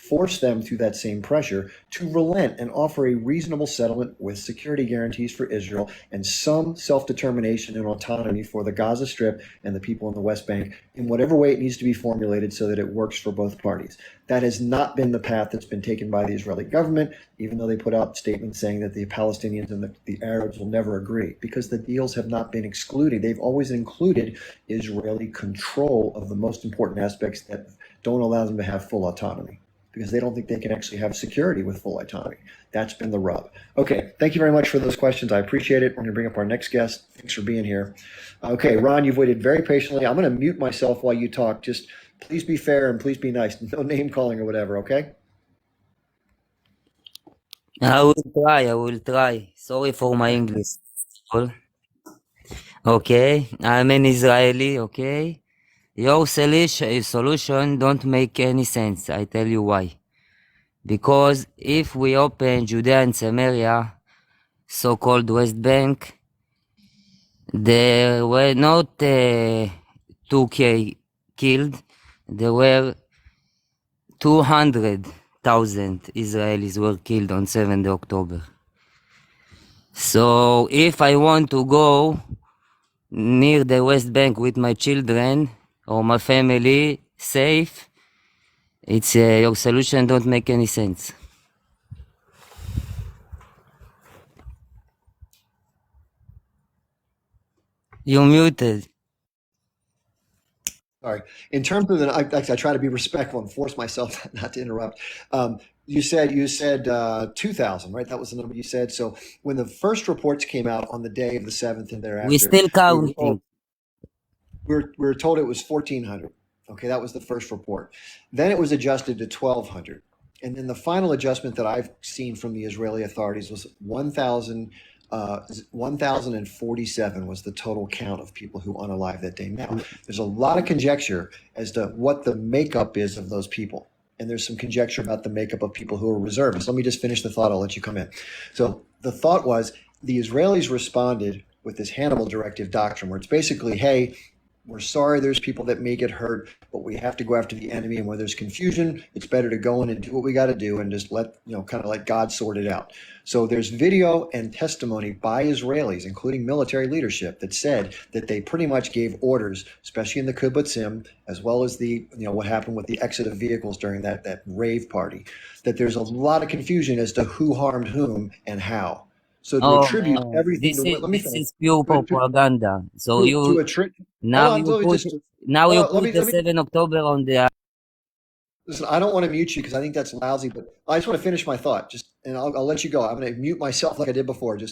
force them through that same pressure to relent and offer a reasonable settlement with security guarantees for Israel and some self-determination and autonomy for the Gaza Strip and the people in the West Bank in whatever way it needs to be formulated so that it works for both parties. That has not been the path that's been taken by the Israeli government, even though they put out statements saying that the Palestinians and the Arabs will never agree, because the deals have not been excluded. They've always included Israeli control of the most important aspects that don't allow them to have full autonomy, because they don't think they can actually have security with full autonomy. That's been the rub. Okay, thank you very much for those questions. I appreciate it. We're going to bring up our next guest. Thanks for being here. Okay, Ron, you've waited very patiently. I'm going to mute myself while you talk. Just please be fair and please be nice. No name calling or whatever, okay? I will try. Sorry for my English. Okay, I'm an Israeli, okay? Your solution don't make any sense. I tell you why. Because if we open Judea and Samaria, so-called West Bank, there were not 2K killed. There were 200,000 Israelis were killed on 7th October. So if I want to go near the West Bank with my children or my family safe, it's your solution don't make any sense. You're muted. Sorry. In terms of I try to be respectful and force myself not to interrupt. You said 2,000, right? That was the number you said. So when the first reports came out on the day of the 7th and thereafter, We still counting. we were told it was 1,400. Okay, that was the first report. Then it was adjusted to 1,200. And then the final adjustment that I've seen from the Israeli authorities was 1,047 was the total count of people who unalived that day. Now, there's a lot of conjecture as to what the makeup is of those people. And there's some conjecture about the makeup of people who are reservists. Let me just finish the thought. I'll let you come in. So the thought was the Israelis responded with this Hannibal Directive doctrine, where it's basically, hey, we're sorry there's people that may get hurt, but we have to go after the enemy. And where there's confusion, it's better to go in and do what we got to do and just let, kind of let God sort it out. So there's video and testimony by Israelis, including military leadership, that said that they pretty much gave orders, especially in the kibbutzim, as well as the, what happened with the exit of vehicles during that rave party, that there's a lot of confusion as to who harmed whom and how. So to attribute everything this is pure propaganda. So now you put the 7th October on the. Listen, I don't want to mute you because I think that's lousy, but I just want to finish my thought. And I'll let you go. I'm going to mute myself like I did before. To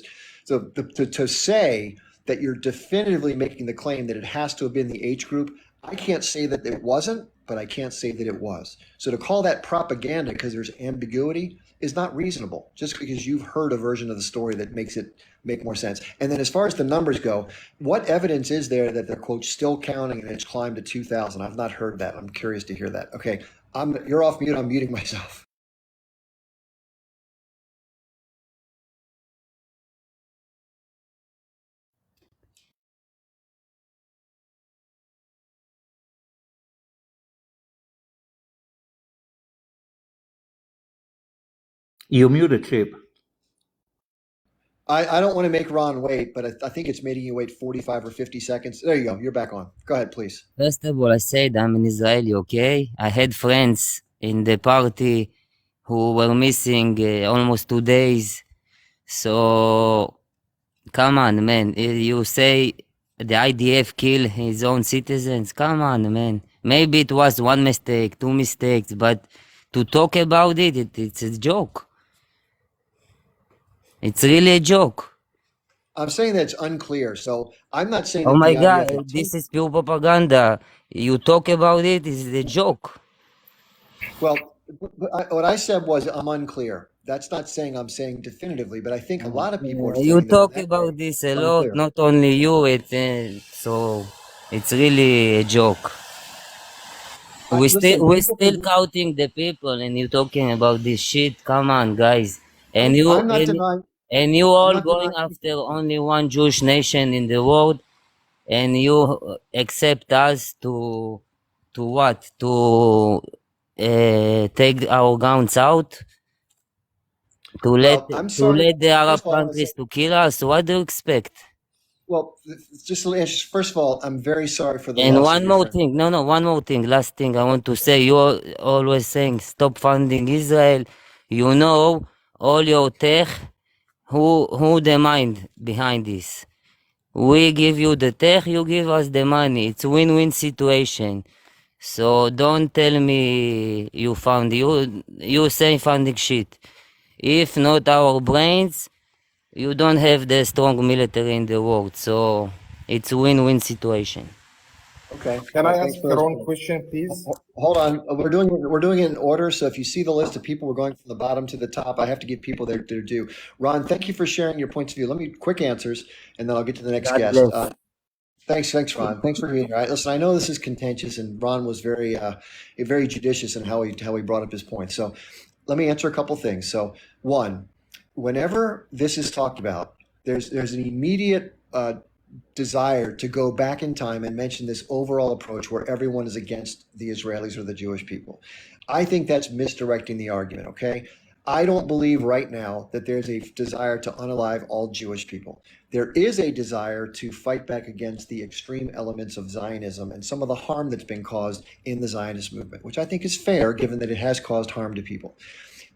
say that you're definitively making the claim that it has to have been the H group, I can't say that it wasn't, but I can't say that it was. So to call that propaganda because there's ambiguity is not reasonable, just because you've heard a version of the story that makes it make more sense. And then as far as the numbers go, what evidence is there that they're, quote, still counting and it's climbed to 2,000? I've not heard that. I'm curious to hear that. Okay, you're off mute. I'm muting myself. You muted, Chip. I don't want to make Ron wait, but I think it's making you wait 45 or 50 seconds. There you go. You're back on. Go ahead, please. First of all, I said I'm an Israeli, okay? I had friends in the party who were missing almost 2 days. So, come on, man. You say the IDF kill his own citizens? Come on, man. Maybe it was 1 mistake, 2 mistakes, but to talk about it's a joke. It's really a joke. I'm saying that it's unclear. So I'm not saying. Oh my God, this is pure propaganda. You talk about it's a joke. Well, what I said was I'm unclear. That's not saying I'm saying definitively, but I think a lot of people are saying you talk about this a lot, unclear. Not only you. So it's really a joke. We're still counting the people, and you're talking about this shit. Come on, guys. And you all going after only one Jewish nation in the world, and you accept us to what? To take our guns out to Well, I'm sorry. let the Arab First of all, I want to say, countries to kill us? What do you expect? well, just to answer, first of all, I'm very sorry for the And loss of one your more friend. thing, one more thing, last thing I want to say. You're always saying stop funding Israel. You know all your tech. Who the mind behind this? We give you the tech, you give us the money. It's a win-win situation. So don't tell me you say funding shit. If not our brains, you don't have the strong military in the world. So it's a win-win situation. Okay. Can Well, I thanks ask for those Ron points. question, please? Hold on. We're doing it in order. So if you see the list of people, we're going from the bottom to the top. I have to give people their due. Ron, thank you for sharing your points of view. Let me quick answers, and then I'll get to the next God guest. bless. Thanks, Ron. Thanks for being here. All right, listen, I know this is contentious, and Ron was very judicious in how he brought up his points. So let me answer a couple things. So one, whenever this is talked about, there's an immediate desire to go back in time and mention this overall approach where everyone is against the Israelis or the Jewish people. I think that's misdirecting the argument, okay? I don't believe right now that there's a desire to unalive all Jewish people. There is a desire to fight back against the extreme elements of Zionism and some of the harm that's been caused in the Zionist movement, which I think is fair given that it has caused harm to people.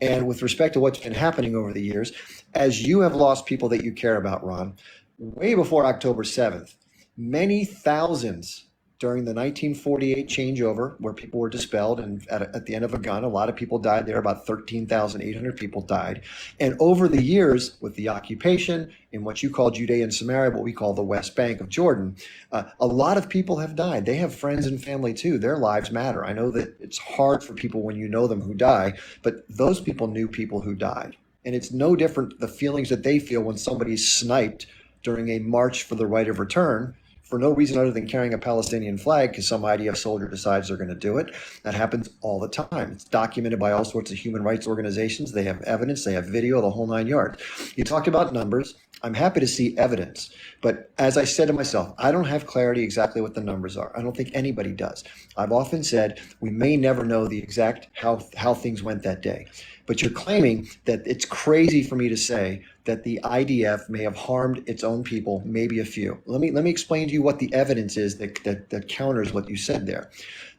And with respect to what's been happening over the years, as you have lost people that you care about, Ron, way before October 7th, many thousands during the 1948 changeover, where people were dispelled, and at the end of a gun, a lot of people died there. About 13,800 people died. And over the years, with the occupation in what you call Judea and Samaria, what we call the West Bank of Jordan, a lot of people have died. They have friends and family too. Their lives matter. I know that it's hard for people when you know them who die, but those people knew people who died. And it's no different, the feelings that they feel when somebody's sniped during a march for the right of return for no reason other than carrying a Palestinian flag because some IDF soldier decides they're going to do it. That happens all the time. It's documented by all sorts of human rights organizations. They have evidence, they have video, the whole nine yards. You talked about numbers. I'm happy to see evidence. But as I said to myself, I don't have clarity exactly what the numbers are. I don't think anybody does. I've often said we may never know the exact how things went that day. But you're claiming that it's crazy for me to say that the IDF may have harmed its own people, maybe a few. Let me explain to you what the evidence is that counters what you said there.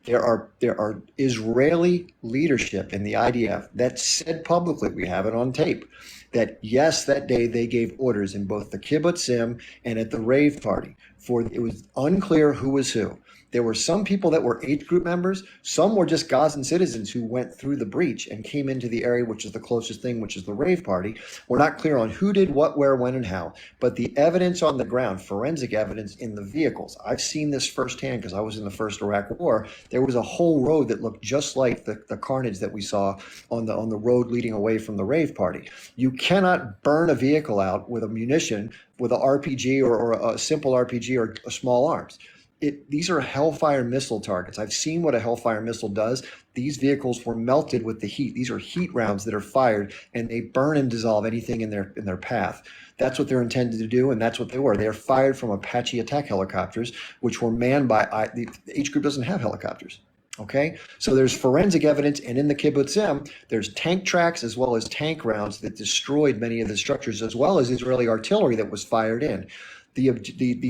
There are Israeli leadership in the IDF that said publicly, we have it on tape, that yes, that day they gave orders in both the kibbutzim and at the rave party for it was unclear who was who. There were some people that were age group members. Some were just Gazan citizens who went through the breach and came into the area, which is the closest thing, which is the rave party. We're not clear on who did what, where, when, and how. But the evidence on the ground, forensic evidence in the vehicles, I've seen this firsthand because I was in the first Iraq War. There was a whole road that looked just like the carnage that we saw on the road leading away from the rave party. You cannot burn a vehicle out with a munition, with an RPG or a simple RPG or a small arms. These are Hellfire missile targets. I've seen what a Hellfire missile does. These vehicles were melted with the heat. These are heat rounds that are fired, and they burn and dissolve anything in their path. That's what they're intended to do, and that's what they were. They are fired from Apache attack helicopters, which were manned by the H group doesn't have helicopters. Okay, so there's forensic evidence, and in the kibbutzim, there's tank tracks as well as tank rounds that destroyed many of the structures, as well as Israeli artillery that was fired in. The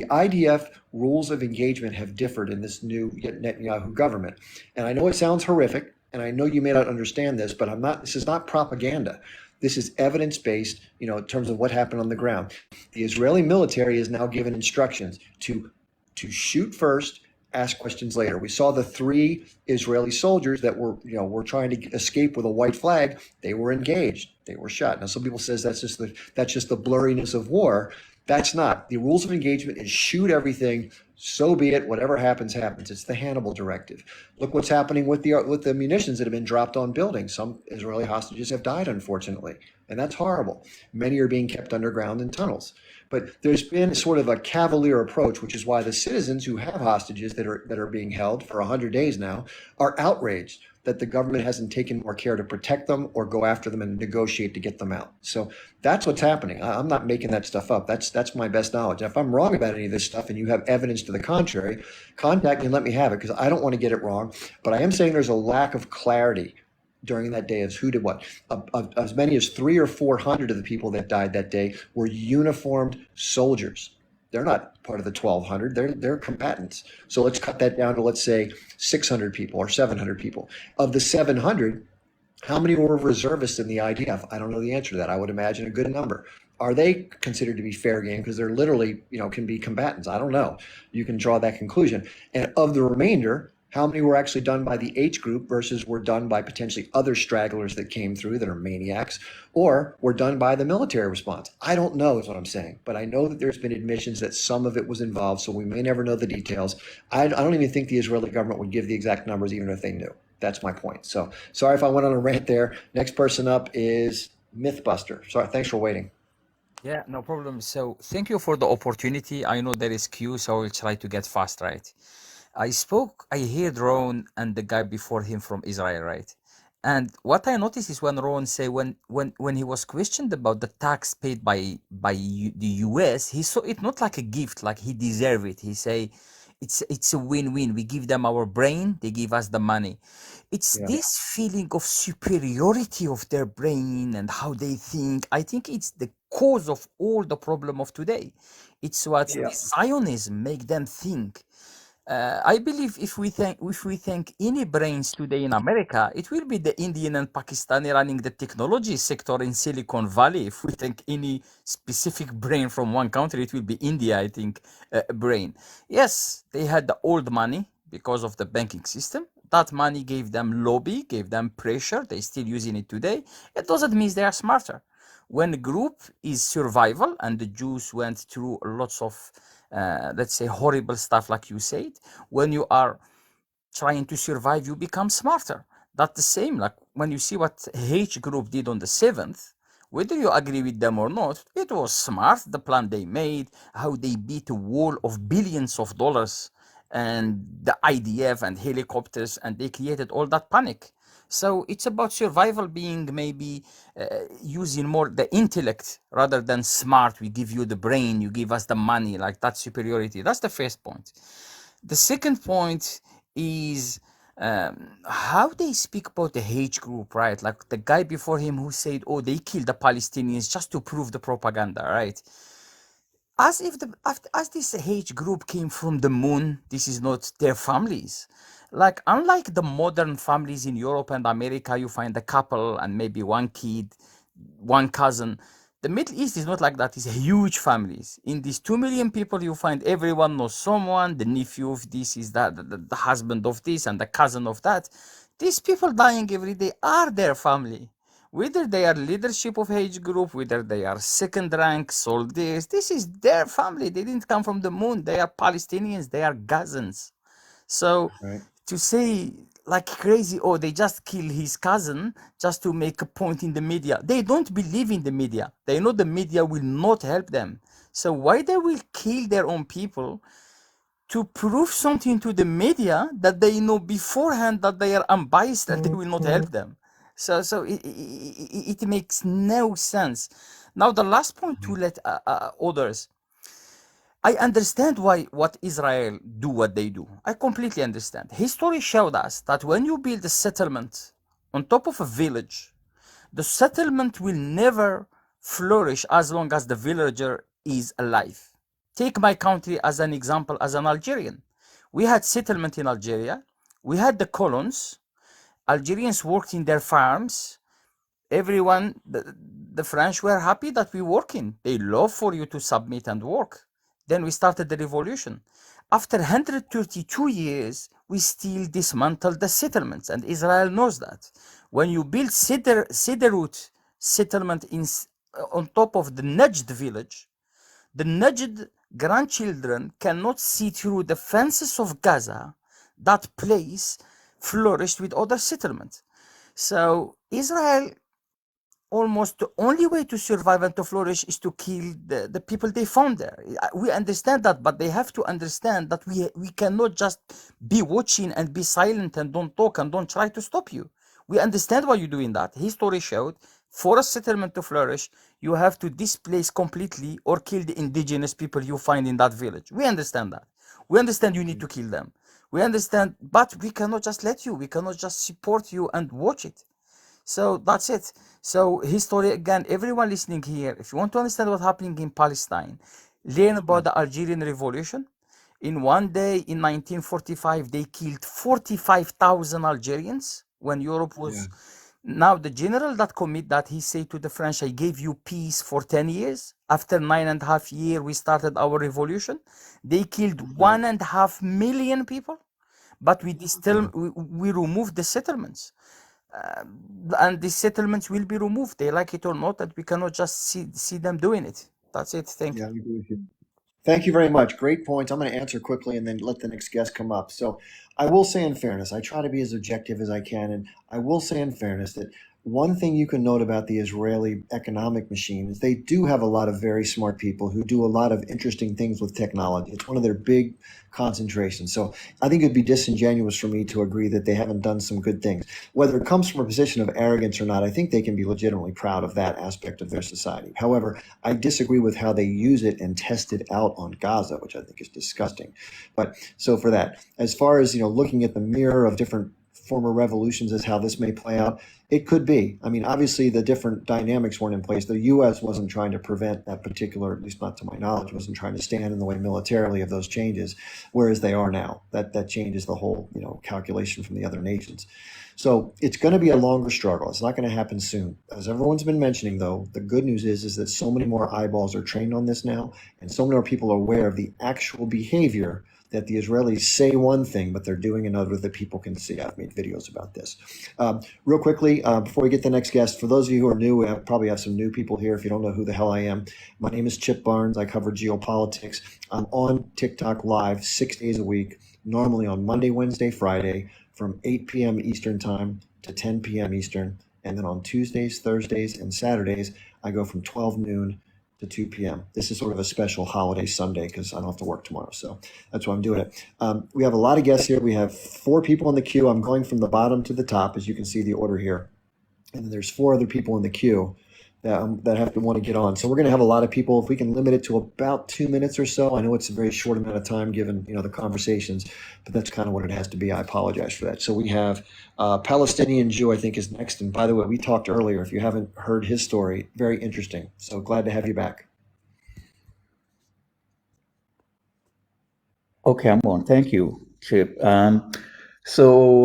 IDF rules of engagement have differed in this new Netanyahu government. And I know it sounds horrific, and I know you may not understand this, but this is not propaganda. This is evidence-based, in terms of what happened on the ground. The Israeli military is now given instructions to shoot first, ask questions later. We saw the 3 Israeli soldiers that were trying to escape with a white flag. They were engaged. They were shot. Now, some people says that's just the blurriness of war. That's not. The rules of engagement is shoot everything, so be it, whatever happens, happens. It's the Hannibal directive. Look what's happening with the munitions that have been dropped on buildings. Some Israeli hostages have died, unfortunately, and that's horrible. Many are being kept underground in tunnels. But there's been sort of a cavalier approach, which is why the citizens who have hostages that are being held for 100 days now are outraged. that the government hasn't taken more care to protect them or go after them and negotiate to get them out. So that's what's happening. I'm not making that stuff up. That's my best knowledge. If I'm wrong about any of this stuff and you have evidence to the contrary, contact me and let me have it, because I don't want to get it wrong. But I am saying there's a lack of clarity during that day as who did what. As many as 300 or 400 of the people that died that day were uniformed soldiers. They're not part of the 1,200. They're combatants. So let's cut that down to, let's say, 600 people or 700 people. Of the 700, how many were reservists in the IDF? I don't know the answer to that. I would imagine a good number. Are they considered to be fair game because they're literally, can be combatants? I don't know. You can draw that conclusion. And of the remainder, how many were actually done by the H group versus were done by potentially other stragglers that came through that are maniacs, or were done by the military response? I don't know is what I'm saying, but I know that there's been admissions that some of it was involved, so we may never know the details. I don't even think the Israeli government would give the exact numbers even if they knew. That's my point. So sorry if I went on a rant there. Next person up is Mythbuster. Sorry, thanks for waiting. Yeah, no problem. So thank you for the opportunity. I know there is queue, so I will try to get fast, right? I heard Ron and the guy before him from Israel, right? And what I noticed is when Ron say when he was questioned about the tax paid by the US, he saw it not like a gift, like he deserve it. He say it's a win-win. We give them our brain, they give us the money. It's Yeah. this feeling of superiority of their brain and how they think. I think it's the cause of all the problem of today. It's what Yeah. Zionism make them think. I believe if we think any brains today in America, it will be the Indian and Pakistani running the technology sector in Silicon Valley. If we think any specific brain from one country, it will be India, I think, brain. Yes, they had the old money because of the banking system. That money gave them lobby, gave them pressure. They're still using it today. It doesn't mean they are smarter. When a group is survival, and the Jews went through lots of let's say horrible stuff like you said, when you are trying to survive you become smarter. That's the same like when you see what H group did on the 7th, whether you agree with them or not, it was smart, the plan they made, how they beat a wall of billions of dollars and the IDF and helicopters, and they created all that panic. So it's about survival being maybe using more the intellect rather than smart. We give you the brain, you give us the money, like that superiority. That's the first point. The second point is how they speak about the H group, right? Like the guy before him who said, oh, they killed the Palestinians just to prove the propaganda, right? As if as this H group came from the moon, this is not their families. Like unlike the modern families in Europe and America, you find a couple and maybe one kid, one cousin. The Middle East is not like that. It's huge families. In these 2 million people, you find everyone knows someone. The nephew of this is that, the husband of this, and the cousin of that. These people dying every day are their family. Whether they are leadership of H group, whether they are second rank soldiers, this is their family. They didn't come from the moon. They are Palestinians. They are Gazans. So Right. to say like crazy, oh, they just kill his cousin just to make a point in the media. They don't believe in the media. They know the media will not help them. So why they will kill their own people to prove something to the media that they know beforehand that they are unbiased and they will not help them. So it makes no sense. Now the last point to let others. I understand why what Israel do what they do. I completely understand. History showed us that when you build a settlement on top of a village, the settlement will never flourish as long as the villager is alive. Take my country as an example, as an Algerian. We had settlement in Algeria. We had the colons. Algerians worked in their farms. Everyone, the French were happy that we working. They love for you to submit and work. Then we started the revolution. After 132 years, we still dismantled the settlements, and Israel knows that. When you build Sderot settlement on top of the Najd village, the Najd grandchildren cannot see through the fences of Gaza. That place flourished with other settlements. So Israel almost the only way to survive and to flourish is to kill the people they found there. We understand that, but they have to understand that we cannot just be watching and be silent and don't talk and don't try to stop you. We understand why you're doing that. History showed for a settlement to flourish, you have to displace completely or kill the indigenous people you find in that village. We understand that. We understand you need to kill them. We understand, but we cannot just let you. We cannot just support you and watch it. So that's it. So history, again, everyone listening here, if you want to understand what's happening in Palestine, learn about the Algerian Revolution. In one day, in 1945, they killed 45,000 Algerians when Europe was... Now, the general that commit that, he said to the French, I gave you peace for 10 years. After 9.5 years, we started our revolution. They killed 1.5 million people, but we removed the settlements. And the settlements will be removed. They like it or not, that we cannot just see them doing it. That's it. Thank you. I agree with you. Thank you very much. Great points. I'm going to answer quickly and then let the next guest come up. So I will say in fairness, I try to be as objective as I can. And I will say in fairness that one thing you can note about the Israeli economic machine is they do have a lot of very smart people who do a lot of interesting things with technology. It's one of their big concentrations. So I think it'd be disingenuous for me to agree that they haven't done some good things. Whether it comes from a position of arrogance or not, I think they can be legitimately proud of that aspect of their society. However, I disagree with how they use it and test it out on Gaza, which I think is disgusting. But so for that, as far as, looking at the mirror of different former revolutions as how this may play out, it could be. I mean, obviously the different dynamics weren't in place. The U.S. wasn't trying to prevent that particular, at least not to my knowledge, wasn't trying to stand in the way militarily of those changes, whereas they are now. That changes the whole, calculation from the other nations. So it's going to be a longer struggle. It's not going to happen soon. As everyone's been mentioning, though, the good news is that so many more eyeballs are trained on this now, and so many more people are aware of the actual behavior that the Israelis say one thing, but they're doing another that people can see. I've made videos about this. Real quickly, before we get the next guest, for those of you who are new, we probably have some new people here if you don't know who the hell I am. My name is Chip Barnes. I cover geopolitics. I'm on TikTok live 6 days a week, normally on Monday, Wednesday, Friday, from 8 p.m. Eastern time to 10 p.m. Eastern. And then on Tuesdays, Thursdays, and Saturdays, I go from 12 noon to 2 p.m. This is sort of a special holiday Sunday because I don't have to work tomorrow. So that's why I'm doing it. We have a lot of guests here. We have 4 people in the queue. I'm going from the bottom to the top, as you can see the order here. And then there's 4 other people in the queue that have to want to get on. So we're going to have a lot of people. If we can limit it to about 2 minutes or so. I know it's a very short amount of time given, the conversations, but that's kind of what it has to be. I apologize for that. So we have Palestinian Jew, I think, is next. And by the way, we talked earlier. If you haven't heard his story, very interesting. So glad to have you back. Okay, I'm on. Thank you, Chip. So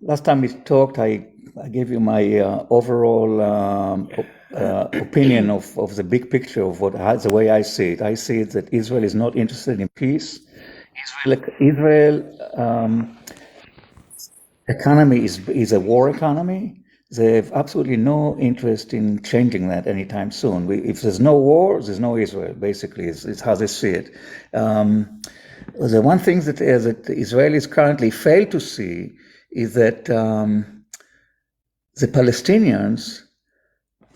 last time we talked, I gave you my overall opinion of the big picture of the way I see it. I see it that Israel is not interested in peace. Israel economy is a war economy. They have absolutely no interest in changing that anytime soon. If there's no war, there's no Israel. Basically, it's how they see it. The one thing that the Israelis currently fail to see is that the Palestinians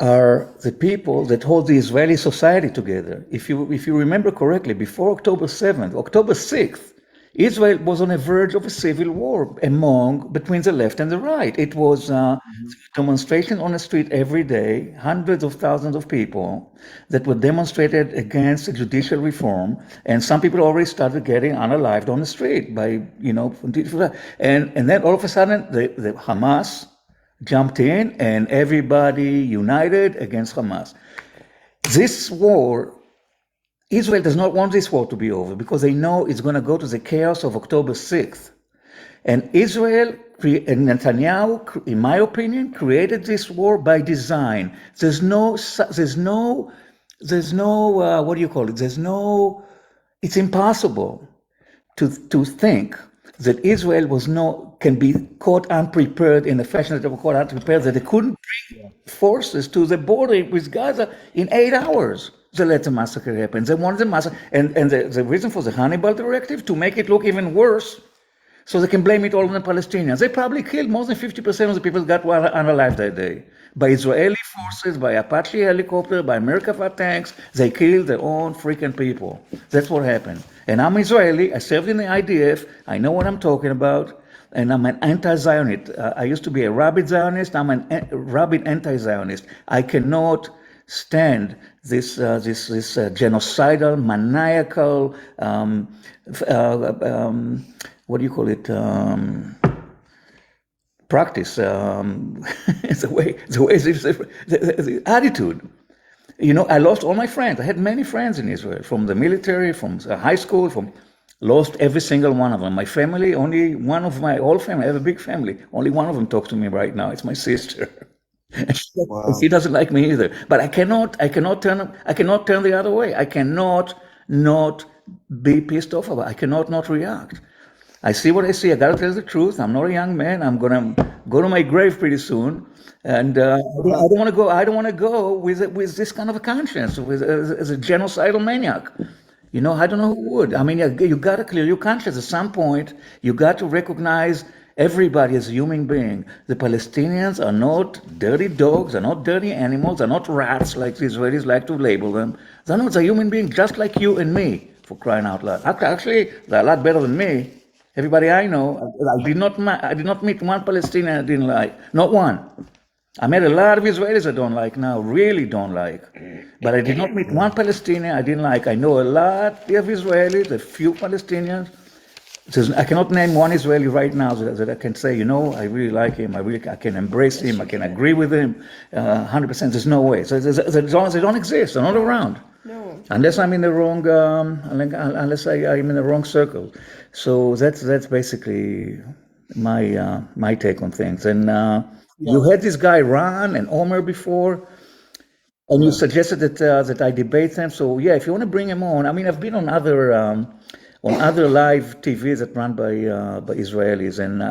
are the people that hold the Israeli society together. If you remember correctly, before October 7th, October 6th, Israel was on the verge of a civil war between the left and the right. It was demonstration on the street every day, hundreds of thousands of people that were demonstrated against judicial reform, and some people already started getting unalived on the street by, and then all of a sudden the Hamas jumped in and everybody united against Hamas. This war, Israel does not want this war to be over because they know it's going to go to the chaos of October 6th. And Israel and Netanyahu, in my opinion, created this war by design. There's no, what do you call it? It's impossible to think that Israel can be caught unprepared in the fashion that they were caught unprepared, that they couldn't bring forces to the border with Gaza in 8 hours. They let the massacre happen. They wanted the massacre. And the reason for the Hannibal Directive, to make it look even worse, So they can blame it all on the Palestinians. They probably killed more than 50% of the people that were unalive that day. By Israeli forces, by Apache helicopter, by Merkava tanks, they killed their own freaking people. That's what happened. And I'm Israeli, I served in the IDF, I know what I'm talking about, and I'm an anti-Zionist. I used to be a rabid Zionist, I'm a rabid anti-Zionist. I cannot stand this genocidal, maniacal, what do you call it? Practice. The attitude. You know, I lost all my friends. I had many friends in Israel, from the military, from high school, lost every single one of them. My family, only one of my whole family. I have a big family. Only one of them talks to me right now. It's my sister. Wow. She doesn't like me either. But I cannot turn the other way. I cannot not be pissed off about it. I cannot not react. I see what I see. I gotta tell the truth. I'm not a young man. I'm gonna go to my grave pretty soon, and I don't want to go. I don't want to go with this kind of a conscience, as a genocidal maniac. You know, I don't know who would. I mean, you gotta clear your conscience at some point. You got to recognize everybody as a human being. The Palestinians are not dirty dogs. They're not dirty animals. They're not rats like the Israelis like to label them. They're human beings just like you and me. For crying out loud! Actually, they're a lot better than me. Everybody I know, I did not meet one Palestinian I didn't like, not one. I met a lot of Israelis I don't like now, really don't like. But I did not meet one Palestinian I didn't like. I know a lot of Israelis, a few Palestinians. I cannot name one Israeli right now that I can say, you know, I really like him. I can embrace him. I can agree with him 100%. There's no way. So they don't exist. They're not around. No. Unless I'm in the wrong, unless I'm in the wrong circle. So that's basically my take on things. And you had this guy Ron and Omer before, and you suggested that I debate them. So yeah, if you want to bring him on, I mean, I've been on other live TVs that run by Israelis, and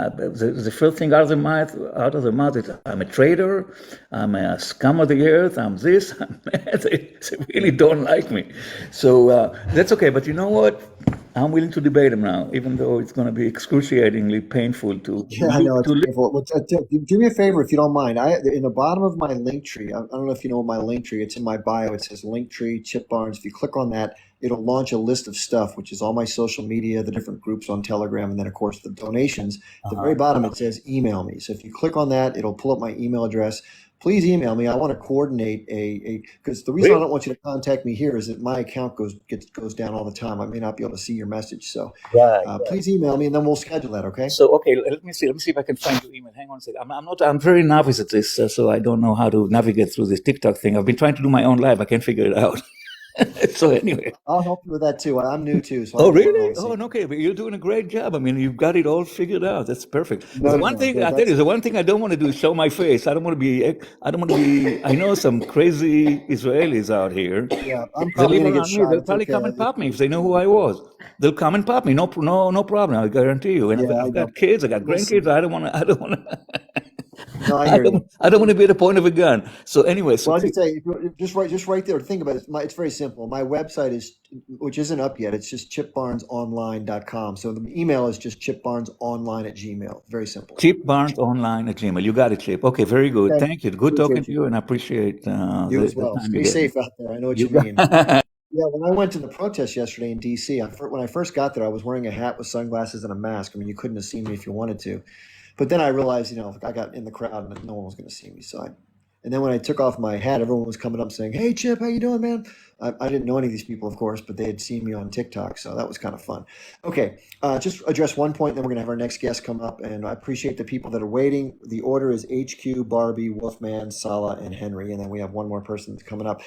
the first thing out of their mouth is, I'm a traitor, I'm a scum of the earth, I'm this, I'm that. They really don't like me. So that's okay, but you know what? I'm willing to debate them now, even though it's going to be excruciatingly painful to I know it's painful. Well, do me a favor if you don't mind. In the bottom of my link tree, I don't know if you know my link tree. It's in my bio. It says Linktree Chip Barnes. If you click on that, it'll launch a list of stuff, which is all my social media, the different groups on Telegram, and then of course the donations. At the very bottom it says email me. So if you click on that, it'll pull up my email address. Please email me. I want to coordinate because the reason I don't want you to contact me here is that my account goes down all the time. I may not be able to see your message. So please email me and then we'll schedule that. Okay. So let me see if I can find your email. Hang on a second. I'm very novice at this, so I don't know how to navigate through this TikTok thing. I've been trying to do my own live. I can't figure it out. So anyway, I'll help you with that too. I'm new too. So oh really? Oh, okay. But you're doing a great job. I mean, you've got it all figured out. That's perfect. The one thing I tell you, the one thing I don't want to do is show my face. I don't want to be. I know some crazy Israelis out here. Yeah, I'm probably gonna get shot. They'll probably come and pop me if they know who I was. They'll come and pop me. No problem. I guarantee you. And I've got kids. I got grandkids. I don't want to. No, I hear you. I don't want to be at the point of a gun. So anyway, well, I can say just right there. Think about it. It's very simple. My website which isn't up yet. It's just chipbarnesonline.com. So the email is just chipbarnesonline@gmail. Very simple. chipbarnesonline@gmail. You got it, Chip. Okay, very good. Okay. Thank you. Good talking to you, and I appreciate you as well. Stay safe out there. I know what you mean. Yeah, when I went to the protest yesterday in D.C., when I first got there, I was wearing a hat with sunglasses and a mask. I mean, you couldn't have seen me if you wanted to. But then I realized, I got in the crowd and no one was going to see me. And then when I took off my hat, everyone was coming up saying, "Hey, Chip, how you doing, man?" I didn't know any of these people, of course, but they had seen me on TikTok. So that was kind of fun. Okay, just address one point, then we're going to have our next guest come up. And I appreciate the people that are waiting. The order is HQ, Barbie, Wolfman, Sala, and Henry. And then we have one more person that's coming up.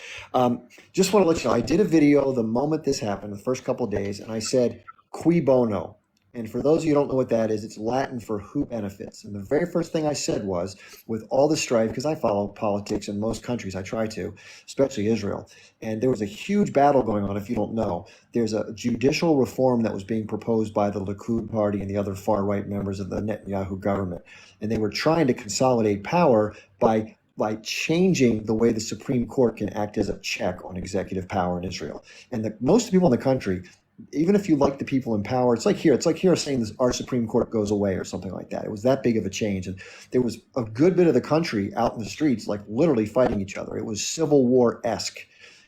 Just want to let you know, I did a video the moment this happened, the first couple of days, and I said, "Cui bono?" And for those of you who don't know what that is, it's Latin for who benefits. And the very first thing I said was, with all the strife, because I follow politics in most countries, I try to, especially Israel, and there was a huge battle going on, if you don't know. There's a judicial reform that was being proposed by the Likud party and the other far-right members of the Netanyahu government. And they were trying to consolidate power by changing the way the Supreme Court can act as a check on executive power in Israel. And most people in the country even if you like the people in power, it's like here saying this, our Supreme Court goes away or something like that. It was that big of a change. And there was a good bit of the country out in the streets, like literally fighting each other. It was Civil War-esque.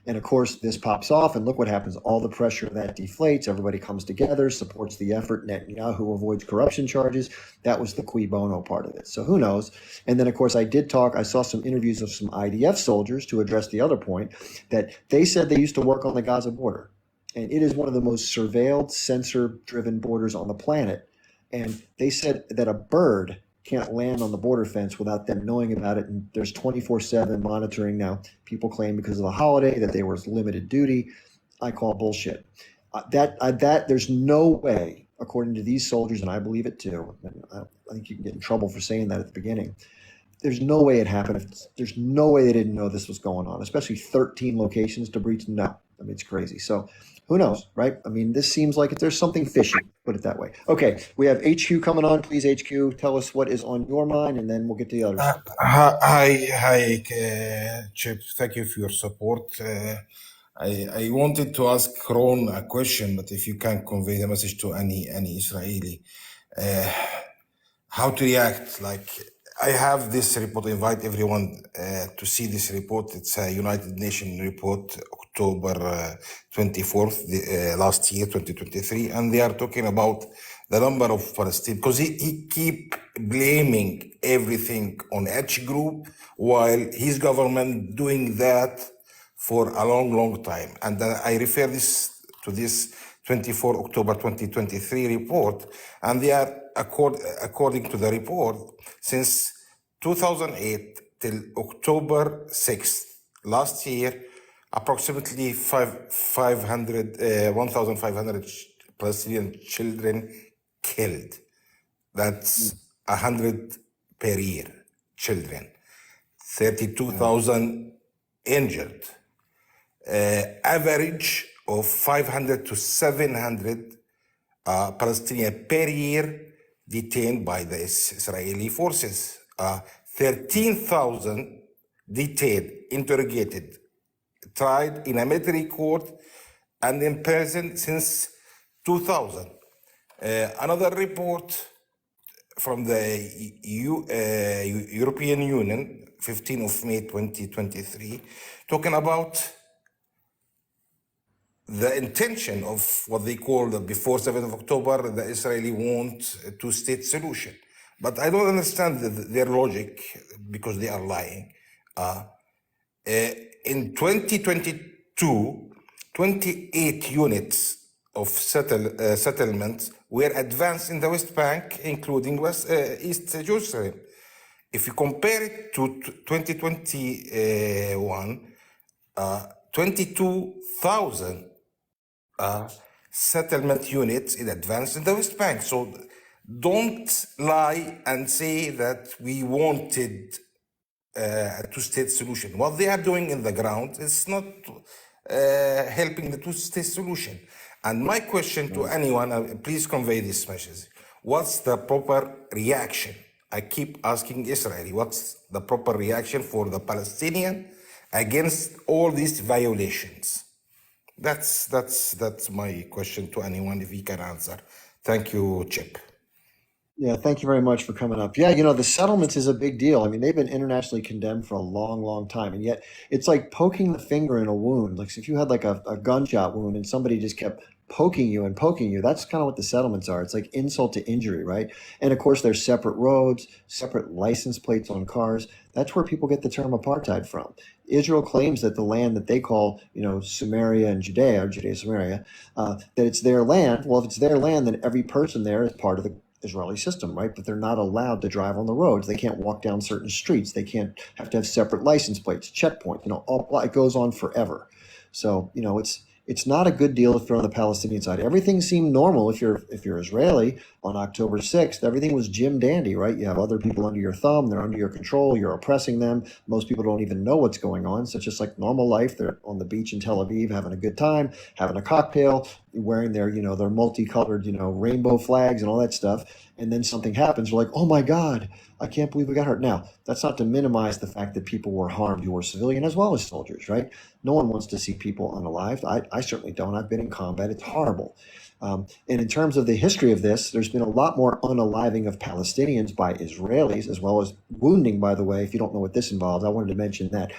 And of course, this pops off, and look what happens. All the pressure that deflates, everybody comes together, supports the effort. Netanyahu avoids corruption charges. That was the cui bono part of it. So who knows? And then, of course, I saw some interviews of some IDF soldiers to address the other point, that they said they used to work on the Gaza border. And it is one of the most surveilled, sensor-driven borders on the planet. And they said that a bird can't land on the border fence without them knowing about it. And there's 24/7 monitoring now. People claim because of the holiday that they were limited duty. I call bullshit. That there's no way, according to these soldiers, and I believe it too. And I think you can get in trouble for saying that at the beginning. There's no way it happened. There's no way they didn't know this was going on, especially 13 locations to breach. No, I mean, it's crazy. So who knows, right? I mean, this seems like there's something fishy, put it that way. Okay, we have HQ coming on. Please, HQ, tell us what is on your mind, and then we'll get to the others. Hi, Chip. Thank you for your support. I wanted to ask Ron a question, but if you can convey the message to any Israeli, how to react. Like, I have this report. I invite everyone to see this report. It's a United Nations report, October 24th, last year, 2023, and they are talking about the number of Palestinians, because he keep blaming everything on H group, while his government doing that for a long time. And I refer to this 24 October 2023 report, and they are, according to the report, since 2008 till October 6th last year, approximately 1,500 Palestinian children killed. That's 100 per year, children. 32,000 injured. Average of 500 to 700 Palestinians per year detained by the Israeli forces. 13,000 detained, interrogated, tried in a military court, and imprisoned since 2000. Another report from the European Union, 15 of May 2023, talking about the intention of what they call before 7th of October, the Israeli want a two-state solution. But I don't understand their logic, because they are lying. In 2022, 28 units of settlements were advanced in the West Bank, including East Jerusalem. If you compare it to 2021, 22,000 settlement units in advance in the West Bank. So don't lie and say that we wanted a two-state solution. What they are doing in the ground is not helping the two-state solution. And my question to anyone, please convey this message. What's the proper reaction? I keep asking Israeli, what's the proper reaction for the Palestinian against all these violations? That's my question to anyone, if he can answer. Thank you, Chip. Yeah, thank you very much for coming up. Yeah, the settlements is a big deal. I mean, they've been internationally condemned for a long time, and yet it's like poking the finger in a wound. Like if you had like a gunshot wound and somebody just kept poking you, that's kind of what the settlements are. It's like insult to injury, right? And of course, there's separate roads, separate license plates on cars. That's where people get the term apartheid from. Israel claims that the land that they call, Samaria and Judea, or Judea-Samaria, that it's their land. Well, if it's their land, then every person there is part of the Israeli system, right? But they're not allowed to drive on the roads. They can't walk down certain streets. They have to have separate license plates, checkpoints, it goes on forever. So, it's not a good deal if you're on the Palestinian side. Everything seemed normal if you're Israeli on October 6th. Everything was Jim dandy, right? You have other people under your thumb. They're under your control. You're oppressing them. Most people don't even know what's going on. So it's just like normal life. They're on the beach in Tel Aviv having a good time, having a cocktail, wearing their, their multicolored, rainbow flags and all that stuff. And then something happens. We're like, oh my God, I can't believe we got hurt. Now, that's not to minimize the fact that people were harmed who were civilian as well as soldiers, right? No one wants to see people unalived. I certainly don't. I've been in combat. It's horrible. And in terms of the history of this, there's been a lot more unaliving of Palestinians by Israelis, as well as wounding, by the way. If you don't know what this involves, I wanted to mention that.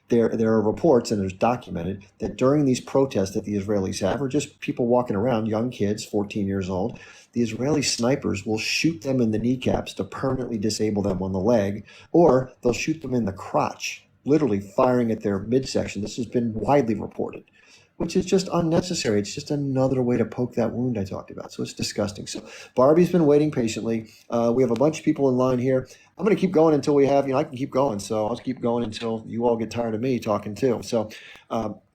There are reports, and there's documented, that during these protests that the Israelis have, or just people walking around, young kids, 14 years old, the Israeli snipers will shoot them in the kneecaps to permanently disable them on the leg, or they'll shoot them in the crotch, literally firing at their midsection. This has been widely reported, which is just unnecessary. It's just another way to poke that wound I talked about. So it's disgusting. So Barbie's been waiting patiently. We have a bunch of people in line here. I'm going to keep going until we have, I can keep going. So I'll keep going until you all get tired of me talking too. So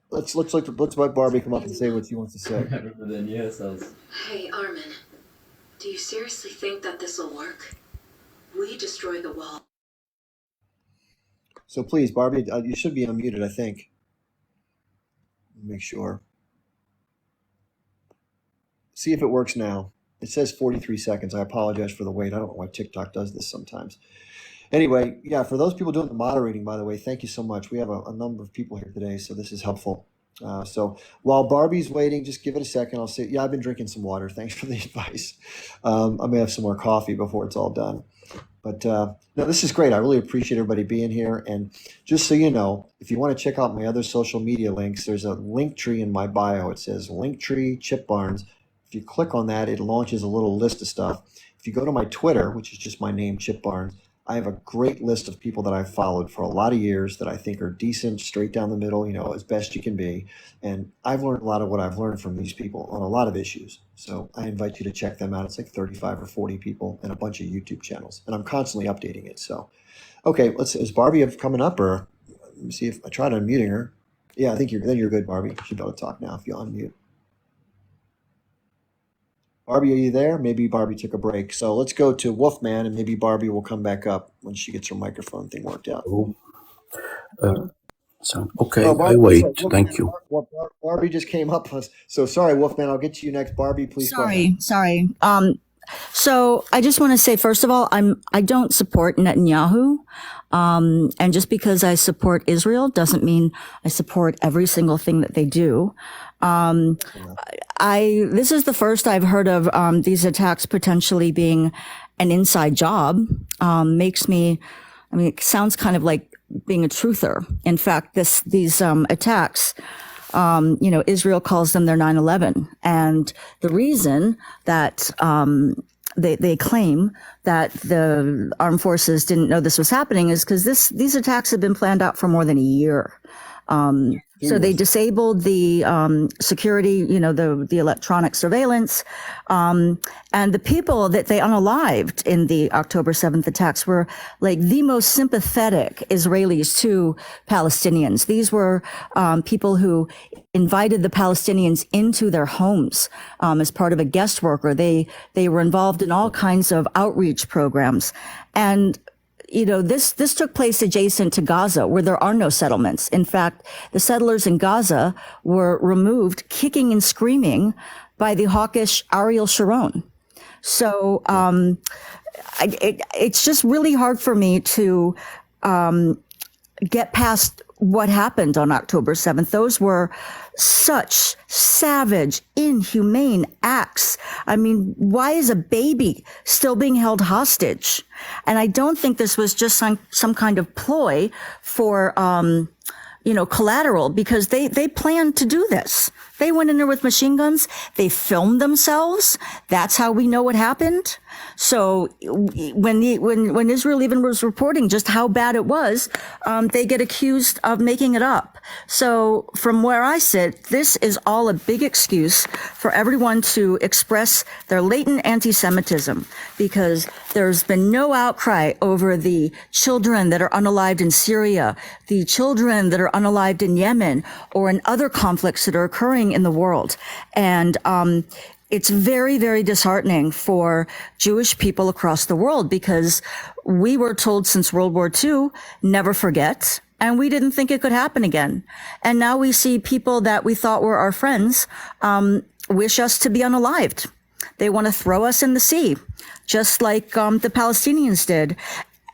let's let Barbie come up and say what she wants to say. Hey, Armin, do you seriously think that this will work? We destroy the wall. So please, Barbie, you should be unmuted, I think. Make sure. See if it works now. It says 43 seconds. I apologize for the wait. I don't know why TikTok does this sometimes. Anyway, yeah, for those people doing the moderating, by the way, thank you so much. We have a number of people here today, so this is helpful. So while Barbie's waiting, just give it a second. I'll say, yeah, I've been drinking some water. Thanks for the advice. I may have some more coffee before it's all done. But no, this is great. I really appreciate everybody being here. And just so you know, if you want to check out my other social media links, there's a link tree in my bio. It says Linktree Chip Barnes. If you click on that, it launches a little list of stuff. If you go to my Twitter, which is just my name, Chip Barnes, I have a great list of people that I've followed for a lot of years that I think are decent, straight down the middle, as best you can be. And I've learned a lot of what I've learned from these people on a lot of issues. So I invite you to check them out. It's like 35 or 40 people and a bunch of YouTube channels. And I'm constantly updating it. So, okay, is Barbie coming up, or let me see if I tried unmuting her. Yeah, I think you're good, Barbie. You should be able to talk now if you unmute. Barbie, are you there? Maybe Barbie took a break. So let's go to Wolfman, and maybe Barbie will come back up when she gets her microphone thing worked out. Okay, Oh, I Barbie, wait. sorry, Thank you. Barbie just came up. So sorry, Wolfman. I'll get to you next. Barbie, please go ahead. Sorry. So I just want to say, first of all, I don't support Netanyahu. And just because I support Israel doesn't mean I support every single thing that they do. This is the first I've heard of, these attacks potentially being an inside job. It sounds kind of like being a truther. In fact, these attacks, Israel calls them their 9/11. And the reason that, they claim that the armed forces didn't know this was happening is because these attacks have been planned out for more than a year. So they disabled the security, the electronic surveillance, and the people that they unalived in the October 7th attacks were like the most sympathetic Israelis to Palestinians. These were people who invited the Palestinians into their homes as part of a guest worker. They were involved in all kinds of outreach programs, and this took place adjacent to Gaza, where there are no settlements. In fact, the settlers in Gaza were removed, kicking and screaming, by the hawkish Ariel Sharon. So it's just really hard for me to get past what happened on October 7th. Those were such savage, inhumane acts. I mean, why is a baby still being held hostage? And I don't think this was just some kind of ploy for, collateral, because they planned to do this. They went in there with machine guns. They filmed themselves. That's how we know what happened. So when Israel even was reporting just how bad it was, they get accused of making it up. So from where I sit, this is all a big excuse for everyone to express their latent anti-Semitism, because there's been no outcry over the children that are unalived in Syria, the children that are unalived in Yemen, or in other conflicts that are occurring in the world. And it's very, very disheartening for Jewish people across the world, because we were told since World War II, never forget. And we didn't think it could happen again. And now we see people that we thought were our friends, wish us to be unalived. They want to throw us in the sea, just like the Palestinians did.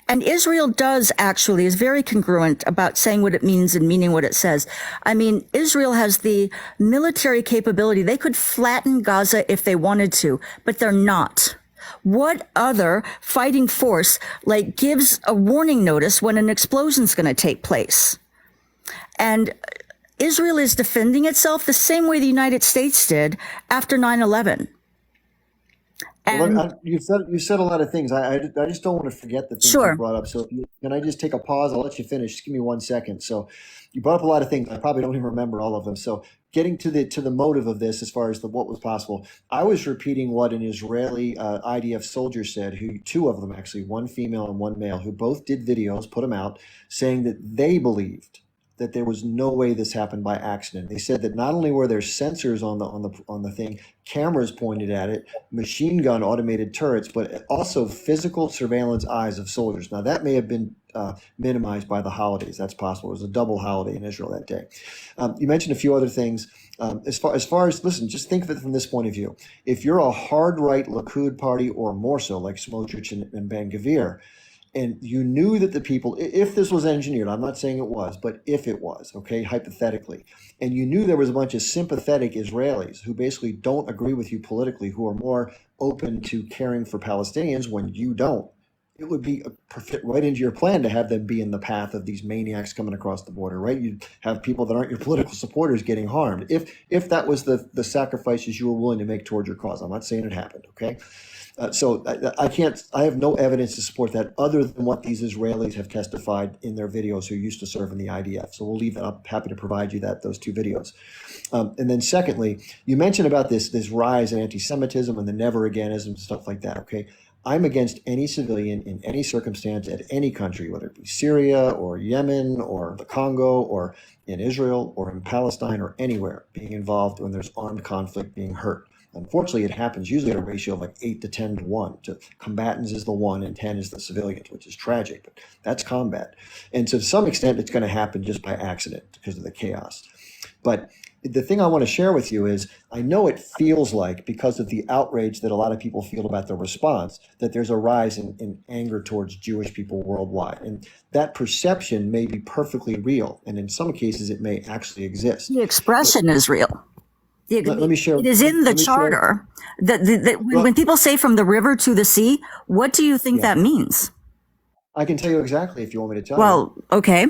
And Israel is very congruent about saying what it means and meaning what it says. I mean, Israel has the military capability. They could flatten Gaza if they wanted to, but they're not. What other fighting force gives a warning notice when an explosion's going to take place? And Israel is defending itself the same way the United States did after 9/11. And you said a lot of things. I just don't want to forget the things sure. you brought up. So can I just take a pause? I'll let you finish. Just give me 1 second. So you brought up a lot of things. I probably don't even remember all of them. So getting to the motive of this, as far as what was possible, I was repeating what an Israeli IDF soldier said. Two of them actually, one female and one male, who both did videos, put them out, saying that they believed that there was no way this happened by accident. They said that not only were there sensors on the thing, cameras pointed at it, machine gun automated turrets, but also physical surveillance eyes of soldiers. Now that may have been minimized by the holidays. That's possible. It was a double holiday in Israel that day. You mentioned a few other things. As far as listen, just think of it from this point of view. If you're a hard right Likud party, or more so like Smotrich and Ben Gvir, and you knew that the people, if this was engineered, I'm not saying it was, but if it was, okay, hypothetically, and you knew there was a bunch of sympathetic Israelis who basically don't agree with you politically, who are more open to caring for Palestinians when you don't, it would be fit right into your plan to have them be in the path of these maniacs coming across the border, right? You'd have people that aren't your political supporters getting harmed. If that was the sacrifices you were willing to make toward your cause. I'm not saying it happened, okay? So I have no evidence to support that other than what these Israelis have testified in their videos who used to serve in the IDF. So we'll leave that. I'm happy to provide you those two videos. And then secondly, you mentioned about this rise in anti-Semitism and the never againism and stuff like that. Okay. I'm against any civilian in any circumstance at any country, whether it be Syria or Yemen or the Congo or in Israel or in Palestine or anywhere, being involved when there's armed conflict, being hurt. Unfortunately, it happens usually at a ratio of 8 to 10 to 1. To combatants is the 1 and 10 is the civilians, which is tragic, but that's combat. And to some extent, it's going to happen just by accident because of the chaos. But the thing I want to share with you is, I know it feels like, because of the outrage that a lot of people feel about the response, that there's a rise in anger towards Jewish people worldwide. And that perception may be perfectly real. And in some cases, it may actually exist. The expression is real. Let me share. It is in the charter. When people say from the river to the sea, what do you think that means? I can tell you exactly if you want me to tell you. Well, okay.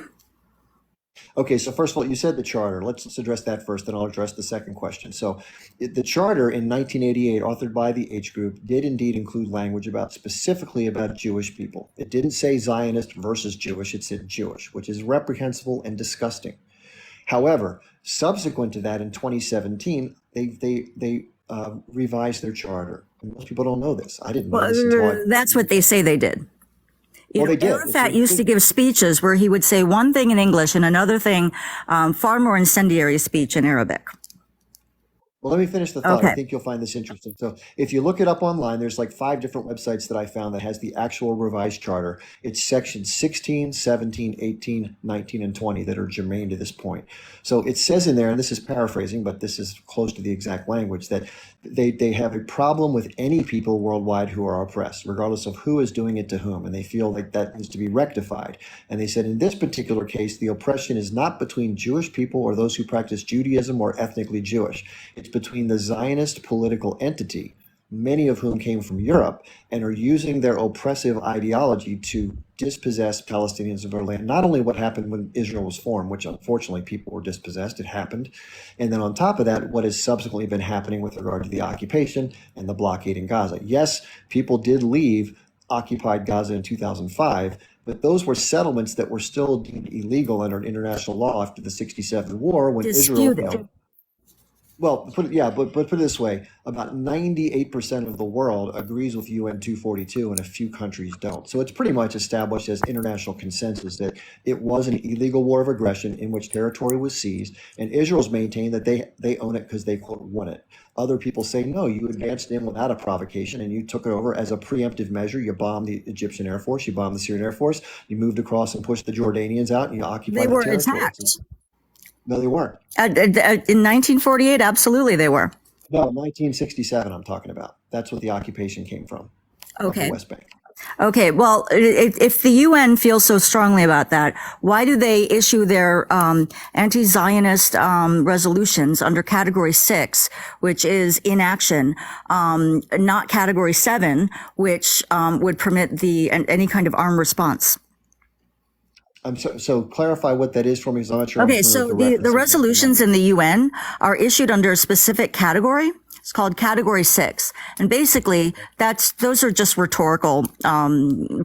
Okay, so first of all, you said the charter. Let's address that first, then I'll address the second question. So the charter in 1988, authored by the H Group, did indeed include language specifically about Jewish people. It didn't say Zionist versus Jewish, it said Jewish, which is reprehensible and disgusting. However, subsequent to that in 2017, they revised their charter. And most people don't know this. I didn't know this until that's what they say they did. They did. Arafat used to give speeches where he would say one thing in English and another thing, far more incendiary speech in Arabic. Well, let me finish the thought. Okay. I think you'll find this interesting. So if you look it up online, there's 5 different websites that I found that has the actual revised charter. It's sections 16, 17, 18, 19, and 20 that are germane to this point. So it says in there, and this is paraphrasing, but this is close to the exact language, that they have a problem with any people worldwide who are oppressed, regardless of who is doing it to whom, and they feel like that needs to be rectified. And they said in this particular case, the oppression is not between Jewish people or those who practice Judaism or ethnically Jewish. It's between the Zionist political entity, many of whom came from Europe, and are using their oppressive ideology to dispossess Palestinians of their land. Not only what happened when Israel was formed, which unfortunately people were dispossessed, it happened. And then on top of that, what has subsequently been happening with regard to the occupation and the blockade in Gaza. Yes, people did leave occupied Gaza in 2005, but those were settlements that were still deemed illegal under international law after the 1967 war when Disputed. Israel... Well, put it this way, about 98% of the world agrees with UN 242 and a few countries don't. So it's pretty much established as international consensus that it was an illegal war of aggression in which territory was seized, and Israel's maintained that they own it because they, quote, won it. Other people say, no, you advanced in without a provocation and you took it over as a preemptive measure. You bombed the Egyptian Air Force, you bombed the Syrian Air Force, you moved across and pushed the Jordanians out and you occupied They the were territory. attacked. No, they weren't. In 1948, absolutely they were. No, 1967 I'm talking about. That's what the occupation came from, of the Okay. West Bank. Okay. Well, if the UN feels so strongly about that, why do they issue their anti-Zionist resolutions under Category 6, which is inaction, not Category 7, which would permit any kind of armed response? So clarify what that is for me, because I'm not sure I'm Okay, familiar so with the the references. resolutions in the UN are issued under a specific category. It's called Category 6. And basically, those are just rhetorical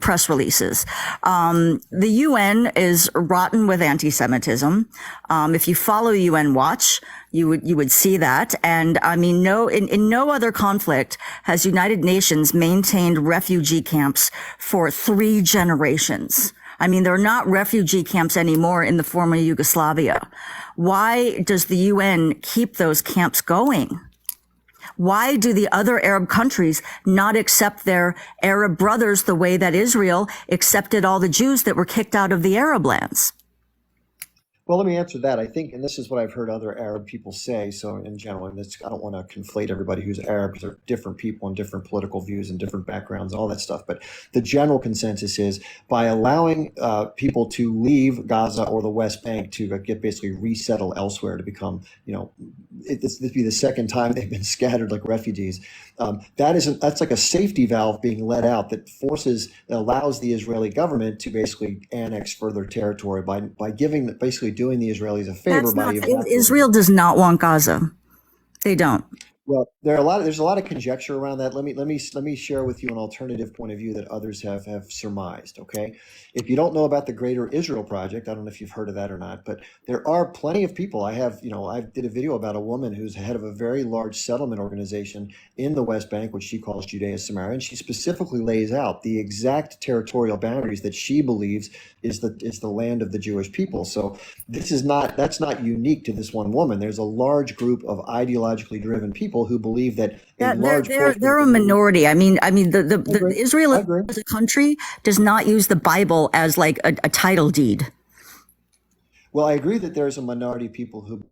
press releases. The UN is rotten with anti-Semitism. If you follow UN Watch, you would see that. And I mean, in no other conflict has United Nations maintained refugee camps for 3 generations. I mean, they're not refugee camps anymore in the former Yugoslavia. Why does the UN keep those camps going? Why do the other Arab countries not accept their Arab brothers the way that Israel accepted all the Jews that were kicked out of the Arab lands? Well, let me answer that. I think, and this is what I've heard other Arab people say. So in general, and I don't want to conflate everybody who's Arab, because they're different people and different political views and different backgrounds, all that stuff. But the general consensus is by allowing people to leave Gaza or the West Bank to get basically resettle elsewhere, to become, this be the second time they've been scattered like refugees. That's like a safety valve being let out that allows the Israeli government to basically annex further territory by basically doing the Israelis a favor by Israel does not want Gaza. They don't. Well, there's a lot of conjecture around that. Let me share with you an alternative point of view that others have surmised. Okay, if you don't know about the Greater Israel Project, I don't know if you've heard of that or not, but there are plenty of people. I did a video about a woman who's head of a very large settlement organization in the West Bank, which she calls Judea Samaria, and she specifically lays out the exact territorial boundaries that she believes is the land of the Jewish people. So that's not unique to this one woman. There's a large group of ideologically driven people who believe that they're a minority. I mean, the Israel as a country does not use the Bible as like a title deed. Well, I agree that there's a minority of people who.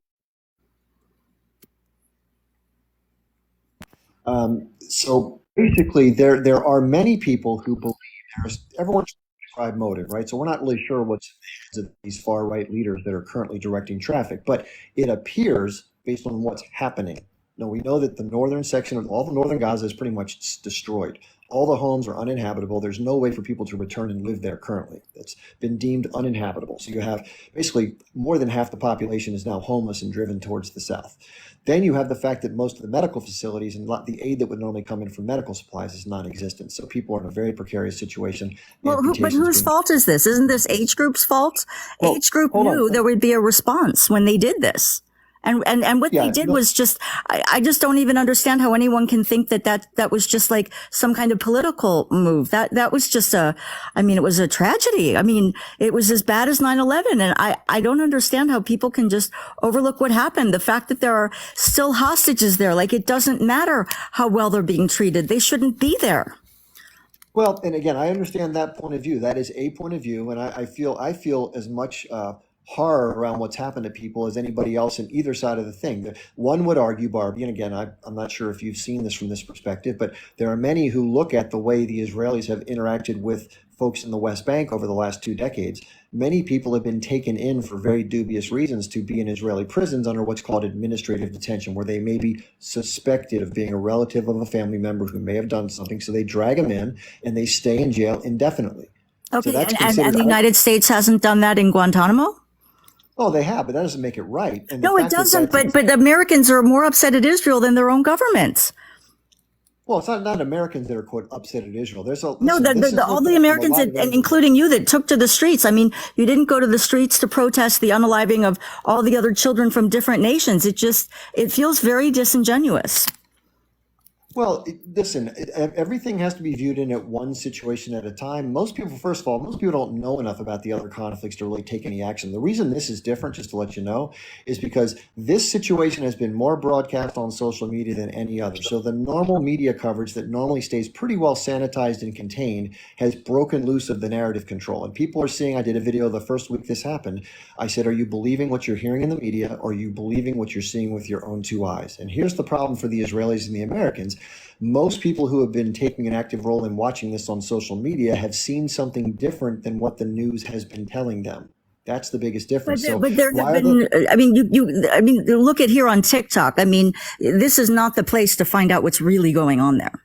So basically, there are many people who believe everyone's described motive, right? So we're not really sure what's in the hands of these far right leaders that are currently directing traffic, but it appears based on what's happening. Now, we know that the northern section of all the northern Gaza is pretty much destroyed. All the homes are uninhabitable. There's no way for people to return and live there currently. It's been deemed uninhabitable. So you have basically more than half the population is now homeless and driven towards the south. Then you have the fact that most of the medical facilities and the aid that would normally come in from medical supplies is non-existent. So people are in a very precarious situation. Well, but whose fault is this? Isn't this age group's fault? Age group knew there would be a response when they did this. And what they did was just, I just don't even understand how anyone can think that was just like some kind of political move. That was just it was a tragedy. I mean, it was as bad as 9/11. And I don't understand how people can just overlook what happened. The fact that there are still hostages there, like it doesn't matter how well they're being treated. They shouldn't be there. Well, and again, I understand that point of view. That is a point of view. And I feel as much, horror around what's happened to people as anybody else in either side of the thing. One would argue, Barbie, and again, I'm not sure if you've seen this from this perspective, but there are many who look at the way the Israelis have interacted with folks in the West Bank over the last 2 decades. Many people have been taken in for very dubious reasons to be in Israeli prisons under what's called administrative detention, where they may be suspected of being a relative of a family member who may have done something. So they drag them in and they stay in jail indefinitely. Okay, so and the United States hasn't done that in Guantanamo? Oh, they have, but that doesn't make it right. And no, it doesn't. But Americans are more upset at Israel than their own governments. Well, it's not Americans that are quote upset at Israel. There's all the Americans, and including you, that took to the streets. I mean, you didn't go to the streets to protest the unaliving of all the other children from different nations. It feels very disingenuous. Well, listen, everything has to be viewed in at one situation at a time. Most people, first of all, most people don't know enough about the other conflicts to really take any action. The reason this is different, just to let you know, is because this situation has been more broadcast on social media than any other. So the normal media coverage that normally stays pretty well sanitized and contained has broken loose of the narrative control. And people are seeing, I did a video the first week this happened. I said, are you believing what you're hearing in the media, or are you believing what you're seeing with your own two eyes? And here's the problem for the Israelis and the Americans. Most people who have been taking an active role in watching this on social media have seen something different than what the news has been telling them. That's the biggest difference. But there have been, I mean, look at here on TikTok. I mean, this is not the place to find out what's really going on there.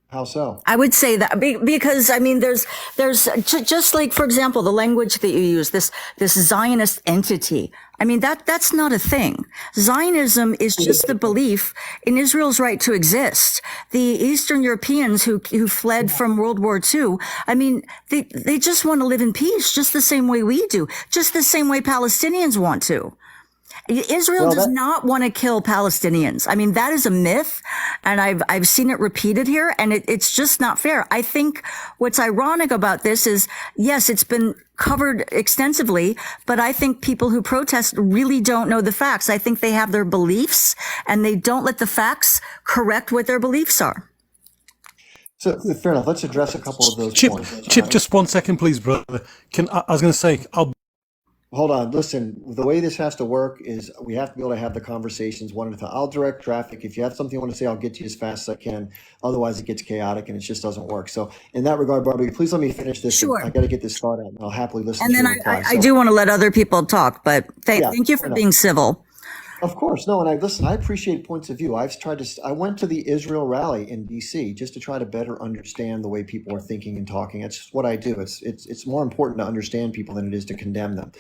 How so? I would say that because I mean, there's just like, for example, the language that you use, this Zionist entity. I mean, that's not a thing. Zionism is just the belief in Israel's right to exist. The Eastern Europeans who fled from World War II, I mean, they just want to live in peace, just the same way we do, just the same way Palestinians want to. Israel does not want to kill Palestinians. I mean, that is a myth, and I've seen it repeated here, and it's just not fair. I think what's ironic about this is, yes, it's been covered extensively, but I think people who protest really don't know the facts. I think they have their beliefs, and they don't let the facts correct what their beliefs are. So fair enough. Let's address a couple of those points. Chip, just 1 second, please, brother. I was going to say, Hold on. Listen, the way this has to work is we have to be able to have the conversations one at a time. I'll direct traffic. If you have something you want to say, I'll get to you as fast as I can. Otherwise, it gets chaotic and it just doesn't work. So in that regard, Barbie, please let me finish this. Sure. I got to get this thought out, and I'll happily listen And to then your reply. I do want to let other people talk, but thank you for fair being enough. civil. Of course. No, and I appreciate points of view. I went to the Israel rally in DC just to try to better understand the way people are thinking and talking. It's just what I do. It's more important to understand people than it is to condemn them.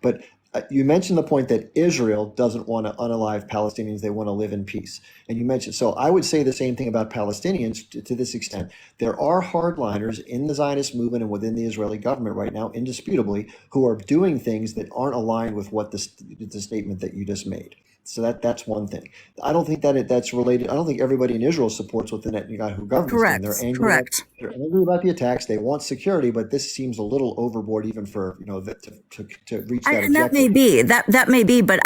But you mentioned the point that Israel doesn't want to unalive Palestinians. They want to live in peace. And you mentioned, so I would say the same thing about Palestinians to this extent. There are hardliners in the Zionist movement and within the Israeli government right now, indisputably, who are doing things that aren't aligned with what the statement that you just made. So that's one thing. I don't think that's related. I don't think everybody in Israel supports what the Netanyahu government is doing. They're angry. They're angry about the attacks. They want security, but this seems a little overboard, even for to reach that And objective. that may be, but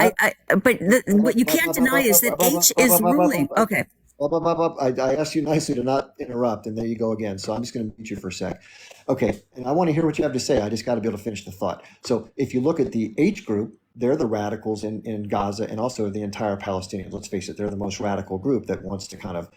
what you can't deny is that H is ruling. Okay. I asked you nicely to not interrupt, and there you go again. So I'm just going to mute you for a sec. Okay, and I want to hear what you have to say. I just got to be able to finish the thought. So if you look at the H group, they're the radicals in Gaza and also the entire Palestinians. Let's face it, they're the most radical group that wants to kind of,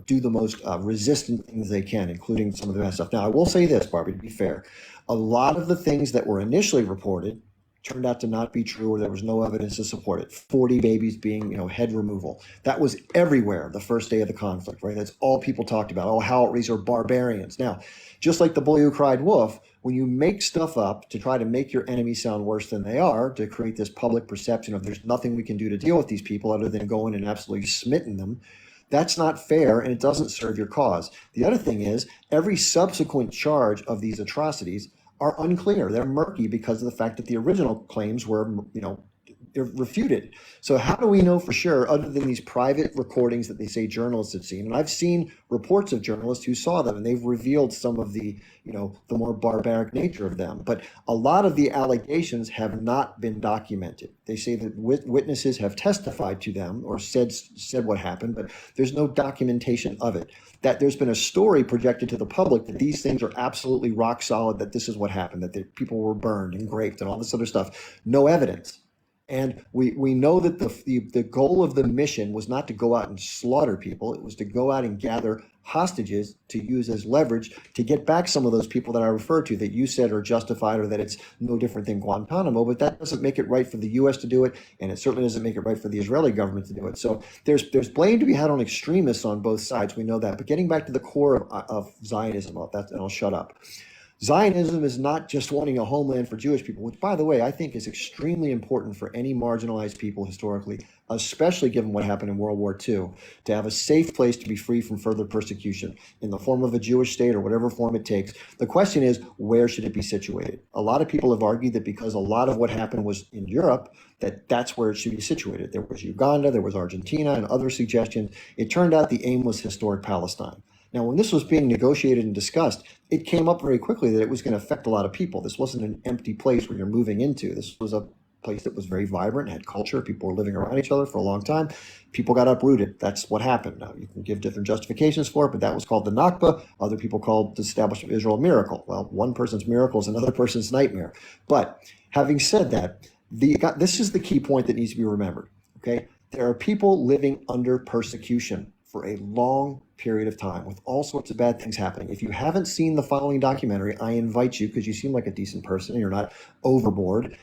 do the most resistant things they can, including some of the bad stuff. Now, I will say this, Barbie, to be fair, a lot of the things that were initially reported turned out to not be true, or there was no evidence to support it. 40 babies being, head removal. That was everywhere the first day of the conflict, right? That's all people talked about. Oh, how these are barbarians. Now, just like the boy who cried wolf, when you make stuff up to try to make your enemy sound worse than they are, to create this public perception of there's nothing we can do to deal with these people other than go in and absolutely smitten them, that's not fair, and it doesn't serve your cause. The other thing is, every subsequent charge of these atrocities are unclear. They're murky because of the fact that the original claims were, refuted. So how do we know for sure, other than these private recordings that they say journalists have seen? And I've seen reports of journalists who saw them, and they've revealed some of the, the more barbaric nature of them. But a lot of the allegations have not been documented. They say that witnesses have testified to them or said what happened, but there's no documentation of it. That there's been a story projected to the public that these things are absolutely rock solid, that this is what happened, that the people were burned and raped and all this other stuff. No evidence. And we know that the goal of the mission was not to go out and slaughter people. It was to go out and gather hostages to use as leverage to get back some of those people that I referred to that you said are justified, or that it's no different than Guantanamo. But that doesn't make it right for the U.S. to do it, and it certainly doesn't make it right for the Israeli government to do it. So there's blame to be had on extremists on both sides. We know that. But getting back to the core of Zionism, and I'll shut up. Zionism is not just wanting a homeland for Jewish people, which, by the way, I think is extremely important for any marginalized people historically, especially given what happened in World War II, to have a safe place to be free from further persecution in the form of a Jewish state or whatever form it takes. The question is, where should it be situated? A lot of people have argued that because a lot of what happened was in Europe, that's where it should be situated. There was Uganda, there was Argentina, and other suggestions. It turned out the aim was historic Palestine. Now, when this was being negotiated and discussed, it came up very quickly that it was going to affect a lot of people. This wasn't an empty place where you're moving into. This was a place that was very vibrant, had culture. People were living around each other for a long time. People got uprooted. That's what happened. Now, you can give different justifications for it, but that was called the Nakba. Other people called the establishment of Israel a miracle. Well, one person's miracle is another person's nightmare. But having said that, this is the key point that needs to be remembered. Okay, there are people living under persecution for a long period of time with all sorts of bad things happening. If you haven't seen the following documentary, I invite you, because you seem like a decent person and you're not overboard,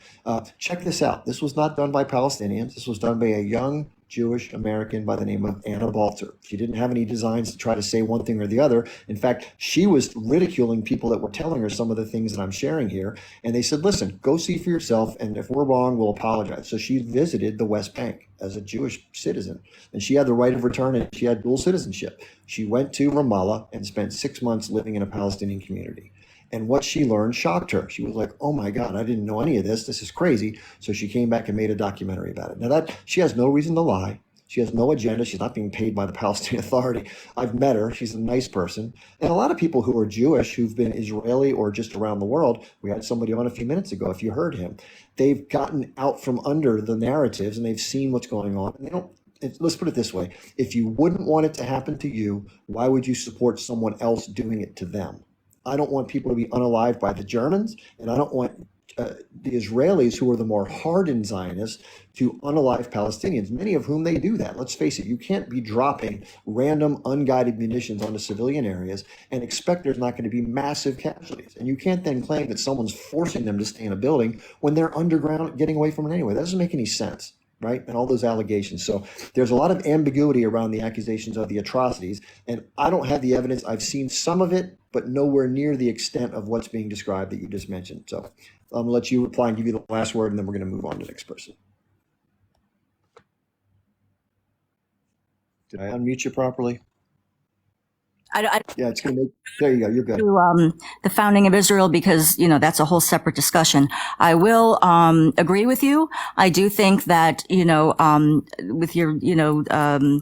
check this out. This was not done by Palestinians. This was done by a young Jewish American by the name of Anna Balter. She didn't have any designs to try to say one thing or the other. In fact, she was ridiculing people that were telling her some of the things that I'm sharing here. And they said, listen, go see for yourself. And if we're wrong, we'll apologize. So she visited the West Bank as a Jewish citizen, and she had the right of return and she had dual citizenship. She went to Ramallah and spent 6 months living in a Palestinian community. And what she learned shocked her. She was like, oh my God, I didn't know any of this. This is crazy. So she came back and made a documentary about it. Now that she has no reason to lie. She has no agenda. She's not being paid by the Palestinian Authority. I've met her. She's a nice person. And a lot of people who are Jewish, who've been Israeli or just around the world, we had somebody on a few minutes ago, if you heard him, they've gotten out from under the narratives and they've seen what's going on. And they don't, let's put it this way. If you wouldn't want it to happen to you, why would you support someone else doing it to them? I don't want people to be unalived by the Germans, and I don't want the Israelis, who are the more hardened Zionists, to unalive Palestinians, many of whom they do that. Let's face it, you can't be dropping random unguided munitions onto civilian areas and expect there's not going to be massive casualties. And you can't then claim that someone's forcing them to stay in a building when they're underground getting away from it anyway. That doesn't make any sense, right? And all those allegations. So there's a lot of ambiguity around the accusations of the atrocities, and I don't have the evidence. I've seen some of it, but nowhere near the extent of what's being described that you just mentioned. So I'm going to let you reply and give you the last word, and then we're going to move on to the next person. Did I unmute you properly? Yeah, it's going to make, there you go, you're good. To the founding of Israel, because, you know, that's a whole separate discussion. I will agree with you. I do think that, you know, with your, you know,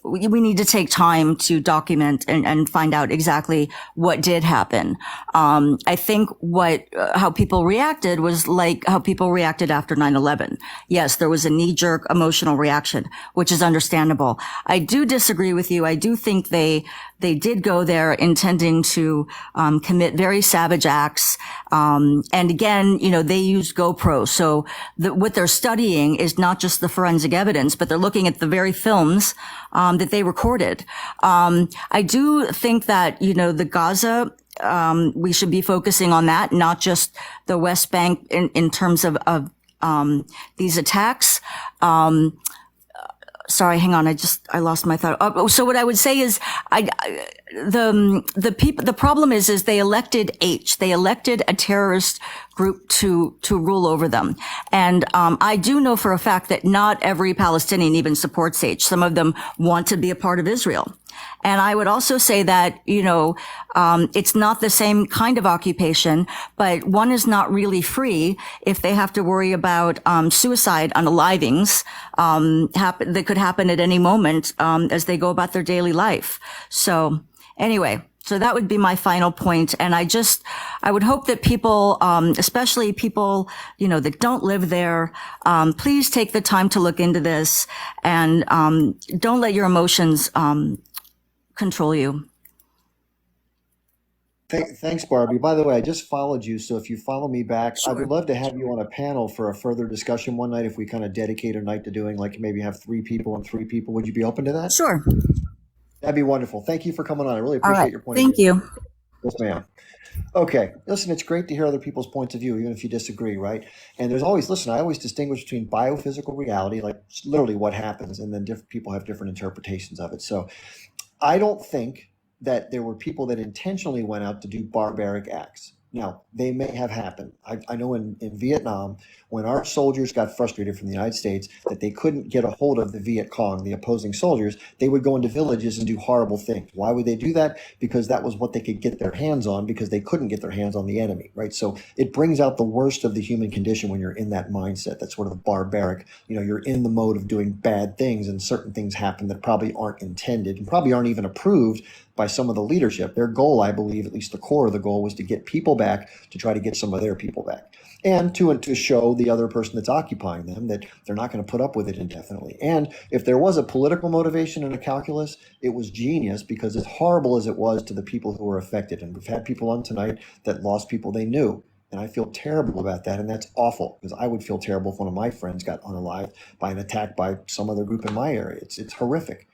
we need to take time to document and find out exactly what did happen. I think how people reacted was like how people reacted after 9/11. Yes, there was a knee-jerk emotional reaction, which is understandable. I do disagree with you. I do think they did go there intending to commit very savage acts. And again, you know, they used GoPro. So what they're studying is not just the forensic evidence, but they're looking at the very films that they recorded. I do think that, you know, the Gaza, we should be focusing on that, not just the West Bank in terms of these attacks. Sorry, hang on. I lost my thought. So what I would say is, the problem is they elected they elected a terrorist group to rule over them. And, I do know for a fact that not every Palestinian even supports H. Some of them want to be a part of Israel. And I would also say that, you know, it's not the same kind of occupation, but one is not really free if they have to worry about suicide unalivings that could happen at any moment as they go about their daily life. So anyway, so that would be my final point. And I would hope that people, especially people, you know, that don't live there, please take the time to look into this and don't let your emotions control you. Thanks, Barbie. By the way, I just followed you, so if you follow me back, I would love to have you on a panel for a further discussion one night if we kind of dedicate a night to doing, like, maybe have 3 people and 3 people. Would you be open to that? Sure. That'd be wonderful. Thank you for coming on. I really appreciate your point of Thank view. you. Yes, ma'am. Okay. Listen, it's great to hear other people's points of view, even if you disagree, right? And I always distinguish between biophysical reality, like literally what happens, and then different people have different interpretations of it. So I don't think that there were people that intentionally went out to do barbaric acts. Now, they may have happened. I know in Vietnam, when our soldiers got frustrated from the United States that they couldn't get a hold of the Viet Cong, the opposing soldiers, they would go into villages and do horrible things. Why would they do that? Because that was what they could get their hands on, because they couldn't get their hands on the enemy, right? So it brings out the worst of the human condition when you're in that mindset. That's sort of barbaric. You're in the mode of doing bad things, and certain things happen that probably aren't intended and probably aren't even approved by some of the leadership. Their goal, I believe, at least the core of the goal, was to get people back, to try to get some of their people back, and to show the other person that's occupying them that they're not going to put up with it indefinitely. And if there was a political motivation and a calculus, it was genius, because as horrible as it was to the people who were affected, and we've had people on tonight that lost people they knew, and I feel terrible about that, and that's awful, because I would feel terrible if one of my friends got unalived by an attack by some other group in my area. It's horrific.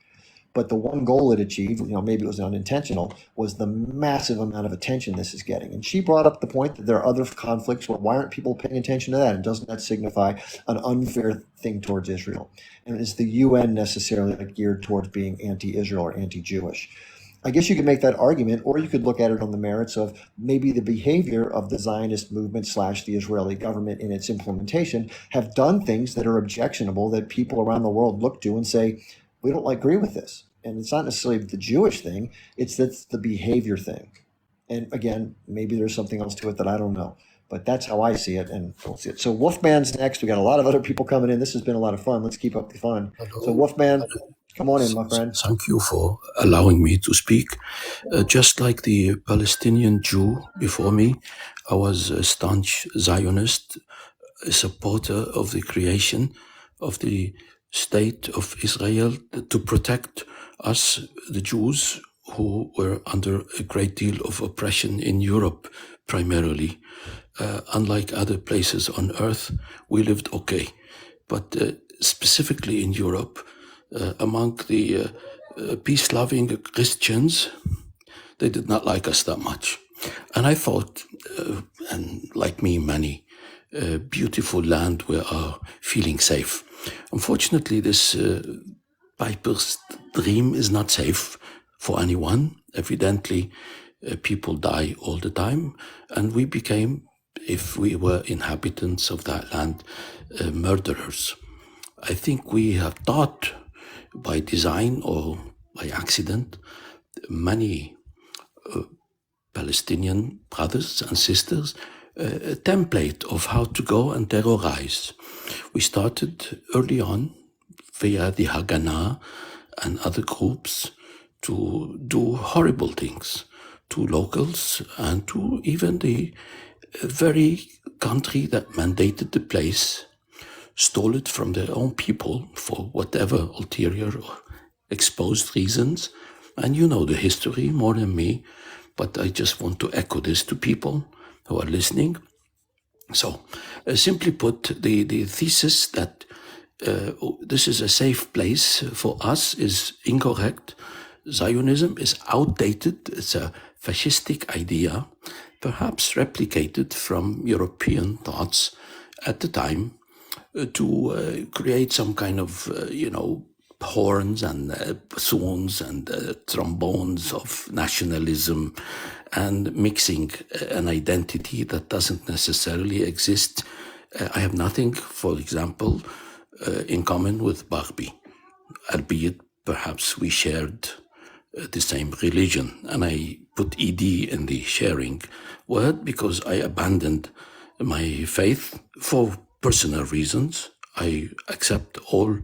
But the one goal it achieved, maybe it was unintentional, was the massive amount of attention this is getting. And she brought up the point that there are other conflicts where why aren't people paying attention to that? And doesn't that signify an unfair thing towards Israel? And is the UN necessarily geared towards being anti-Israel or anti-Jewish? I guess you could make that argument, or you could look at it on the merits of maybe the behavior of the Zionist movement / the Israeli government in its implementation have done things that are objectionable, that people around the world look to and say, we don't agree with this. And it's not necessarily the Jewish thing, it's the behavior thing. And again, maybe there's something else to it that I don't know. But that's how I see it, and we'll see it. So Wolfman's next. We got a lot of other people coming in. This has been a lot of fun. Let's keep up the fun. So Wolfman, come on in, my friend. Thank you for allowing me to speak. Just like the Palestinian Jew before me, I was a staunch Zionist, a supporter of the creation of the State of Israel to protect us, the Jews, who were under a great deal of oppression in Europe, primarily. Unlike other places on earth, we lived okay. But specifically in Europe, among the peace-loving Christians, they did not like us that much. And I thought, and like me, many, beautiful land where are feeling safe. Unfortunately, this Piper's dream is not safe for anyone. Evidently, people die all the time, and we became, if we were inhabitants of that land, murderers. I think we have taught, by design or by accident, many Palestinian brothers and sisters a template of how to go and terrorize. We started early on via the Haganah and other groups to do horrible things to locals and to even the very country that mandated the place, stole it from their own people for whatever ulterior or exposed reasons. And you know the history more than me, but I just want to echo this to people who are listening. So, simply put, the thesis that this is a safe place for us is incorrect. Zionism is outdated. It's a fascistic idea, perhaps replicated from European thoughts at the time to create some kind of, horns and bassoons and trombones of nationalism and mixing an identity that doesn't necessarily exist. I have nothing, for example, in common with Barbie, albeit perhaps we shared the same religion. And I put ED in the sharing word because I abandoned my faith for personal reasons. I accept all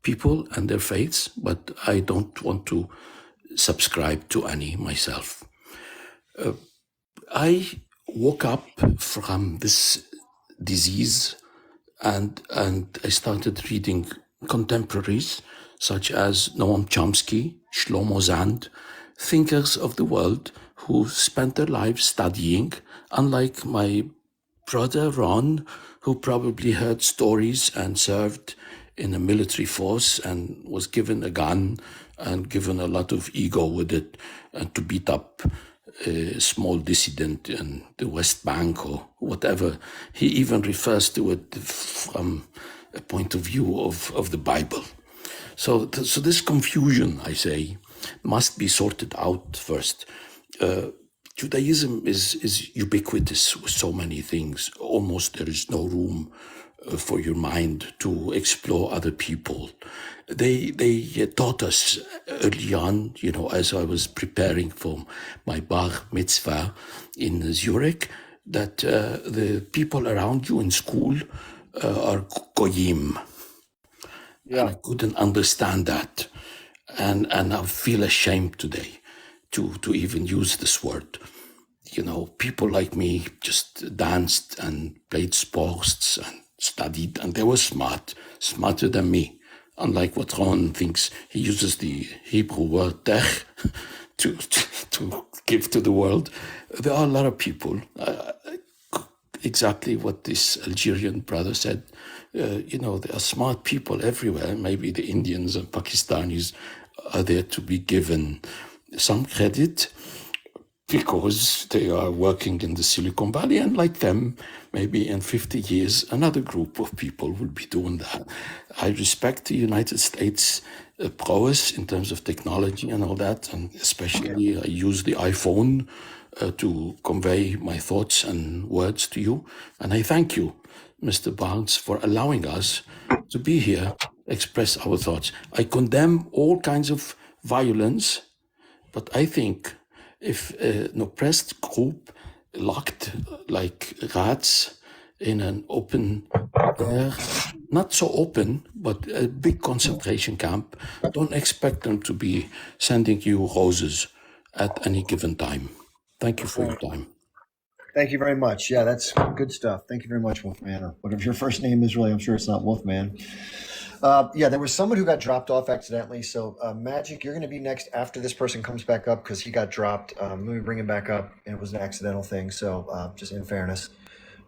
people and their faiths, but I don't want to subscribe to any myself. I woke up from this disease and I started reading contemporaries such as Noam Chomsky, Shlomo Zand, thinkers of the world who spent their lives studying, unlike my brother Ron, who probably heard stories and served in a military force and was given a gun and given a lot of ego with it and to beat up a small dissident in the West Bank or whatever. He even refers to it from a point of view of the Bible. So this confusion, I say, must be sorted out first. Judaism is ubiquitous with so many things. Almost there is no room for your mind to explore other people. They taught us early on, as I was preparing for my bar mitzvah in Zurich, that the people around you in school are goyim. Yeah. And I couldn't understand that. And I feel ashamed today to even use this word. People like me just danced and played sports and studied, and they were smarter than me. Unlike what Ron thinks, he uses the Hebrew word tech to give to the world. There are a lot of people, exactly what this Algerian brother said. There are smart people everywhere. Maybe the Indians and Pakistanis are there to be given some credit because they are working in the Silicon Valley, and like them, maybe in 50 years, another group of people will be doing that. I respect the United States prowess in terms of technology and all that, and especially I use the iPhone to convey my thoughts and words to you. And I thank you, Mr. Barnes, for allowing us to be here, express our thoughts. I condemn all kinds of violence, but I think if an oppressed group locked like rats in an open air, not so open, but a big concentration camp, don't expect them to be sending you roses at any given time. Thank you for your time. Thank you very much. Yeah, that's good stuff. Thank you very much, Wolfman, or whatever your first name is. Really, I'm sure it's not Wolfman. There was someone who got dropped off accidentally. So, Magic, you're going to be next after this person comes back up because he got dropped. Let me bring him back up, and it was an accidental thing. So, just in fairness.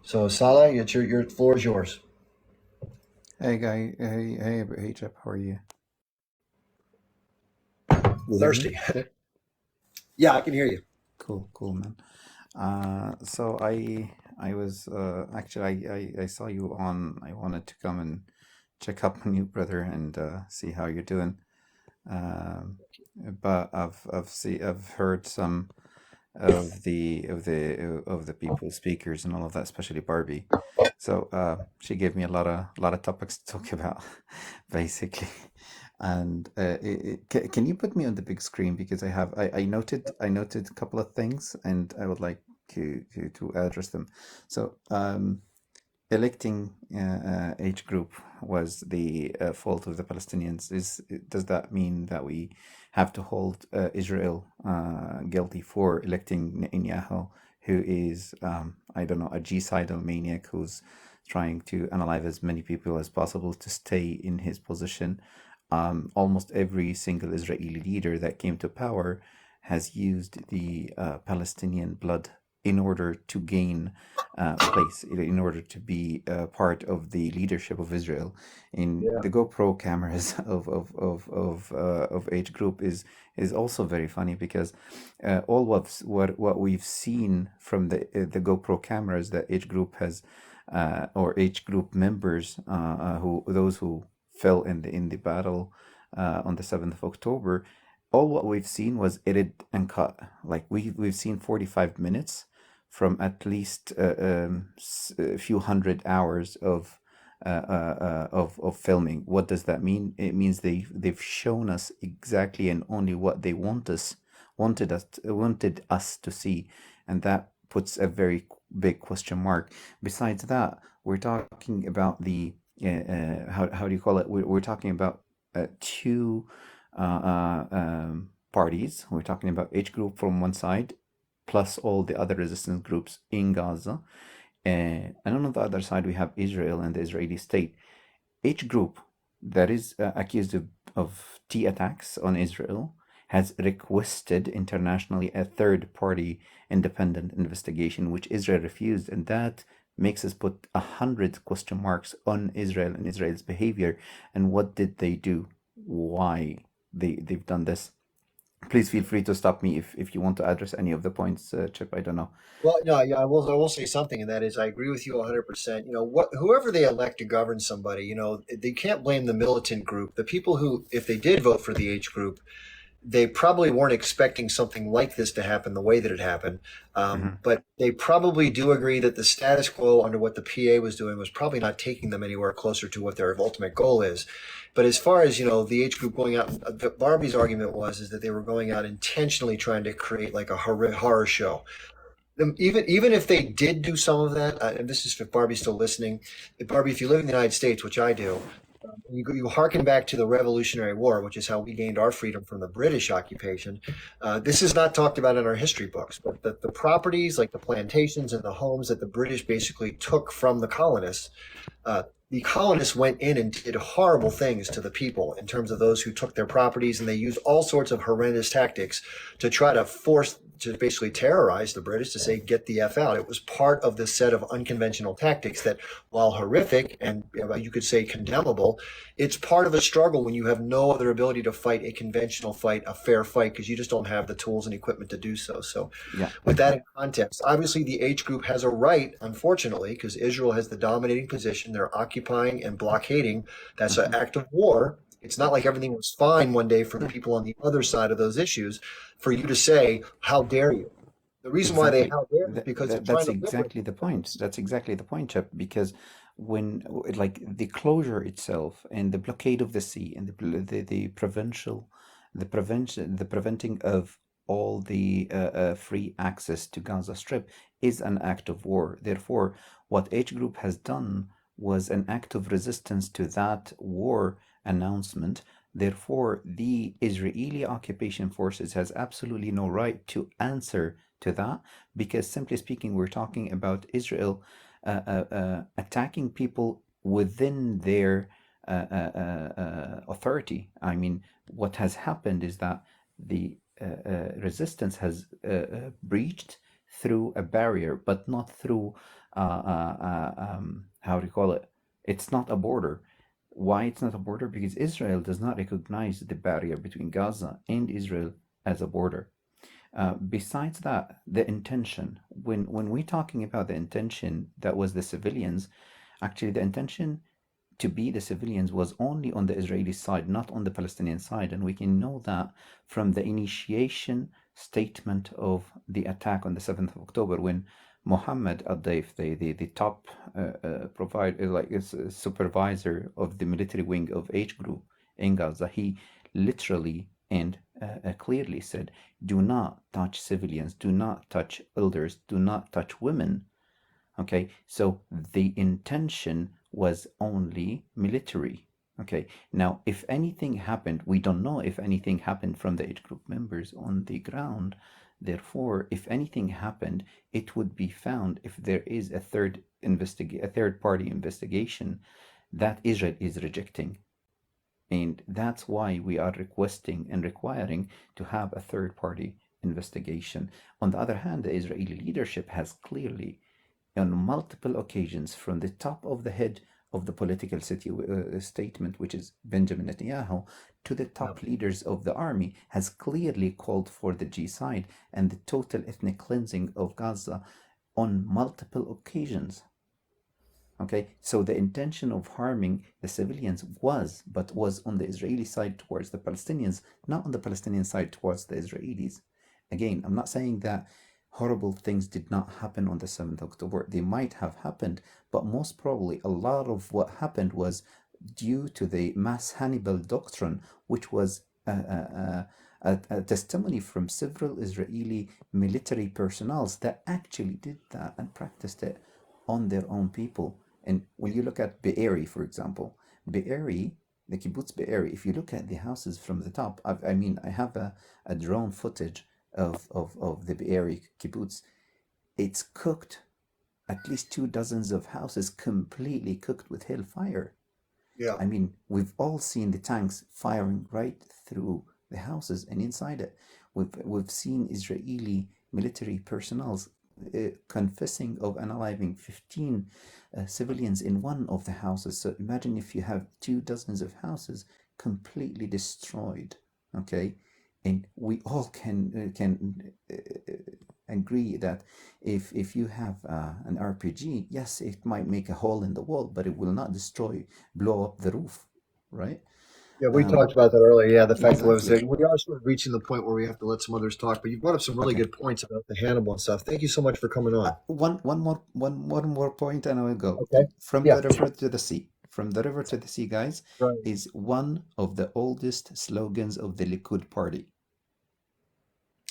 So, Salah, your floor is yours. Hey, guy. Hey, Chip. How are you? Thirsty. Yeah, I can hear you. Cool, man. So I was actually I saw you on. I wanted to come and check up on you, brother, and see how you're doing. But I've heard some of the people speakers and all of that, especially Barbie. So she gave me a lot of topics to talk about, basically. And can you put me on the big screen because I noted a couple of things and I would like to address them. So electing H group was the fault of the Palestinians. Does that mean that we have to hold Israel guilty for electing Netanyahu, who is I don't know, a genocidal maniac who's trying to unalive as many people as possible to stay in his position? Almost every single Israeli leader that came to power has used the Palestinian blood in order to gain place, in order to be part of the leadership of Israel. In the GoPro cameras of H group is also very funny because all what we've seen from the GoPro cameras that H group has or H group members those who fell in the battle on the 7th of October, all what we've seen was edited and cut. Like we've seen 45 minutes from at least a few hundred hours of filming. What does that mean? It means they've shown us exactly and only what they wanted us to see, and that puts a very big question mark. Besides that, we're talking about the how do you call it? We're talking about two parties. We're talking H group from one side, plus all the other resistance groups in Gaza. And on the other side, we have Israel and the Israeli state. H group that is accused of T attacks on Israel has requested internationally a third-party independent investigation, which Israel refused, and that makes us put 100 question marks on Israel and Israel's behavior. And what did they do? Why they've done this? Please feel free to stop me if you want to address any of the points, Chip. I don't know. Well, no, yeah, I will say something, and that is I agree with you 100%. Whoever they elect to govern somebody, they can't blame the militant group. The people who, if they did vote for the H group, they probably weren't expecting something like this to happen the way that it happened. Hmm. But they probably do agree that the status quo under what the PA was doing was probably not taking them anywhere closer to what their ultimate goal is. But as far as, the age group going out, Barbie's argument is that they were going out intentionally trying to create like a horror show. Even if they did do some of that, and this is if Barbie's still listening, Barbie, if you live in the United States, which I do, you harken back to the Revolutionary War, which is how we gained our freedom from the British occupation. This is not talked about in our history books, but the properties like the plantations and the homes that the British basically took from the colonists, the colonists went in and did horrible things to the people in terms of those who took their properties, and they used all sorts of horrendous tactics to try to basically terrorize the British to say, get the F out. It was part of the set of unconventional tactics that, while horrific and you could say condemnable, it's part of a struggle when you have no other ability to fight a conventional fight, a fair fight, because you just don't have the tools and equipment to do so. So Yeah. with that in context, obviously the H group has a right, unfortunately, because Israel has the dominating position. They're occupying and blockading. That's an act of war. It's not like everything was fine one day for the people on the other side of those issues for you to say, how dare you? The reason why they Exactly. how dare is because they're trying That's to liberate exactly the point. That's exactly the point, Chip. Because when, like, the closure itself and the blockade of the sea and the preventing of all the free access to Gaza Strip is an act of war. Therefore, what H Group has done was an act of resistance to that war announcement. Therefore, the Israeli occupation forces has absolutely no right to answer to that, because simply speaking, we're talking about Israel attacking people within their authority. I mean, what has happened is that the resistance has breached through a barrier, but not through how do you call it? It's not a border. Why it's not a border? Because Israel does not recognize the barrier between Gaza and Israel as a border. Besides that, the intention, when we're talking about the intention that was the civilians, actually the intention to be the civilians was only on the Israeli side, not on the Palestinian side. And we can know that from the initiation statement of the attack on the 7th of October, when Mohammed Al-Daif, the top supervisor of the military wing of H Group in Gaza, he literally and clearly said, do not touch civilians, do not touch elders, do not touch women. Okay, so the intention was only military. Okay, now if anything happened, we don't know if anything happened from the H Group members on the ground. Therefore, if anything happened, it would be found if there is a third party investigation that Israel is rejecting. And that's why we are requesting and requiring to have a third party investigation. On the other hand, the Israeli leadership has clearly, on multiple occasions, from the top of the head of the political statement, which is Benjamin Netanyahu, to the top leaders of the army, has clearly called for the genocide and the total ethnic cleansing of Gaza on multiple occasions. Okay, so the intention of harming the civilians was on the Israeli side towards the Palestinians, not on the Palestinian side towards the Israelis. Again, I'm not saying that horrible things did not happen on the 7th of October. They might have happened, but most probably a lot of what happened was due to the mass Hannibal doctrine, which was a testimony from several Israeli military personnel that actually did that and practiced it on their own people. And when you look at Be'eri, for example, Be'eri, the kibbutz Be'eri, if you look at the houses from the top, I have a drone footage of the Be'eri kibbutz. It's cooked, at least 2 dozens of houses completely cooked with hellfire. Yeah. I mean, we've all seen the tanks firing right through the houses and inside it. We've seen Israeli military personnel confessing of unaliving 15 civilians in one of the houses. So imagine if you have 2 dozens of houses completely destroyed. Okay, and we all can agree that if you have an RPG, yes, it might make a hole in the wall, but it will not blow up the roof, right? Yeah, we talked about that earlier. Yeah, the fact that Exactly. we are sort of reaching the point where we have to let some others talk. But you brought up some really Okay. good points about the Hannibal and stuff. Thank you so much for coming on. One more point, and I will go. Okay. From Yeah. the river to the sea. From the river to the sea, guys, Right. is one of the oldest slogans of the Likud party.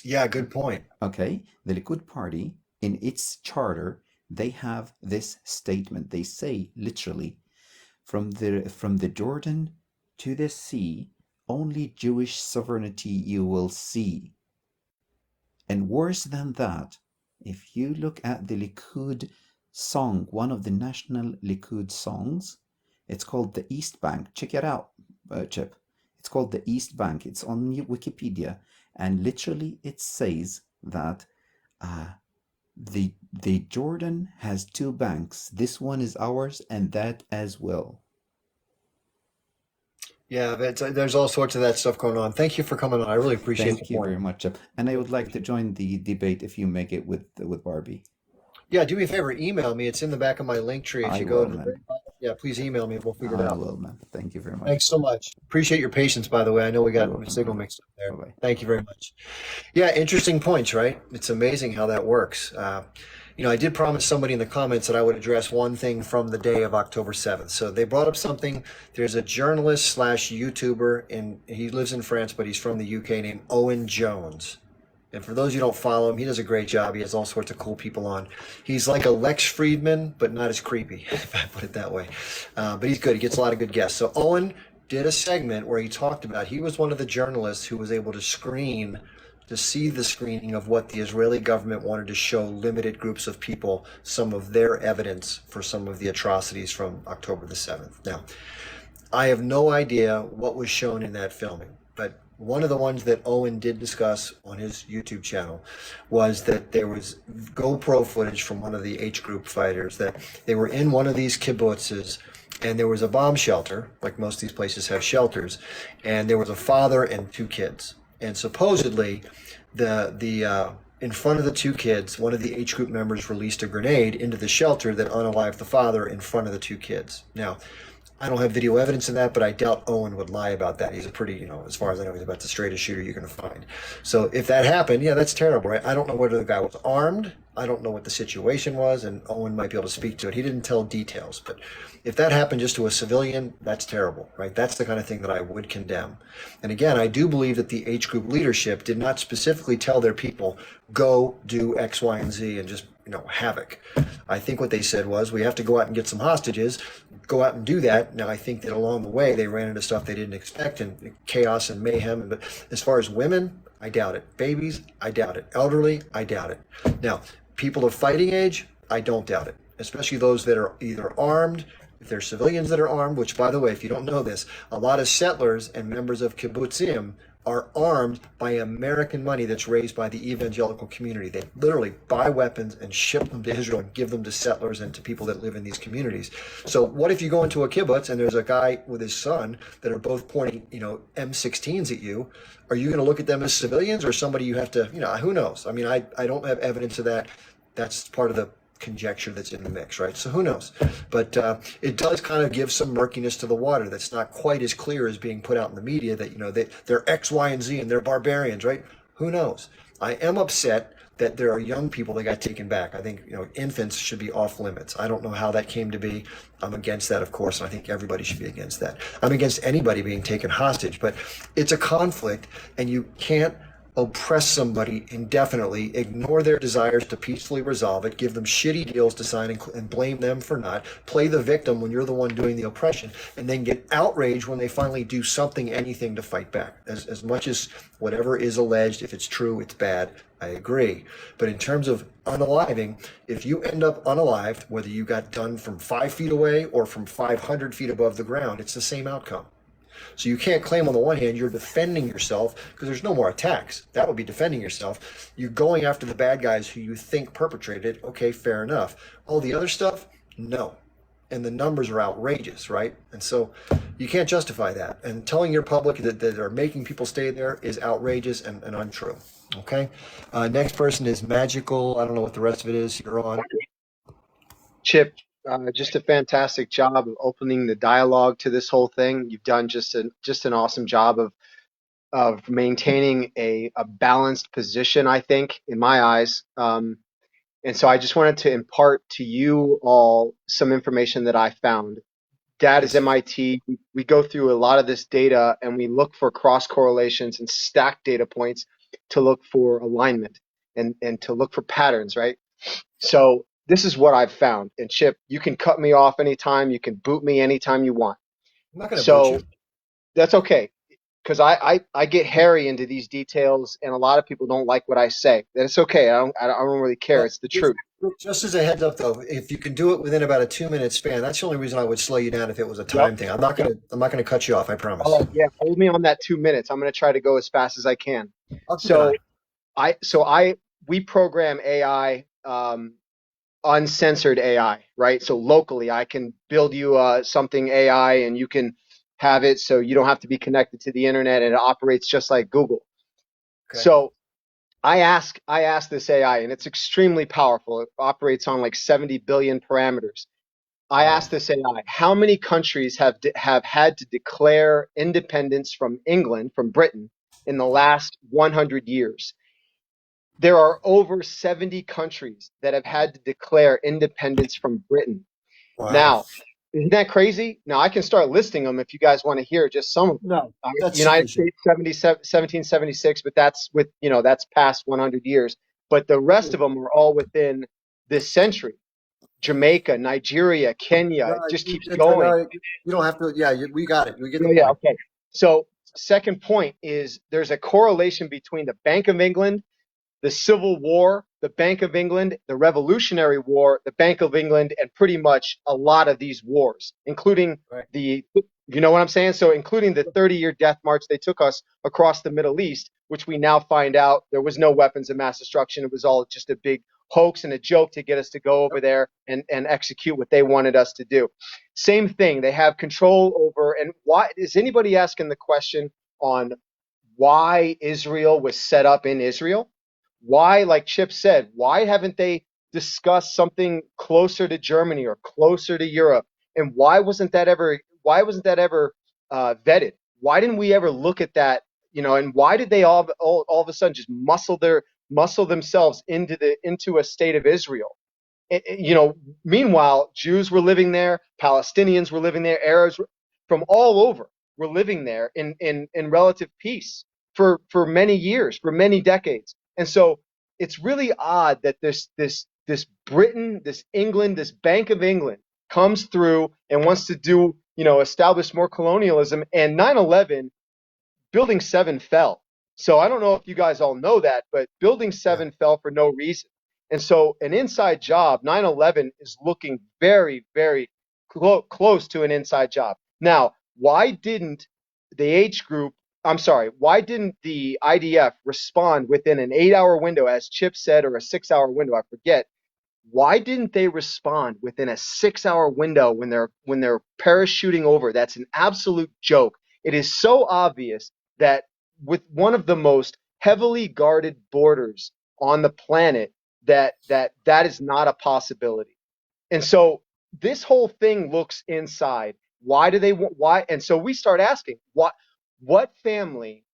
Yeah, good point. Okay, the Likud party, in its charter, they have this statement. They say literally, from the Jordan to the sea, only Jewish sovereignty you will see. And worse than that, if you look at the Likud song, one of the national Likud songs, it's called the East Bank. Check it out, Chip. It's called the East Bank. It's on Wikipedia, and literally it says that the Jordan has two banks. This one is ours, and that as well. Yeah, but there's all sorts of that stuff going on. Thank you for coming on. I really appreciate Thank the you point. very much, Chip. And I would like to join the debate if you make it with Barbie. Yeah, do me a favor, email me. It's in the back of my link tree. If I you go will, to the man. very bottom. Yeah, please email me. We'll figure it I out. will, man. Thank you very much. Thanks so much. Appreciate your patience, by the way. I know we got You're welcome, signal brother. mixed up there. Bye-bye. Thank you very much. Yeah, interesting points, right? It's amazing how that works. I did promise somebody in the comments that I would address one thing from the day of October 7th. So they brought up something. There's a journalist slash YouTuber, and he lives in France, but he's from the UK, named Owen Jones. And for those of you who don't follow him, he does a great job. He has all sorts of cool people on. He's like a Lex Friedman, but not as creepy, if I put it that way. But he's good. He gets a lot of good guests. So Owen did a segment where he talked about, he was one of the journalists who was able to see the screening of what the Israeli government wanted to show limited groups of people, some of their evidence for some of the atrocities from October the 7th. Now, I have no idea what was shown in that filming, but one of the ones that Owen did discuss on his YouTube channel was that there was GoPro footage from one of the H group fighters, that they were in one of these kibbutzes, and there was a bomb shelter, like most of these places have shelters, and there was a father and two kids. And supposedly, in front of the two kids, one of the H group members released a grenade into the shelter that unalived the father in front of the two kids. Now, I don't have video evidence of that, but I doubt Owen would lie about that. He's a pretty, as far as I know, he's about the straightest shooter you're going to find. So if that happened, yeah, that's terrible, right? I don't know whether the guy was armed. I don't know what the situation was, and Owen might be able to speak to it. He didn't tell details, but if that happened just to a civilian, that's terrible, right? That's the kind of thing that I would condemn. And again, I do believe that the H group leadership did not specifically tell their people, go do X, Y, and Z and just, havoc. I think what they said was, we have to go out and get some hostages, go out and do that. Now, I think that along the way, they ran into stuff they didn't expect, and chaos and mayhem. But as far as women, I doubt it. Babies, I doubt it. Elderly, I doubt it. Now, people of fighting age, I don't doubt it, especially those that are either armed. If they're civilians that are armed, which, by the way, if you don't know this, a lot of settlers and members of kibbutzim are armed by American money that's raised by the evangelical community. They literally buy weapons and ship them to Israel and give them to settlers and to people that live in these communities. So what if you go into a kibbutz and there's a guy with his son that are both pointing, M16s at you? Are you going to look at them as civilians or somebody you have to, who knows? I mean, I don't have evidence of that. That's part of the conjecture that's in the mix, right? So who knows? But it does kind of give some murkiness to the water that's not quite as clear as being put out in the media that, they're X, Y, and Z and they're barbarians, right? Who knows? I am upset that there are young people that got taken back. I think, infants should be off limits. I don't know how that came to be. I'm against that, of course, and I think everybody should be against that. I'm against anybody being taken hostage, but it's a conflict, and you can't oppress somebody indefinitely, ignore their desires to peacefully resolve it, give them shitty deals to sign and blame them for not, play the victim when you're the one doing the oppression, and then get outraged when they finally do something, anything to fight back. As much as whatever is alleged, if it's true, it's bad, I agree. But in terms of unaliving, if you end up unalived, whether you got done from 5 feet away or from 500 feet above the ground, it's the same outcome. So you can't claim on the one hand you're defending yourself because there's no more attacks. That would be defending yourself. You're going after the bad guys who you think perpetrated it. Okay, fair enough. All the other stuff, no. And the numbers are outrageous, right? And so you can't justify that. And telling your public that they're making people stay there is outrageous and untrue. Okay? Next person is Magical. I don't know what the rest of it is. You're on. Chip, Just a fantastic job of opening the dialogue to this whole thing. You've done just an awesome job of maintaining a balanced position, I think, in my eyes. And so I just wanted to impart to you all some information that I found. Dad is Yes. MIT. We go through a lot of this data and we look for cross correlations and stack data points to look for alignment and to look for patterns, right? So this is what I've found. And Chip, you can cut me off anytime. You can boot me anytime you want. I'm not going to boot So you. that's okay. Because I get hairy into these details and a lot of people don't like what I say. That's okay. I don't really care. It's the truth. Just as a heads up, though, if you can do it within about a 2-minute span, that's the only reason I would slow you down if it was a time thing. I'm not gonna cut you off. I promise. Oh yeah, hold me on that 2 minutes. I'm going to try to go as fast as I can. I'll keep an eye. So we program AI, uncensored AI, right? So locally, I can build you something AI, and you can have it so you don't have to be connected to the internet, and it operates just like Google. Okay. So I ask this AI, and it's extremely powerful. It operates on like 70 billion parameters. I asked this AI, how many countries have had to declare independence from England, from Britain, in the last 100 years? There are over 70 countries that have had to declare independence from Britain. Wow. Now, isn't that crazy? Now, I can start listing them if you guys want to hear just some of them. No, that's United sufficient. States, 1776, but that's that's past 100 years. But the rest of them are all within this century. Jamaica, Nigeria, Kenya, No, it just keeps no, going. you don't have to. Yeah, we got it. We get the Yeah, point. okay. So, second point is there's a correlation between the Bank of England, the Civil War, the Bank of England, the Revolutionary War, the Bank of England, and pretty much a lot of these wars, including you know what I'm saying? So including the 30-year death march they took us across the Middle East, which we now find out there was no weapons of mass destruction. It was all just a big hoax and a joke to get us to go over there and execute what they wanted us to do. Same thing. They have control over, and why is anybody asking the question on why Israel was set up in Israel? Why, like Chip said, why haven't they discussed something closer to Germany or closer to Europe? And why wasn't that ever vetted? Why didn't we ever look at that? And why did they all of a sudden just muscle themselves into a state of Israel? Meanwhile, Jews were living there, Palestinians were living there, Arabs from all over were living there in relative peace for many years, for many decades. And so it's really odd that this Britain, this England, this Bank of England comes through and wants to establish more colonialism. And 9/11, Building 7 fell. So I don't know if you guys all know that, but Building 7 fell for no reason. And so an inside job, 9/11 is looking very, very close to an inside job. Now, why didn't the why didn't the IDF respond within an 8-hour window, as Chip said, or a 6-hour window? I forget. Why didn't they respond within a 6-hour window when they're parachuting over? That's an absolute joke. It is so obvious that with one of the most heavily guarded borders on the planet, that is not a possibility. And so this whole thing looks inside. Why do they want? Why? And so we start asking, what family?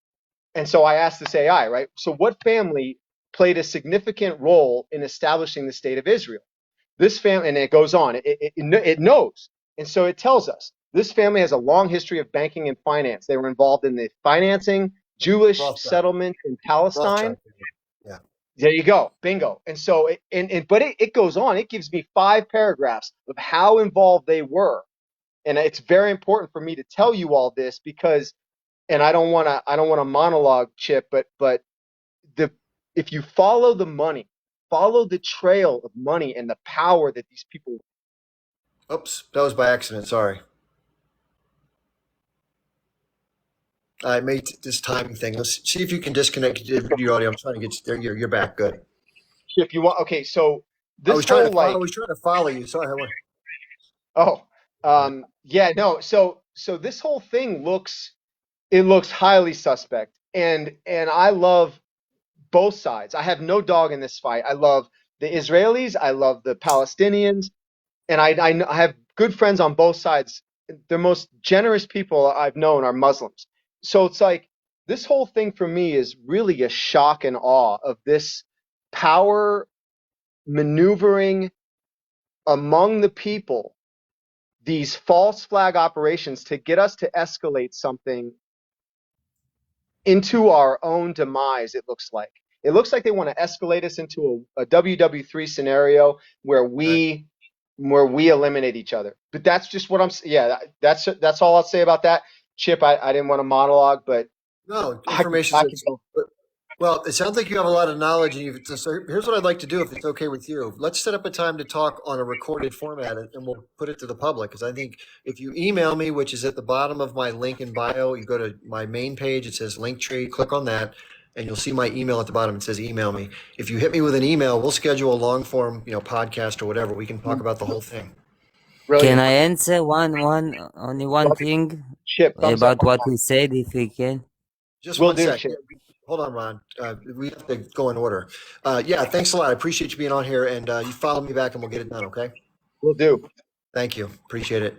And so I asked this AI, right? So what family played a significant role in establishing the state of Israel? This family, and it goes on. It knows, and so it tells us this family has a long history of banking and finance. They were involved in the financing Jewish settlement in Palestine. Yeah. There you go, bingo. And so, but it goes on. It gives me 5 paragraphs of how involved they were, and it's very important for me to tell you all this because, and I don't want to monologue, Chip, but if you follow the money, follow the trail of money and the power that these people. Oops, that was by accident. Sorry. I made this timing thing. Let's see if you can disconnect your audio. I'm trying to get you there. You're back. Good. If you want, okay. So this I was trying to follow you. Sorry. Yeah, no. So this whole thing looks highly suspect, and I love both sides. I have no dog in this fight. I love the Israelis. I love the Palestinians. and I have good friends on both sides. The most generous people I've known are Muslims. So it's like this whole thing for me is really a shock and awe of this power maneuvering among the people, these false flag operations to get us to escalate something into our own demise. It looks like they want to escalate us into a WW3 scenario where we eliminate each other. But that's just what that's all I'll say about that. Chip, I didn't want to monologue, but No, information. Well, it sounds like you have a lot of knowledge, and so here's what I'd like to do, if it's okay with you. Let's set up a time to talk on a recorded format, and we'll put it to the public. Because I think if you email me, which is at the bottom of my link in bio, you go to my main page. It says Linktree. Click on that, and you'll see my email at the bottom. It says email me. If you hit me with an email, we'll schedule a long form, podcast or whatever. We can talk about the whole thing. Can I answer only one thing about what we said, if we can? Just one second. Hold on, Ron. We have to go in order. Yeah, thanks a lot. I appreciate you being on here, and you follow me back, and we'll get it done, okay? Will do. Thank you. Appreciate it.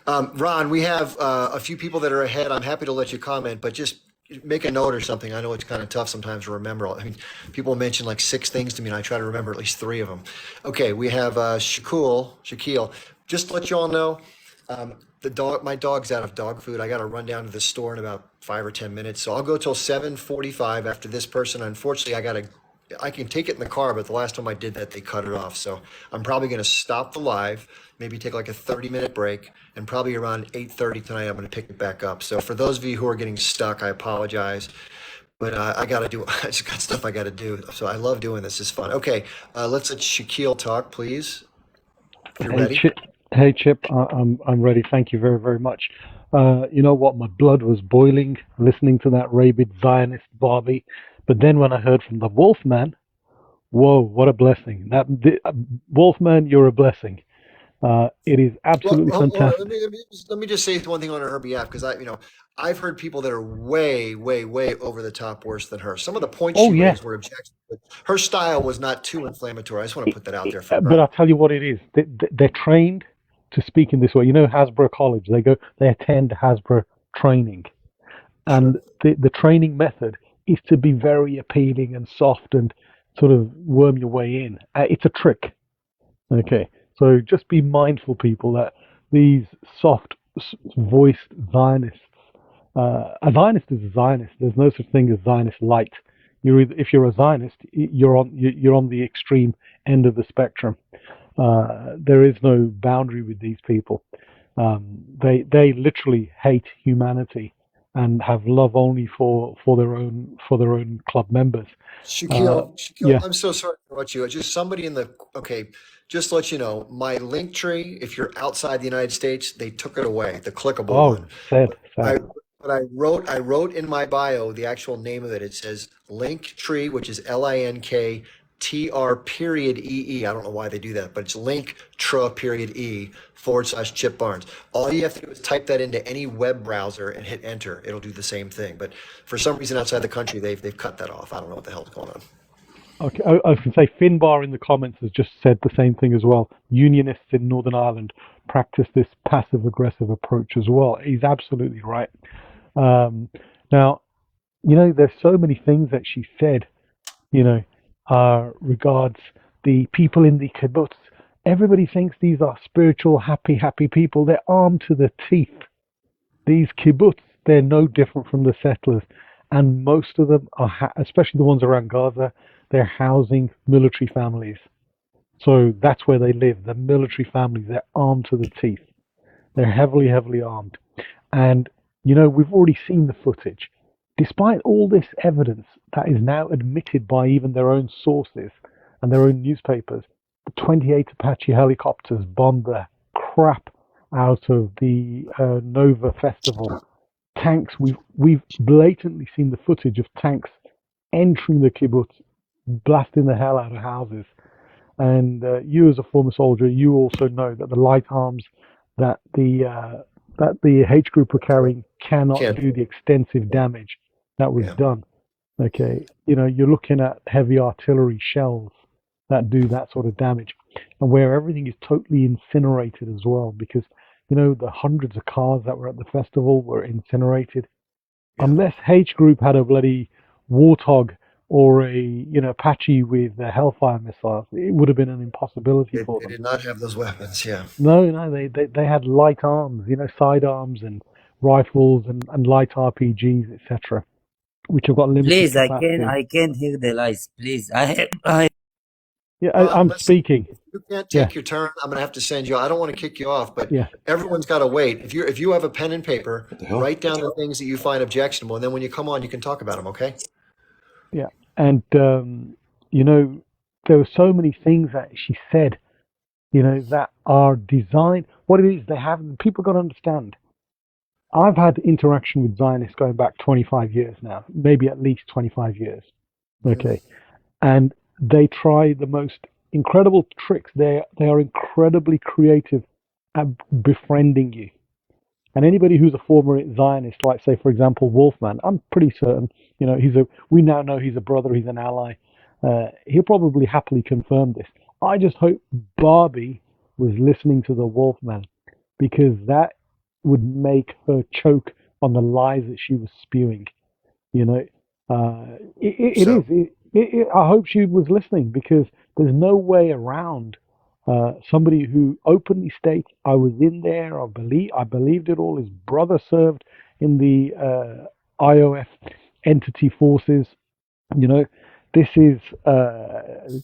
Ron, we have a few people that are ahead. I'm happy to let you comment, but just make a note or something. I know it's kind of tough sometimes to remember. I mean, people mention like 6 things to me, and I try to remember at least 3 of them. Okay, we have Shaquille. Just to let you all know, my dog's out of dog food. I got to run down to the store in about 5 or 10 minutes. So I'll go till 7:45 after this person. Unfortunately, I can take it in the car, but the last time I did that, they cut it off. So I'm probably going to stop the live, maybe take like a 30-minute break, and probably around 8:30 tonight, I'm going to pick it back up. So for those of you who are getting stuck, I apologize. But I just got stuff I got to do. So I love doing this. It's fun. Okay, let's let Shaquille talk, please. If you're ready. Hey Chip, I'm ready. Thank you very, very much. You know what? My blood was boiling listening to that rabid Zionist Barbie. But then when I heard from the Wolfman, whoa, what a blessing! Wolfman, you're a blessing. It is absolutely fantastic. Let me just say one thing on her behalf, because I've heard people that are way, way, way over the top worse than her. Some of the points she raised were objectionable. Her style was not too inflammatory. I just want to put that out there for her. But I'll tell you what it is. They're trained to speak in this way. You know, Hasbro College. They attend Hasbro training, and the training method is to be very appealing and soft and sort of worm your way in. It's a trick. Okay, so just be mindful, people, that these soft-voiced Zionists. A Zionist is a Zionist. There's no such thing as Zionist light. If you're a Zionist, you're on the extreme end of the spectrum. There is no boundary with these people. They literally hate humanity and have love only for their own club members. Shaquille, yeah. I'm so sorry about you. Just somebody just to let you know, my Linktree, if you're outside the United States, they took it away, the clickable one. Sad. But I wrote in my bio the actual name of it. It says Linktree, which is LINKTR .EE. I don't know why they do that, but it's Linktra .E/ Chip Barnes. All you have to do is type that into any web browser and hit enter. It'll do the same thing. But for some reason outside the country, they've cut that off. I don't know what the hell's going on. Okay, I was going to say Finbar in the comments has just said the same thing as well. Unionists in Northern Ireland practice this passive-aggressive approach as well. He's absolutely right. Now, there's so many things that she said, regards the people in the kibbutz. Everybody thinks these are spiritual, happy people. They're armed to the teeth. These kibbutz, they're no different from the settlers. And most of them are, especially the ones around Gaza, they're housing military families. So that's where they live. The military families, they're armed to the teeth. They're heavily, heavily armed. And, we've already seen the footage. Despite all this evidence that is now admitted by even their own sources and their own newspapers, the 28 Apache helicopters bombed the crap out of the Nova Festival. Tanks, we've blatantly seen the footage of tanks entering the kibbutz, blasting the hell out of houses. And you, as a former soldier, you also know that the light arms that the H group were carrying cannot do the extensive damage that was done. Okay, you're looking at heavy artillery shells that do that sort of damage. and where everything is totally incinerated as well, because the hundreds of cars that were at the festival were incinerated. Unless H Group had a bloody Warthog or a Apache with Hellfire missiles, it would have been an impossibility for They them. did not have those weapons. Yeah. No, they had light arms, side arms and rifles and light RPGs, etc., which have got limited Please, capacity. I can't hear the lies. Please, I. Yeah, Ron, I'm listen, speaking. if you can't Yeah, take your turn, I'm gonna have to send you. I don't want to kick you off, but yeah, everyone's got to wait. If you have a pen and paper, What the hell? write down the things that you find objectionable, and then when you come on, you can talk about them. Okay? yeah. And there were so many things that she said, that are designed. What it is, they have people got to understand. I've had interaction with Zionists going back 25 years now, maybe at least 25 years. Okay, and they try the most incredible tricks. They are incredibly creative at befriending you. And anybody who's a former Zionist, like say for example Wolfman, I'm pretty certain, we now know he's a brother, he's an ally. He'll probably happily confirm this. I just hope Barbie was listening to the Wolfman, because that would make her choke on the lies that she was spewing. It So is. I hope she was listening, because there's no way around somebody who openly states, "I was in there. I believed it all." His brother served in the IOF entity forces. This is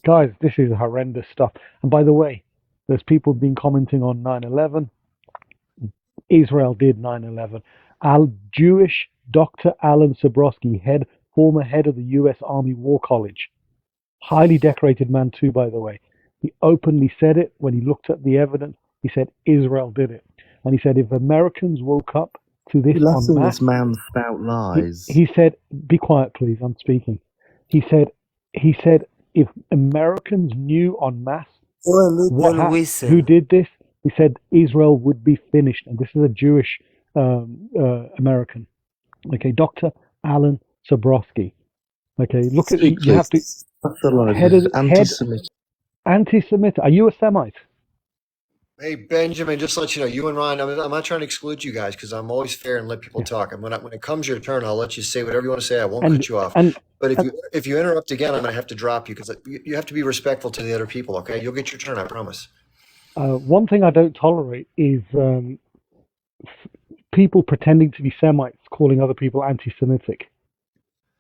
guys. This is horrendous stuff. And by the way, there's people been commenting on 9/11. Israel did 9/11. Jewish Dr. Alan Sabrowski, former head of the U.S. Army War College, highly decorated man too, by the way. He openly said it when he looked at the evidence. He said Israel did it, and he said if Americans woke up to this You're en letting masse, this man spout lies. he said, "Be quiet, please. I'm speaking." He said if Americans knew en masse For a little who whistle. did this, he said Israel would be finished. And this is a Jewish American. Okay, Dr. Alan Sabrowski. Okay, look at Speak, you have to please. That's a lie. head This is anti-Semitic. anti-Semite. Are you a Semite? hey, Benjamin, just to let you know, you and Ryan, I'm not trying to exclude you guys because I'm always fair and let people Yeah. talk. And when it comes your turn, I'll let you say whatever you want to say. I won't And cut you off. and But if you interrupt again, I'm going to have to drop you because you have to be respectful to the other people. Okay, you'll get your turn. I promise. one thing I don't tolerate is people pretending to be Semites calling other people anti-Semitic.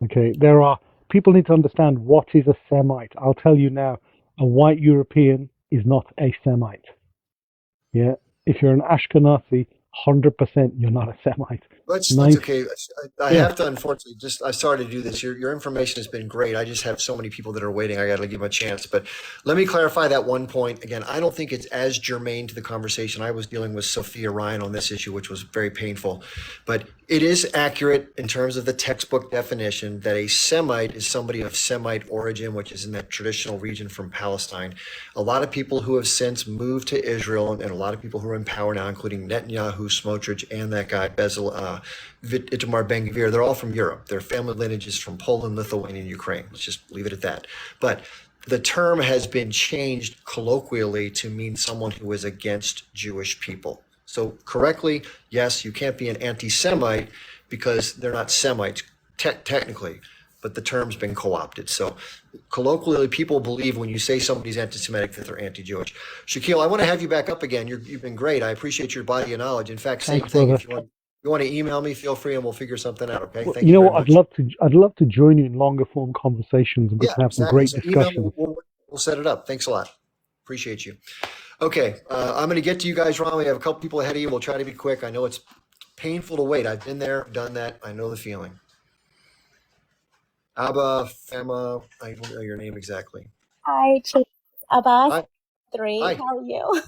Okay, people need to understand what is a Semite. I'll tell you now, a white European is not a Semite. Yeah, if you're an Ashkenazi, 100% you're not a Semite. That's okay. I Yeah. have to, unfortunately, I started to do this. Your information has been great. I just have so many people that are waiting. I got to give them a chance. But let me clarify that one point again. I don't think it's as germane to the conversation. I was dealing with Sophia Ryan on this issue, which was very painful. But it is accurate in terms of the textbook definition that a Semite is somebody of Semite origin, which is in that traditional region from Palestine. A lot of people who have since moved to Israel, and a lot of people who are in power now, including Netanyahu, Smotrich, and that guy Itamar Ben-Gvir, they're all from Europe. Their family lineage is from Poland, Lithuania, and Ukraine. Let's just leave it at that. But the term has been changed colloquially to mean someone who is against Jewish people. So correctly, yes, you can't be an anti-Semite because they're not Semites technically, but the term's been co-opted. So colloquially, people believe when you say somebody's anti-Semitic that they're anti-Jewish. Shaquille, I want to have you back up again. You've been great. I appreciate your body of knowledge. In fact, same Thanks, thing. brother. If you want to email me, feel free, and we'll figure something out. Okay. Well, Thank you you know very what? much. I'd love to join you in longer form conversations, and we Yeah, can have some exactly. great So email me. discussions. We'll set it up. Thanks a lot. Appreciate you. Okay, I'm going to get to you guys, Ron. We have a couple people ahead of you. We'll try to be quick. I know it's painful to wait. I've been there, done that. I know the feeling. Abba, Fema, I don't know your name exactly. Hi, Chief Abbas. Hi. 3. Hi. How are you?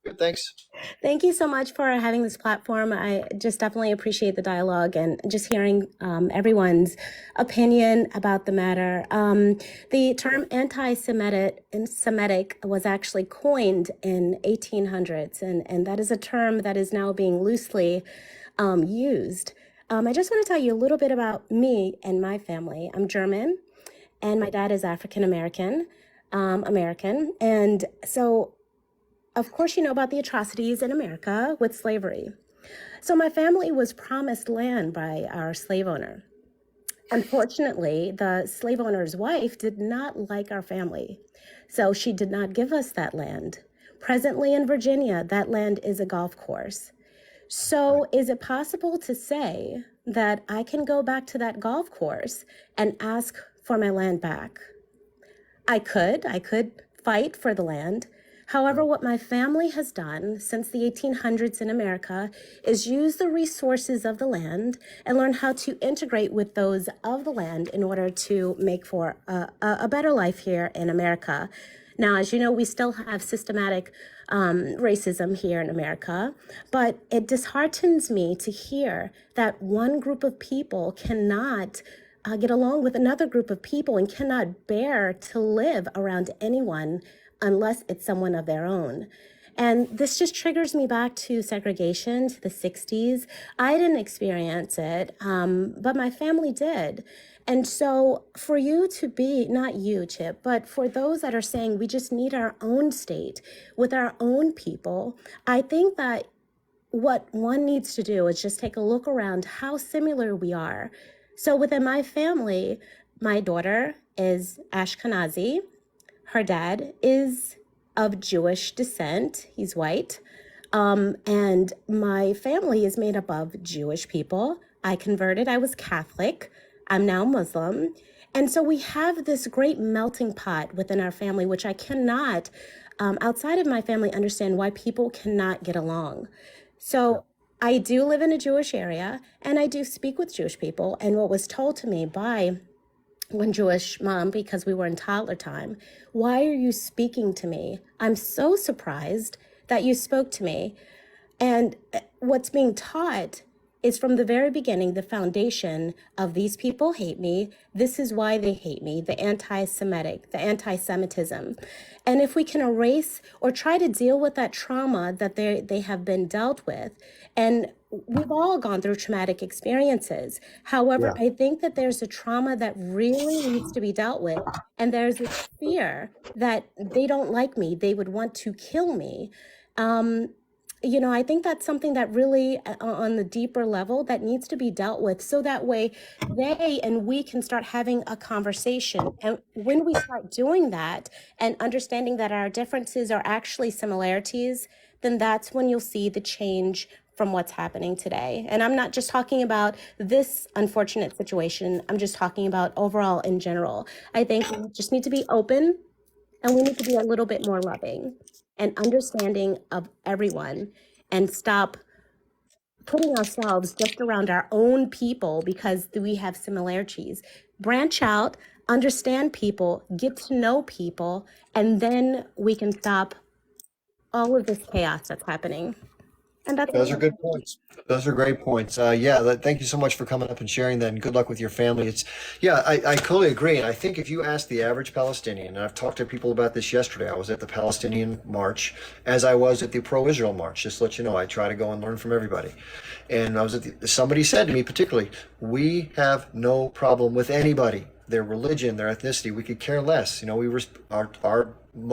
Good, thanks. Thank you so much for having this platform. I just definitely appreciate the dialogue and just hearing everyone's opinion about the matter. The term anti-Semitic was actually coined in 1800s, and that is a term that is now being loosely used. I just want to tell you a little bit about me and my family. I'm German, and my dad is African American. American. And so, of course, you know about the atrocities in America with slavery. So my family was promised land by our slave owner. Unfortunately, the slave owner's wife did not like our family, so she did not give us that land. Presently in Virginia, that land is a golf course. So is it possible to say that I can go back to that golf course and ask for my land back? I could fight for the land. However, what my family has done since the 1800s in America is use the resources of the land and learn how to integrate with those of the land in order to make for a better life here in America. Now, as you know, we still have systematic racism here in America, but it disheartens me to hear that one group of people cannot get along with another group of people and cannot bear to live around anyone unless it's someone of their own. And this just triggers me back to segregation, to the 60s. I didn't experience it, but my family did. And so for you to be, not you, Chip, but for those that are saying we just need our own state with our own people, I think that what one needs to do is just take a look around how similar we are. So within my family, my daughter is Ashkenazi. Her dad is of Jewish descent. He's white. And my family is made up of Jewish people. I converted. I was Catholic. I'm now Muslim. And so we have this great melting pot within our family, which I cannot, outside of my family, understand why people cannot get along. So I do live in a Jewish area, and I do speak with Jewish people. And what was told to me by one Jewish mom, because we were in toddler time, why are you speaking to me? I'm so surprised that you spoke to me. And what's being taught is from the very beginning, the foundation of these people hate me. This is why they hate me, the anti-Semitic, the anti-Semitism. And if we can erase or try to deal with that trauma that they have been dealt with, and we've all gone through traumatic experiences. However, I think that there's a trauma that really needs to be dealt with. And there's a fear that they don't like me. They would want to kill me. You know, I think that's something that really on the deeper level that needs to be dealt with. So that way they and we can start having a conversation. And when we start doing that and understanding that our differences are actually similarities, then that's when you'll see the change from what's happening today. And I'm not just talking about this unfortunate situation. I'm just talking about overall in general. I think we just need to be open and we need to be a little bit more loving and understanding of everyone and stop putting ourselves just around our own people because we have similarities. Branch out, understand people, get to know people, and then we can stop all of this chaos that's happening. And that's Those are good points. Those are great points. Thank you so much for coming up and sharing that, and good luck with your family. I totally agree. And I think if you ask the average Palestinian, and I've talked to people about this yesterday, I was at the Palestinian March, as I was at the pro-Israel March, just to let you know, I try to go and learn from everybody. And I was somebody said to me particularly, we have no problem with anybody, their religion, their ethnicity, we could care less. You know,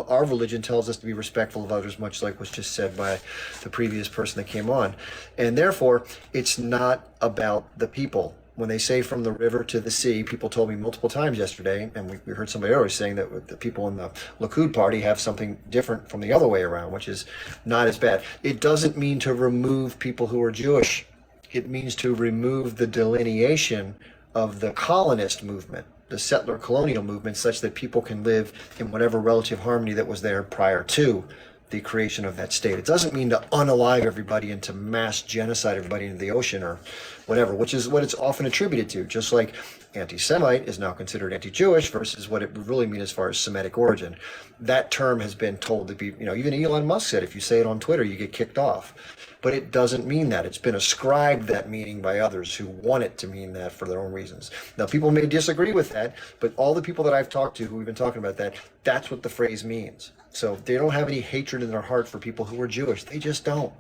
our religion tells us to be respectful of others, much like was just said by the previous person that came on. And therefore, it's not about the people. When they say from the river to the sea, people told me multiple times yesterday, and we heard somebody always saying that the people in the Likud party have something different from the other way around, which is not as bad. It doesn't mean to remove people who are Jewish. It means to remove the delineation of the colonist movement, the settler colonial movement, such that people can live in whatever relative harmony that was there prior to the creation of that state. It doesn't mean to unalive everybody and to mass genocide everybody into the ocean or whatever, which is what it's often attributed to, just like anti-Semite is now considered anti-Jewish versus what it would really mean as far as Semitic origin. That term has been told to be, even Elon Musk said, if you say it on Twitter, you get kicked off. But it doesn't mean that. It's been ascribed that meaning by others who want it to mean that for their own reasons. Now, people may disagree with that, but all the people that I've talked to who have been talking about that, that's what the phrase means. So they don't have any hatred in their heart for people who are Jewish. They just don't.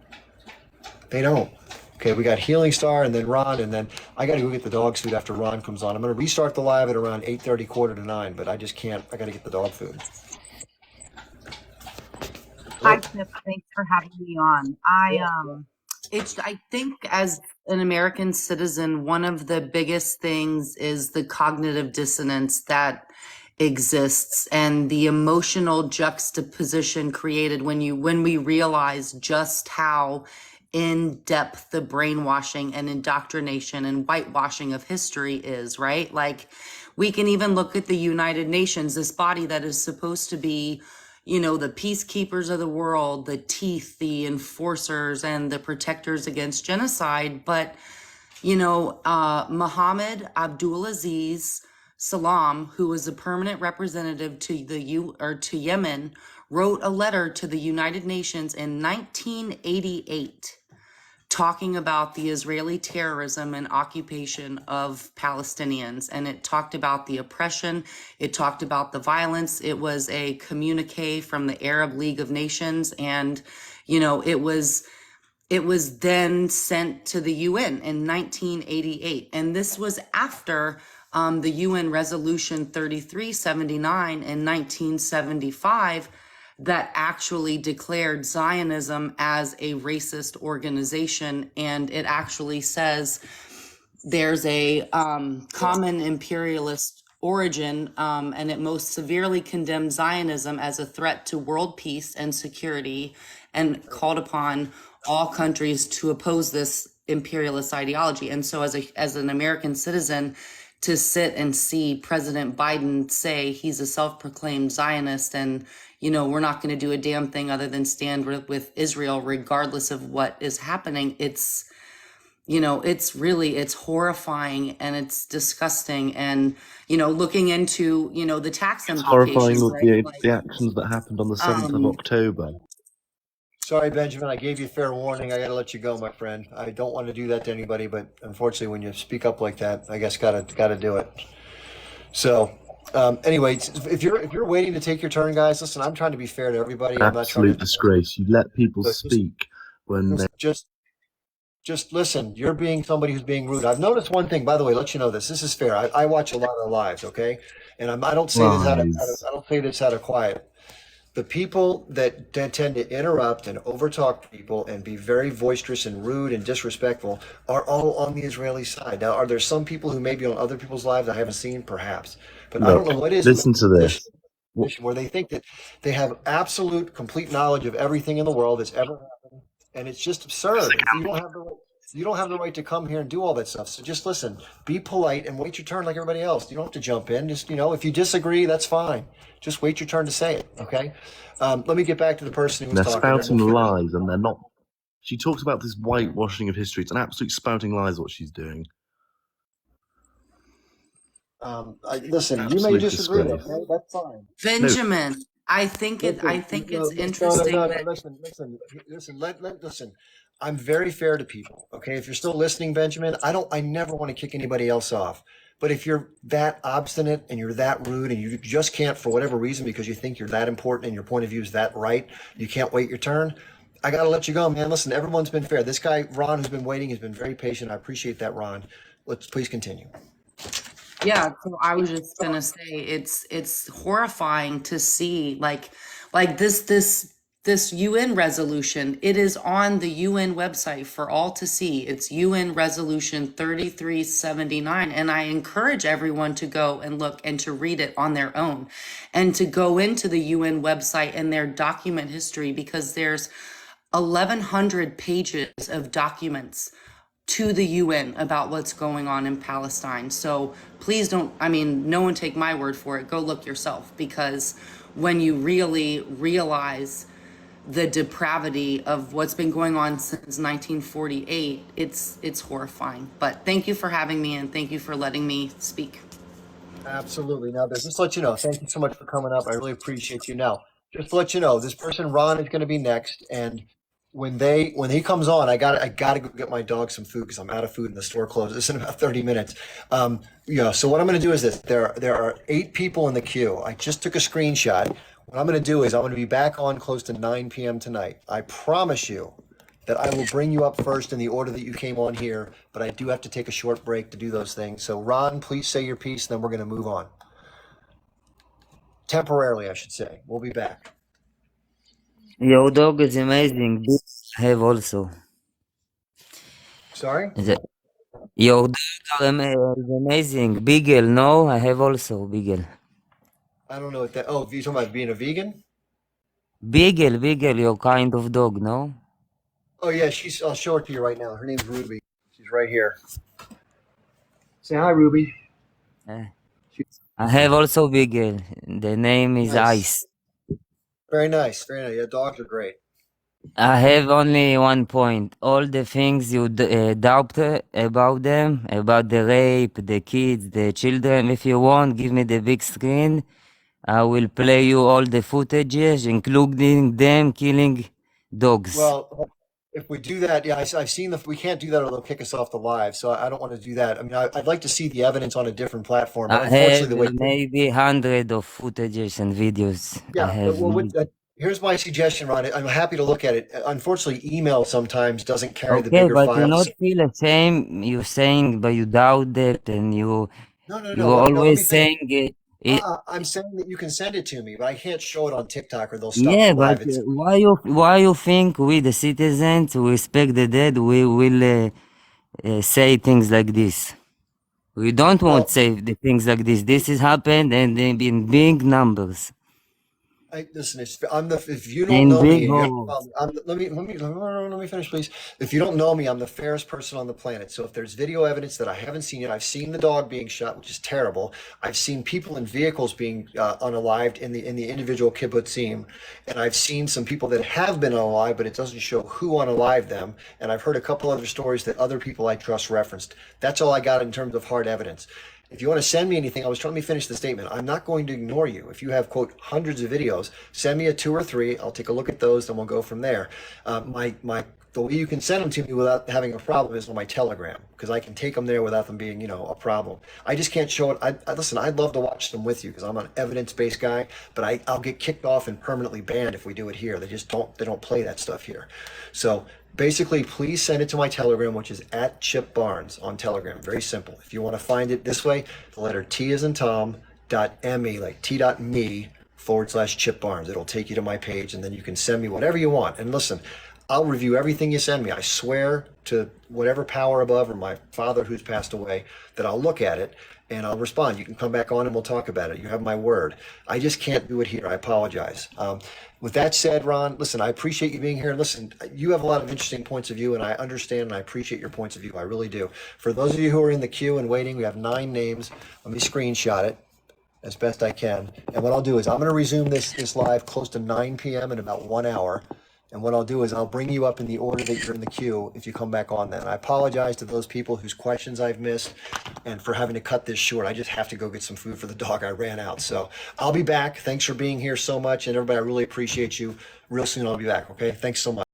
They don't. Okay, we got Healing Star and then Ron, and then I got to go get the dog's food after Ron comes on. I'm going to restart the live at around 8:30, 8:45, but I just can't. I got to get the dog food. Chip. Thanks for having me on. I think as an American citizen, one of the biggest things is the cognitive dissonance that exists and the emotional juxtaposition created when we realize just how in depth the brainwashing and indoctrination and whitewashing of history is, right? Like, we can even look at the United Nations, this body that is supposed to be, you know, the peacekeepers of the world, the teeth, the enforcers, and the protectors against genocide. But, you know, Mohammed Abdulaziz Salam, who was a permanent representative to Yemen, wrote a letter to the United Nations in 1988 talking about the Israeli terrorism and occupation of Palestinians. And it talked about the oppression, it talked about the violence. It was a communique from the Arab League of Nations. And, you know, it was then sent to the UN in 1988. And this was after the UN Resolution 3379 in 1975 that actually declared Zionism as a racist organization. And it actually says there's a common imperialist origin, and it most severely condemned Zionism as a threat to world peace and security, and called upon all countries to oppose this imperialist ideology. And so as an American citizen, to sit and see President Biden say he's a self-proclaimed Zionist and, you know, we're not going to do a damn thing other than stand with Israel regardless of what is happening. It's, you know, it's horrifying and it's disgusting. And, you know, looking into, you know, the tax It's horrifying implications, with right? the actions that happened on the 7th of October. Sorry, Benjamin, I gave you fair warning. I got to let you go, my friend. I don't want to do that to anybody, but unfortunately, when you speak up like that, I guess gotta do it. So, anyway, if you're waiting to take your turn, guys, listen. I'm trying to be fair to everybody. I'm not trying Absolute to disgrace. You let people speak when they. Just listen. You're being somebody who's being rude. I've noticed one thing, by the way. Let you know this. This is fair. I watch a lot of lives, okay, and I don't say this I don't say this out of quiet. The people that tend to interrupt and overtalk people and be very boisterous and rude and disrespectful are all on the Israeli side. Now, are there some people who may be on other people's lives I haven't seen? Perhaps. But I don't know what is Listen to this. where they think that they have absolute, complete knowledge of everything in the world that's ever happened. And it's just absurd. You don't have the right to come here and do all that stuff. So just listen, be polite and wait your turn like everybody else. You don't have to jump in. Just, you know, if you disagree, that's fine. Just wait your turn to say it. Okay. Let me get back to the person who was They're talking. spouting lies, and they're not. She talks about this whitewashing of history. It's an absolute spouting lies what she's doing. Listen, you may Absolute disagree. disgrace. Okay, that's fine. Benjamin, I think it's interesting that Listen. I'm very fair to people. Okay, if you're still listening, Benjamin, I never want to kick anybody else off. But if you're that obstinate and you're that rude and you just can't, for whatever reason, because you think you're that important and your point of view is that right, you can't wait your turn, I got to let you go, man. Listen, everyone's been fair. This guy, Ron, who's been waiting, has been very patient. I appreciate that, Ron. Let's please continue. Yeah, so I was just gonna say it's horrifying to see like this UN resolution. It is on the UN website for all to see. It's UN Resolution 3379, and I encourage everyone to go and look and to read it on their own, and to go into the UN website and their document history, because there's 1,100 pages of documents to the UN about what's going on in Palestine. So please don't, no one take my word for it. Go look yourself, because when you really realize the depravity of what's been going on since 1948, it's horrifying. But thank you for having me, and thank you for letting me speak. Absolutely. Now, just to let you know, thank you so much for coming up. I really appreciate you. Now, just to let you know, this person, Ron, is going to be next. And when he comes on, I gotta go get my dog some food because I'm out of food and the store closes in about 30 minutes. So what I'm going to do is this. There are 8 people in the queue. I just took a screenshot. What I'm going to do is I'm going to be back on close to 9 p.m. tonight. I promise you that I will bring you up first in the order that you came on here, but I do have to take a short break to do those things. So Ron, please say your piece, then we're going to move on. Temporarily, I should say. We'll be back. Your dog is amazing. Beagle I have also. Sorry? Is it- Your dog is amazing. Beagle, no? I have also Beagle. I don't know what that. Oh, you talking about being a vegan? Beagle, your kind of dog, no? Oh yeah, I'll show it to you right now. Her name's Ruby. She's right here. Say hi, Ruby. Eh. I have also Beagle. The name is Nice. Ice. Very nice. Very nice. Yeah, dogs are great. I have only one point. All the things you doubt about them, about the rape, the kids, the children, if you want, give me the big screen. I will play you all the footages, including them killing dogs. Well, if we do that, yeah, I've seen we can't do that or they'll kick us off the live. So I don't want to do that. I mean, I'd like to see the evidence on a different platform. But I unfortunately, have the way maybe 100 of footages and videos. I yeah, have. here's my suggestion, Ron. I'm happy to look at it. Unfortunately, email sometimes doesn't carry the Okay, bigger but you files. not feel ashamed. You're saying, but you doubt it, and you No. you're No, let me always finish. saying I'm saying that you can send it to me, but I can't show it on TikTok or they'll stop yeah, the but live. why you think we the citizens who respect the dead we will say things like this? We don't want to say the things like this. This has happened and in big numbers. Listen, if you don't In know big me, and you have a holes. problem, let me finish, please. If you don't know me, I'm the fairest person on the planet. So if there's video evidence that I haven't seen yet, I've seen the dog being shot, which is terrible. I've seen people in vehicles being unalived in the individual kibbutzim, and I've seen some people that have been unalived, but it doesn't show who unalived them. And I've heard a couple other stories that other people I trust referenced. That's all I got in terms of hard evidence. If you want to send me anything, let me finish the statement. I'm not going to ignore you. If you have, quote, hundreds of videos, send me a 2 or 3. I'll take a look at those, then we'll go from there. The way you can send them to me without having a problem is on my Telegram, because I can take them there without them being, a problem. I just can't show it. Listen, I'd love to watch them with you because I'm an evidence-based guy, but I'll get kicked off and permanently banned if we do it here. They don't play that stuff here. So basically, please send it to my Telegram, which is at Chip Barnes on Telegram. Very simple. If you want to find it this way, the letter T as in Tom, .me, like t.me / Chip Barnes. It'll take you to my page, and then you can send me whatever you want. And listen, I'll review everything you send me. I swear to whatever power above or my father who's passed away that I'll look at it and I'll respond. You can come back on and we'll talk about it. You have my word. I just can't do it here. I apologize. With that said, Ron, listen, I appreciate you being here. Listen, you have a lot of interesting points of view, and I understand and I appreciate your points of view. I really do. For those of you who are in the queue and waiting, we have 9 names. Let me screenshot it as best I can. And what I'll do is I'm going to resume this live close to 9 p.m. in about 1 hour. And what I'll do is I'll bring you up in the order that you're in the queue if you come back on then. I apologize to those people whose questions I've missed and for having to cut this short. I just have to go get some food for the dog. I ran out. So I'll be back. Thanks for being here so much. And everybody, I really appreciate you. Real soon I'll be back. Okay. Thanks so much.